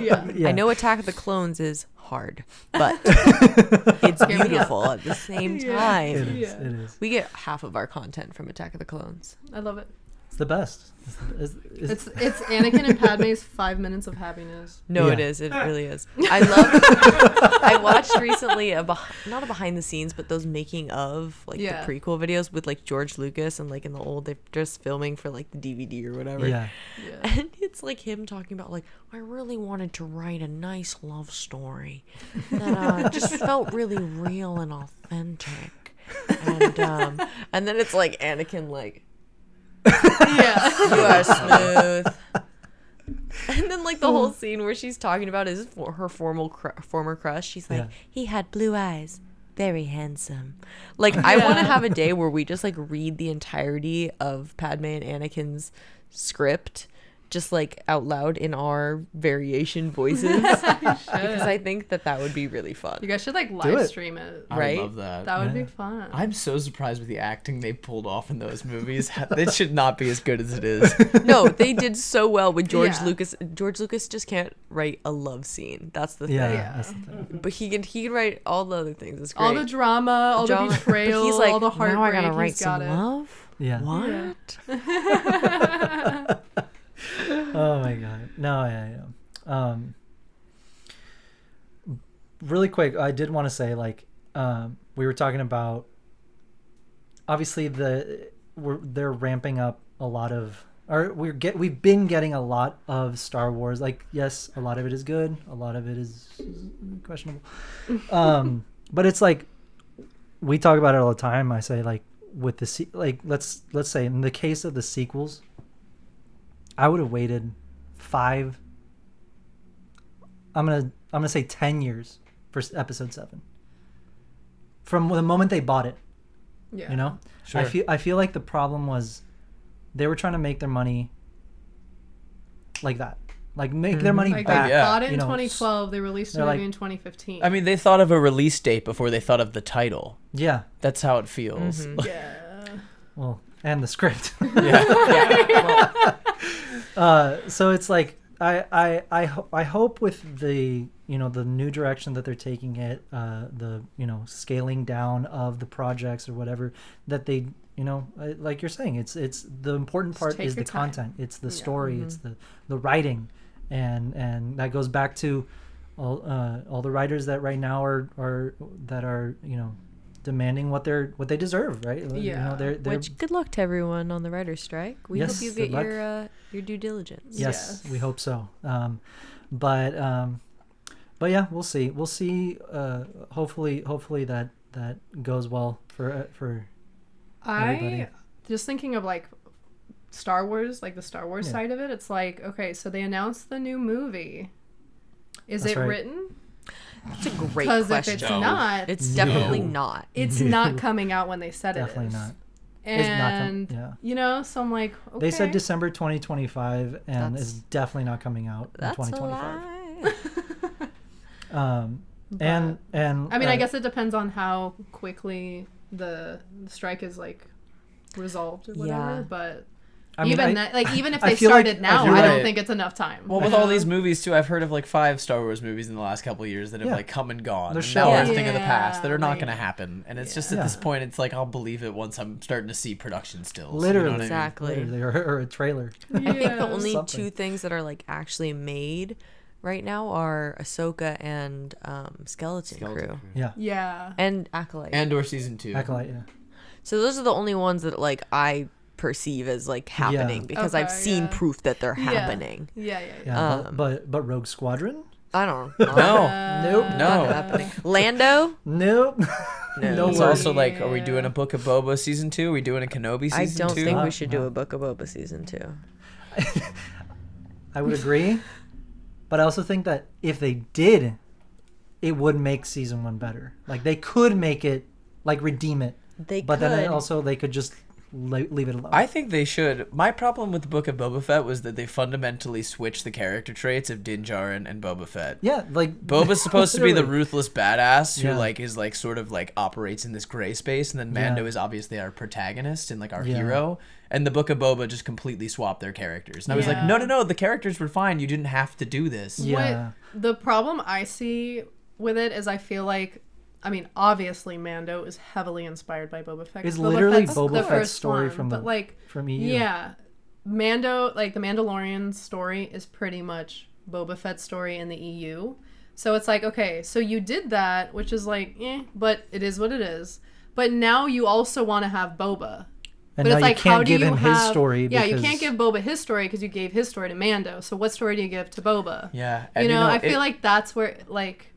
[SPEAKER 2] yeah.
[SPEAKER 1] Yeah.
[SPEAKER 4] I know Attack of the Clones is hard, but it's
[SPEAKER 2] Hear me out.
[SPEAKER 4] beautiful at the same time.
[SPEAKER 1] It is.
[SPEAKER 2] Yeah.
[SPEAKER 1] It is.
[SPEAKER 4] We get half of our content from Attack of the Clones.
[SPEAKER 2] I love it.
[SPEAKER 1] It's the best.
[SPEAKER 2] It's Anakin and Padme's 5 minutes of happiness.
[SPEAKER 4] No,
[SPEAKER 1] Yeah.
[SPEAKER 4] it is. It really is. I love. I watched recently not a behind the scenes, but those making of like
[SPEAKER 2] Yeah.
[SPEAKER 4] the prequel videos with like George Lucas and like in the old they're just filming for like the DVD or whatever.
[SPEAKER 1] Yeah.
[SPEAKER 2] Yeah.
[SPEAKER 4] And it's like him talking about like I really wanted to write a nice love story that just felt really real and authentic. And then it's like Anakin like,
[SPEAKER 2] Yeah.
[SPEAKER 4] you are smooth. And then like the whole scene where she's talking about her former crush, she's like, he had blue eyes, very handsome. Like I want to have a day where we just like read the entirety of Padme and Anakin's script just like out loud in our variation voices because I think that would be really fun.
[SPEAKER 2] You guys should like live stream it.
[SPEAKER 4] Right?
[SPEAKER 3] I love that.
[SPEAKER 2] That would be fun.
[SPEAKER 3] I'm so surprised with the acting they pulled off in those movies. It should not be as good as it is.
[SPEAKER 4] No, they did so well with George
[SPEAKER 2] Yeah.
[SPEAKER 4] Lucas. George Lucas just can't write a love scene. That's the thing.
[SPEAKER 1] That's the thing.
[SPEAKER 4] But he can write all the other things. It's great.
[SPEAKER 2] All the drama, all the betrayal,
[SPEAKER 4] But he's like,
[SPEAKER 2] all the heartbreak.
[SPEAKER 4] now I gotta write
[SPEAKER 2] he's got
[SPEAKER 4] some
[SPEAKER 2] it.
[SPEAKER 4] love.
[SPEAKER 1] Yeah.
[SPEAKER 4] What?
[SPEAKER 1] Oh my god. No, yeah. Really quick, I did want to say, like, we were talking about, obviously they're ramping up a lot of, or we've been getting a lot of Star Wars. Like, yes, a lot of it is good, a lot of it is questionable. But it's like, we talk about it all the time. I say, like, with the let's say in the case of the sequels, I would have waited 5. I'm gonna say 10 years for episode 7. From the moment they bought it,
[SPEAKER 2] Yeah.
[SPEAKER 1] you know.
[SPEAKER 3] Sure.
[SPEAKER 1] I feel like the problem was they were trying to make their money like that, like make their money
[SPEAKER 2] Like
[SPEAKER 1] back.
[SPEAKER 2] they bought it in
[SPEAKER 1] you know.
[SPEAKER 2] 2012. They released the
[SPEAKER 1] They're
[SPEAKER 2] movie
[SPEAKER 1] like-
[SPEAKER 2] in 2015.
[SPEAKER 3] I mean, they thought of a release date before they thought of the title.
[SPEAKER 1] Yeah.
[SPEAKER 3] That's how it feels.
[SPEAKER 2] yeah.
[SPEAKER 1] Well, and the script.
[SPEAKER 3] Yeah.
[SPEAKER 1] So it's like I hope with the the new direction that they're taking it, the scaling down of the projects or whatever, that they like you're saying, it's the important part
[SPEAKER 2] take
[SPEAKER 1] is the
[SPEAKER 2] your time.
[SPEAKER 1] content, it's the story, it's the writing, and that goes back to all the writers that right now are demanding what they deserve, right?
[SPEAKER 2] Yeah.
[SPEAKER 1] They're
[SPEAKER 4] Which good luck to everyone on the writer's strike. We
[SPEAKER 1] Yes,
[SPEAKER 4] hope you get
[SPEAKER 1] good luck.
[SPEAKER 4] your due diligence.
[SPEAKER 1] Yes,
[SPEAKER 2] Yes.
[SPEAKER 1] we hope so. But yeah, we'll see. We'll see. Hopefully that goes well for everybody.
[SPEAKER 2] I just thinking of like Star Wars, like the Star Wars side of it. It's like, okay, so they announced the new movie. Is
[SPEAKER 1] That's
[SPEAKER 2] it
[SPEAKER 1] right.
[SPEAKER 2] written?
[SPEAKER 4] It's a great
[SPEAKER 2] Because
[SPEAKER 4] question.
[SPEAKER 2] if it's not,
[SPEAKER 4] It's definitely not.
[SPEAKER 2] it's not coming out when they said
[SPEAKER 1] Definitely
[SPEAKER 2] it is.
[SPEAKER 1] not. It's not
[SPEAKER 2] And so I'm like, okay.
[SPEAKER 1] They said December 2025, and
[SPEAKER 4] That's-
[SPEAKER 1] it's definitely not coming out in
[SPEAKER 4] That's a
[SPEAKER 1] 2025.
[SPEAKER 4] lie.
[SPEAKER 1] And
[SPEAKER 2] I mean, I guess it depends on how quickly the strike is like resolved or whatever.
[SPEAKER 4] Yeah.
[SPEAKER 2] But
[SPEAKER 1] I mean,
[SPEAKER 2] even if
[SPEAKER 1] I
[SPEAKER 2] they
[SPEAKER 1] feel like-
[SPEAKER 2] started now,
[SPEAKER 3] you're
[SPEAKER 2] I don't
[SPEAKER 3] right.
[SPEAKER 2] think it's enough time.
[SPEAKER 3] Well, with all these movies too, I've heard of like 5 Star Wars movies in the last couple of years that have
[SPEAKER 1] Yeah.
[SPEAKER 3] like come and gone.
[SPEAKER 1] They're
[SPEAKER 3] And now
[SPEAKER 1] shelved.
[SPEAKER 3] we're a thing of the past that are not
[SPEAKER 2] like-
[SPEAKER 3] going to happen. And it's just at this point, it's like I'll believe it once I'm starting to see production stills.
[SPEAKER 1] Literally.
[SPEAKER 3] You know what I mean?
[SPEAKER 4] Exactly.
[SPEAKER 1] literally, or a trailer.
[SPEAKER 4] I think the only
[SPEAKER 1] Something.
[SPEAKER 4] 2 things that are like actually made right now are Ahsoka and Skeleton Crew
[SPEAKER 1] Yeah,
[SPEAKER 2] Yeah.
[SPEAKER 4] and Acolyte.
[SPEAKER 3] Andor season 2.
[SPEAKER 1] Acolyte. Yeah.
[SPEAKER 4] So those are the only ones that like I perceive as like happening because I've
[SPEAKER 2] Okay,
[SPEAKER 4] seen
[SPEAKER 2] yeah.
[SPEAKER 4] proof that they're
[SPEAKER 2] Yeah.
[SPEAKER 4] happening.
[SPEAKER 2] Yeah.
[SPEAKER 1] Yeah, but Rogue Squadron?
[SPEAKER 4] I don't know.
[SPEAKER 3] No.
[SPEAKER 1] Nope.
[SPEAKER 3] No.
[SPEAKER 4] Happening. Lando?
[SPEAKER 1] Nope.
[SPEAKER 4] No.
[SPEAKER 3] It's also like, are we doing a Book of Boba season 2? Are we doing a Kenobi season 2?
[SPEAKER 4] I don't think
[SPEAKER 1] No,
[SPEAKER 4] we should do
[SPEAKER 1] no.
[SPEAKER 4] a Book of Boba season 2.
[SPEAKER 1] I would agree, but I also think that if they did, it would make season 1 better. Like they could make it, like redeem it.
[SPEAKER 4] They
[SPEAKER 1] But
[SPEAKER 4] could.
[SPEAKER 1] then also they could just leave it alone.
[SPEAKER 3] I think they should. My problem with the Book of Boba Fett was that they fundamentally switched the character traits of Din Djarin and Boba Fett.
[SPEAKER 1] Yeah, like
[SPEAKER 3] Boba's supposed to be the
[SPEAKER 1] literally.
[SPEAKER 3] ruthless badass who
[SPEAKER 1] Yeah.
[SPEAKER 3] like is like sort of like operates in this gray space, and then Mando
[SPEAKER 1] Yeah.
[SPEAKER 3] is obviously our protagonist and like our
[SPEAKER 1] Yeah.
[SPEAKER 3] hero. And the Book of Boba just completely swapped their characters. And I was like,
[SPEAKER 2] Yeah.
[SPEAKER 3] no, the characters were fine. You didn't have to do this.
[SPEAKER 1] Yeah.
[SPEAKER 2] The problem I see with it is I feel like, I mean, obviously Mando is heavily inspired by Boba Fett.
[SPEAKER 1] It's
[SPEAKER 2] Boba
[SPEAKER 1] literally
[SPEAKER 2] Fett's
[SPEAKER 1] Boba
[SPEAKER 2] the
[SPEAKER 1] Fett's
[SPEAKER 2] first
[SPEAKER 1] story
[SPEAKER 2] one,
[SPEAKER 1] from
[SPEAKER 2] but like
[SPEAKER 1] from EU.
[SPEAKER 2] yeah, Mando, like the Mandalorian story is pretty much Boba Fett's story in the EU. So it's like, okay, so you did that, which is like, but it is what it is. But now you also want to have Boba.
[SPEAKER 1] And
[SPEAKER 2] But
[SPEAKER 1] now
[SPEAKER 2] it's like,
[SPEAKER 1] you can't
[SPEAKER 2] how do
[SPEAKER 1] give
[SPEAKER 2] you
[SPEAKER 1] him
[SPEAKER 2] have,
[SPEAKER 1] his story.
[SPEAKER 2] Yeah, you
[SPEAKER 1] because-
[SPEAKER 2] can't give Boba his story because you gave his story to Mando. So what story do you give to Boba?
[SPEAKER 3] Yeah.
[SPEAKER 2] You
[SPEAKER 3] And
[SPEAKER 2] know, I
[SPEAKER 3] it-
[SPEAKER 2] feel like that's where, like,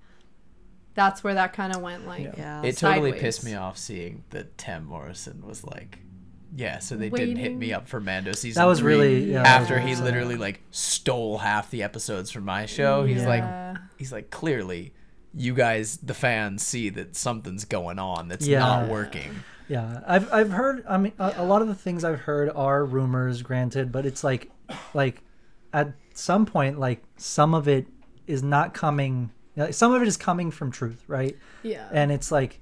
[SPEAKER 2] that's where that kind of went like
[SPEAKER 4] Yeah.
[SPEAKER 3] It totally
[SPEAKER 2] sideways.
[SPEAKER 3] pissed me off seeing that Tim Morrison was like, yeah, so they didn't hit me up for Mando season
[SPEAKER 1] That was
[SPEAKER 3] 3
[SPEAKER 1] really
[SPEAKER 3] after
[SPEAKER 1] yeah.
[SPEAKER 3] he literally like stole half the episodes from my show. He's
[SPEAKER 2] Yeah.
[SPEAKER 3] like clearly you guys, the fans, see that something's going on that's
[SPEAKER 1] Yeah.
[SPEAKER 3] not working.
[SPEAKER 1] Yeah, I've heard. I mean, a lot of the things I've heard are rumors, granted, but it's like at some point, like some of it is not coming. Like, some of it is coming from truth, right?
[SPEAKER 2] Yeah.
[SPEAKER 1] And it's like,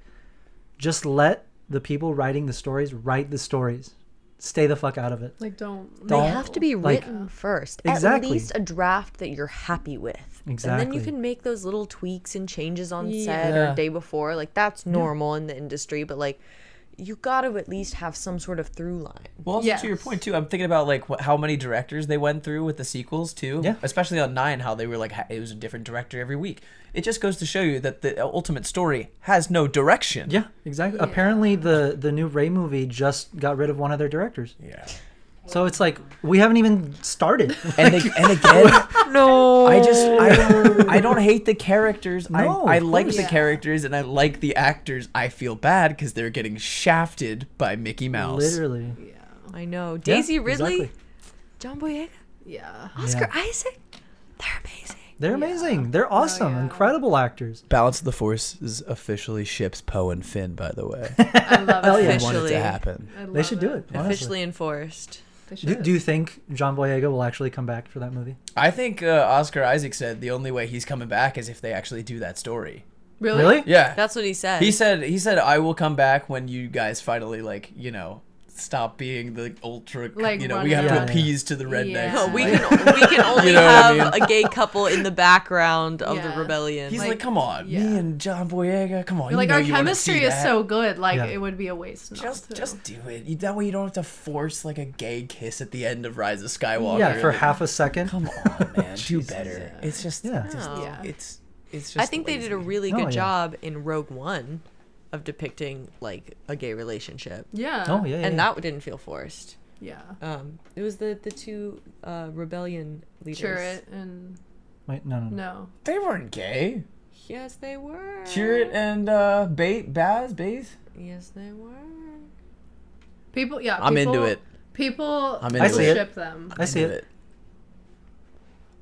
[SPEAKER 1] just let the people writing the stories write the stories. Stay the fuck out of it.
[SPEAKER 2] Like don't
[SPEAKER 4] They have to be
[SPEAKER 1] like-
[SPEAKER 4] written first.
[SPEAKER 1] Exactly.
[SPEAKER 4] At least a draft that you're happy with. And then
[SPEAKER 1] Exactly.
[SPEAKER 4] you can make those little tweaks and changes on set
[SPEAKER 1] Yeah.
[SPEAKER 4] or day before. Like that's normal in the industry, but like you got to at least have some sort of through line.
[SPEAKER 3] Well, also to your point too, I'm thinking about like how many directors they went through with the sequels too.
[SPEAKER 1] Yeah.
[SPEAKER 3] Especially on 9, how they were like it was a different director every week. It just goes to show you that the ultimate story has no direction.
[SPEAKER 1] Yeah, exactly. Apparently, the new Rey movie just got rid of one of their directors.
[SPEAKER 3] Yeah.
[SPEAKER 1] So it's like we haven't even started.
[SPEAKER 3] And again,
[SPEAKER 4] No.
[SPEAKER 3] I don't hate the characters.
[SPEAKER 1] No,
[SPEAKER 3] I
[SPEAKER 1] of
[SPEAKER 3] like
[SPEAKER 1] course.
[SPEAKER 3] the characters and I like the actors. I feel bad because they're getting shafted by Mickey Mouse.
[SPEAKER 1] Literally.
[SPEAKER 4] I know. Daisy Ridley,
[SPEAKER 1] exactly.
[SPEAKER 4] John Boyega,
[SPEAKER 2] Yeah.
[SPEAKER 4] Oscar Isaac, they're amazing.
[SPEAKER 1] They're amazing. They're awesome. Incredible actors.
[SPEAKER 3] Balance of the Force is officially ships Poe and Finn, by the way.
[SPEAKER 2] I love
[SPEAKER 1] Hell
[SPEAKER 2] it.
[SPEAKER 1] yeah.
[SPEAKER 3] I want it
[SPEAKER 4] Officially.
[SPEAKER 3] to happen.
[SPEAKER 2] I
[SPEAKER 1] They
[SPEAKER 2] love
[SPEAKER 1] should do it. Honestly.
[SPEAKER 4] Officially enforced.
[SPEAKER 2] They
[SPEAKER 1] Do,
[SPEAKER 2] should.
[SPEAKER 1] do you think John Boyega will actually come back for that movie?
[SPEAKER 3] I think Oscar Isaac said the only way he's coming back is if they actually do that story.
[SPEAKER 2] Really?
[SPEAKER 3] Yeah.
[SPEAKER 4] That's what he said.
[SPEAKER 3] He said I will come back when you guys finally stop being the ultra
[SPEAKER 2] Like,
[SPEAKER 3] we have to
[SPEAKER 1] running-
[SPEAKER 3] appease to the rednecks.
[SPEAKER 2] Yeah.
[SPEAKER 4] we
[SPEAKER 3] Like,
[SPEAKER 4] can only
[SPEAKER 3] You know what I
[SPEAKER 4] have a gay couple in the background of the
[SPEAKER 2] Yeah.
[SPEAKER 4] rebellion.
[SPEAKER 3] he's
[SPEAKER 2] like,
[SPEAKER 3] like, come on,
[SPEAKER 2] yeah.
[SPEAKER 3] me and John Boyega, come on.
[SPEAKER 2] Like
[SPEAKER 3] you know
[SPEAKER 2] our
[SPEAKER 3] you wanna
[SPEAKER 2] chemistry
[SPEAKER 3] see
[SPEAKER 2] is
[SPEAKER 3] that.
[SPEAKER 2] so good. Like
[SPEAKER 1] Yeah.
[SPEAKER 2] it would be a waste not to.
[SPEAKER 3] Just do it. That way you don't have to force like a gay kiss at the end of Rise of Skywalker.
[SPEAKER 1] Yeah, for half a second.
[SPEAKER 3] Come on, man, do better. It's just,
[SPEAKER 1] Yeah.
[SPEAKER 2] Yeah.
[SPEAKER 3] it's just.
[SPEAKER 4] I think they did a
[SPEAKER 3] lazy.
[SPEAKER 4] really
[SPEAKER 1] Oh,
[SPEAKER 4] good
[SPEAKER 1] yeah.
[SPEAKER 4] job in Rogue One of depicting like a gay relationship.
[SPEAKER 2] Yeah.
[SPEAKER 1] Oh yeah, yeah.
[SPEAKER 4] And
[SPEAKER 1] yeah.
[SPEAKER 4] that didn't feel forced.
[SPEAKER 2] Yeah.
[SPEAKER 4] It was the two rebellion leaders.
[SPEAKER 2] Chirrut and
[SPEAKER 1] Wait, no.
[SPEAKER 2] no.
[SPEAKER 3] They weren't gay.
[SPEAKER 4] Yes, they were.
[SPEAKER 3] Chirrut and Baze.
[SPEAKER 4] Yes, they were.
[SPEAKER 2] People. Yeah.
[SPEAKER 3] I'm
[SPEAKER 2] people,
[SPEAKER 3] into it.
[SPEAKER 2] People.
[SPEAKER 3] I'm
[SPEAKER 1] I
[SPEAKER 3] into
[SPEAKER 1] see
[SPEAKER 3] it.
[SPEAKER 1] it.
[SPEAKER 2] ship them.
[SPEAKER 1] I see
[SPEAKER 3] Into
[SPEAKER 1] it.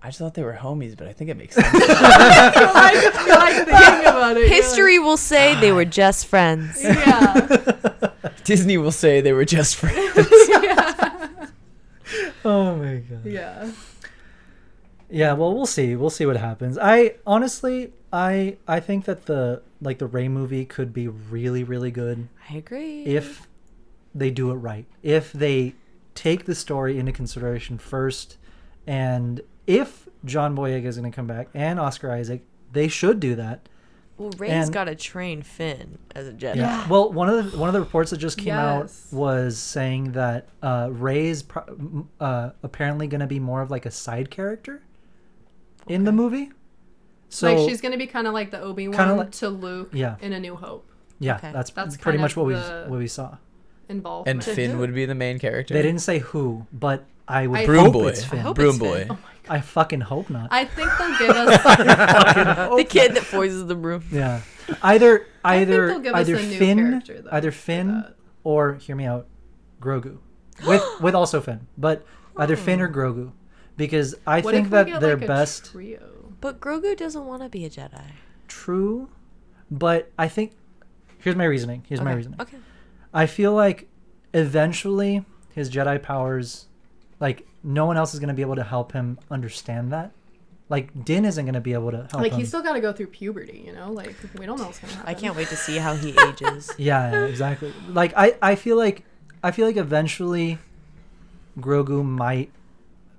[SPEAKER 3] I just thought they were homies, but I think it makes sense.
[SPEAKER 2] I like thinking about it.
[SPEAKER 4] History will say they were just friends.
[SPEAKER 2] Yeah.
[SPEAKER 3] Disney will say they were just friends.
[SPEAKER 1] Oh my god.
[SPEAKER 2] Yeah.
[SPEAKER 1] Yeah, well, we'll see. We'll see what happens. I honestly, I think that the Rey movie could be really, really good
[SPEAKER 4] I agree.
[SPEAKER 1] if they do it right. If they take the story into consideration first, and if John Boyega is going to come back and Oscar Isaac, they should do that.
[SPEAKER 4] Well, Rey's
[SPEAKER 1] And-
[SPEAKER 4] got to train Finn as a Jedi.
[SPEAKER 1] Yeah. Well, one of the reports that just came out
[SPEAKER 2] Yes.
[SPEAKER 1] was saying that Rey's apparently going to be more of like a side character in the movie. So
[SPEAKER 2] like she's gonna be kind of like the Obi-Wan
[SPEAKER 1] Kinda like-
[SPEAKER 2] to Luke
[SPEAKER 1] Yeah.
[SPEAKER 2] in A New Hope.
[SPEAKER 1] yeah,
[SPEAKER 4] Okay.
[SPEAKER 1] that's
[SPEAKER 2] That's
[SPEAKER 1] pretty
[SPEAKER 2] kind
[SPEAKER 1] much
[SPEAKER 2] of
[SPEAKER 1] what
[SPEAKER 2] the-
[SPEAKER 1] we saw.
[SPEAKER 2] Involved.
[SPEAKER 3] And Finn would be the main character.
[SPEAKER 1] They didn't say who, but I would
[SPEAKER 2] Broom
[SPEAKER 1] hope
[SPEAKER 3] boy.
[SPEAKER 1] it's Finn.
[SPEAKER 4] I hope
[SPEAKER 3] Broom
[SPEAKER 4] it's
[SPEAKER 3] boy.
[SPEAKER 4] Finn.
[SPEAKER 1] I fucking hope not.
[SPEAKER 2] I think they'll give us.
[SPEAKER 4] The kid that poisons the broom.
[SPEAKER 1] Yeah, either
[SPEAKER 2] they'll give us a new
[SPEAKER 1] Finn,
[SPEAKER 2] character, though,
[SPEAKER 1] either
[SPEAKER 2] for
[SPEAKER 1] Finn,
[SPEAKER 2] that.
[SPEAKER 1] or hear me out, Grogu, with also Finn, but either Finn or Grogu, because I
[SPEAKER 2] What
[SPEAKER 1] think
[SPEAKER 2] if we
[SPEAKER 1] that
[SPEAKER 2] get,
[SPEAKER 1] their
[SPEAKER 2] like, a
[SPEAKER 1] best
[SPEAKER 2] trio?
[SPEAKER 4] But Grogu doesn't want to be a Jedi.
[SPEAKER 1] true, but I think here's my reasoning.
[SPEAKER 4] Okay.
[SPEAKER 1] I feel like eventually his Jedi powers, like no one else is going to be able to help him understand that. Like Din isn't going to be able to help
[SPEAKER 2] Like
[SPEAKER 1] him.
[SPEAKER 2] he's still got to go through puberty, you know. Like we don't know what's gonna happen.
[SPEAKER 4] I can't wait to see how he ages.
[SPEAKER 1] Yeah, exactly. Like I feel like eventually Grogu might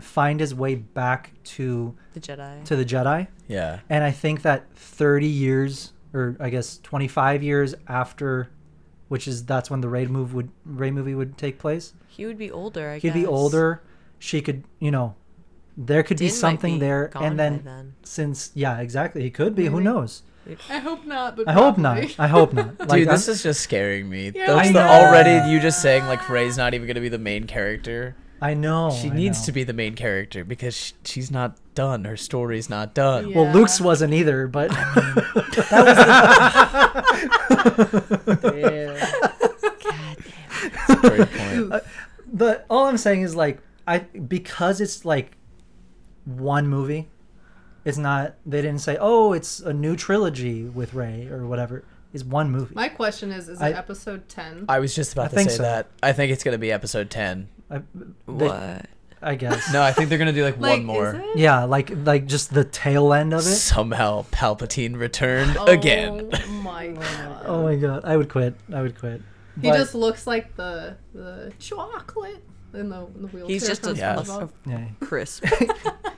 [SPEAKER 1] find his way back to
[SPEAKER 4] The Jedi.
[SPEAKER 1] the Jedi,
[SPEAKER 3] Yeah.
[SPEAKER 1] and I think that 30 years, or I guess 25 years after, that's when the Rey movie would take place.
[SPEAKER 4] He would be older, I guess.
[SPEAKER 1] He'd be older. She could, there could
[SPEAKER 4] Din
[SPEAKER 1] be
[SPEAKER 4] might
[SPEAKER 1] something
[SPEAKER 4] be
[SPEAKER 1] there,
[SPEAKER 4] gone
[SPEAKER 1] and
[SPEAKER 4] by
[SPEAKER 1] then
[SPEAKER 4] then.
[SPEAKER 1] since exactly, he could be. Who
[SPEAKER 2] Maybe.
[SPEAKER 1] knows?
[SPEAKER 2] I hope not. But
[SPEAKER 1] I hope
[SPEAKER 2] probably.
[SPEAKER 1] not. I hope not. Like,
[SPEAKER 3] Dude, this
[SPEAKER 1] I'm-
[SPEAKER 3] is just scaring me.
[SPEAKER 2] Yeah,
[SPEAKER 3] That's
[SPEAKER 2] I
[SPEAKER 3] the
[SPEAKER 2] know.
[SPEAKER 3] already you just saying like Rey's not even gonna be the main character.
[SPEAKER 1] I know.
[SPEAKER 3] She needs to be the main character because she's not done. Her story's not done.
[SPEAKER 2] Yeah.
[SPEAKER 1] Well, Luke's wasn't either, but
[SPEAKER 3] That was
[SPEAKER 7] Damn.
[SPEAKER 3] That's a great point.
[SPEAKER 1] but all I'm saying is like because it's like one movie. It's not. They didn't say, "Oh, it's a new trilogy with Rey" or whatever. It's one movie.
[SPEAKER 2] My question is it episode 10?
[SPEAKER 3] I was just about to say that. I think it's gonna be episode 10.
[SPEAKER 4] What?
[SPEAKER 1] I guess.
[SPEAKER 3] No, I think they're gonna do like one more.
[SPEAKER 2] Is it?
[SPEAKER 1] Yeah, like just the tail end of it.
[SPEAKER 3] Somehow Palpatine returned again.
[SPEAKER 2] Oh my god.
[SPEAKER 1] Oh my god, I would quit.
[SPEAKER 2] He just looks like the chocolate in the wheelchair.
[SPEAKER 4] He's just a
[SPEAKER 2] SpongeBob.
[SPEAKER 1] Yeah.
[SPEAKER 4] crisp.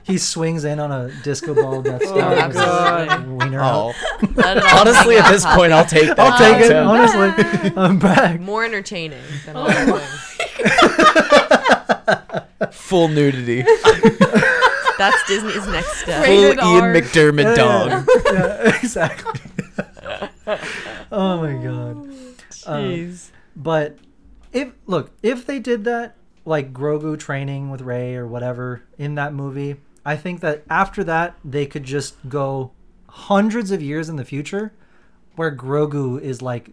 [SPEAKER 1] He swings in on a disco ball Death Star.
[SPEAKER 7] Oh, God.
[SPEAKER 1] Wiener out.
[SPEAKER 4] Let it all
[SPEAKER 3] Honestly,
[SPEAKER 4] hang
[SPEAKER 3] at
[SPEAKER 4] out
[SPEAKER 3] this
[SPEAKER 4] top.
[SPEAKER 3] point, I'll take that.
[SPEAKER 1] I'll take it.
[SPEAKER 3] Tim.
[SPEAKER 1] Honestly, I'm back.
[SPEAKER 4] More entertaining than
[SPEAKER 2] Oh
[SPEAKER 4] other
[SPEAKER 2] my
[SPEAKER 4] things.
[SPEAKER 3] Full nudity.
[SPEAKER 4] That's Disney's next step.
[SPEAKER 3] Full
[SPEAKER 2] Rated
[SPEAKER 3] Ian
[SPEAKER 2] R.
[SPEAKER 3] McDermott dog.
[SPEAKER 1] Yeah, exactly. Oh my god.
[SPEAKER 4] Jeez.
[SPEAKER 1] But if they did that, like Grogu training with Rey or whatever in that movie, I think that after that they could just go hundreds of years in the future, where Grogu is like,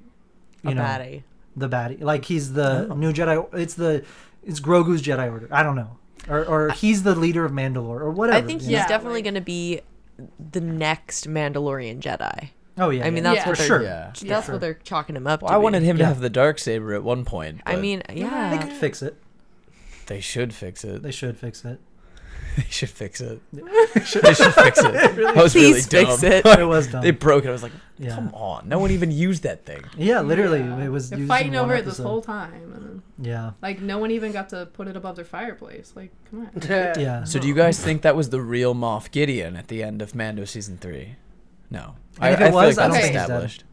[SPEAKER 1] you know,
[SPEAKER 4] baddie.
[SPEAKER 1] the baddie, like he's the new Jedi. It's Grogu's Jedi Order. I don't know, or he's the leader of Mandalore or whatever.
[SPEAKER 4] I think he's
[SPEAKER 1] you know?
[SPEAKER 4] definitely going to be the next Mandalorian Jedi.
[SPEAKER 1] Oh yeah.
[SPEAKER 4] I mean,
[SPEAKER 1] yeah.
[SPEAKER 4] that's what
[SPEAKER 1] for
[SPEAKER 4] they're
[SPEAKER 1] sure.
[SPEAKER 3] Yeah.
[SPEAKER 4] that's what they're chalking him up to.
[SPEAKER 3] I wanted him to
[SPEAKER 1] Yeah.
[SPEAKER 3] have the darksaber at one point.
[SPEAKER 4] I
[SPEAKER 3] but
[SPEAKER 4] mean,
[SPEAKER 1] They
[SPEAKER 4] yeah.
[SPEAKER 1] could fix it.
[SPEAKER 3] they should fix it.
[SPEAKER 1] They should fix it.
[SPEAKER 3] They should fix it. They should fix it. That was
[SPEAKER 4] Please
[SPEAKER 3] really
[SPEAKER 4] fix
[SPEAKER 3] dumb.
[SPEAKER 4] it.
[SPEAKER 1] It was dumb.
[SPEAKER 3] They broke it. I was like,
[SPEAKER 1] Yeah.
[SPEAKER 3] come on. No one even used that thing.
[SPEAKER 1] Yeah, literally,
[SPEAKER 2] Yeah.
[SPEAKER 1] it was.
[SPEAKER 2] They're
[SPEAKER 1] used
[SPEAKER 2] fighting
[SPEAKER 1] in one
[SPEAKER 2] over it this
[SPEAKER 1] episode.
[SPEAKER 2] whole time. And
[SPEAKER 1] Yeah.
[SPEAKER 2] like, no one even got to put it above their fireplace. Like, come on.
[SPEAKER 1] Yeah.
[SPEAKER 3] So do you guys think that was the real Moff Gideon at the end of Mando season 3? No.
[SPEAKER 1] And if it
[SPEAKER 3] I feel
[SPEAKER 1] was,
[SPEAKER 3] like
[SPEAKER 1] I don't
[SPEAKER 3] that's
[SPEAKER 1] think he's dead.
[SPEAKER 3] established.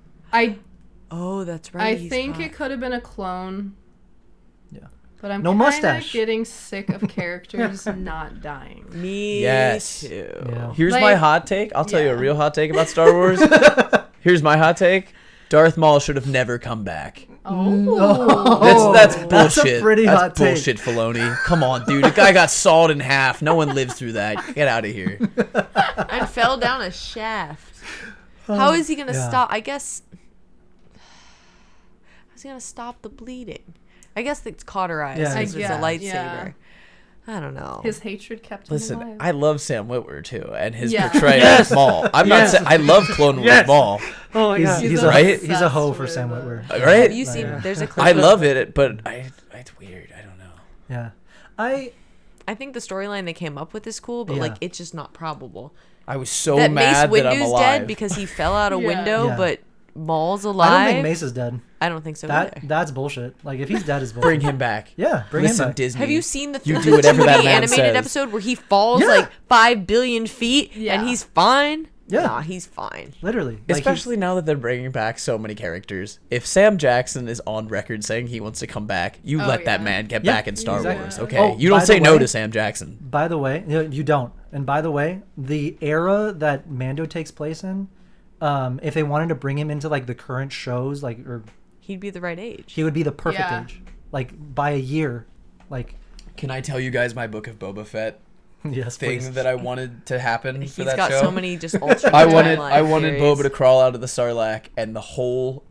[SPEAKER 4] Oh, that's right.
[SPEAKER 2] I
[SPEAKER 4] he's
[SPEAKER 2] think
[SPEAKER 4] hot.
[SPEAKER 2] it could have been a clone.
[SPEAKER 1] Yeah.
[SPEAKER 2] But I'm
[SPEAKER 1] No
[SPEAKER 2] kinda
[SPEAKER 1] mustache.
[SPEAKER 2] getting sick of characters not dying.
[SPEAKER 4] Me
[SPEAKER 3] Yes.
[SPEAKER 4] too.
[SPEAKER 1] Yeah.
[SPEAKER 3] Here's
[SPEAKER 2] Like-
[SPEAKER 3] my hot take. I'll tell you a
[SPEAKER 2] Yeah.
[SPEAKER 3] real hot take about Star Wars. Here's my hot take. Darth Maul should have never come back.
[SPEAKER 2] Oh.
[SPEAKER 3] That's bullshit.
[SPEAKER 1] That's a pretty
[SPEAKER 3] That's
[SPEAKER 1] hot take.
[SPEAKER 3] bullshit, Filoni. Come on, dude. The guy got sawed in half. No one lives through that. Get out of here.
[SPEAKER 4] And fell down a shaft. How is he going to
[SPEAKER 1] Yeah.
[SPEAKER 4] stop? I guess. How's he going to stop the bleeding? I guess it's cauterized
[SPEAKER 1] Yeah.
[SPEAKER 4] since it's a
[SPEAKER 2] Yeah,
[SPEAKER 4] lightsaber.
[SPEAKER 2] yeah.
[SPEAKER 4] I don't know.
[SPEAKER 2] His hatred kept him
[SPEAKER 3] Listen,
[SPEAKER 2] alive.
[SPEAKER 3] I love Sam Witwer too, and his
[SPEAKER 2] Yeah.
[SPEAKER 3] portrayal
[SPEAKER 7] Yes.
[SPEAKER 3] of Maul. I'm
[SPEAKER 7] Yes.
[SPEAKER 3] not saying I love Clone Wars
[SPEAKER 7] Yes.
[SPEAKER 3] Maul,
[SPEAKER 7] Oh my
[SPEAKER 1] He's,
[SPEAKER 7] god.
[SPEAKER 1] he's,
[SPEAKER 2] He's
[SPEAKER 1] a,
[SPEAKER 3] right?
[SPEAKER 1] he's a hoe for
[SPEAKER 2] obsessed
[SPEAKER 1] Sam
[SPEAKER 2] with
[SPEAKER 1] Witwer.
[SPEAKER 3] right?
[SPEAKER 4] Have you seen?
[SPEAKER 1] Yeah.
[SPEAKER 4] There's a clip.
[SPEAKER 3] I
[SPEAKER 4] of-
[SPEAKER 3] love it, but it's weird. I don't know.
[SPEAKER 1] Yeah.
[SPEAKER 4] I think the storyline they came up with is cool, but
[SPEAKER 1] Yeah.
[SPEAKER 4] like it's just not probable.
[SPEAKER 3] I was so
[SPEAKER 4] that Mace
[SPEAKER 3] mad that I'm
[SPEAKER 4] Windu's
[SPEAKER 3] alive.
[SPEAKER 4] dead because he fell out a
[SPEAKER 2] Yeah.
[SPEAKER 4] window,
[SPEAKER 1] Yeah.
[SPEAKER 4] but Maul's
[SPEAKER 1] I
[SPEAKER 4] alive.
[SPEAKER 1] don't think Mace is dead.
[SPEAKER 4] I don't think so either.
[SPEAKER 1] That's bullshit. Like if he's dead, is bullshit.
[SPEAKER 3] Bring him back.
[SPEAKER 1] Yeah, bring
[SPEAKER 3] Listen,
[SPEAKER 1] him back.
[SPEAKER 3] Disney.
[SPEAKER 4] Have you seen the
[SPEAKER 3] You do whatever that
[SPEAKER 4] 2D
[SPEAKER 3] man
[SPEAKER 4] animated
[SPEAKER 3] says.
[SPEAKER 4] episode where he falls
[SPEAKER 1] Yeah.
[SPEAKER 4] like 5 billion feet
[SPEAKER 2] Yeah.
[SPEAKER 4] and he's fine?
[SPEAKER 1] Yeah.
[SPEAKER 4] Nah, he's fine.
[SPEAKER 1] Literally. Like,
[SPEAKER 3] Especially now that they're bringing back so many characters. If Sam Jackson is on record saying he wants to come back, you
[SPEAKER 2] Oh,
[SPEAKER 3] let that
[SPEAKER 2] yeah.
[SPEAKER 3] man get
[SPEAKER 1] Yeah,
[SPEAKER 3] back in Star
[SPEAKER 1] exactly.
[SPEAKER 3] Wars, okay?
[SPEAKER 1] Oh,
[SPEAKER 3] You
[SPEAKER 1] by
[SPEAKER 3] don't say
[SPEAKER 1] the
[SPEAKER 3] no
[SPEAKER 1] way-
[SPEAKER 3] to Sam Jackson.
[SPEAKER 1] by the way, you don't. And by the way, the era that Mando takes place in, if they wanted to bring him into like the current shows, like or
[SPEAKER 4] He'd be the right age.
[SPEAKER 1] he would be the perfect
[SPEAKER 2] Yeah.
[SPEAKER 1] age, like by a year, like
[SPEAKER 3] Can I tell you guys my Book of Boba Fett
[SPEAKER 1] yes,
[SPEAKER 3] thing
[SPEAKER 1] please.
[SPEAKER 3] that I wanted to happen
[SPEAKER 4] He's
[SPEAKER 3] for that
[SPEAKER 4] got
[SPEAKER 3] show?
[SPEAKER 4] so many just alternate
[SPEAKER 3] I wanted
[SPEAKER 4] theories.
[SPEAKER 3] Boba to crawl out of the Sarlacc, and the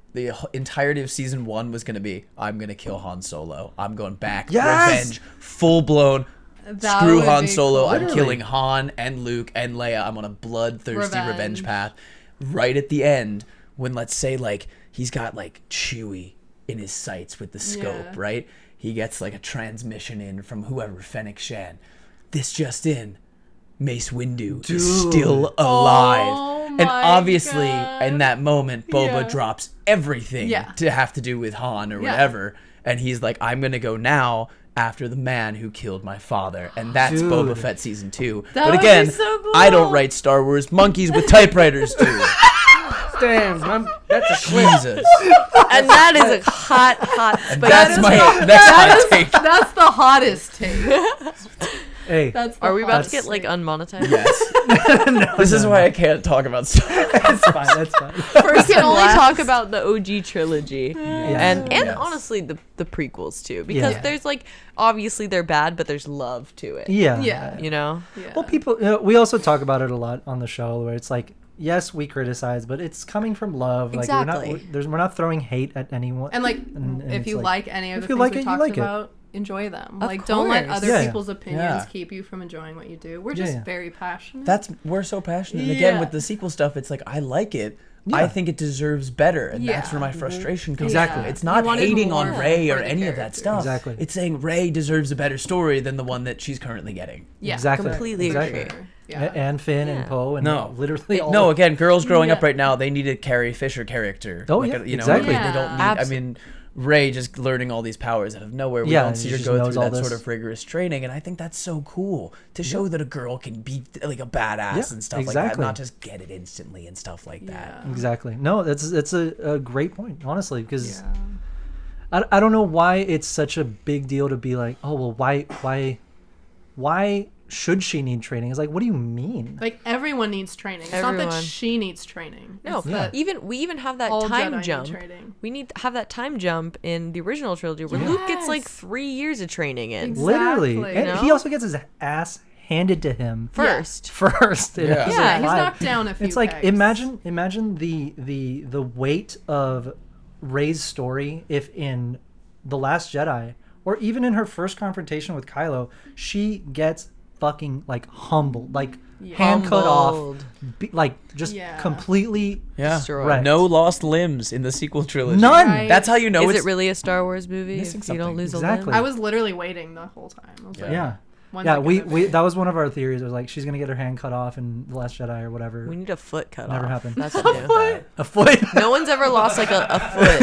[SPEAKER 3] entirety of season 1 was gonna be, I'm gonna kill Han Solo. I'm going back.
[SPEAKER 1] Yes!
[SPEAKER 3] Revenge. Full blown.
[SPEAKER 2] That
[SPEAKER 3] Screw
[SPEAKER 2] would
[SPEAKER 3] Han
[SPEAKER 2] be
[SPEAKER 3] Solo.
[SPEAKER 2] cool.
[SPEAKER 3] I'm
[SPEAKER 1] Literally.
[SPEAKER 3] killing Han and Luke and Leia. I'm on a bloodthirsty revenge
[SPEAKER 2] Revenge.
[SPEAKER 3] path. Right at the end, when let's say like he's got like Chewie in his sights with the scope,
[SPEAKER 2] Yeah.
[SPEAKER 3] right? He gets like a transmission in from whoever, Fennec Shan. This just in. Mace Windu is still alive.
[SPEAKER 2] Oh
[SPEAKER 3] And
[SPEAKER 2] my
[SPEAKER 3] obviously,
[SPEAKER 2] God.
[SPEAKER 3] in that moment, Boba
[SPEAKER 2] Yeah.
[SPEAKER 3] drops everything
[SPEAKER 2] Yeah.
[SPEAKER 3] to have to do with Han or
[SPEAKER 2] Yeah.
[SPEAKER 3] whatever. And he's like, I'm going to go now after the man who killed my father. And that's
[SPEAKER 1] Dude.
[SPEAKER 3] Boba Fett season 2.
[SPEAKER 2] That
[SPEAKER 3] But
[SPEAKER 2] would
[SPEAKER 3] again,
[SPEAKER 2] be so cool.
[SPEAKER 3] I don't write Star Wars. Monkeys with typewriters do.
[SPEAKER 7] Damn, that's a clip.
[SPEAKER 3] Jesus.
[SPEAKER 4] And that is a hot, hot spicy
[SPEAKER 3] That's
[SPEAKER 4] take.
[SPEAKER 3] my hot take.
[SPEAKER 2] That's the hottest take.
[SPEAKER 1] Hey,
[SPEAKER 2] That's
[SPEAKER 4] Are we about to
[SPEAKER 1] That's-
[SPEAKER 4] get like unmonetized?
[SPEAKER 3] Yes. This is why I can't talk about Star Wars.
[SPEAKER 1] That's fine. That's fine.
[SPEAKER 4] We can only
[SPEAKER 2] last.
[SPEAKER 4] talk about the OG trilogy and
[SPEAKER 3] Yes.
[SPEAKER 4] honestly the prequels too, because
[SPEAKER 1] Yeah.
[SPEAKER 4] there's like obviously they're bad, but there's love to it.
[SPEAKER 1] Yeah.
[SPEAKER 2] Yeah.
[SPEAKER 4] You know?
[SPEAKER 2] Yeah.
[SPEAKER 1] Well, people. We also talk about it a lot on the show, where it's like, yes, we criticize, but it's coming from love. Like
[SPEAKER 4] Exactly.
[SPEAKER 1] we're not throwing hate at anyone.
[SPEAKER 2] And like,
[SPEAKER 1] And
[SPEAKER 2] if
[SPEAKER 1] it's
[SPEAKER 2] you like any of
[SPEAKER 1] if
[SPEAKER 2] the
[SPEAKER 1] you
[SPEAKER 2] things
[SPEAKER 1] like
[SPEAKER 2] we
[SPEAKER 1] it, you
[SPEAKER 2] talked
[SPEAKER 1] like it.
[SPEAKER 2] about, enjoy them.
[SPEAKER 4] Of
[SPEAKER 2] Like, don't let
[SPEAKER 4] course.
[SPEAKER 2] other
[SPEAKER 1] Yeah.
[SPEAKER 2] people's opinions
[SPEAKER 3] Yeah.
[SPEAKER 2] keep you from enjoying what you do. We're
[SPEAKER 1] Yeah,
[SPEAKER 2] just
[SPEAKER 1] yeah.
[SPEAKER 2] very passionate.
[SPEAKER 3] We're so passionate. And again,
[SPEAKER 2] Yeah.
[SPEAKER 3] with the sequel stuff, it's like I like it.
[SPEAKER 1] Yeah.
[SPEAKER 3] I think it deserves better, and that's
[SPEAKER 2] Yeah.
[SPEAKER 3] where my frustration comes
[SPEAKER 1] Exactly.
[SPEAKER 3] from. It's
[SPEAKER 2] You
[SPEAKER 3] not
[SPEAKER 2] wanted
[SPEAKER 3] hating
[SPEAKER 2] more
[SPEAKER 3] on Rey or
[SPEAKER 2] for the
[SPEAKER 3] any of that
[SPEAKER 2] characters.
[SPEAKER 3] stuff.
[SPEAKER 1] Exactly.
[SPEAKER 3] It's saying Rey deserves a better story than the one that she's currently getting.
[SPEAKER 2] yeah,
[SPEAKER 1] Exactly.
[SPEAKER 4] Completely
[SPEAKER 1] Exactly.
[SPEAKER 4] agree.
[SPEAKER 2] Yeah.
[SPEAKER 1] And Finn and
[SPEAKER 4] Yeah.
[SPEAKER 1] Poe and
[SPEAKER 3] No.
[SPEAKER 1] literally all.
[SPEAKER 3] No, again, girls growing up
[SPEAKER 2] Yeah.
[SPEAKER 3] right now, they need a Carrie Fisher character.
[SPEAKER 1] Oh,
[SPEAKER 3] Like
[SPEAKER 1] yeah,
[SPEAKER 3] you know,
[SPEAKER 1] exactly.
[SPEAKER 3] They don't need. I mean, Rey just learning all these powers out of nowhere. We
[SPEAKER 1] Yeah,
[SPEAKER 3] don't see
[SPEAKER 1] she
[SPEAKER 3] her
[SPEAKER 1] just
[SPEAKER 3] go
[SPEAKER 1] knows
[SPEAKER 3] through
[SPEAKER 1] all
[SPEAKER 3] that sort
[SPEAKER 1] this.
[SPEAKER 3] of rigorous training, and I think that's so cool to show that a girl can be like a badass
[SPEAKER 1] Yeah,
[SPEAKER 3] and stuff like
[SPEAKER 1] exactly.
[SPEAKER 3] that, not just get it instantly and stuff like that.
[SPEAKER 2] Yeah.
[SPEAKER 1] Exactly. No, that's a great point, honestly, because
[SPEAKER 2] Yeah.
[SPEAKER 1] I don't know why it's such a big deal to be like, oh well, why should she need training? It's like, what do you mean?
[SPEAKER 2] Like, everyone needs training. It's not
[SPEAKER 4] Everyone.
[SPEAKER 2] that she needs training.
[SPEAKER 4] No,
[SPEAKER 2] It's that
[SPEAKER 4] we even have that
[SPEAKER 2] all
[SPEAKER 4] time
[SPEAKER 2] Jedi need
[SPEAKER 4] jump.
[SPEAKER 2] training.
[SPEAKER 4] We need to have that time jump in the original trilogy where Luke gets like
[SPEAKER 2] Yes.
[SPEAKER 4] 3 years of training in.
[SPEAKER 1] Literally,
[SPEAKER 2] Exactly.
[SPEAKER 1] and
[SPEAKER 4] You
[SPEAKER 1] he
[SPEAKER 4] know?
[SPEAKER 1] also gets his ass handed to him
[SPEAKER 4] First.
[SPEAKER 1] first. in
[SPEAKER 3] Yeah.
[SPEAKER 1] episode
[SPEAKER 2] Yeah, he's
[SPEAKER 1] 5.
[SPEAKER 2] knocked down a few
[SPEAKER 1] It's like
[SPEAKER 2] pegs.
[SPEAKER 1] imagine the weight of Rey's story if in The Last Jedi or even in her first confrontation with Kylo, she gets fucking like humbled, like hand cut off,
[SPEAKER 4] Humbled.
[SPEAKER 1] like just
[SPEAKER 2] Yeah.
[SPEAKER 1] completely
[SPEAKER 3] Yeah,
[SPEAKER 4] Destroyed.
[SPEAKER 1] wrecked.
[SPEAKER 3] no lost limbs in the sequel trilogy.
[SPEAKER 1] None.
[SPEAKER 2] Right.
[SPEAKER 3] That's how you know
[SPEAKER 4] Is
[SPEAKER 3] it's
[SPEAKER 4] it really a Star Wars movie
[SPEAKER 3] missing
[SPEAKER 4] if you don't
[SPEAKER 3] something.
[SPEAKER 4] lose
[SPEAKER 1] Exactly.
[SPEAKER 4] a
[SPEAKER 2] I
[SPEAKER 4] limb?
[SPEAKER 2] was literally waiting the whole time. I was like,
[SPEAKER 1] Yeah.
[SPEAKER 2] when's
[SPEAKER 1] Yeah,
[SPEAKER 2] it
[SPEAKER 1] we
[SPEAKER 2] gonna be?
[SPEAKER 1] that was one of our theories. It was like she's gonna get her hand cut off in The Last Jedi or whatever.
[SPEAKER 4] We need a foot cut
[SPEAKER 1] Never
[SPEAKER 4] off.
[SPEAKER 1] happened.
[SPEAKER 4] That's what new.
[SPEAKER 1] A foot.
[SPEAKER 4] No one's ever lost like a foot.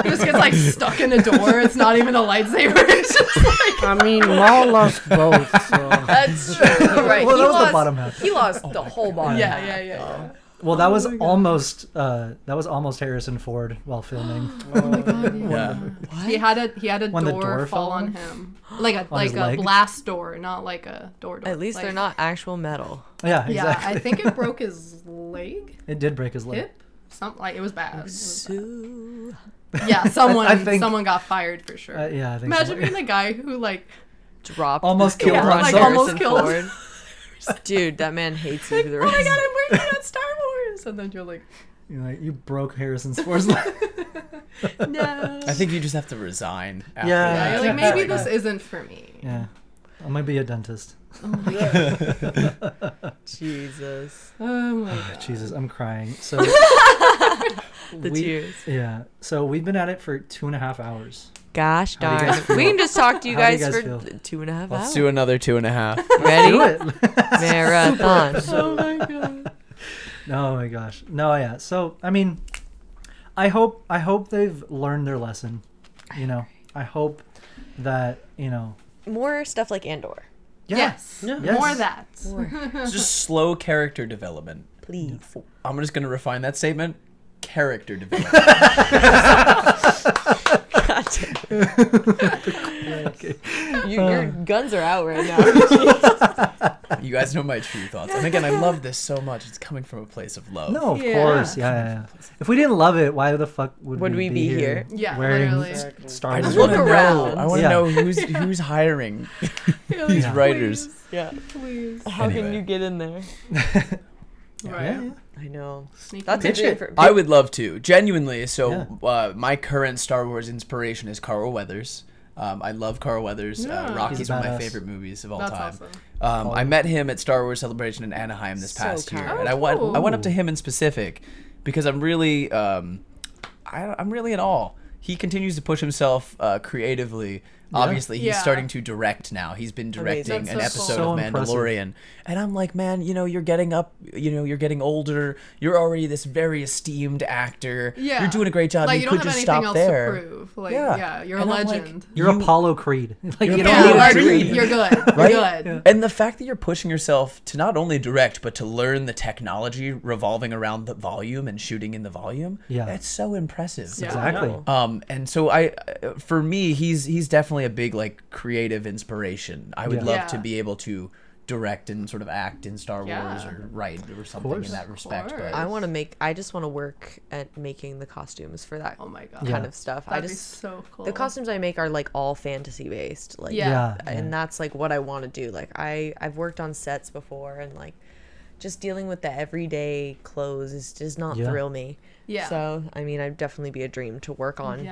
[SPEAKER 2] He just gets like stuck in a door. It's not even a lightsaber. It's just like
[SPEAKER 7] I mean, Maul lost both, so.
[SPEAKER 4] That's true. You're right.
[SPEAKER 1] Well,
[SPEAKER 4] he
[SPEAKER 1] that was
[SPEAKER 4] lost,
[SPEAKER 1] the bottom half.
[SPEAKER 4] He lost the whole bottom.
[SPEAKER 2] yeah.
[SPEAKER 1] Well, that was almost Harrison Ford while filming.
[SPEAKER 3] yeah.
[SPEAKER 2] He had a
[SPEAKER 1] When the
[SPEAKER 2] door,
[SPEAKER 1] door
[SPEAKER 2] fall
[SPEAKER 1] fell
[SPEAKER 2] on
[SPEAKER 1] on?
[SPEAKER 2] him, like a
[SPEAKER 1] his leg?
[SPEAKER 2] blast door, not like a door.
[SPEAKER 4] At least
[SPEAKER 2] like,
[SPEAKER 4] they're not actual metal.
[SPEAKER 1] Yeah,
[SPEAKER 2] Yeah,
[SPEAKER 1] exactly.
[SPEAKER 2] I think it broke his leg,
[SPEAKER 1] It did break his leg.
[SPEAKER 2] hip, something like it was bad. It was
[SPEAKER 4] So
[SPEAKER 2] bad. Yeah, someone
[SPEAKER 1] I think-
[SPEAKER 2] someone got fired for sure.
[SPEAKER 1] Yeah, I think
[SPEAKER 2] Imagine
[SPEAKER 1] so.
[SPEAKER 2] being the guy who like
[SPEAKER 4] dropped
[SPEAKER 1] Almost
[SPEAKER 4] the
[SPEAKER 1] killed
[SPEAKER 4] door on
[SPEAKER 1] himself.
[SPEAKER 2] Like, almost
[SPEAKER 4] Harrison
[SPEAKER 2] killed.
[SPEAKER 4] Ford. Dude, that man hates you for the
[SPEAKER 2] oh my
[SPEAKER 4] rest.
[SPEAKER 2] god, I'm working on Star Wars, and then you're like,
[SPEAKER 1] You're like, you broke Harrison Ford's leg.
[SPEAKER 2] no.
[SPEAKER 3] I think you just have to resign. After
[SPEAKER 1] Yeah.
[SPEAKER 2] Yeah,
[SPEAKER 3] that.
[SPEAKER 2] you're like maybe this isn't for me.
[SPEAKER 1] Yeah, I might be a dentist.
[SPEAKER 4] Jesus.
[SPEAKER 2] Oh my god.
[SPEAKER 1] Jesus, I'm crying. So
[SPEAKER 4] The tears.
[SPEAKER 1] Yeah. So we've been at it for 2.5 hours.
[SPEAKER 4] Gosh
[SPEAKER 1] How do you
[SPEAKER 4] darn.
[SPEAKER 1] guys feel?
[SPEAKER 4] We can just talk to you
[SPEAKER 1] How do you
[SPEAKER 4] guys,
[SPEAKER 1] guys
[SPEAKER 4] for
[SPEAKER 1] feel?
[SPEAKER 4] 2.5
[SPEAKER 3] Let's
[SPEAKER 4] hours.
[SPEAKER 3] do another 2.5.
[SPEAKER 4] Ready?
[SPEAKER 1] Do it.
[SPEAKER 4] Marathon.
[SPEAKER 2] Oh my god.
[SPEAKER 1] Oh my gosh. No, yeah. So I mean, I hope they've learned their lesson. You know, I hope that
[SPEAKER 4] More stuff like Andor.
[SPEAKER 1] Yeah.
[SPEAKER 2] Yes.
[SPEAKER 1] Yes.
[SPEAKER 2] More of that.
[SPEAKER 3] It's just slow character development.
[SPEAKER 4] Please.
[SPEAKER 3] I'm just going to refine that statement. Character development.
[SPEAKER 1] Okay.
[SPEAKER 4] Your guns are out right now.
[SPEAKER 3] You guys know my true thoughts. And again, I love this so much. It's coming from a place of love.
[SPEAKER 1] No, of
[SPEAKER 2] Yeah.
[SPEAKER 1] course. Yeah. If we didn't love it, why the fuck would
[SPEAKER 4] we be here?
[SPEAKER 2] Yeah,
[SPEAKER 1] wearing
[SPEAKER 2] literally.
[SPEAKER 1] Star
[SPEAKER 3] I
[SPEAKER 1] Wars?
[SPEAKER 3] just
[SPEAKER 4] Look
[SPEAKER 3] want to know.
[SPEAKER 4] around.
[SPEAKER 3] I want to
[SPEAKER 1] Yeah.
[SPEAKER 3] know who's hiring these
[SPEAKER 1] Yeah.
[SPEAKER 3] writers.
[SPEAKER 4] Yeah.
[SPEAKER 2] Please.
[SPEAKER 4] How can
[SPEAKER 3] Anyway.
[SPEAKER 4] you get in there?
[SPEAKER 2] Right.
[SPEAKER 4] I know.
[SPEAKER 2] Sneak
[SPEAKER 4] That's
[SPEAKER 1] Pitch
[SPEAKER 4] a dream
[SPEAKER 1] it.
[SPEAKER 4] for
[SPEAKER 3] I would love to, genuinely. So, my current Star Wars inspiration is Carl Weathers. I love Carl Weathers.
[SPEAKER 2] Yeah.
[SPEAKER 3] Rocky's
[SPEAKER 1] He's
[SPEAKER 3] one of my
[SPEAKER 1] badass.
[SPEAKER 3] favorite movies of all
[SPEAKER 2] That's
[SPEAKER 3] time.
[SPEAKER 2] awesome.
[SPEAKER 3] I met him at Star Wars Celebration in Anaheim this
[SPEAKER 4] So
[SPEAKER 3] past year,
[SPEAKER 4] kind.
[SPEAKER 3] and I went up to him in specific because I'm really I'm really in awe. He continues to push himself creatively. Obviously, he's
[SPEAKER 2] Yeah.
[SPEAKER 3] starting to direct now. He's been directing
[SPEAKER 2] That's
[SPEAKER 3] an
[SPEAKER 2] so
[SPEAKER 3] episode
[SPEAKER 2] cool.
[SPEAKER 3] of
[SPEAKER 1] So impressive.
[SPEAKER 3] Mandalorian, and I'm like, man, you're getting up, you're getting older. You're already this very esteemed actor.
[SPEAKER 2] Yeah.
[SPEAKER 3] You're doing a great job.
[SPEAKER 2] Like,
[SPEAKER 3] you
[SPEAKER 2] you
[SPEAKER 3] could
[SPEAKER 2] don't have
[SPEAKER 3] just
[SPEAKER 2] anything
[SPEAKER 3] stop
[SPEAKER 2] else
[SPEAKER 3] there.
[SPEAKER 2] to prove. Like,
[SPEAKER 3] Yeah.
[SPEAKER 2] yeah, you're
[SPEAKER 3] And
[SPEAKER 2] a
[SPEAKER 3] I'm like,
[SPEAKER 2] legend.
[SPEAKER 1] You're Apollo Creed. Like
[SPEAKER 3] You're
[SPEAKER 1] you
[SPEAKER 3] Apollo
[SPEAKER 1] don't
[SPEAKER 2] Yeah,
[SPEAKER 1] need
[SPEAKER 3] Creed.
[SPEAKER 1] to
[SPEAKER 2] you're good.
[SPEAKER 3] Right?
[SPEAKER 2] You're good.
[SPEAKER 3] And the fact that you're pushing yourself to not only direct but to learn the technology revolving around the volume and shooting in the volume,
[SPEAKER 1] Yeah.
[SPEAKER 3] that's so impressive.
[SPEAKER 2] Yeah.
[SPEAKER 1] Exactly.
[SPEAKER 3] And so for me, he's definitely definitely a big like creative inspiration. I would love to be able to direct and sort of act in Star Wars or write or something in that respect. But
[SPEAKER 4] I just want to work at making the costumes for that kind of stuff.
[SPEAKER 2] That'd be so cool.
[SPEAKER 4] The costumes I make are like all fantasy based, like and that's like what I want to do. Like I've worked on sets before, and like just dealing with the everyday clothes does not thrill me. Yeah. So I mean, I'd definitely be a dream to work on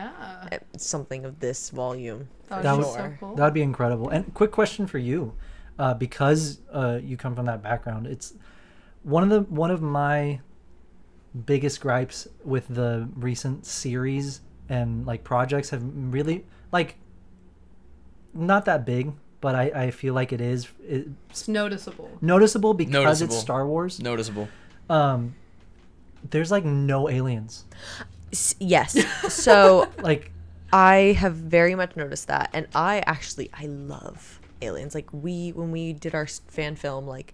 [SPEAKER 4] something of this volume.
[SPEAKER 1] That would so cool. That'd be incredible. And quick question for you. Because you come from that background, it's one of my biggest gripes with the recent series and like projects have really like not that big, but I feel like it's noticeable because it's Star Wars.
[SPEAKER 3] Noticeable.
[SPEAKER 1] There's like no aliens.
[SPEAKER 4] Yes. So like I have very much noticed that, and I love aliens. Like when we did our fan film, like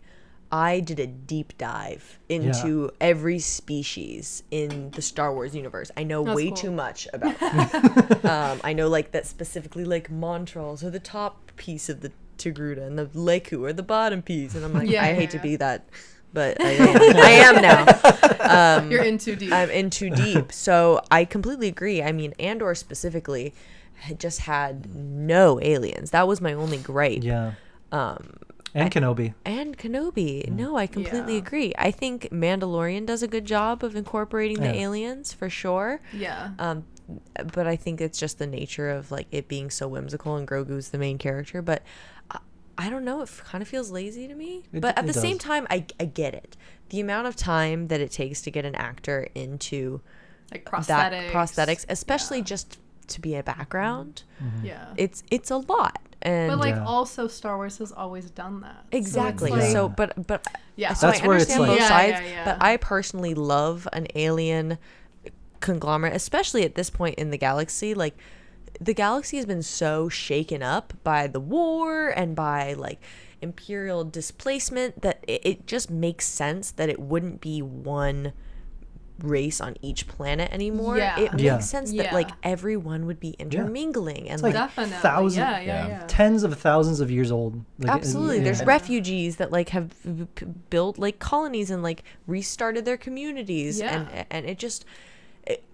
[SPEAKER 4] I did a deep dive into every species in the Star Wars universe. I know way too much about that. I know like that specifically, like Montrals are the top piece of the Tigruda and the Leku are the bottom piece, and I'm like I hate to be that, but I am now.
[SPEAKER 2] You're in too deep.
[SPEAKER 4] I'm in too deep. So I completely agree. I mean, Andor specifically had just had no aliens. That was my only gripe.
[SPEAKER 1] Yeah. And Kenobi.
[SPEAKER 4] No, I completely agree. I think Mandalorian does a good job of incorporating the aliens for sure.
[SPEAKER 2] Yeah.
[SPEAKER 4] But I think it's just the nature of like it being so whimsical and Grogu's the main character. But I don't know. It kind of feels lazy to me. But at the same time, I get it. The amount of time that it takes to get an actor into
[SPEAKER 2] like prosthetics,
[SPEAKER 4] especially just to be a background.
[SPEAKER 2] Yeah.
[SPEAKER 4] It's a lot. And
[SPEAKER 2] but like also Star Wars has always done that.
[SPEAKER 4] Exactly. So, but
[SPEAKER 2] yeah.
[SPEAKER 4] So
[SPEAKER 1] that's
[SPEAKER 4] I
[SPEAKER 1] where it's
[SPEAKER 4] understand
[SPEAKER 1] like,
[SPEAKER 4] both sides, but I personally love an alien conglomerate, especially at this point in the galaxy. Like the galaxy has been so shaken up by the war and by like imperial displacement that it just makes sense that it wouldn't be one race on each planet anymore. It makes sense that like everyone would be intermingling and
[SPEAKER 1] like
[SPEAKER 2] definitely
[SPEAKER 1] tens of thousands of years old. Like,
[SPEAKER 4] absolutely. There's refugees that like have built like colonies and like restarted their communities and it just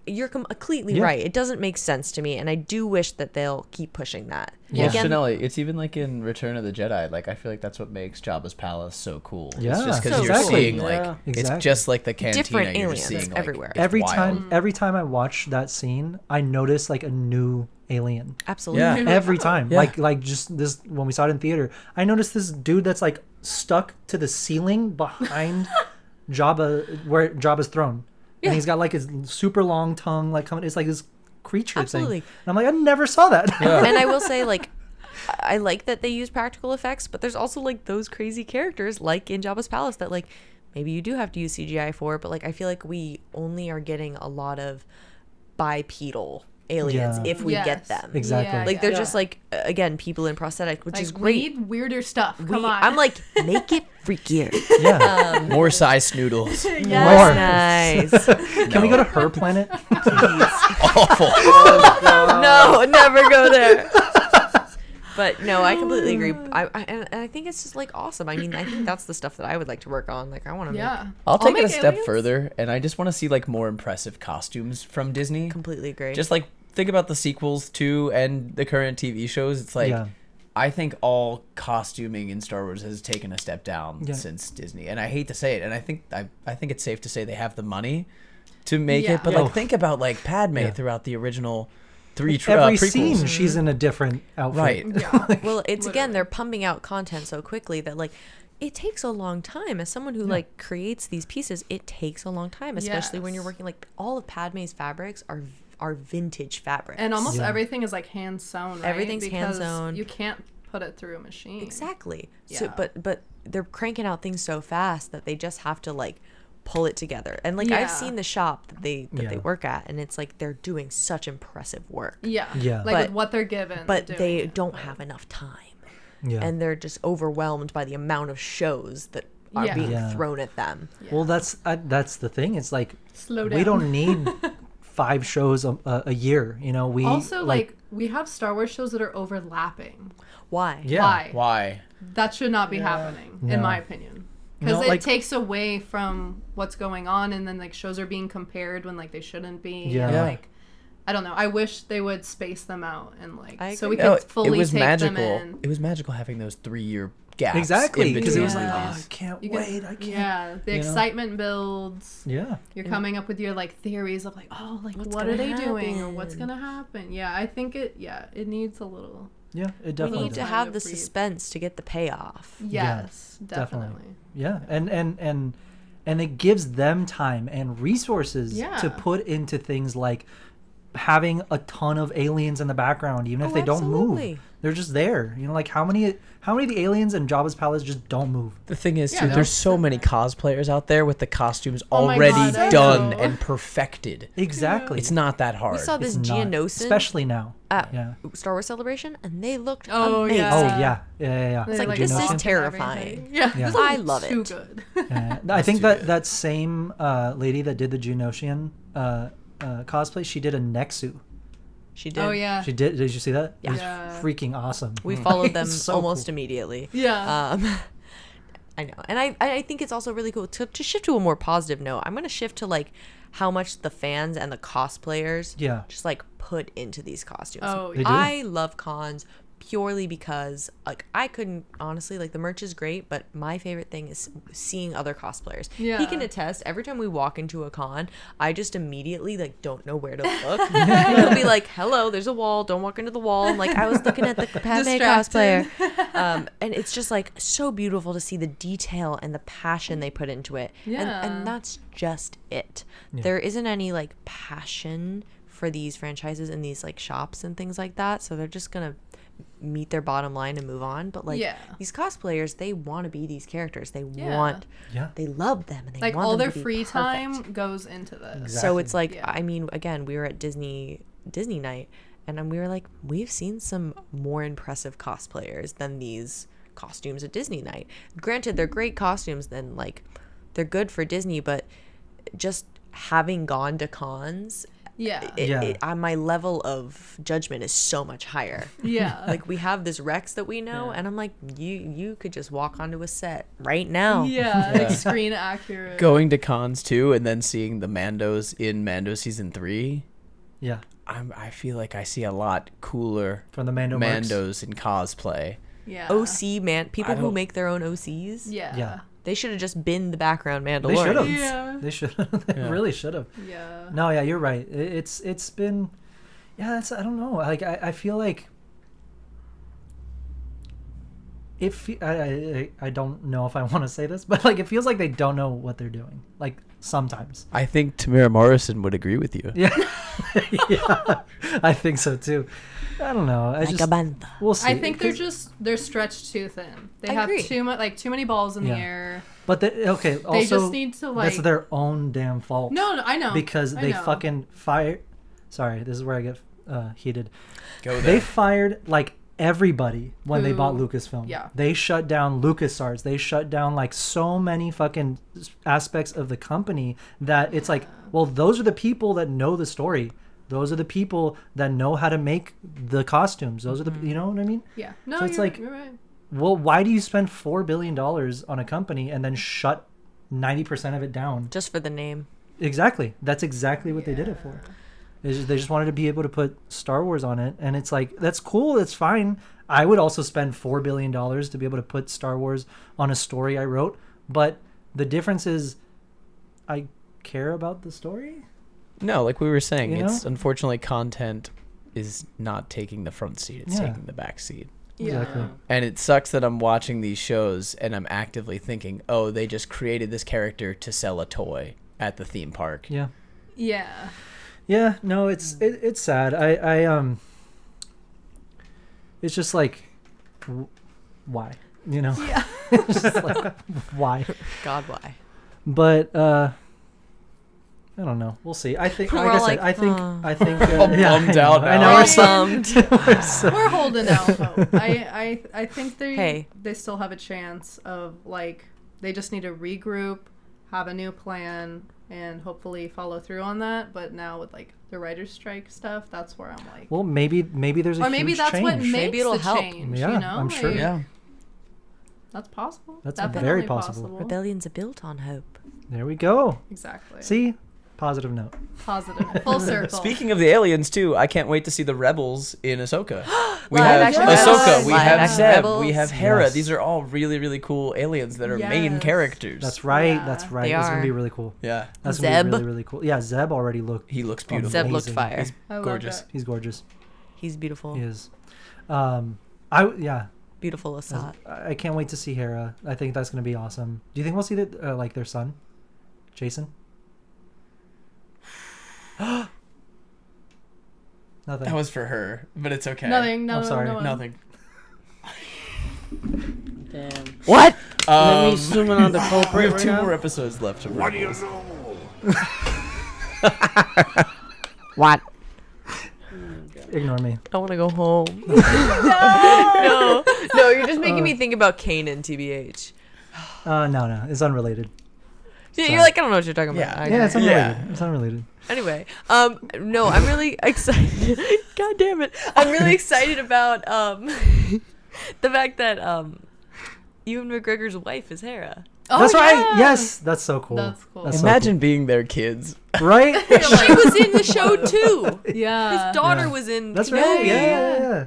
[SPEAKER 4] you're completely right. It doesn't make sense to me, and I do wish that they'll keep pushing that.
[SPEAKER 3] Yeah, Chanelli, it's even like in Return of the Jedi. Like I feel like that's what makes Jabba's palace so cool.
[SPEAKER 1] Yeah,
[SPEAKER 3] it's just because you're seeing like it's just like the cantina.
[SPEAKER 4] Different
[SPEAKER 3] you're
[SPEAKER 4] aliens
[SPEAKER 3] just seeing,
[SPEAKER 4] everywhere.
[SPEAKER 1] Every time I watch that scene, I notice like a new alien.
[SPEAKER 4] Absolutely.
[SPEAKER 3] Yeah.
[SPEAKER 1] Every time, like just this when we saw it in theater, I noticed this dude that's like stuck to the ceiling behind Jabba, where Jabba's throne. And he's got like his super long tongue, like coming. It's like this creature thing. And I'm like, I never saw that.
[SPEAKER 4] Yeah. And I will say, like, I like that they use practical effects, but there's also like those crazy characters, like in Jabba's palace, that like maybe you do have to use CGI for. But like, I feel like we only are getting a lot of bipedal aliens if we get them.
[SPEAKER 1] Exactly.
[SPEAKER 4] Like they're just like again people in prosthetic, which is great.
[SPEAKER 2] We need weirder stuff. Come on.
[SPEAKER 4] I'm like, make it freakier.
[SPEAKER 3] More size noodles.
[SPEAKER 1] More.
[SPEAKER 4] Nice.
[SPEAKER 1] Can we go to her planet?
[SPEAKER 4] Please.
[SPEAKER 3] Awful.
[SPEAKER 4] No, never go there. But no, I completely agree. I think it's just like awesome. I mean, I think that's the stuff that I would like to work on. Like I want to make.
[SPEAKER 3] I'll take it a step further, and I just want to see like more impressive costumes from Disney.
[SPEAKER 4] Completely agree.
[SPEAKER 3] Just like think about the sequels to and the current TV shows. It's like I think all costuming in Star Wars has taken a step down since Disney, and I hate to say it, and I think it's safe to say they have the money to make it. But like think about like Padme throughout the original.
[SPEAKER 1] Every
[SPEAKER 3] prequels.
[SPEAKER 1] scene she's in a different outfit.
[SPEAKER 3] Right.
[SPEAKER 2] Yeah.
[SPEAKER 4] Well, it's again they're pumping out content so quickly that like it takes a long time. As someone who like creates these pieces, it takes a long time, especially when you're working like all of Padme's fabrics are vintage fabrics.
[SPEAKER 2] And almost everything is like hand sewn, right?
[SPEAKER 4] Everything's hand sewn.
[SPEAKER 2] You can't put it through a machine.
[SPEAKER 4] Exactly.
[SPEAKER 2] Yeah.
[SPEAKER 4] So but they're cranking out things so fast that they just have to like pull it together. And like I've seen the shop that they work at, and it's like they're doing such impressive work.
[SPEAKER 1] Yeah.
[SPEAKER 2] Like with what they're given.
[SPEAKER 4] But they don't have enough time.
[SPEAKER 1] Yeah.
[SPEAKER 4] And they're just overwhelmed by the amount of shows that are being thrown at them.
[SPEAKER 1] Yeah. Well, that's the thing. It's like
[SPEAKER 2] slow down.
[SPEAKER 1] We don't need 5 shows a year. You know, we
[SPEAKER 2] also like we have Star Wars shows that are overlapping.
[SPEAKER 4] Why?
[SPEAKER 1] Yeah.
[SPEAKER 3] Why?
[SPEAKER 2] That should not be happening, in
[SPEAKER 1] No.
[SPEAKER 2] my opinion. Because
[SPEAKER 1] No,
[SPEAKER 2] it
[SPEAKER 1] like-
[SPEAKER 2] takes away from what's going on, and then like shows are being compared when like they shouldn't be.
[SPEAKER 1] Yeah.
[SPEAKER 2] And,
[SPEAKER 3] Yeah.
[SPEAKER 2] like, I don't know. I wish they would space them out and
[SPEAKER 4] I
[SPEAKER 2] so we
[SPEAKER 4] agree.
[SPEAKER 2] could fully
[SPEAKER 3] it was
[SPEAKER 2] take
[SPEAKER 3] magical.
[SPEAKER 2] them in.
[SPEAKER 3] It was magical having those 3-year gaps.
[SPEAKER 1] Exactly,
[SPEAKER 3] in
[SPEAKER 1] because it was
[SPEAKER 3] between
[SPEAKER 1] like,
[SPEAKER 3] movies.
[SPEAKER 1] oh, I can't
[SPEAKER 2] You can-
[SPEAKER 1] wait. I can't.
[SPEAKER 2] Yeah, the
[SPEAKER 1] you know?
[SPEAKER 2] excitement builds.
[SPEAKER 1] Yeah.
[SPEAKER 2] You're coming up with your like theories of like, oh, like
[SPEAKER 4] What's
[SPEAKER 2] what are
[SPEAKER 4] gonna
[SPEAKER 2] they doing or what's
[SPEAKER 4] happen?
[SPEAKER 2] gonna happen. Yeah, I think it needs a little.
[SPEAKER 1] Yeah, it
[SPEAKER 4] We
[SPEAKER 1] definitely
[SPEAKER 4] need
[SPEAKER 1] does.
[SPEAKER 4] to
[SPEAKER 2] Kind
[SPEAKER 4] have
[SPEAKER 2] of
[SPEAKER 4] the
[SPEAKER 2] breathe.
[SPEAKER 4] suspense to get the payoff.
[SPEAKER 2] Yes,
[SPEAKER 1] definitely.
[SPEAKER 2] definitely.
[SPEAKER 1] Yeah, and it gives them time and resources
[SPEAKER 2] Yeah.
[SPEAKER 1] to put into things like having a ton of aliens in the background, even if
[SPEAKER 4] Oh,
[SPEAKER 1] they don't
[SPEAKER 4] absolutely.
[SPEAKER 1] move. They're just there. You know, like how many of the aliens in Jabba's palace just don't move?
[SPEAKER 3] The thing is,
[SPEAKER 2] Yeah,
[SPEAKER 3] too,
[SPEAKER 2] no.
[SPEAKER 3] there's so many cosplayers out there with the costumes
[SPEAKER 2] Oh my
[SPEAKER 3] already
[SPEAKER 2] God, I
[SPEAKER 3] done
[SPEAKER 2] know.
[SPEAKER 3] and perfected.
[SPEAKER 1] Exactly.
[SPEAKER 3] It's not that hard.
[SPEAKER 4] We saw this
[SPEAKER 1] It's not,
[SPEAKER 4] Geonosis
[SPEAKER 1] especially now.
[SPEAKER 4] at
[SPEAKER 1] Yeah.
[SPEAKER 4] Star Wars Celebration, and they looked
[SPEAKER 2] Oh,
[SPEAKER 4] amazing.
[SPEAKER 2] yeah.
[SPEAKER 1] Oh yeah.
[SPEAKER 2] They,
[SPEAKER 4] like,
[SPEAKER 2] like,
[SPEAKER 4] this is
[SPEAKER 2] walk and
[SPEAKER 4] terrifying.
[SPEAKER 2] everything. Yeah,
[SPEAKER 1] Yeah.
[SPEAKER 2] this
[SPEAKER 4] I
[SPEAKER 2] looks
[SPEAKER 4] love
[SPEAKER 2] too
[SPEAKER 4] it.
[SPEAKER 2] good.
[SPEAKER 1] I think
[SPEAKER 3] too
[SPEAKER 1] that
[SPEAKER 3] good.
[SPEAKER 1] that same lady that did the Geonosian cosplay, she did a neck suit.
[SPEAKER 4] She did.
[SPEAKER 2] Oh yeah.
[SPEAKER 1] She did. Did you see that?
[SPEAKER 4] Yeah.
[SPEAKER 1] It was
[SPEAKER 2] Yeah.
[SPEAKER 1] freaking awesome.
[SPEAKER 4] We followed them
[SPEAKER 1] So
[SPEAKER 4] almost
[SPEAKER 1] cool.
[SPEAKER 4] immediately.
[SPEAKER 2] Yeah.
[SPEAKER 4] I know. And I think it's also really cool to shift to a more positive note. I'm going to shift to like how much the fans and the cosplayers
[SPEAKER 1] Yeah.
[SPEAKER 4] just like put into these costumes.
[SPEAKER 2] Oh,
[SPEAKER 1] They do.
[SPEAKER 4] I love cons purely because like I couldn't honestly, like the merch is great, but my favorite thing is seeing other cosplayers.
[SPEAKER 2] Yeah.
[SPEAKER 4] He can attest, every time we walk into a con, I just immediately like don't know where to look. He'll be like, hello, there's a wall, don't walk into the wall. I'm like, I was looking at the Padme
[SPEAKER 2] Distracted.
[SPEAKER 4] cosplayer. And it's just like so beautiful to see the detail and the passion they put into it.
[SPEAKER 2] Yeah.
[SPEAKER 4] And that's just it. There isn't any like passion for these franchises in these like shops and things like that. So they're just gonna meet their bottom line and move on. But like
[SPEAKER 2] Yeah.
[SPEAKER 4] these cosplayers, they want to be these characters. They
[SPEAKER 2] Yeah.
[SPEAKER 4] want,
[SPEAKER 1] Yeah.
[SPEAKER 4] they love them, and they
[SPEAKER 2] Like
[SPEAKER 4] want
[SPEAKER 2] all
[SPEAKER 4] them
[SPEAKER 2] their
[SPEAKER 4] to be
[SPEAKER 2] free
[SPEAKER 4] perfect.
[SPEAKER 2] time goes into this.
[SPEAKER 4] So it's like,
[SPEAKER 2] Yeah.
[SPEAKER 4] I mean, again, we were at Disney Night, and we were like, we've seen some more impressive cosplayers than these costumes at Disney Night. Granted, they're great costumes, then like they're good for Disney, but just having gone to cons,
[SPEAKER 2] Yeah.
[SPEAKER 4] my level of judgment is so much higher.
[SPEAKER 2] Yeah.
[SPEAKER 4] Like we have this Rex that we know, and I'm like, you could just walk onto a set right now.
[SPEAKER 2] yeah, like screen accurate.
[SPEAKER 3] Going to cons too, and then seeing the Mandos in Mando season 3.
[SPEAKER 1] Yeah.
[SPEAKER 3] I feel like I see a lot cooler
[SPEAKER 1] From the Mando mercs.
[SPEAKER 3] Mandos in cosplay.
[SPEAKER 2] Yeah.
[SPEAKER 4] OC man, people
[SPEAKER 3] I
[SPEAKER 4] who
[SPEAKER 3] don't-
[SPEAKER 4] make their own OCs.
[SPEAKER 2] Yeah.
[SPEAKER 1] Yeah.
[SPEAKER 4] They should have just been the background
[SPEAKER 1] They should
[SPEAKER 4] Mandalorians.
[SPEAKER 1] have.
[SPEAKER 2] Yeah.
[SPEAKER 1] They should have. They
[SPEAKER 3] Yeah.
[SPEAKER 1] really should have.
[SPEAKER 2] Yeah.
[SPEAKER 1] No, yeah, you're right. It's been, yeah. It's I don't know. Like I feel like if I don't know if I want to say this, but like it feels like they don't know what they're doing. Like sometimes.
[SPEAKER 3] I think Tamara Morrison would agree with you.
[SPEAKER 1] Yeah. Yeah. I think so too. I don't know.
[SPEAKER 4] Like a banda.
[SPEAKER 1] We'll see.
[SPEAKER 2] I think they're
[SPEAKER 1] 'cause-
[SPEAKER 2] they're stretched too thin. They
[SPEAKER 4] I
[SPEAKER 2] have
[SPEAKER 4] agree.
[SPEAKER 2] too many balls in
[SPEAKER 1] Yeah.
[SPEAKER 2] the air.
[SPEAKER 1] But okay. Also,
[SPEAKER 2] They just need to like.
[SPEAKER 1] that's their own damn fault.
[SPEAKER 2] No, I know.
[SPEAKER 1] Because
[SPEAKER 2] I
[SPEAKER 1] they
[SPEAKER 2] know.
[SPEAKER 1] fucking fire. Sorry, this is where I get heated.
[SPEAKER 3] Go
[SPEAKER 1] They
[SPEAKER 3] there.
[SPEAKER 1] fired like everybody when they
[SPEAKER 2] Who-
[SPEAKER 1] bought Lucasfilm.
[SPEAKER 2] yeah.
[SPEAKER 1] They shut down LucasArts. They shut down like so many fucking aspects of the company that it's like, well, those are the people that know the story. Those are the people that know how to make the costumes. Those are the, you know what I mean?
[SPEAKER 2] Yeah. No,
[SPEAKER 1] So it's
[SPEAKER 2] you're,
[SPEAKER 1] like-
[SPEAKER 2] you're right.
[SPEAKER 1] Well, why do you spend $4 billion on a company and then shut 90% of it down?
[SPEAKER 4] Just for the name.
[SPEAKER 1] Exactly. That's exactly what they did it for. They just wanted to be able to put Star Wars on it, and it's like, that's cool, that's fine. I would also spend $4 billion to be able to put Star Wars on a story I wrote, but the difference is I care about the story.
[SPEAKER 3] No, like we were saying,
[SPEAKER 1] You
[SPEAKER 3] it's
[SPEAKER 1] know?
[SPEAKER 3] unfortunately content is not taking the front seat, it's
[SPEAKER 1] Yeah.
[SPEAKER 3] taking the back seat.
[SPEAKER 1] Exactly.
[SPEAKER 3] And it sucks that I'm watching these shows and I'm actively thinking, oh, they just created this character to sell a toy at the theme park.
[SPEAKER 1] Yeah.
[SPEAKER 2] Yeah.
[SPEAKER 1] Yeah, no, it's sad. I it's just like why? You know?
[SPEAKER 2] Yeah.
[SPEAKER 1] It's just like why?
[SPEAKER 4] God, why?
[SPEAKER 1] But I don't know. We'll see. I think,
[SPEAKER 4] We're
[SPEAKER 1] like I
[SPEAKER 4] all
[SPEAKER 1] said,
[SPEAKER 4] like,
[SPEAKER 1] I think
[SPEAKER 3] All bummed out
[SPEAKER 1] I
[SPEAKER 3] now.
[SPEAKER 1] know.
[SPEAKER 2] We're
[SPEAKER 1] We're so,
[SPEAKER 4] bummed.
[SPEAKER 2] We're holding out hope. I think
[SPEAKER 4] Hey.
[SPEAKER 2] they still have a chance of like they just need to regroup, have a new plan, and hopefully follow through on that. But now with like the writer's strike stuff, that's where I'm like,
[SPEAKER 1] well, maybe there's a
[SPEAKER 2] or maybe
[SPEAKER 1] huge
[SPEAKER 2] that's
[SPEAKER 1] change.
[SPEAKER 2] what makes
[SPEAKER 4] Maybe it'll
[SPEAKER 2] the
[SPEAKER 4] help.
[SPEAKER 2] change.
[SPEAKER 1] Yeah,
[SPEAKER 2] You know,
[SPEAKER 1] I'm sure.
[SPEAKER 2] Like,
[SPEAKER 3] Yeah.
[SPEAKER 2] that's possible.
[SPEAKER 1] That's
[SPEAKER 2] Definitely
[SPEAKER 1] very possible.
[SPEAKER 4] Rebellions are built on hope.
[SPEAKER 1] There we go.
[SPEAKER 2] Exactly.
[SPEAKER 1] See, positive note.
[SPEAKER 2] Positive. Full circle.
[SPEAKER 3] Speaking of the aliens too, I can't wait to see the rebels in Ahsoka. We
[SPEAKER 4] Live
[SPEAKER 3] have
[SPEAKER 4] action
[SPEAKER 3] Ahsoka,
[SPEAKER 2] rebels.
[SPEAKER 3] we
[SPEAKER 4] Live
[SPEAKER 3] have
[SPEAKER 4] action
[SPEAKER 3] Zeb,
[SPEAKER 4] rebels.
[SPEAKER 3] we have Hera.
[SPEAKER 1] Yes.
[SPEAKER 3] These are all really, really cool aliens that are main
[SPEAKER 2] Yes.
[SPEAKER 3] characters.
[SPEAKER 1] That's right.
[SPEAKER 2] Yeah.
[SPEAKER 1] That's right.
[SPEAKER 4] They
[SPEAKER 1] It's gonna
[SPEAKER 4] are.
[SPEAKER 1] be really cool.
[SPEAKER 3] Yeah.
[SPEAKER 1] That's gonna
[SPEAKER 4] Zeb.
[SPEAKER 1] be really, really cool. Yeah, Zeb already looked.
[SPEAKER 3] He looks beautiful.
[SPEAKER 4] Zeb looked
[SPEAKER 1] Amazing.
[SPEAKER 4] fire.
[SPEAKER 3] He's
[SPEAKER 2] I love
[SPEAKER 3] gorgeous.
[SPEAKER 2] it.
[SPEAKER 1] He's gorgeous.
[SPEAKER 4] He's beautiful.
[SPEAKER 1] He is. Yeah.
[SPEAKER 4] Beautiful Assad.
[SPEAKER 1] I can't wait to see Hera. I think that's gonna be awesome. Do you think we'll see like their son, Jason? Nothing.
[SPEAKER 3] That was for her, but it's okay.
[SPEAKER 2] Nothing. No.
[SPEAKER 1] I'm sorry.
[SPEAKER 2] No.
[SPEAKER 3] Nothing.
[SPEAKER 7] Damn.
[SPEAKER 4] What?
[SPEAKER 7] Let me zoom in on the culprit.
[SPEAKER 3] We have
[SPEAKER 7] right
[SPEAKER 3] 2
[SPEAKER 7] now.
[SPEAKER 3] more episodes left of Rebels.
[SPEAKER 4] What?
[SPEAKER 1] Ignore me.
[SPEAKER 4] I want to go home. No, you're just making me think about Kanan, TBH.
[SPEAKER 1] No, it's unrelated.
[SPEAKER 4] Yeah,
[SPEAKER 1] Sorry.
[SPEAKER 4] you're like, I don't know what you're talking about.
[SPEAKER 3] Yeah.
[SPEAKER 4] I
[SPEAKER 1] Yeah, it's
[SPEAKER 4] know.
[SPEAKER 1] unrelated.
[SPEAKER 3] Yeah.
[SPEAKER 1] It's unrelated.
[SPEAKER 4] Anyway, no, I'm really excited. God damn it. I'm really excited about the fact that Ewan McGregor's wife is Hera.
[SPEAKER 2] Oh,
[SPEAKER 1] That's right.
[SPEAKER 2] yeah.
[SPEAKER 1] Yes, that's so cool.
[SPEAKER 2] That's cool.
[SPEAKER 1] That's so
[SPEAKER 3] Imagine being their kids.
[SPEAKER 1] cool. Right?
[SPEAKER 4] She was in the show too.
[SPEAKER 2] Yeah.
[SPEAKER 4] His daughter
[SPEAKER 1] Yeah.
[SPEAKER 4] was in.
[SPEAKER 1] That's
[SPEAKER 4] Kenobi.
[SPEAKER 1] right. Yeah.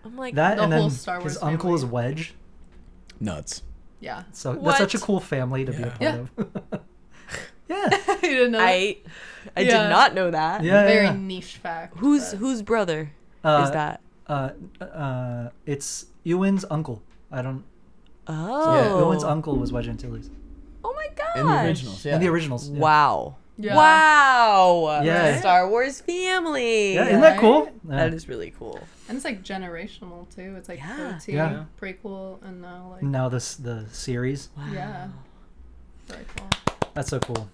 [SPEAKER 4] I'm like,
[SPEAKER 1] That
[SPEAKER 2] The
[SPEAKER 1] and
[SPEAKER 2] whole
[SPEAKER 1] then
[SPEAKER 2] Star Wars
[SPEAKER 1] his uncle is
[SPEAKER 2] family.
[SPEAKER 1] Wedge.
[SPEAKER 3] Nuts.
[SPEAKER 2] Yeah.
[SPEAKER 1] So
[SPEAKER 4] What?
[SPEAKER 1] that's such a cool family to be a part
[SPEAKER 2] Yeah.
[SPEAKER 1] of. Yeah.
[SPEAKER 2] You didn't know.
[SPEAKER 4] I
[SPEAKER 2] Yeah.
[SPEAKER 4] did not know that.
[SPEAKER 1] Yeah.
[SPEAKER 2] Very
[SPEAKER 1] yeah.
[SPEAKER 2] niche fact.
[SPEAKER 4] Whose brother is that?
[SPEAKER 1] It's Ewan's uncle. I don't.
[SPEAKER 4] Oh.
[SPEAKER 1] Ewan's uncle was Wedge Antilles
[SPEAKER 4] Oh my god.
[SPEAKER 3] In the originals, yeah.
[SPEAKER 1] in the originals. Yeah.
[SPEAKER 4] Wow.
[SPEAKER 2] Yeah.
[SPEAKER 4] Wow.
[SPEAKER 1] Yeah.
[SPEAKER 4] Star Wars family.
[SPEAKER 1] Yeah, isn't that cool?
[SPEAKER 2] Right?
[SPEAKER 1] Yeah.
[SPEAKER 4] That is really cool.
[SPEAKER 2] And it's like generational too. It's like
[SPEAKER 4] Yeah.
[SPEAKER 2] OT,
[SPEAKER 1] Yeah.
[SPEAKER 2] prequel, and now like
[SPEAKER 1] Now the series.
[SPEAKER 2] yeah. Very cool.
[SPEAKER 1] That's so cool.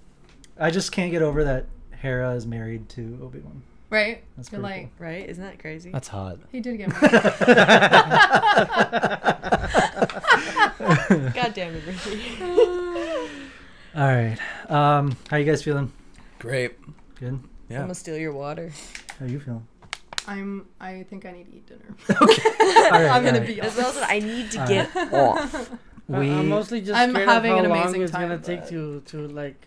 [SPEAKER 1] I just can't get over that Hera is married to Obi-Wan.
[SPEAKER 2] Right?
[SPEAKER 1] That's
[SPEAKER 2] You're
[SPEAKER 1] pretty
[SPEAKER 2] like,
[SPEAKER 4] Right? Isn't that crazy?
[SPEAKER 3] That's hot.
[SPEAKER 2] he did get married.
[SPEAKER 4] God damn it, Richie.
[SPEAKER 1] All right. How you guys feeling?
[SPEAKER 3] Great.
[SPEAKER 1] Good.
[SPEAKER 4] I'm
[SPEAKER 3] Yeah.
[SPEAKER 4] gonna steal your water.
[SPEAKER 1] How you feeling?
[SPEAKER 2] I think I need to eat dinner.
[SPEAKER 1] All right,
[SPEAKER 2] I'm gonna
[SPEAKER 1] all right.
[SPEAKER 2] be
[SPEAKER 4] As
[SPEAKER 2] honest.
[SPEAKER 4] well as I need to
[SPEAKER 1] All
[SPEAKER 4] get off.
[SPEAKER 7] I'm mostly just
[SPEAKER 2] I'm
[SPEAKER 7] scared
[SPEAKER 2] having
[SPEAKER 7] of how
[SPEAKER 2] an
[SPEAKER 7] long
[SPEAKER 2] amazing
[SPEAKER 7] it's gonna
[SPEAKER 2] time,
[SPEAKER 7] take
[SPEAKER 2] but-
[SPEAKER 7] to like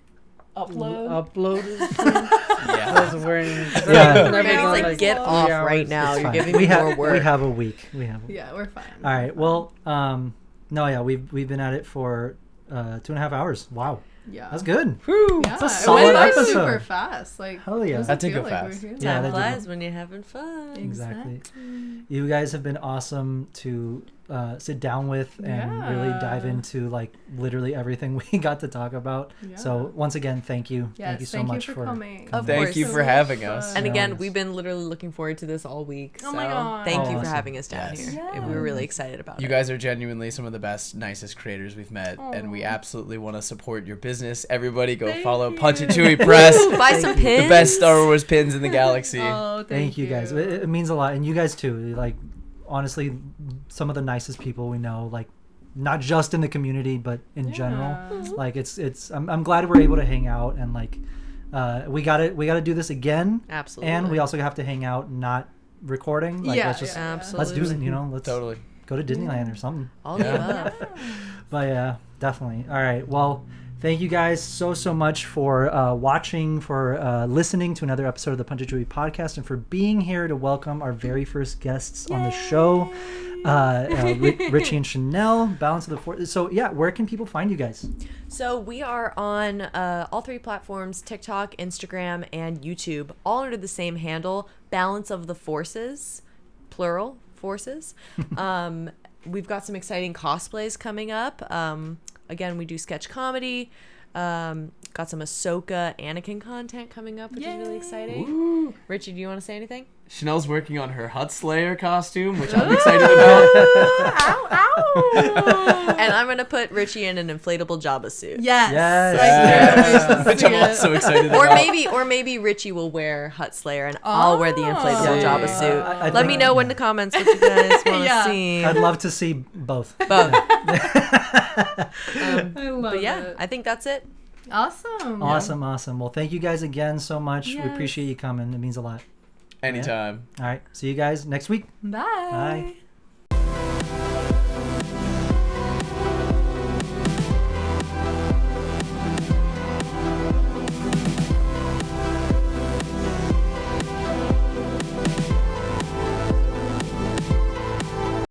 [SPEAKER 2] Upload.
[SPEAKER 7] upload this thing.
[SPEAKER 3] Yeah.
[SPEAKER 7] Because we're in-
[SPEAKER 1] Yeah.
[SPEAKER 7] never
[SPEAKER 2] It's
[SPEAKER 7] gonna,
[SPEAKER 4] It's like, get off
[SPEAKER 7] 3
[SPEAKER 4] right
[SPEAKER 7] hours.
[SPEAKER 4] now.
[SPEAKER 1] It's
[SPEAKER 4] You're
[SPEAKER 1] fine.
[SPEAKER 4] giving
[SPEAKER 1] we
[SPEAKER 4] me
[SPEAKER 1] have,
[SPEAKER 4] more work.
[SPEAKER 1] We have a week.
[SPEAKER 2] Yeah, we're fine.
[SPEAKER 1] All right. Well, no, yeah, we've been at it for 2.5 hours. Wow,
[SPEAKER 2] Yeah.
[SPEAKER 1] that's good.
[SPEAKER 2] Yeah,
[SPEAKER 1] That's a
[SPEAKER 2] it
[SPEAKER 1] solid
[SPEAKER 2] went by
[SPEAKER 1] episode.
[SPEAKER 2] super fast. Like,
[SPEAKER 1] Hell yeah.
[SPEAKER 2] doesn't
[SPEAKER 3] That did
[SPEAKER 2] feel
[SPEAKER 3] go
[SPEAKER 2] like we're
[SPEAKER 3] fast.
[SPEAKER 2] here.
[SPEAKER 1] Yeah,
[SPEAKER 4] Time
[SPEAKER 1] they do.
[SPEAKER 4] flies when you're having fun.
[SPEAKER 1] Exactly. You guys have been awesome to sit down with and really dive
[SPEAKER 2] Yeah.
[SPEAKER 1] into like literally everything we got to talk about. So
[SPEAKER 2] Yeah.
[SPEAKER 1] once again, thank you.
[SPEAKER 2] Yes,
[SPEAKER 1] Thank you so much for
[SPEAKER 2] coming.
[SPEAKER 4] Of
[SPEAKER 3] Thank
[SPEAKER 4] course.
[SPEAKER 3] you
[SPEAKER 2] So
[SPEAKER 3] for
[SPEAKER 2] much
[SPEAKER 3] having
[SPEAKER 2] fun.
[SPEAKER 3] us.
[SPEAKER 4] And
[SPEAKER 1] No,
[SPEAKER 4] again,
[SPEAKER 1] yes.
[SPEAKER 4] we've been literally looking forward to this all week.
[SPEAKER 2] Oh my
[SPEAKER 4] so
[SPEAKER 2] God.
[SPEAKER 4] Thank you
[SPEAKER 1] Awesome.
[SPEAKER 4] for having us down
[SPEAKER 3] Yes.
[SPEAKER 4] here.
[SPEAKER 2] Yeah.
[SPEAKER 4] We were really excited about
[SPEAKER 3] You
[SPEAKER 4] it.
[SPEAKER 3] guys are genuinely some of the best, nicest creators we've met, and we absolutely want to support your business. Everybody go follow Punch It Chewie Press,
[SPEAKER 4] Buy some pins.
[SPEAKER 3] the best Star Wars pins in the galaxy.
[SPEAKER 2] Oh,
[SPEAKER 1] Thank you guys. It means a lot, and you guys too. Like honestly, some of the nicest people we know. Like not just in the community, but in general. Like it's. I'm glad we're able to hang out and like. We gotta do this again.
[SPEAKER 4] Absolutely.
[SPEAKER 1] And we also have to hang out, not recording. Like let's just let's do it. You know, let's
[SPEAKER 3] Totally.
[SPEAKER 1] go to Disneyland or something.
[SPEAKER 4] All the above.
[SPEAKER 1] But yeah, definitely. All right. Well, thank you guys so much for watching, for listening to another episode of the Punch It Chewie podcast, and for being here to welcome our very first guests on the show, Richie and Chanel, Balance of the Force. So yeah, where can people find you guys?
[SPEAKER 4] So we are on all 3 platforms, TikTok, Instagram, and YouTube, all under the same handle, Balance of the Forces, plural, forces. We've got some exciting cosplays coming up. Again, we do sketch comedy. Got some Ahsoka Anakin content coming up, which is really exciting.
[SPEAKER 3] Woo.
[SPEAKER 4] Richie, do you want to say anything?
[SPEAKER 3] Chanel's working on her Hut Slayer costume, which I'm excited about.
[SPEAKER 4] Ow, ow. And I'm going to put Richie in an inflatable Jabba suit.
[SPEAKER 2] Yes.
[SPEAKER 1] Yes.
[SPEAKER 3] Which I'm also excited about.
[SPEAKER 4] Or maybe Richie will wear Hut Slayer and I'll wear the inflatable
[SPEAKER 1] Yeah.
[SPEAKER 4] Jabba suit.
[SPEAKER 1] I
[SPEAKER 4] Let me
[SPEAKER 1] think-
[SPEAKER 4] know in the comments what you guys want to
[SPEAKER 2] Yeah.
[SPEAKER 4] see.
[SPEAKER 1] I'd love to see both.
[SPEAKER 4] Both.
[SPEAKER 2] I love
[SPEAKER 4] But yeah,
[SPEAKER 2] it.
[SPEAKER 4] I think that's it.
[SPEAKER 2] Awesome.
[SPEAKER 1] Well, thank you guys again so much.
[SPEAKER 2] Yes.
[SPEAKER 1] We appreciate you coming. It means a lot.
[SPEAKER 3] Anytime.
[SPEAKER 1] All right. See you guys next week.
[SPEAKER 2] Bye.
[SPEAKER 1] Bye.